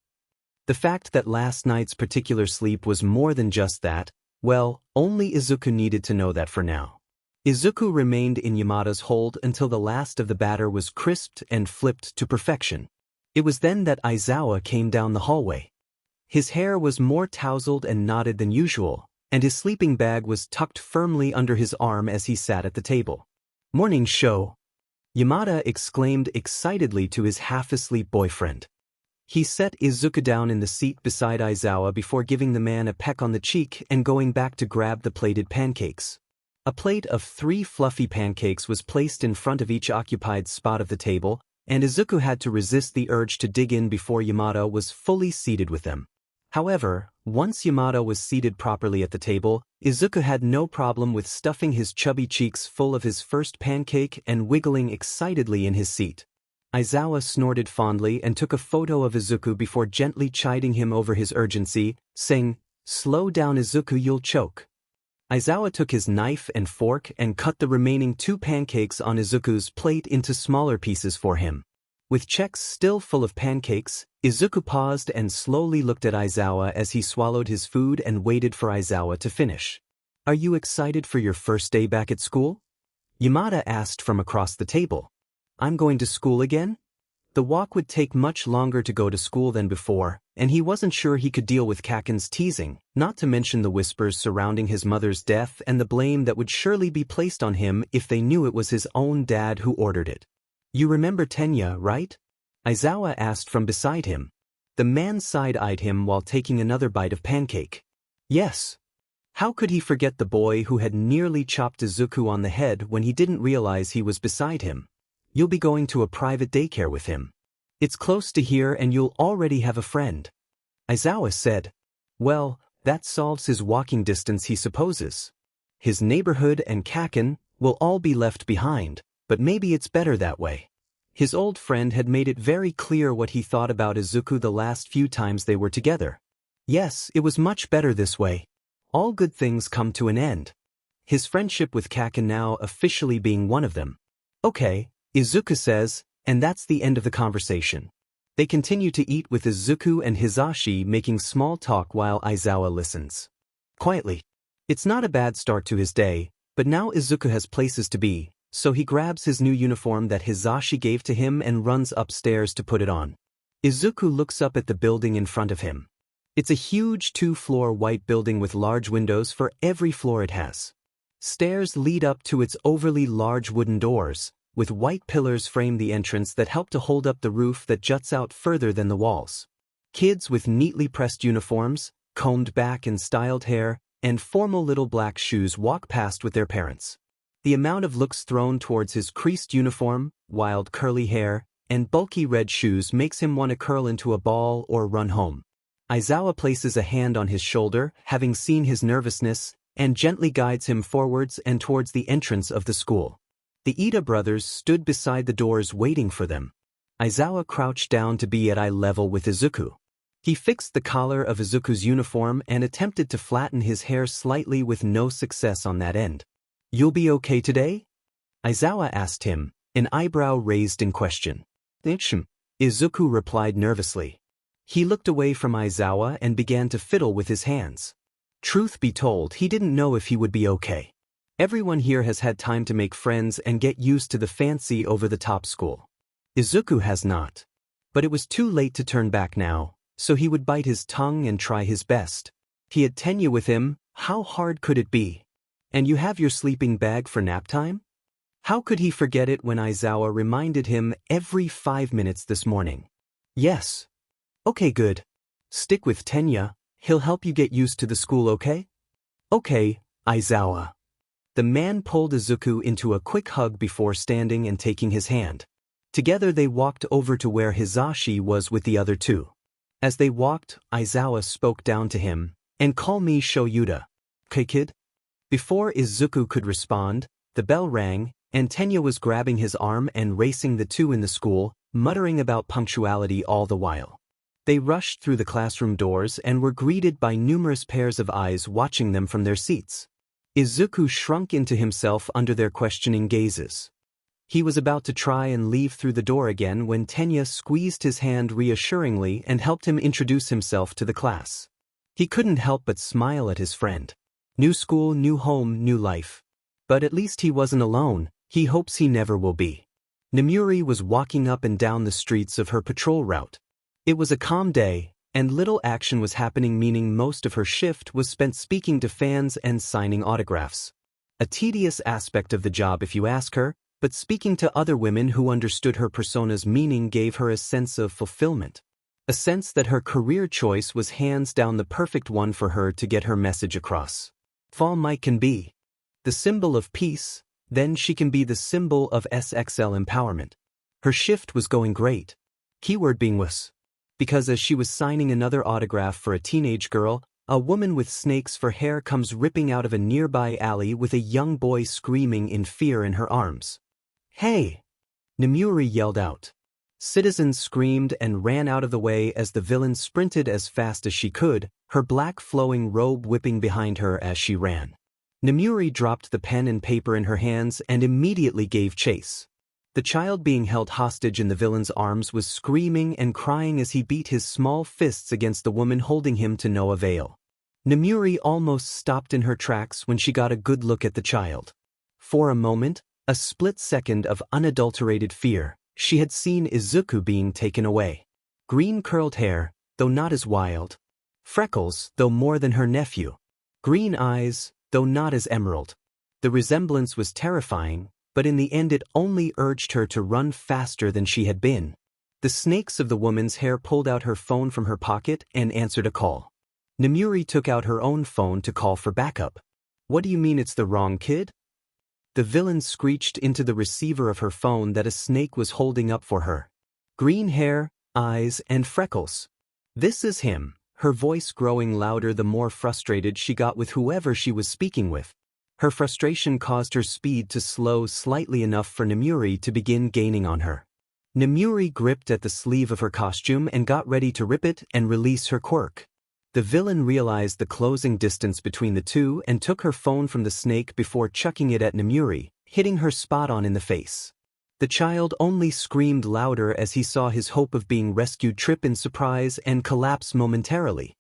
[SPEAKER 1] The fact that last night's particular sleep was more than just that, well, only Izuku needed to know that for now. Izuku remained in Yamada's hold until the last of the batter was crisped and flipped to perfection. It was then that Aizawa came down the hallway. His hair was more tousled and knotted than usual, and his sleeping bag was tucked firmly under his arm as he sat at the table. "Morning, Sho," Yamada exclaimed excitedly to his half-asleep boyfriend. He set Izuku down in the seat beside Aizawa before giving the man a peck on the cheek and going back to grab the plated pancakes. A plate of 3 fluffy pancakes was placed in front of each occupied spot of the table, and Izuku had to resist the urge to dig in before Yamada was fully seated with them. However, once Yamada was seated properly at the table, Izuku had no problem with stuffing his chubby cheeks full of his first pancake and wiggling excitedly in his seat. Aizawa snorted fondly and took a photo of Izuku before gently chiding him over his urgency, saying, "Slow down, Izuku, you'll choke." Aizawa took his knife and fork and cut the remaining 2 pancakes on Izuku's plate into smaller pieces for him. With checks still full of pancakes, Izuku paused and slowly looked at Aizawa as he swallowed his food and waited for Aizawa to finish. "Are you excited for your first day back at school?" Yamada asked from across the table. "I'm going to school again?" The walk would take much longer to go to school than before, and he wasn't sure he could deal with Kachan's teasing, not to mention the whispers surrounding his mother's death and the blame that would surely be placed on him if they knew it was his own dad who ordered it. "You remember Tenya, right?" Aizawa asked from beside him. The man side-eyed him while taking another bite of pancake. "Yes." How could he forget the boy who had nearly chopped Izuku on the head when he didn't realize he was beside him? "You'll be going to a private daycare with him. It's close to here and you'll already have a friend," Aizawa said. "Well, That solves his walking distance, he supposes. His neighborhood and Kachan will all be left behind, but maybe it's better that way. His old friend had made it very clear what he thought about Izuku the last few times they were together. Yes, it was much better this way. All good things come to an end. His friendship with Kachan now officially being one of them. Okay, Izuku says, and that's the end of the conversation. They continue to eat with Izuku and Hisashi making small talk while Aizawa listens. Quietly. It's not a bad start to his day, but now Izuku has places to be, so he grabs his new uniform that Hisashi gave to him and runs upstairs to put it on. Izuku looks up at the building in front of him. It's a huge 2-floor white building with large windows for every floor it has. Stairs lead up to its overly large wooden doors, with white pillars frame the entrance that help to hold up the roof that juts out further than the walls. Kids with neatly pressed uniforms, combed back and styled hair, and formal little black shoes walk past with their parents. The amount of looks thrown towards his creased uniform, wild curly hair, and bulky red shoes makes him want to curl into a ball or run home. Aizawa places a hand on his shoulder, having seen his nervousness, and gently guides him forwards and towards the entrance of the school. The Ida brothers stood beside the doors waiting for them. Aizawa crouched down to be at eye level with Izuku. He fixed the collar of Izuku's uniform and attempted to flatten his hair slightly with no success on that end. "You'll be okay today?" Aizawa asked him, an eyebrow raised in question. Izuku replied nervously. He looked away from Aizawa and began to fiddle with his hands. Truth be told, he didn't know if he would be okay. Everyone here has had time to make friends and get used to the fancy over-the-top school. Izuku has not. But it was too late to turn back now, so he would bite his tongue and try his best. He had Tenya with him, how hard could it be? And you have your sleeping bag for nap time? How could he forget it when Aizawa reminded him every 5 minutes this morning? Yes. Okay, good. Stick with Tenya, he'll help you get used to the school, okay? Okay, Aizawa. The man pulled Izuku into a quick hug before standing and taking his hand. Together they walked over to where Hisashi was with the other two. As they walked, Aizawa spoke down to him, "And call me Shoyuda. 'Kay, kid?" Before Izuku could respond, the bell rang, and Tenya was grabbing his arm and racing the two in the school, muttering about punctuality all the while. They rushed through the classroom doors and were greeted by numerous pairs of eyes watching them from their seats. Izuku shrunk into himself under their questioning gazes. He was about to try and leave through the door again when Tenya squeezed his hand reassuringly and helped him introduce himself to the class. He couldn't help but smile at his friend. New school, new home, new life. But at least he wasn't alone, he hopes he never will be. Namuri was walking up and down the streets of her patrol route. It was a calm day, and little action was happening, meaning most of her shift was spent speaking to fans and signing autographs. A tedious aspect of the job if you ask her, but speaking to other women who understood her persona's meaning gave her a sense of fulfillment. A sense that her career choice was hands down the perfect one for her to get her message across. Fall Mike can be the symbol of peace, then she can be the symbol of SXL empowerment. Her shift was going great. Keyword being was. Because as she was signing another autograph for a teenage girl, a woman with snakes for hair comes ripping out of a nearby alley with a young boy screaming in fear in her arms. "Hey!" Namuri yelled out. Citizens screamed and ran out of the way as the villain sprinted as fast as she could, her black flowing robe whipping behind her as she ran. Namuri dropped the pen and paper in her hands and immediately gave chase. The child being held hostage in the villain's arms was screaming and crying as he beat his small fists against the woman holding him to no avail. Namuri almost stopped in her tracks when she got a good look at the child. For a moment, a split second of unadulterated fear, she had seen Izuku being taken away. Green curled hair, though not as wild. Freckles, though more than her nephew. Green eyes, though not as emerald. The resemblance was terrifying, but in the end it only urged her to run faster than she had been. The snakes of the woman's hair pulled out her phone from her pocket and answered a call. Namuri took out her own phone to call for backup. "What do you mean it's the wrong kid?" The villain screeched into the receiver of her phone that a snake was holding up for her. "Green hair, eyes, and freckles. This is him, her voice growing louder the more frustrated she got with whoever she was speaking with. Her frustration caused her speed to slow slightly enough for Nemuri to begin gaining on her. Nemuri gripped at the sleeve of her costume and got ready to rip it and release her quirk. The villain realized the closing distance between the two and took her phone from the snake before chucking it at Nemuri, hitting her spot on in the face. The child only screamed louder as he saw his hope of being rescued trip in surprise and collapse momentarily.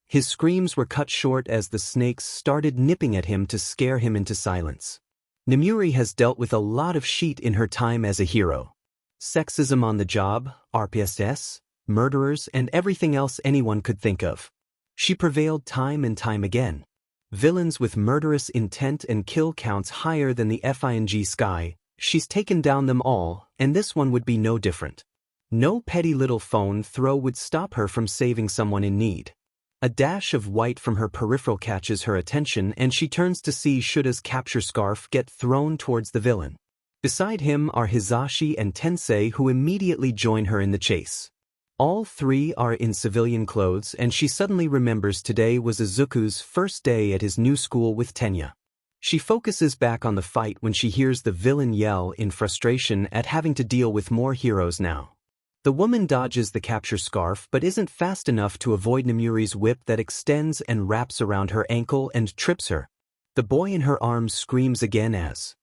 [SPEAKER 1] His screams were cut short as the snakes started nipping at him to scare him into silence. Nemuri has dealt with a lot of shit in her time as a hero. Sexism on the job, RPSS, murderers, and everything else anyone could think of. She prevailed time and time again. Villains with murderous intent and kill counts higher than the FING sky, she's taken down them all, and this one would be no different. No petty little phone throw would stop her from saving someone in need. A dash of white from her peripheral catches her attention and she turns to see Shura's capture scarf get thrown towards the villain. Beside him are Hizashi and Tensei, who immediately join her in the chase. All three are in civilian clothes and she suddenly remembers today was Izuku's first day at his new school with Tenya. She focuses back on the fight when she hears the villain yell in frustration at having to deal with more heroes now. The woman dodges the capture scarf but isn't fast enough to avoid Nemuri's whip that extends and wraps around her ankle and trips her. The boy in her arms screams again as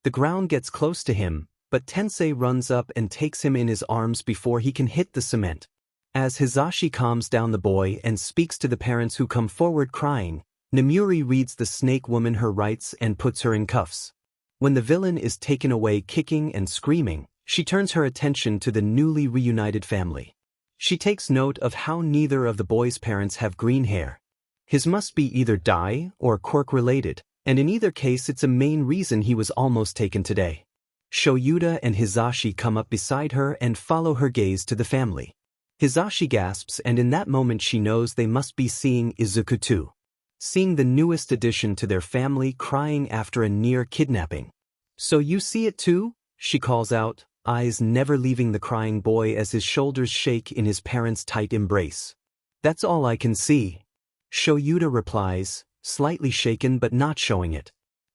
[SPEAKER 1] the ground gets close to him, but Tensei runs up and takes him in his arms before he can hit the cement. As Hizashi calms down the boy and speaks to the parents who come forward crying, Nemuri reads the snake woman her rights and puts her in cuffs. When the villain is taken away kicking and screaming, she turns her attention to the newly reunited family. She takes note of how neither of the boy's parents have green hair. His must be either dye or quirk related, and in either case it's a main reason he was almost taken today. Shoyuta and Hizashi come up beside her and follow her gaze to the family. Hizashi gasps, and in that moment she knows they must be seeing Izuku too. Seeing the newest addition to their family crying after a near kidnapping. "So you see it too?" she calls out, eyes never leaving the crying boy as his shoulders shake in his parents' tight embrace. "That's all I can see," Shoyuta replies, slightly shaken but not showing it.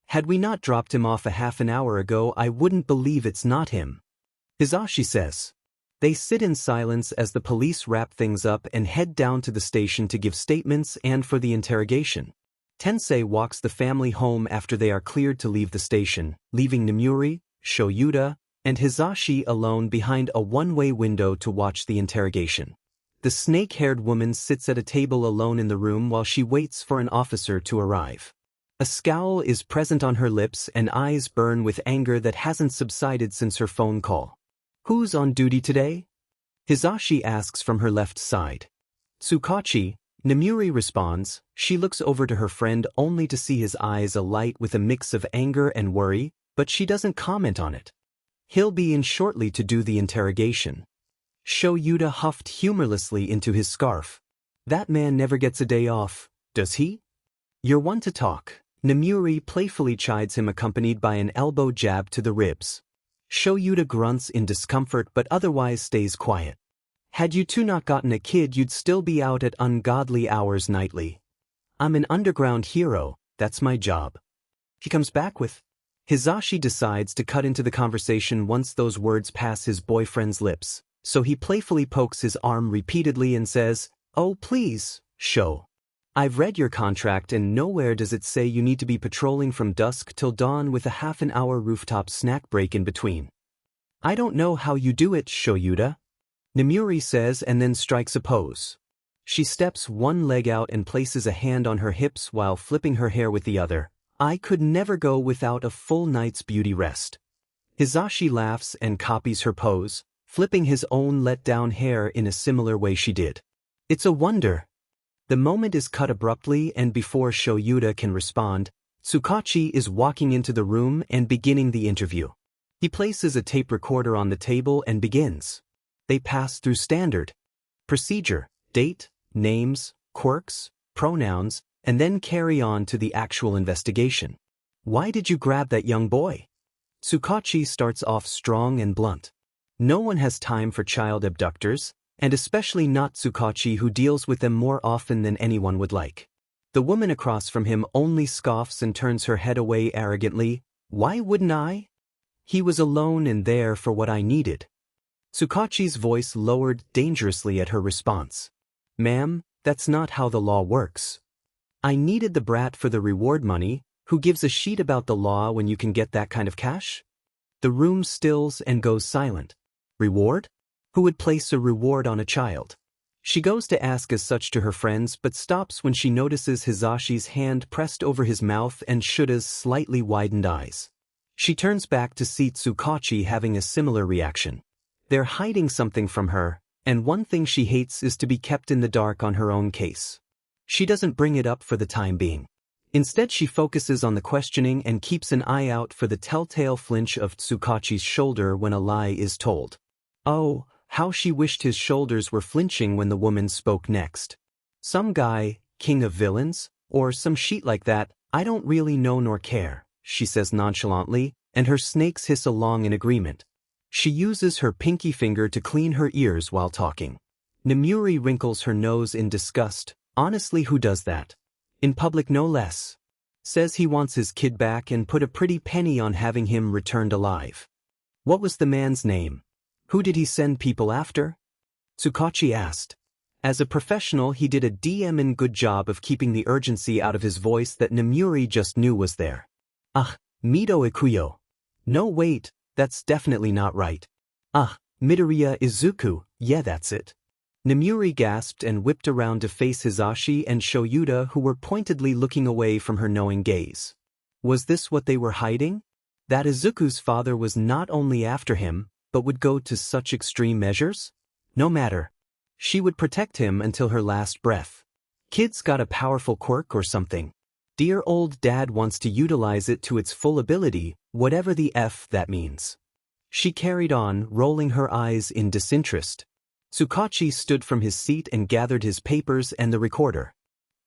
[SPEAKER 1] "Had we not dropped him off a half an hour ago, I wouldn't believe it's not him," Hizashi says. They sit in silence as the police wrap things up and head down to the station to give statements and for the interrogation. Tensei walks the family home after they are cleared to leave the station, leaving Nemuri, Shoyuta, and Hizashi alone behind a one-way window to watch the interrogation. The snake-haired woman sits at a table alone in the room while she waits for an officer to arrive. A scowl is present on her lips and eyes burn with anger that hasn't subsided since her phone call. "Who's on duty today?" Hizashi asks from her left side. "Tsukachi," Nemuri responds. She looks over to her friend only to see his eyes alight with a mix of anger and worry, but she doesn't comment on it. "He'll be in shortly to do the interrogation." Shoyuta huffed humorlessly into his scarf. "That man never gets a day off, does he?" "You're one to talk," Nemuri playfully chides him, accompanied by an elbow jab to the ribs. Shoyuta grunts in discomfort but otherwise stays quiet. "Had you two not gotten a kid, you'd still be out at ungodly hours nightly. I'm an underground hero, that's my job." He comes back with. Hizashi decides to cut into the conversation once those words pass his boyfriend's lips, so he playfully pokes his arm repeatedly and says, "Oh please, Sho. I've read your contract and nowhere does it say you need to be patrolling from dusk till dawn with a half-an-hour rooftop snack break in between." "I don't know how you do it, Shoyuta," Nemuri says and then strikes a pose. She steps one leg out and places a hand on her hips while flipping her hair with the other. "I could never go without a full night's beauty rest." Hizashi laughs and copies her pose, flipping his own let-down hair in a similar way she did. "It's a wonder." The moment is cut abruptly and before Shoyuta can respond, Tsukachi is walking into the room and beginning the interview. He places a tape recorder on the table and begins. They pass through standard procedure, date, names, quirks, pronouns, and then carry on to the actual investigation. "Why did you grab that young boy?" Tsukachi starts off strong and blunt. "No one has time for child abductors, And especially not Tsukachi, who deals with them more often than anyone would like. The woman across from him only scoffs and turns her head away arrogantly. Why wouldn't I? He was alone and there for what I needed. Tsukachi's voice lowered dangerously at her response. Ma'am, that's not how the law works. I needed the brat for the reward money. Who gives a shit about the law when you can get that kind of cash? The room stills and goes silent. Reward? Who would place a reward on a child? She goes to ask as such to her friends but stops when she notices Hisashi's hand pressed over his mouth and Shuda's slightly widened eyes. She turns back to see Tsukachi having a similar reaction. They're hiding something from her, and one thing she hates is to be kept in the dark on her own case. She doesn't bring it up for the time being. Instead, she focuses on the questioning and keeps an eye out for the telltale flinch of Tsukachi's shoulder when a lie is told. Oh, how she wished his shoulders were flinching when the woman spoke next. Some guy, king of villains, or some shit like that, I don't really know nor care, she says nonchalantly, and her snakes hiss along in agreement. She uses her pinky finger to clean her ears while talking. Nemuri wrinkles her nose in disgust. Honestly, who does that? In public no less. Says he wants his kid back and put a pretty penny on having him returned alive. What was the man's name? Who did he send people after? Tsukachi asked. As a professional, he did a damn good job of keeping the urgency out of his voice that Nemuri just knew was there. Mido Ikuyo. No wait, that's definitely not right. Midoriya Izuku, yeah that's it. Nemuri gasped and whipped around to face Hisashi and Shoyuta, who were pointedly looking away from her knowing gaze. Was this what they were hiding? That Izuku's father was not only after him, but would go to such extreme measures? No matter. She would protect him until her last breath. Kid's got a powerful quirk or something. Dear old dad wants to utilize it to its full ability, whatever the F that means. She carried on, rolling her eyes in disinterest. Tsukachi stood from his seat and gathered his papers and the recorder.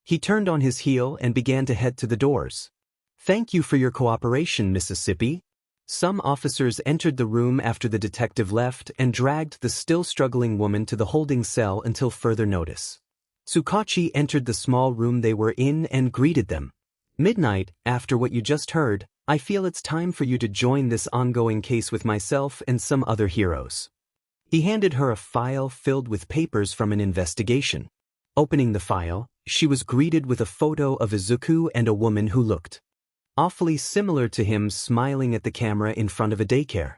[SPEAKER 1] He turned on his heel and began to head to the doors. Thank you for your cooperation, Mississippi. Some officers entered the room after the detective left and dragged the still struggling woman to the holding cell until further notice. Tsukachi entered the small room they were in and greeted them. Midnight, after what you just heard, I feel it's time for you to join this ongoing case with myself and some other heroes. He handed her a file filled with papers from an investigation. Opening the file, she was greeted with a photo of Izuku and a woman who looked awfully similar to him, smiling at the camera in front of a daycare.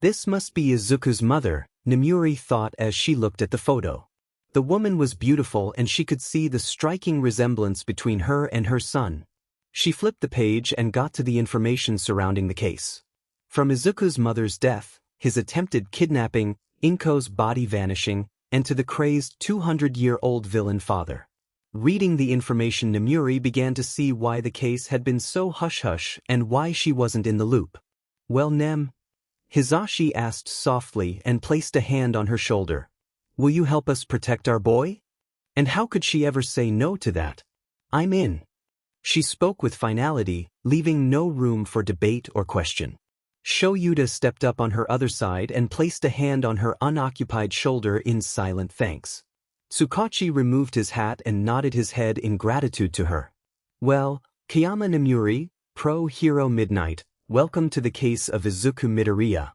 [SPEAKER 1] This must be Izuku's mother, Nemuri thought as she looked at the photo. The woman was beautiful and she could see the striking resemblance between her and her son. She flipped the page and got to the information surrounding the case. From Izuku's mother's death, his attempted kidnapping, Inko's body vanishing, and to the crazed 200-year-old villain father. Reading the information, Nemuri began to see why the case had been so hush-hush and why she wasn't in the loop. Well, Hisashi asked softly and placed a hand on her shoulder. Will you help us protect our boy? And how could she ever say no to that? I'm in. She spoke with finality, leaving no room for debate or question. Shoyuta stepped up on her other side and placed a hand on her unoccupied shoulder in silent thanks. Tsukachi removed his hat and nodded his head in gratitude to her. Well, Kayama Nemuri, pro-hero Midnight, welcome to the case of Izuku Midoriya.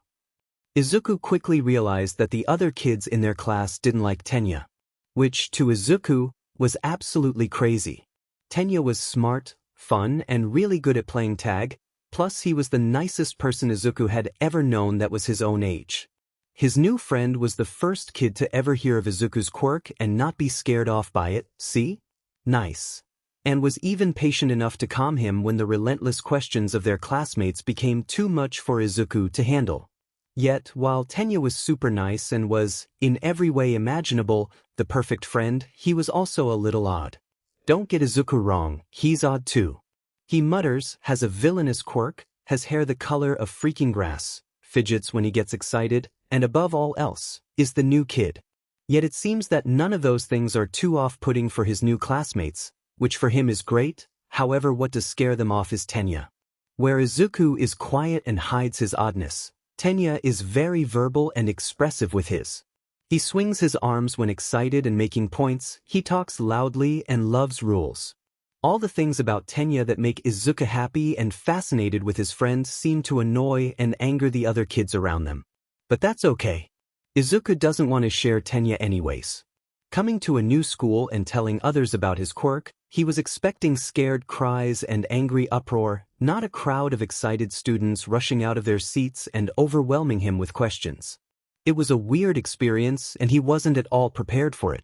[SPEAKER 1] Izuku quickly realized that the other kids in their class didn't like Tenya, which, to Izuku, was absolutely crazy. Tenya was smart, fun, and really good at playing tag, plus he was the nicest person Izuku had ever known that was his own age. His new friend was the first kid to ever hear of Izuku's quirk and not be scared off by it, see? Nice. And was even patient enough to calm him when the relentless questions of their classmates became too much for Izuku to handle. Yet, while Tenya was super nice and was, in every way imaginable, the perfect friend, he was also a little odd. Don't get Izuku wrong, he's odd too. He mutters, has a villainous quirk, has hair the color of freaking grass, fidgets when he gets excited, and above all else, is the new kid. Yet it seems that none of those things are too off-putting for his new classmates, which for him is great. However, what does scare them off is Tenya. Where Izuku is quiet and hides his oddness, Tenya is very verbal and expressive with his He swings his arms when excited and making points, he talks loudly and loves rules. All the things about Tenya that make Izuku happy and fascinated with his friend seem to annoy and anger the other kids around them. But that's okay. Izuku doesn't want to share Tenya anyways. Coming to a new school and telling others about his quirk, he was expecting scared cries and angry uproar, not a crowd of excited students rushing out of their seats and overwhelming him with questions. It was a weird experience and he wasn't at all prepared for it.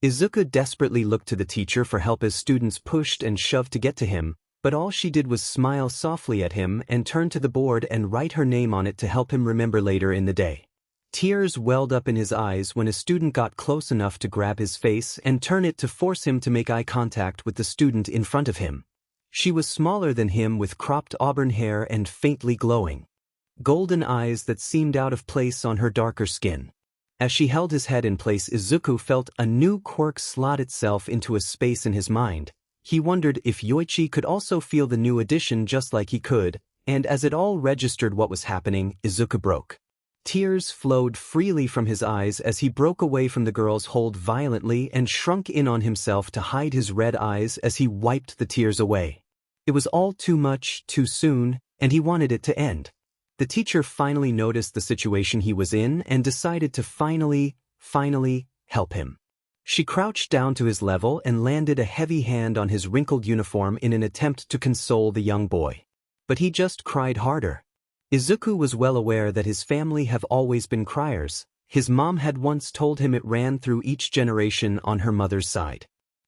[SPEAKER 1] Izuku desperately looked to the teacher for help as students pushed and shoved to get to him, but all she did was smile softly at him and turn to the board and write her name on it to help him remember later in the day. Tears welled up in his eyes when a student got close enough to grab his face and turn it to force him to make eye contact with the student in front of him. She was smaller than him with cropped auburn hair and faintly glowing golden eyes that seemed out of place on her darker skin. As she held his head in place, Izuku felt a new quirk slot itself into a space in his mind. He wondered if Yoichi could also feel the new addition just like he could, and as it all registered what was happening, Izuku broke. Tears flowed freely from his eyes as he broke away from the girl's hold violently and shrunk in on himself to hide his red eyes as he wiped the tears away. It was all too much, too soon, and he wanted it to end. The teacher finally noticed the situation he was in and decided to finally help him. She crouched down to his level and landed a heavy hand on his wrinkled uniform in an attempt to console the young boy. But he just cried harder. Izuku was well aware that his family have always been criers. His mom had once told him it ran through each generation on her mother's side.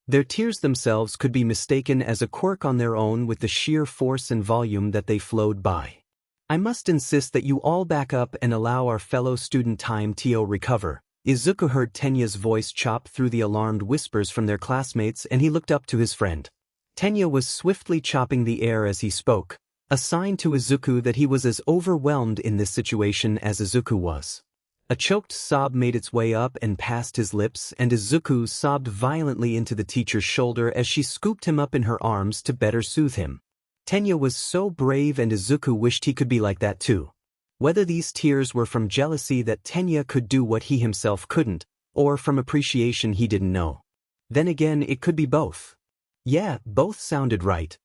[SPEAKER 1] Their tears themselves could be mistaken as a quirk on their own with the sheer force and volume that they flowed by. I must insist that you all back up and allow our fellow student time to recover. Izuku heard Tenya's voice chop through the alarmed whispers from their classmates and he looked up to his friend. Tenya was swiftly chopping the air as he spoke, a sign to Izuku that he was as overwhelmed in this situation as Izuku was. A choked sob made its way up and past his lips and Izuku sobbed violently into the teacher's shoulder as she scooped him up in her arms to better soothe him. Tenya was so brave and Izuku wished he could be like that too. Whether these tears were from jealousy that Tenya could do what he himself couldn't, or from appreciation he didn't know. Then again, it could be both. Yeah, both sounded right.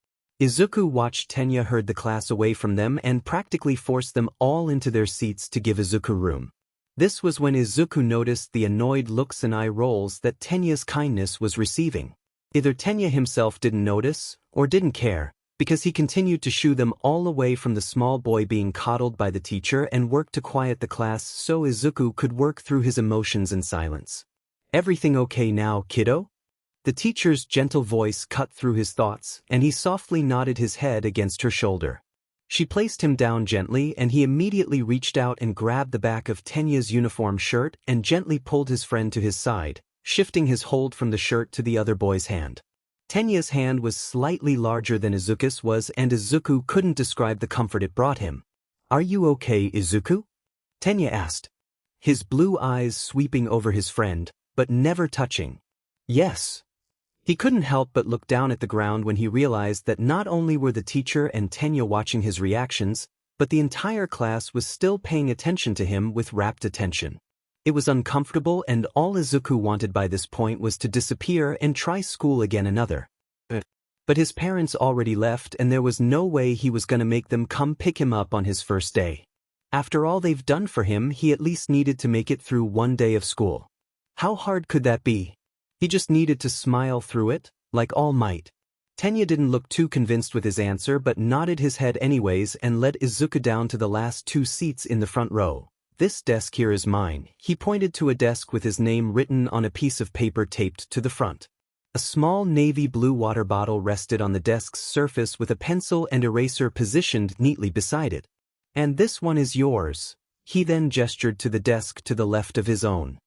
[SPEAKER 1] Izuku watched Tenya herd the class away from them and practically forced them all into their seats to give Izuku room. This was when Izuku noticed the annoyed looks and eye rolls that Tenya's kindness was receiving. Either Tenya himself didn't notice, or didn't care, because he continued to shoo them all away from the small boy being coddled by the teacher and worked to quiet the class so Izuku could work through his emotions in silence. Everything okay now, kiddo? The teacher's gentle voice cut through his thoughts, and he softly nodded his head against her shoulder. She placed him down gently and he immediately reached out and grabbed the back of Tenya's uniform shirt and gently pulled his friend to his side, shifting his hold from the shirt to the other boy's hand. Tenya's hand was slightly larger than Izuku's was and Izuku couldn't describe the comfort it brought him. "Are you okay, Izuku?" Tenya asked, his blue eyes sweeping over his friend, but never touching. Yes. He couldn't help but look down at the ground when he realized that not only were the teacher and Tenya watching his reactions, but the entire class was still paying attention to him with rapt attention. It was uncomfortable and all Izuku wanted by this point was to disappear and try school again another. But his parents already left and there was no way he was gonna make them come pick him up on his first day. After all they've done for him, he at least needed to make it through one day of school. How hard could that be? He just needed to smile through it, like All Might. Tenya didn't look too convinced with his answer but nodded his head anyways and led Izuku down to the last two seats in the front row. "This desk here is mine." He pointed to a desk with his name written on a piece of paper taped to the front. A small navy blue water bottle rested on the desk's surface with a pencil and eraser positioned neatly beside it. "And this one is yours." He then gestured to the desk to the left of his own.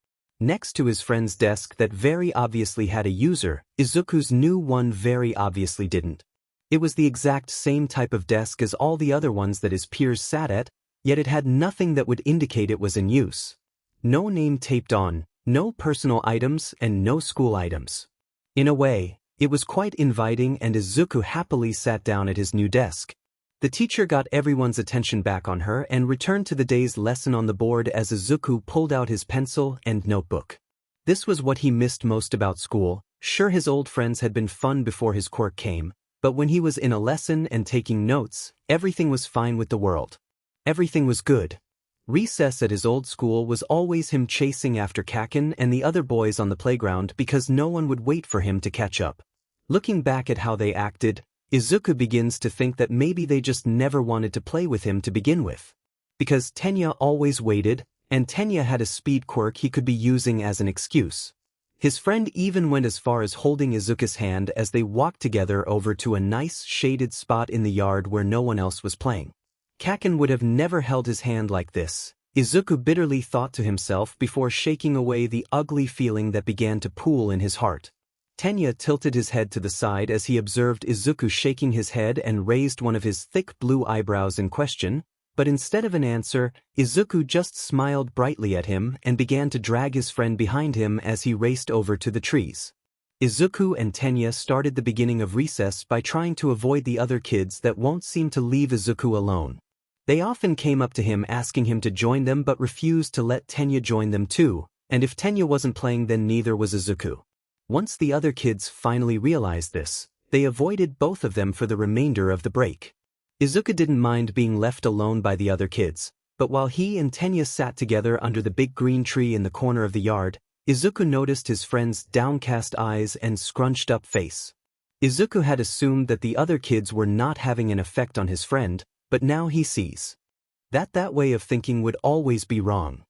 [SPEAKER 1] Next to his friend's desk that very obviously had a user, Izuku's new one very obviously didn't. It was the exact same type of desk as all the other ones that his peers sat at, yet it had nothing that would indicate it was in use. No name taped on, no personal items and no school items. In a way, it was quite inviting and Izuku happily sat down at his new desk. The teacher got everyone's attention back on her and returned to the day's lesson on the board as Izuku pulled out his pencil and notebook. This was what he missed most about school. Sure, his old friends had been fun before his quirk came, but when he was in a lesson and taking notes, everything was fine with the world. Everything was good. Recess at his old school was always him chasing after Kachan and the other boys on the playground because no one would wait for him to catch up. Looking back at how they acted, Izuku begins to think that maybe they just never wanted to play with him to begin with. Because Tenya always waited, and Tenya had a speed quirk he could be using as an excuse. His friend even went as far as holding Izuku's hand as they walked together over to a nice shaded spot in the yard where no one else was playing. Kachan would have never held his hand like this, Izuku bitterly thought to himself before shaking away the ugly feeling that began to pool in his heart. Tenya tilted his head to the side as he observed Izuku shaking his head and raised one of his thick blue eyebrows in question, but instead of an answer, Izuku just smiled brightly at him and began to drag his friend behind him as he raced over to the trees. Izuku and Tenya started the beginning of recess by trying to avoid the other kids that won't seem to leave Izuku alone. They often came up to him asking him to join them but refused to let Tenya join them too, and if Tenya wasn't playing then neither was Izuku. Once the other kids finally realized this, they avoided both of them for the remainder of the break. Izuku didn't mind being left alone by the other kids, but while he and Tenya sat together under the big green tree in the corner of the yard, Izuku noticed his friend's downcast eyes and scrunched-up face. Izuku had assumed that the other kids were not having an effect on his friend, but now he sees that way of thinking would always be wrong.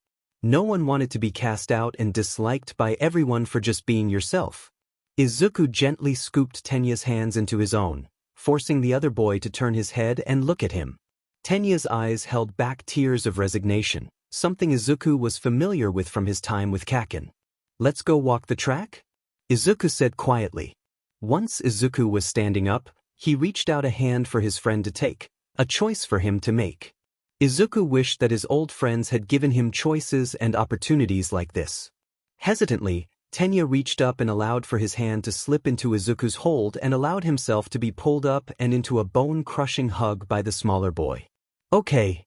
[SPEAKER 1] No one wanted to be cast out and disliked by everyone for just being yourself. Izuku gently scooped Tenya's hands into his own, forcing the other boy to turn his head and look at him. Tenya's eyes held back tears of resignation, something Izuku was familiar with from his time with Kachan. "Let's go walk the track?" Izuku said quietly. Once Izuku was standing up, he reached out a hand for his friend to take, a choice for him to make. Izuku wished that his old friends had given him choices and opportunities like this. Hesitantly, Tenya reached up and allowed for his hand to slip into Izuku's hold and allowed himself to be pulled up and into a bone-crushing hug by the smaller boy. "Okay."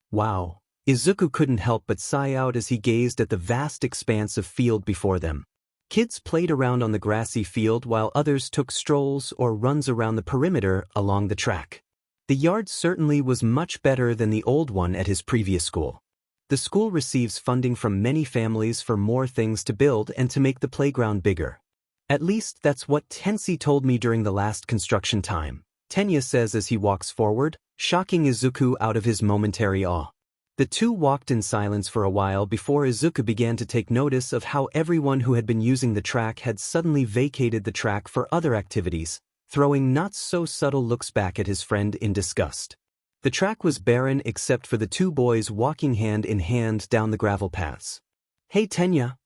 [SPEAKER 1] Wow. Izuku couldn't help but sigh out as he gazed at the vast expanse of field before them. Kids played around on the grassy field while others took strolls or runs around the perimeter along the track. The yard certainly was much better than the old one at his previous school. The school receives funding from many families for more things to build and to make the playground bigger. At least that's what Tensei told me during the last construction time, Tenya says as he walks forward, shocking Izuku out of his momentary awe. The two walked in silence for a while before Izuku began to take notice of how everyone who had been using the track had suddenly vacated the track for other activities, throwing not-so-subtle looks back at his friend in disgust. The track was barren except for the two boys walking hand in hand down the gravel paths. "Hey Tenya,"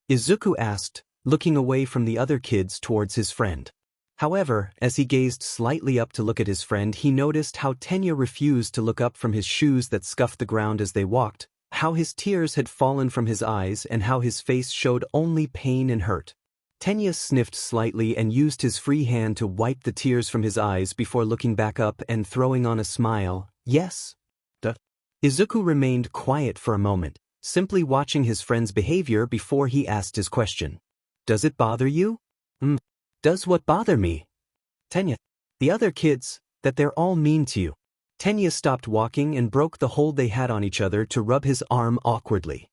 [SPEAKER 1] Izuku asked, looking away from the other kids towards his friend. However, as he gazed slightly up to look at his friend, he noticed how Tenya refused to look up from his shoes that scuffed the ground as they walked, how his tears had fallen from his eyes and how his face showed only pain and hurt. Tenya sniffed slightly and used his free hand to wipe the tears from his eyes before looking back up and throwing on a smile. "Yes." Izuku remained quiet for a moment, simply watching his friend's behavior before he asked his question. "Does it bother you?" "Does what bother me?" "Tenya, the other kids, that they're all mean to you." Tenya stopped walking and broke the hold they had on each other to rub his arm awkwardly.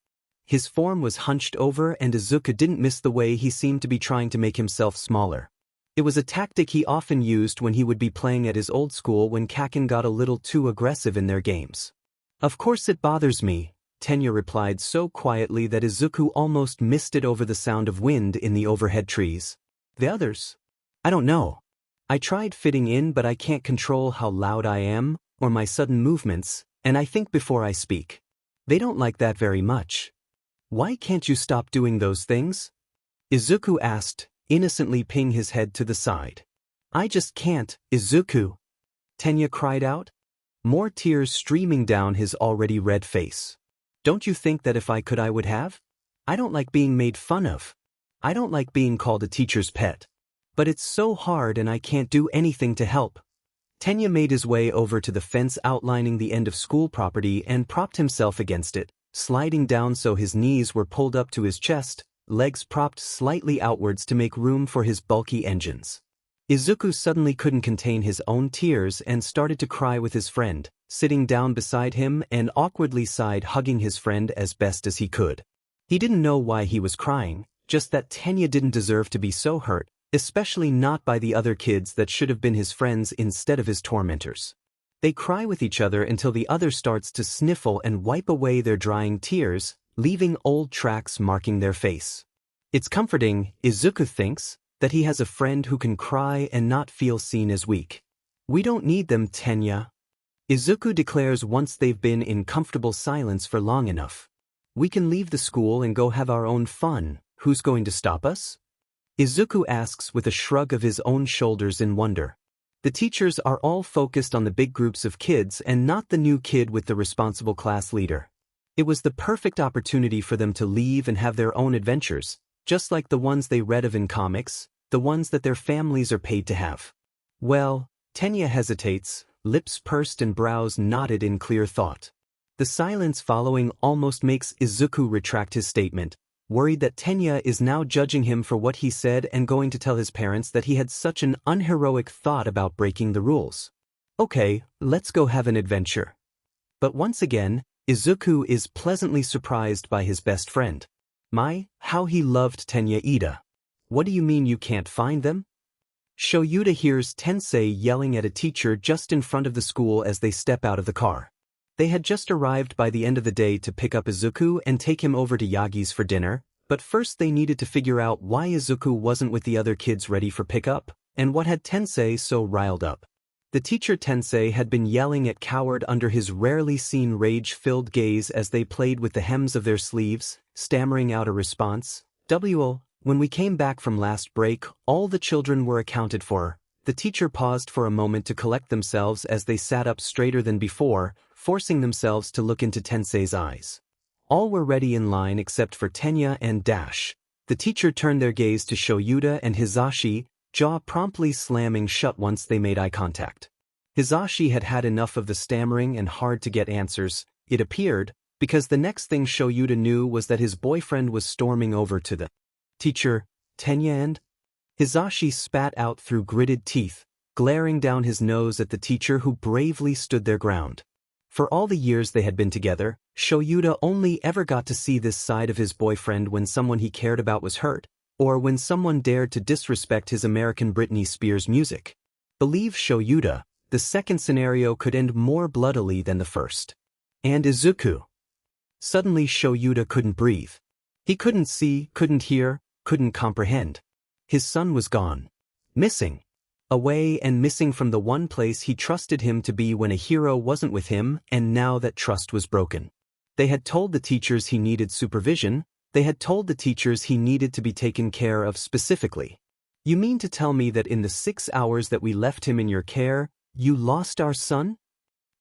[SPEAKER 1] His form was hunched over and Izuku didn't miss the way he seemed to be trying to make himself smaller. It was a tactic he often used when he would be playing at his old school when Kachan got a little too aggressive in their games. "Of course it bothers me," Tenya replied so quietly that Izuku almost missed it over the sound of wind in the overhead trees. "The others? I don't know. I tried fitting in but I can't control how loud I am, or my sudden movements, and I think before I speak. They don't like that very much. Why can't you stop doing those things?" Izuku asked, innocently pinning his head to the side. "I just can't, Izuku," Tenya cried out, more tears streaming down his already red face. "Don't you think that if I could I would have? I don't like being made fun of. I don't like being called a teacher's pet. But it's so hard and I can't do anything to help." Tenya made his way over to the fence outlining the end of school property and propped himself against it, sliding down so his knees were pulled up to his chest, legs propped slightly outwards to make room for his bulky engines. Izuku suddenly couldn't contain his own tears and started to cry with his friend, sitting down beside him and awkwardly hugging his friend as best as he could. He didn't know why he was crying, just that Tenya didn't deserve to be so hurt, especially not by the other kids that should have been his friends instead of his tormentors. They cry with each other until the other starts to sniffle and wipe away their drying tears, leaving old tracks marking their face. It's comforting, Izuku thinks, that he has a friend who can cry and not feel seen as weak. We don't need them, Tenya. Izuku declares once they've been in comfortable silence for long enough. We can leave the school and go have our own fun. Who's going to stop us? Izuku asks with a shrug of his own shoulders in wonder. The teachers are all focused on the big groups of kids and not the new kid with the responsible class leader. It was the perfect opportunity for them to leave and have their own adventures, just like the ones they read of in comics, the ones that their families are paid to have. Well, Tenya hesitates, lips pursed and brows knotted in clear thought. The silence following almost makes Izuku retract his statement, worried that Tenya is now judging him for what he said and going to tell his parents that he had such an unheroic thought about breaking the rules. Okay, let's go have an adventure. But once again, Izuku is pleasantly surprised by his best friend. How he loved Tenya Ida. What do you mean you can't find them? Shoyuta hears Tensei yelling at a teacher just in front of the school as they step out of the car. They had just arrived by the end of the day to pick up Izuku and take him over to Yagi's for dinner, but first they needed to figure out why Izuku wasn't with the other kids ready for pickup, and what had Tensei so riled up. The teacher Tensei had been yelling at Coward under his rarely seen rage-filled gaze as they played with the hems of their sleeves, stammering out a response. When we came back from last break, all the children were accounted for. The teacher paused for a moment to collect themselves as they sat up straighter than before, forcing themselves to look into Tensei's eyes. All were ready in line except for Tenya and Dash. The teacher turned their gaze to Shoyuta and Hizashi, jaw promptly slamming shut once they made eye contact. Hizashi had had enough of the stammering and hard-to-get answers, it appeared, because the next thing Shoyuta knew was that his boyfriend was storming over to the teacher, Tenya, and Hizashi spat out through gritted teeth, glaring down his nose at the teacher who bravely stood their ground. For all the years they had been together, Shoyuta only ever got to see this side of his boyfriend when someone he cared about was hurt, or when someone dared to disrespect his American Britney Spears music. Believe Shoyuta, the second scenario could end more bloodily than the first. And Izuku. Suddenly Shoyuta couldn't breathe. He couldn't see, couldn't hear, couldn't comprehend. His son was gone. Missing. Away and missing from the one place he trusted him to be when a hero wasn't with him, and now that trust was broken. They had told the teachers he needed supervision, they had told the teachers he needed to be taken care of specifically. You mean to tell me that in the 6 hours that we left him in your care, you lost our son?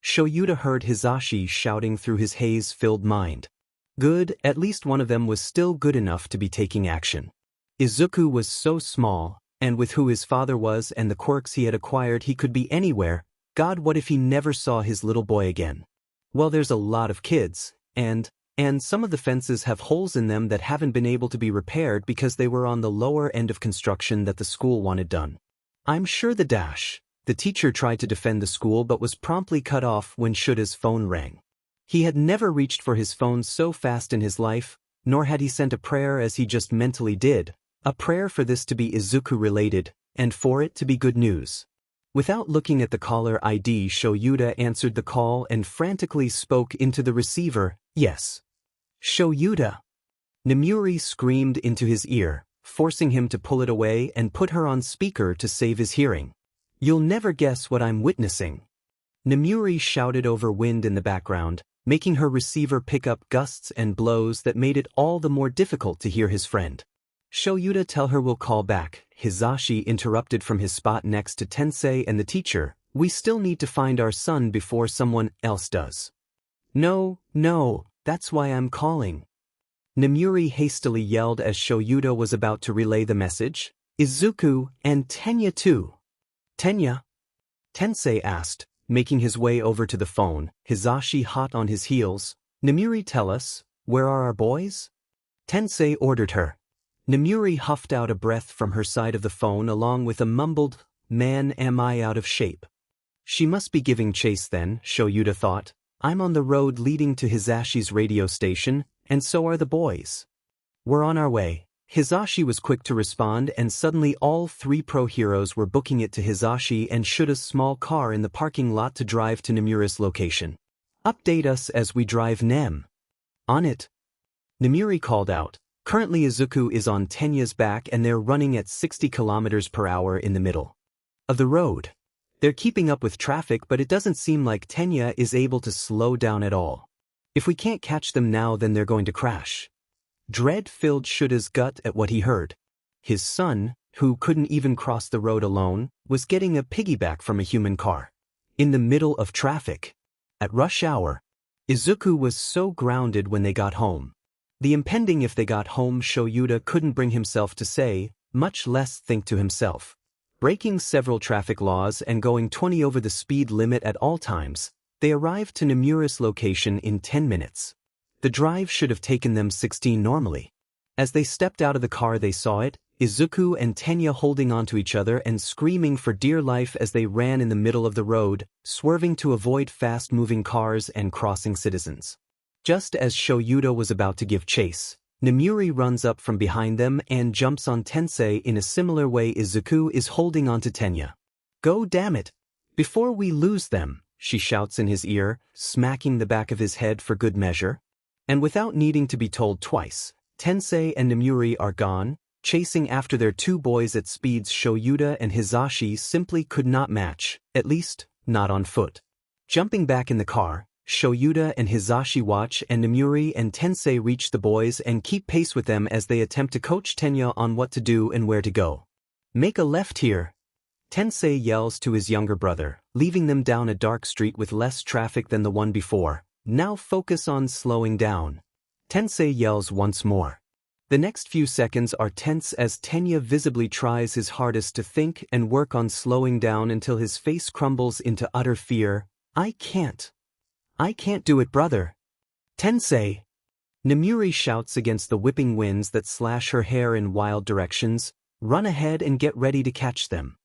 [SPEAKER 1] Shoyuta heard Hizashi shouting through his haze-filled mind. Good, at least one of them was still good enough to be taking action. Izuku was so small, and with who his father was and the quirks he had acquired he could be anywhere. God, what if he never saw his little boy again? Well, there's a lot of kids, and some of the fences have holes in them that haven't been able to be repaired because they were on the lower end of construction that the school wanted done. I'm sure the teacher tried to defend the school but was promptly cut off when Shuta's phone rang. He had never reached for his phone so fast in his life, nor had he sent a prayer as he just mentally did, a prayer for this to be Izuku-related, and for it to be good news. Without looking at the caller ID, Shoyuta answered the call and frantically spoke into the receiver, "Yes." "Shoyuta!" Nemuri screamed into his ear, forcing him to pull it away and put her on speaker to save his hearing. "You'll never guess what I'm witnessing." Nemuri shouted over wind in the background, making her receiver pick up gusts and blows that made it all the more difficult to hear his friend. "Shoyuta, tell her we'll call back," Hizashi interrupted from his spot next to Tensei and the teacher. "We still need to find our son before someone else does." No, that's why I'm calling." Nemuri hastily yelled as Shoyuta was about to relay the message. "Izuku, and Tenya too." "Tenya?" Tensei asked, making his way over to the phone, Hizashi hot on his heels. Namuri, tell us, where are our boys? Tensei ordered her. Namuri huffed out a breath from her side of the phone along with a mumbled, "Man, am I out of shape." She must be giving chase then, Shoyuta thought. I'm on the road leading to Hizashi's radio station, and so are the boys. We're on our way. Hizashi was quick to respond, and suddenly all three pro heroes were booking it to Hizashi and Shuta's small car in the parking lot to drive to Namuri's location. Update us as we drive, Nem. On it. Namuri called out. Currently Izuku is on Tenya's back and they're running at 60 kilometers per hour in the middle of the road. They're keeping up with traffic, but it doesn't seem like Tenya is able to slow down at all. If we can't catch them now, then they're going to crash. Dread filled Shuta's gut at what he heard. His son, who couldn't even cross the road alone, was getting a piggyback from a human car. In the middle of traffic. At rush hour. Izuku was so grounded when they got home. The impending if they got home Shoyuta couldn't bring himself to say, much less think to himself. Breaking several traffic laws and going 20 over the speed limit at all times, they arrived to Namura's location in 10 minutes. The drive should have taken them 16 normally. As they stepped out of the car they saw it, Izuku and Tenya holding onto each other and screaming for dear life as they ran in the middle of the road, swerving to avoid fast-moving cars and crossing citizens. Just as Shoyuta was about to give chase, Namuri runs up from behind them and jumps on Tensei in a similar way Izuku is holding onto Tenya. Go damn it! Before we lose them, she shouts in his ear, smacking the back of his head for good measure. And without needing to be told twice, Tensei and Namuri are gone, chasing after their two boys at speeds Shoyuta and Hizashi simply could not match, at least, not on foot. Jumping back in the car, Shoyuta and Hizashi watch and Namuri and Tensei reach the boys and keep pace with them as they attempt to coach Tenya on what to do and where to go. Make a left here. Tensei yells to his younger brother, leaving them down a dark street with less traffic than the one before. Now focus on slowing down. Tensei yells once more. The next few seconds are tense as Tenya visibly tries his hardest to think and work on slowing down until his face crumbles into utter fear. I can't do it, brother. Tensei! Namuri shouts against the whipping winds that slash her hair in wild directions. Run ahead and get ready to catch them.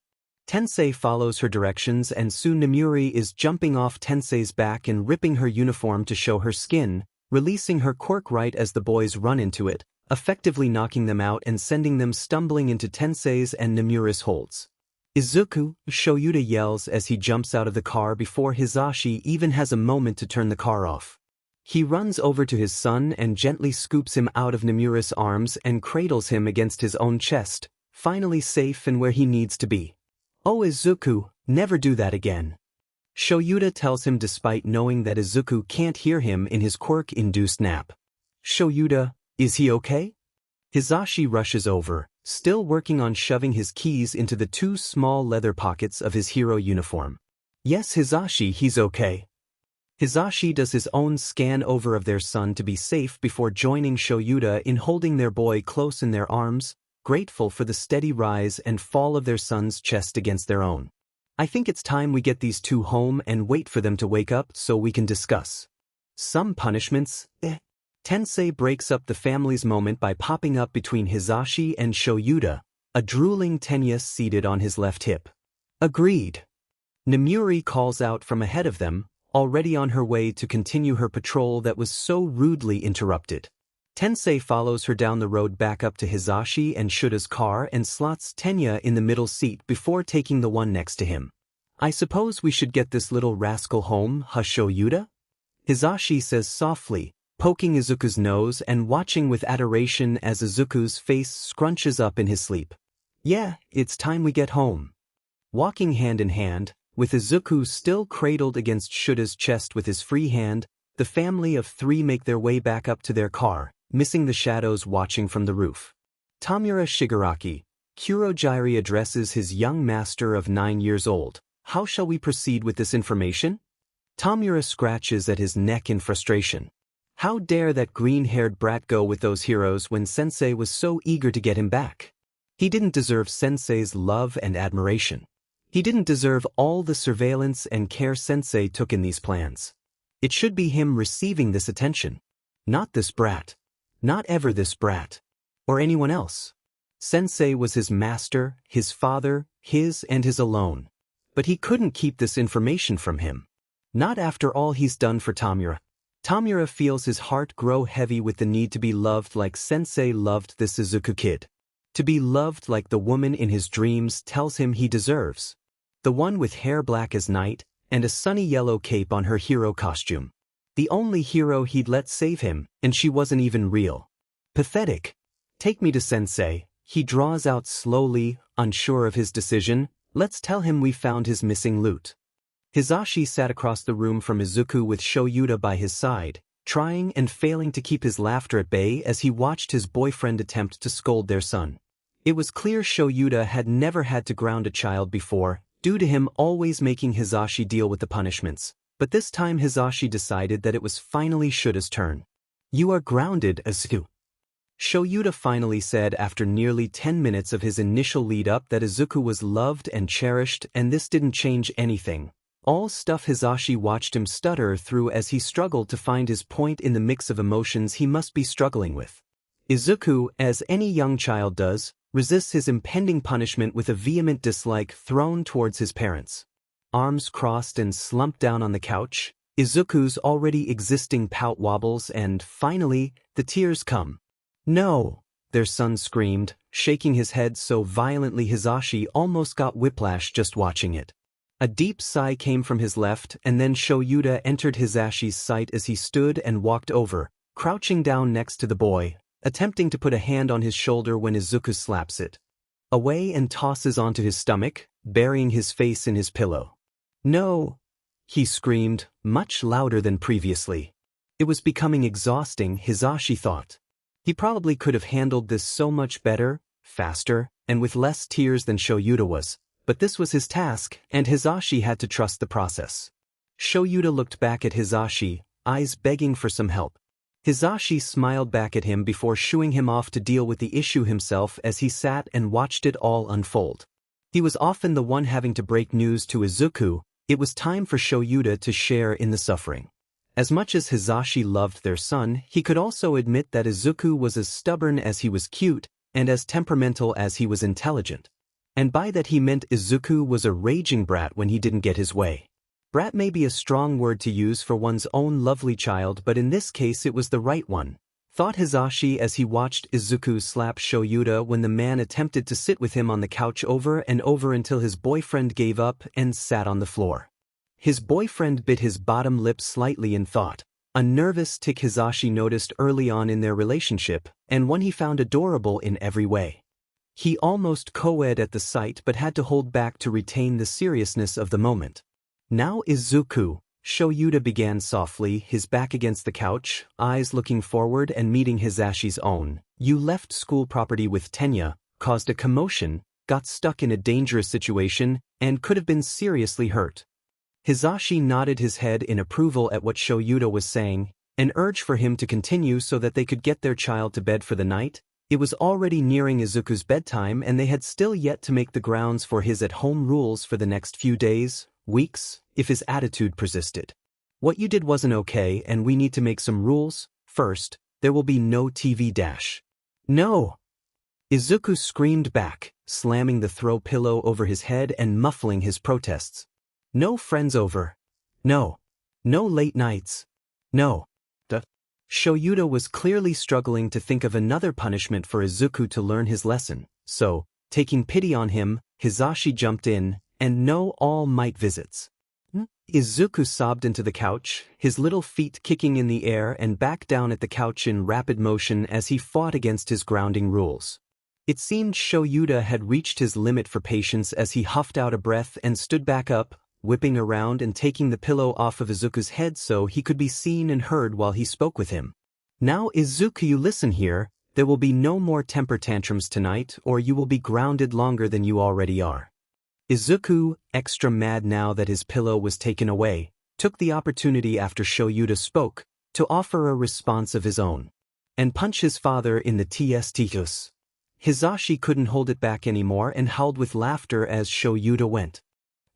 [SPEAKER 1] Tensei follows her directions and soon Namuri is jumping off Tensei's back and ripping her uniform to show her skin, releasing her quirk right as the boys run into it, effectively knocking them out and sending them stumbling into Tensei's and Namuri's holds. Izuku, Shoyuta yells as he jumps out of the car before Hizashi even has a moment to turn the car off. He runs over to his son and gently scoops him out of Namura's arms and cradles him against his own chest, finally safe and where he needs to be. Oh Izuku, never do that again. Shoyuta tells him despite knowing that Izuku can't hear him in his quirk-induced nap. Shoyuta, is he okay? Hizashi rushes over, still working on shoving his keys into the two small leather pockets of his hero uniform. Yes Hizashi, he's okay. Hizashi does his own scan over of their son to be safe before joining Shoyuta in holding their boy close in their arms, grateful for the steady rise and fall of their son's chest against their own. I think it's time we get these two home and wait for them to wake up so we can discuss some punishments. Tensei breaks up the family's moment by popping up between Hizashi and Shoyuta, a drooling Tenya seated on his left hip. Agreed. Namuri calls out from ahead of them, already on her way to continue her patrol that was so rudely interrupted. Tensei follows her down the road back up to Hizashi and Shuta's car and slots Tenya in the middle seat before taking the one next to him. I suppose we should get this little rascal home, Shoyuta? Hizashi says softly, poking Izuku's nose and watching with adoration as Izuku's face scrunches up in his sleep. Yeah, it's time we get home. Walking hand in hand, with Izuku still cradled against Shuta's chest with his free hand, the family of three make their way back up to their car, missing the shadows watching from the roof. Tamura Shigaraki, Kurojiri addresses his young master of 9 years old. How shall we proceed with this information? Tamura scratches at his neck in frustration. How dare that green-haired brat go with those heroes when Sensei was so eager to get him back? He didn't deserve Sensei's love and admiration. He didn't deserve all the surveillance and care Sensei took in these plans. It should be him receiving this attention. Not this brat. Not ever this brat. Or anyone else. Sensei was his master, his father, his and his alone. But he couldn't keep this information from him. Not after all he's done for Tamura. Tamura feels his heart grow heavy with the need to be loved like Sensei loved this Izuku kid. To be loved like the woman in his dreams tells him he deserves. The one with hair black as night, and a sunny yellow cape on her hero costume. The only hero he'd let save him, and she wasn't even real. Pathetic. Take me to Sensei. He draws out slowly, unsure of his decision. Let's tell him we found his missing loot. Hizashi sat across the room from Izuku with Shoyuta by his side, trying and failing to keep his laughter at bay as he watched his boyfriend attempt to scold their son. It was clear Shoyuta had never had to ground a child before, due to him always making Hizashi deal with the punishments, but this time Hizashi decided that it was finally Shuta's turn. You are grounded, Izuku. Shoyuta finally said after nearly 10 minutes of his initial lead-up that Izuku was loved and cherished, and this didn't change anything. All stuff Hizashi watched him stutter through as he struggled to find his point in the mix of emotions he must be struggling with. Izuku, as any young child does, resists his impending punishment with a vehement dislike thrown towards his parents. Arms crossed and slumped down on the couch, Izuku's already existing pout wobbles and, finally, the tears come. No! Their son screamed, shaking his head so violently Hizashi almost got whiplash just watching it. A deep sigh came from his left, and then Shoyuta entered Hizashi's sight as he stood and walked over, crouching down next to the boy, attempting to put a hand on his shoulder when Izuku slaps it away and tosses onto his stomach, burying his face in his pillow. No! He screamed, much louder than previously. It was becoming exhausting, Hizashi thought. He probably could have handled this so much better, faster, and with less tears than Shoyuta was. But this was his task, and Hizashi had to trust the process. Shoyuta looked back at Hizashi, eyes begging for some help. Hizashi smiled back at him before shooing him off to deal with the issue himself as he sat and watched it all unfold. He was often the one having to break news to Izuku. It was time for Shoyuta to share in the suffering. As much as Hizashi loved their son, he could also admit that Izuku was as stubborn as he was cute, and as temperamental as he was intelligent. And by that he meant Izuku was a raging brat when he didn't get his way. Brat may be a strong word to use for one's own lovely child, but in this case it was the right one, thought Hizashi as he watched Izuku slap Shoyuta when the man attempted to sit with him on the couch over and over until his boyfriend gave up and sat on the floor. His boyfriend bit his bottom lip slightly in thought, a nervous tic Hizashi noticed early on in their relationship, and one he found adorable in every way. He almost co-ed at the sight but had to hold back to retain the seriousness of the moment. Now Izuku, Shoyuta began softly, his back against the couch, eyes looking forward and meeting Hizashi's own. You left school property with Tenya, caused a commotion, got stuck in a dangerous situation, and could have been seriously hurt. Hizashi nodded his head in approval at what Shoyuta was saying, an urge for him to continue so that they could get their child to bed for the night. It was already nearing Izuku's bedtime and they had still yet to make the grounds for his at-home rules for the next few days, weeks, if his attitude persisted. What you did wasn't okay and we need to make some rules. First, there will be no TV dash. No! Izuku screamed back, slamming the throw pillow over his head and muffling his protests. No friends over. No. No late nights. No. Shoyuta was clearly struggling to think of another punishment for Izuku to learn his lesson, so, taking pity on him, Hizashi jumped in, and no all-might visits. Izuku sobbed into the couch, his little feet kicking in the air and back down at the couch in rapid motion as he fought against his grounding rules. It seemed Shoyuta had reached his limit for patience as he huffed out a breath and stood back up, whipping around and taking the pillow off of Izuku's head so he could be seen and heard while he spoke with him. Now Izuku, you listen here, there will be no more temper tantrums tonight or you will be grounded longer than you already are. Izuku, extra mad now that his pillow was taken away, took the opportunity after Shoyuta spoke, to offer a response of his own. And punch his father in the testicles. Hizashi couldn't hold it back anymore and howled with laughter as Shoyuta went.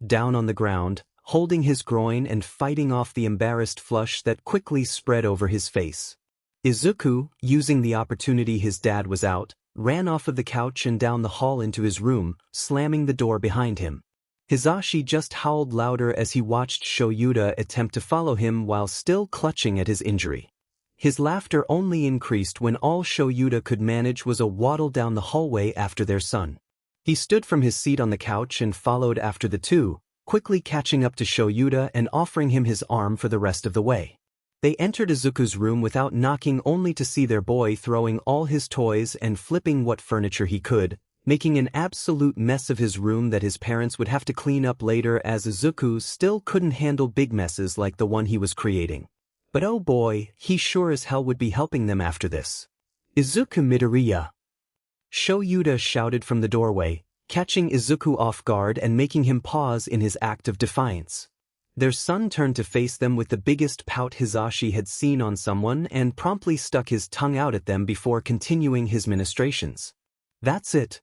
[SPEAKER 1] down on the ground, holding his groin and fighting off the embarrassed flush that quickly spread over his face. Izuku, using the opportunity his dad was out, ran off of the couch and down the hall into his room, slamming the door behind him. Hisashi just howled louder as he watched Shoyuta attempt to follow him while still clutching at his injury. His laughter only increased when all Shoyuta could manage was a waddle down the hallway after their son. He stood from his seat on the couch and followed after the two, quickly catching up to Shoyuta and offering him his arm for the rest of the way. They entered Izuku's room without knocking, only to see their boy throwing all his toys and flipping what furniture he could, making an absolute mess of his room that his parents would have to clean up later, as Izuku still couldn't handle big messes like the one he was creating. But oh boy, he sure as hell would be helping them after this. "Izuku Midoriya!" Shoyuta shouted from the doorway, catching Izuku off guard and making him pause in his act of defiance. Their son turned to face them with the biggest pout Hisashi had seen on someone and promptly stuck his tongue out at them before continuing his ministrations. "That's it,"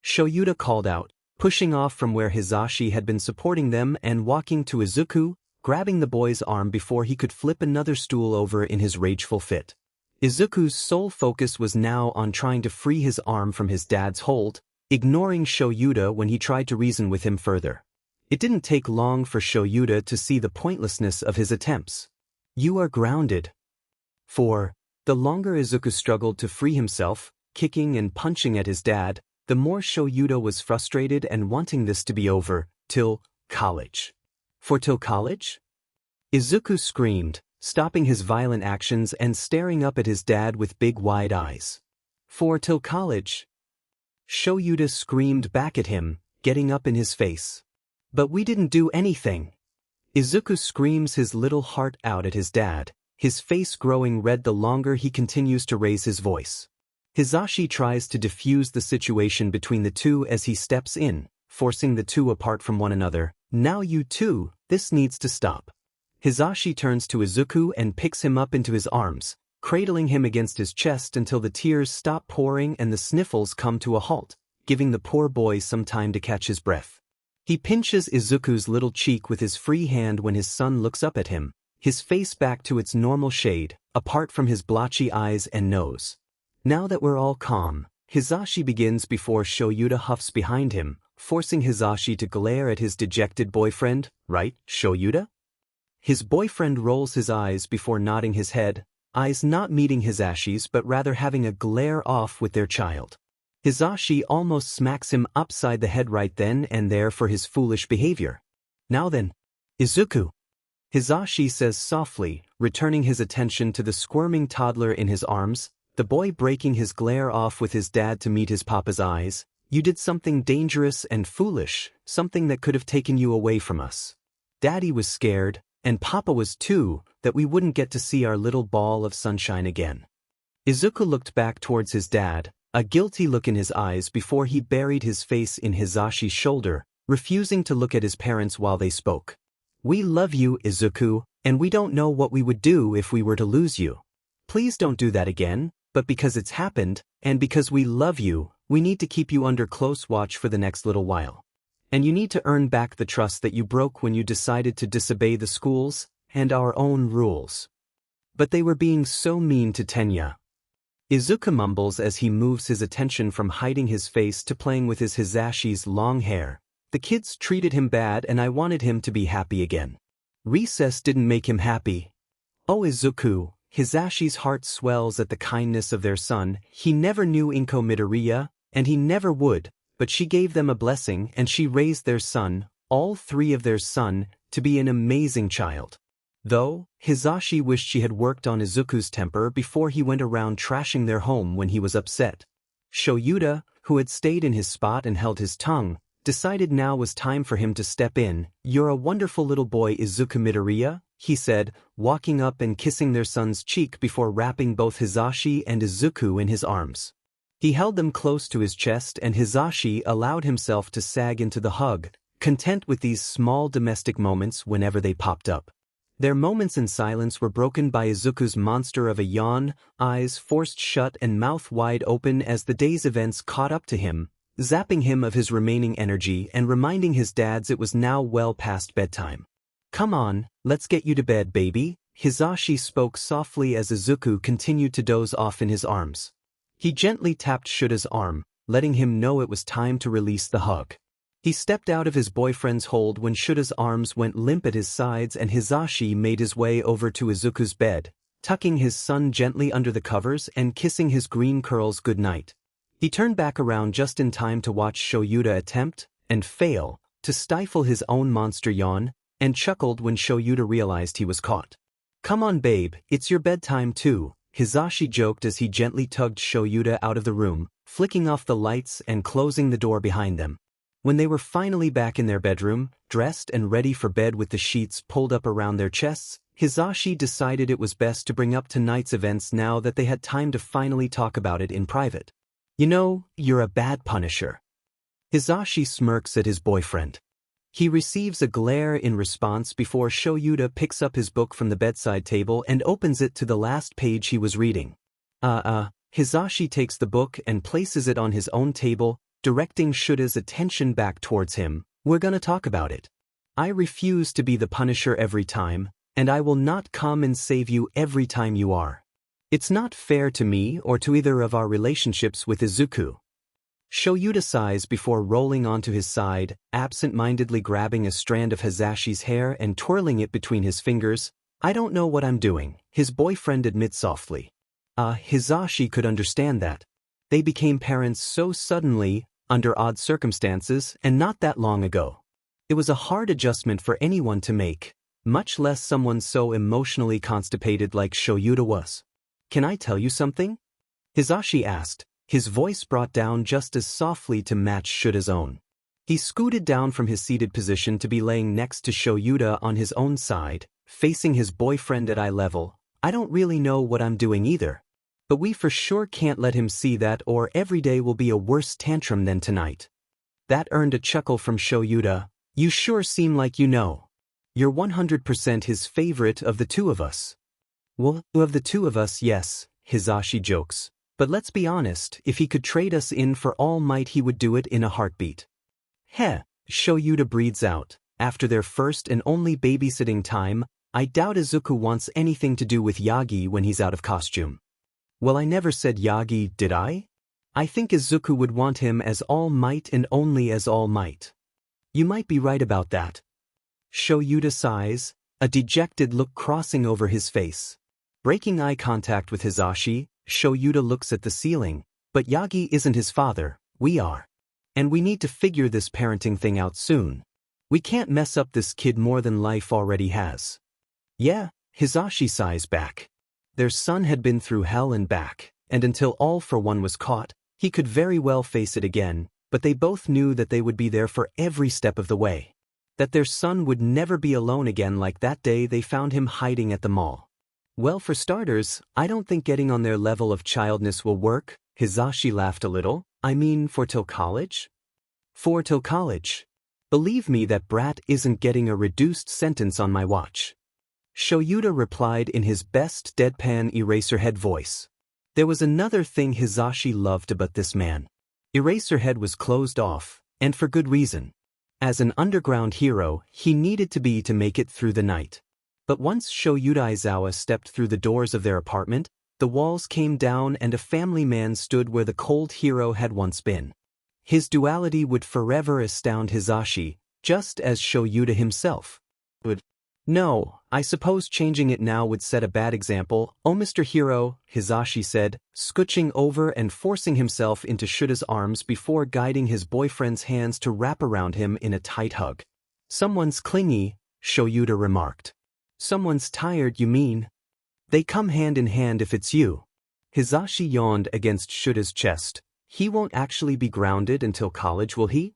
[SPEAKER 1] Shoyuta called out, pushing off from where Hisashi had been supporting them and walking to Izuku, grabbing the boy's arm before he could flip another stool over in his rageful fit. Izuku's sole focus was now on trying to free his arm from his dad's hold, ignoring Shoyuta when he tried to reason with him further. It didn't take long for Shoyuta to see the pointlessness of his attempts. "You are grounded." For the longer Izuku struggled to free himself, kicking and punching at his dad, the more Shoyuta was frustrated and wanting this to be over, till college. "For till college?" Izuku screamed, stopping his violent actions and staring up at his dad with big wide eyes. "For till college?" Shoyuta screamed back at him, getting up in his face. "But we didn't do anything." Izuku screams his little heart out at his dad, his face growing red the longer he continues to raise his voice. Hisashi tries to defuse the situation between the two as he steps in, forcing the two apart from one another. "Now you two, this needs to stop." Hisashi turns to Izuku and picks him up into his arms, cradling him against his chest until the tears stop pouring and the sniffles come to a halt, giving the poor boy some time to catch his breath. He pinches Izuku's little cheek with his free hand when his son looks up at him, his face back to its normal shade, apart from his blotchy eyes and nose. Now that we're all calm, Hisashi begins before Shoyuta huffs behind him, forcing Hisashi to glare at his dejected boyfriend. "Right, Shoyuta?" His boyfriend rolls his eyes before nodding his head, eyes not meeting Hisashi's but rather having a glare off with their child. Hisashi almost smacks him upside the head right then and there for his foolish behavior. "Now then, Izuku," Hisashi says softly, returning his attention to the squirming toddler in his arms, the boy breaking his glare off with his dad to meet his papa's eyes. "You did something dangerous and foolish, something that could have taken you away from us. Daddy was scared, and Papa was too, that we wouldn't get to see our little ball of sunshine again." Izuku looked back towards his dad, a guilty look in his eyes before he buried his face in Hisashi's shoulder, refusing to look at his parents while they spoke. "We love you, Izuku, and we don't know what we would do if we were to lose you. Please don't do that again, but because it's happened, and because we love you, we need to keep you under close watch for the next little while. And you need to earn back the trust that you broke when you decided to disobey the school's and our own rules." "But they were being so mean to Tenya," Izuku mumbles as he moves his attention from hiding his face to playing with his Hisashi's long hair. "The kids treated him bad and I wanted him to be happy again. Recess didn't make him happy." "Oh Izuku," Hisashi's heart swells at the kindness of their son. "He never knew Inko Midoriya, and he never would, but she gave them a blessing and she raised their son, all three of their son, to be an amazing child." Though, Hisashi wished she had worked on Izuku's temper before he went around trashing their home when he was upset. Shoyuta, who had stayed in his spot and held his tongue, decided now was time for him to step in. "You're a wonderful little boy, Izuku Midoriya," he said, walking up and kissing their son's cheek before wrapping both Hisashi and Izuku in his arms. He held them close to his chest and Hisashi allowed himself to sag into the hug, content with these small domestic moments whenever they popped up. Their moments in silence were broken by Izuku's monster of a yawn, eyes forced shut and mouth wide open as the day's events caught up to him, zapping him of his remaining energy and reminding his dads it was now well past bedtime. "Come on, let's get you to bed, baby," Hizashi spoke softly as Izuku continued to doze off in his arms. He gently tapped Shura's arm, letting him know it was time to release the hug. He stepped out of his boyfriend's hold when Shura's arms went limp at his sides and Hizashi made his way over to Izuku's bed, tucking his son gently under the covers and kissing his green curls goodnight. He turned back around just in time to watch Shoyuta attempt, and fail, to stifle his own monster yawn, and chuckled when Shoyuta realized he was caught. "Come on babe, it's your bedtime too," Hizashi joked as he gently tugged Shoyuta out of the room, flicking off the lights and closing the door behind them. When they were finally back in their bedroom, dressed and ready for bed with the sheets pulled up around their chests, Hizashi decided it was best to bring up tonight's events now that they had time to finally talk about it in private. "You know, you're a bad punisher." Hizashi smirks at his boyfriend. He receives a glare in response before Shoyuta picks up his book from the bedside table and opens it to the last page he was reading. Hizashi takes the book and places it on his own table, directing Shura's attention back towards him. "We're gonna talk about it. I refuse to be the punisher every time, and I will not come and save you every time you are. It's not fair to me or to either of our relationships with Izuku." Shoyuta sighs before rolling onto his side, absent-mindedly grabbing a strand of Hizashi's hair and twirling it between his fingers. "I don't know what I'm doing," his boyfriend admits softly. Hizashi could understand that. They became parents so suddenly, under odd circumstances, and not that long ago. It was a hard adjustment for anyone to make, much less someone so emotionally constipated like Shoyuta was. "Can I tell you something?" Hizashi asked, his voice brought down just as softly to match Shura's own. He scooted down from his seated position to be laying next to Shoyuta on his own side, facing his boyfriend at eye level. "I don't really know what I'm doing either. But we for sure can't let him see that or every day will be a worse tantrum than tonight." That earned a chuckle from Shoyuta. "You sure seem like you know. You're 100% his favorite of the two of us." "Well, of the two of us, yes," Hizashi jokes. "But let's be honest, if he could trade us in for All Might he would do it in a heartbeat." "Heh," Shoyuta breathes out. After their first and only babysitting time, I doubt Izuku wants anything to do with Yagi when he's out of costume. "Well, I never said Yagi, did I? I think Izuku would want him as All Might and only as All Might." "You might be right about that." Shoyuta sighs, a dejected look crossing over his face. Breaking eye contact with Hizashi, Shoyuta looks at the ceiling. "But Yagi isn't his father, we are. And we need to figure this parenting thing out soon. We can't mess up this kid more than life already has." "Yeah," Hizashi sighs back. Their son had been through hell and back, and until All for One was caught, he could very well face it again, but they both knew that they would be there for every step of the way. That their son would never be alone again like that day they found him hiding at the mall. "Well, for starters, I don't think getting on their level of childness will work," Hizashi laughed a little. "I mean, for till college?" "For till college. Believe me, that brat isn't getting a reduced sentence on my watch." Shoyuta replied in his best deadpan Eraserhead voice. There was another thing Hizashi loved about this man. Eraserhead was closed off, and for good reason. As an underground hero, he needed to make it through the night. But once Shoyuta Aizawa stepped through the doors of their apartment, the walls came down and a family man stood where the cold hero had once been. His duality would forever astound Hizashi, just as Shoyuta himself would. "No, I suppose changing it now would set a bad example. Oh, Mr. Hero," Hizashi said, scooching over and forcing himself into Shura's arms before guiding his boyfriend's hands to wrap around him in a tight hug. "Someone's clingy," Shoyuta remarked. "Someone's tired, you mean? They come hand in hand if it's you." Hizashi yawned against Shura's chest. "He won't actually be grounded until college, will he?"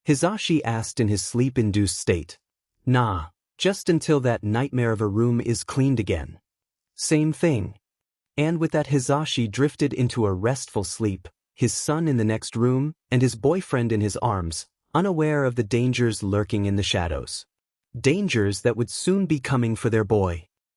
[SPEAKER 1] Hizashi asked in his sleep-induced state. "Nah, just until that nightmare of a room is cleaned again." "Same thing." And with that Hizashi drifted into a restful sleep, his son in the next room, and his boyfriend in his arms, unaware of the dangers lurking in the shadows. Dangers that would soon be coming for their boy.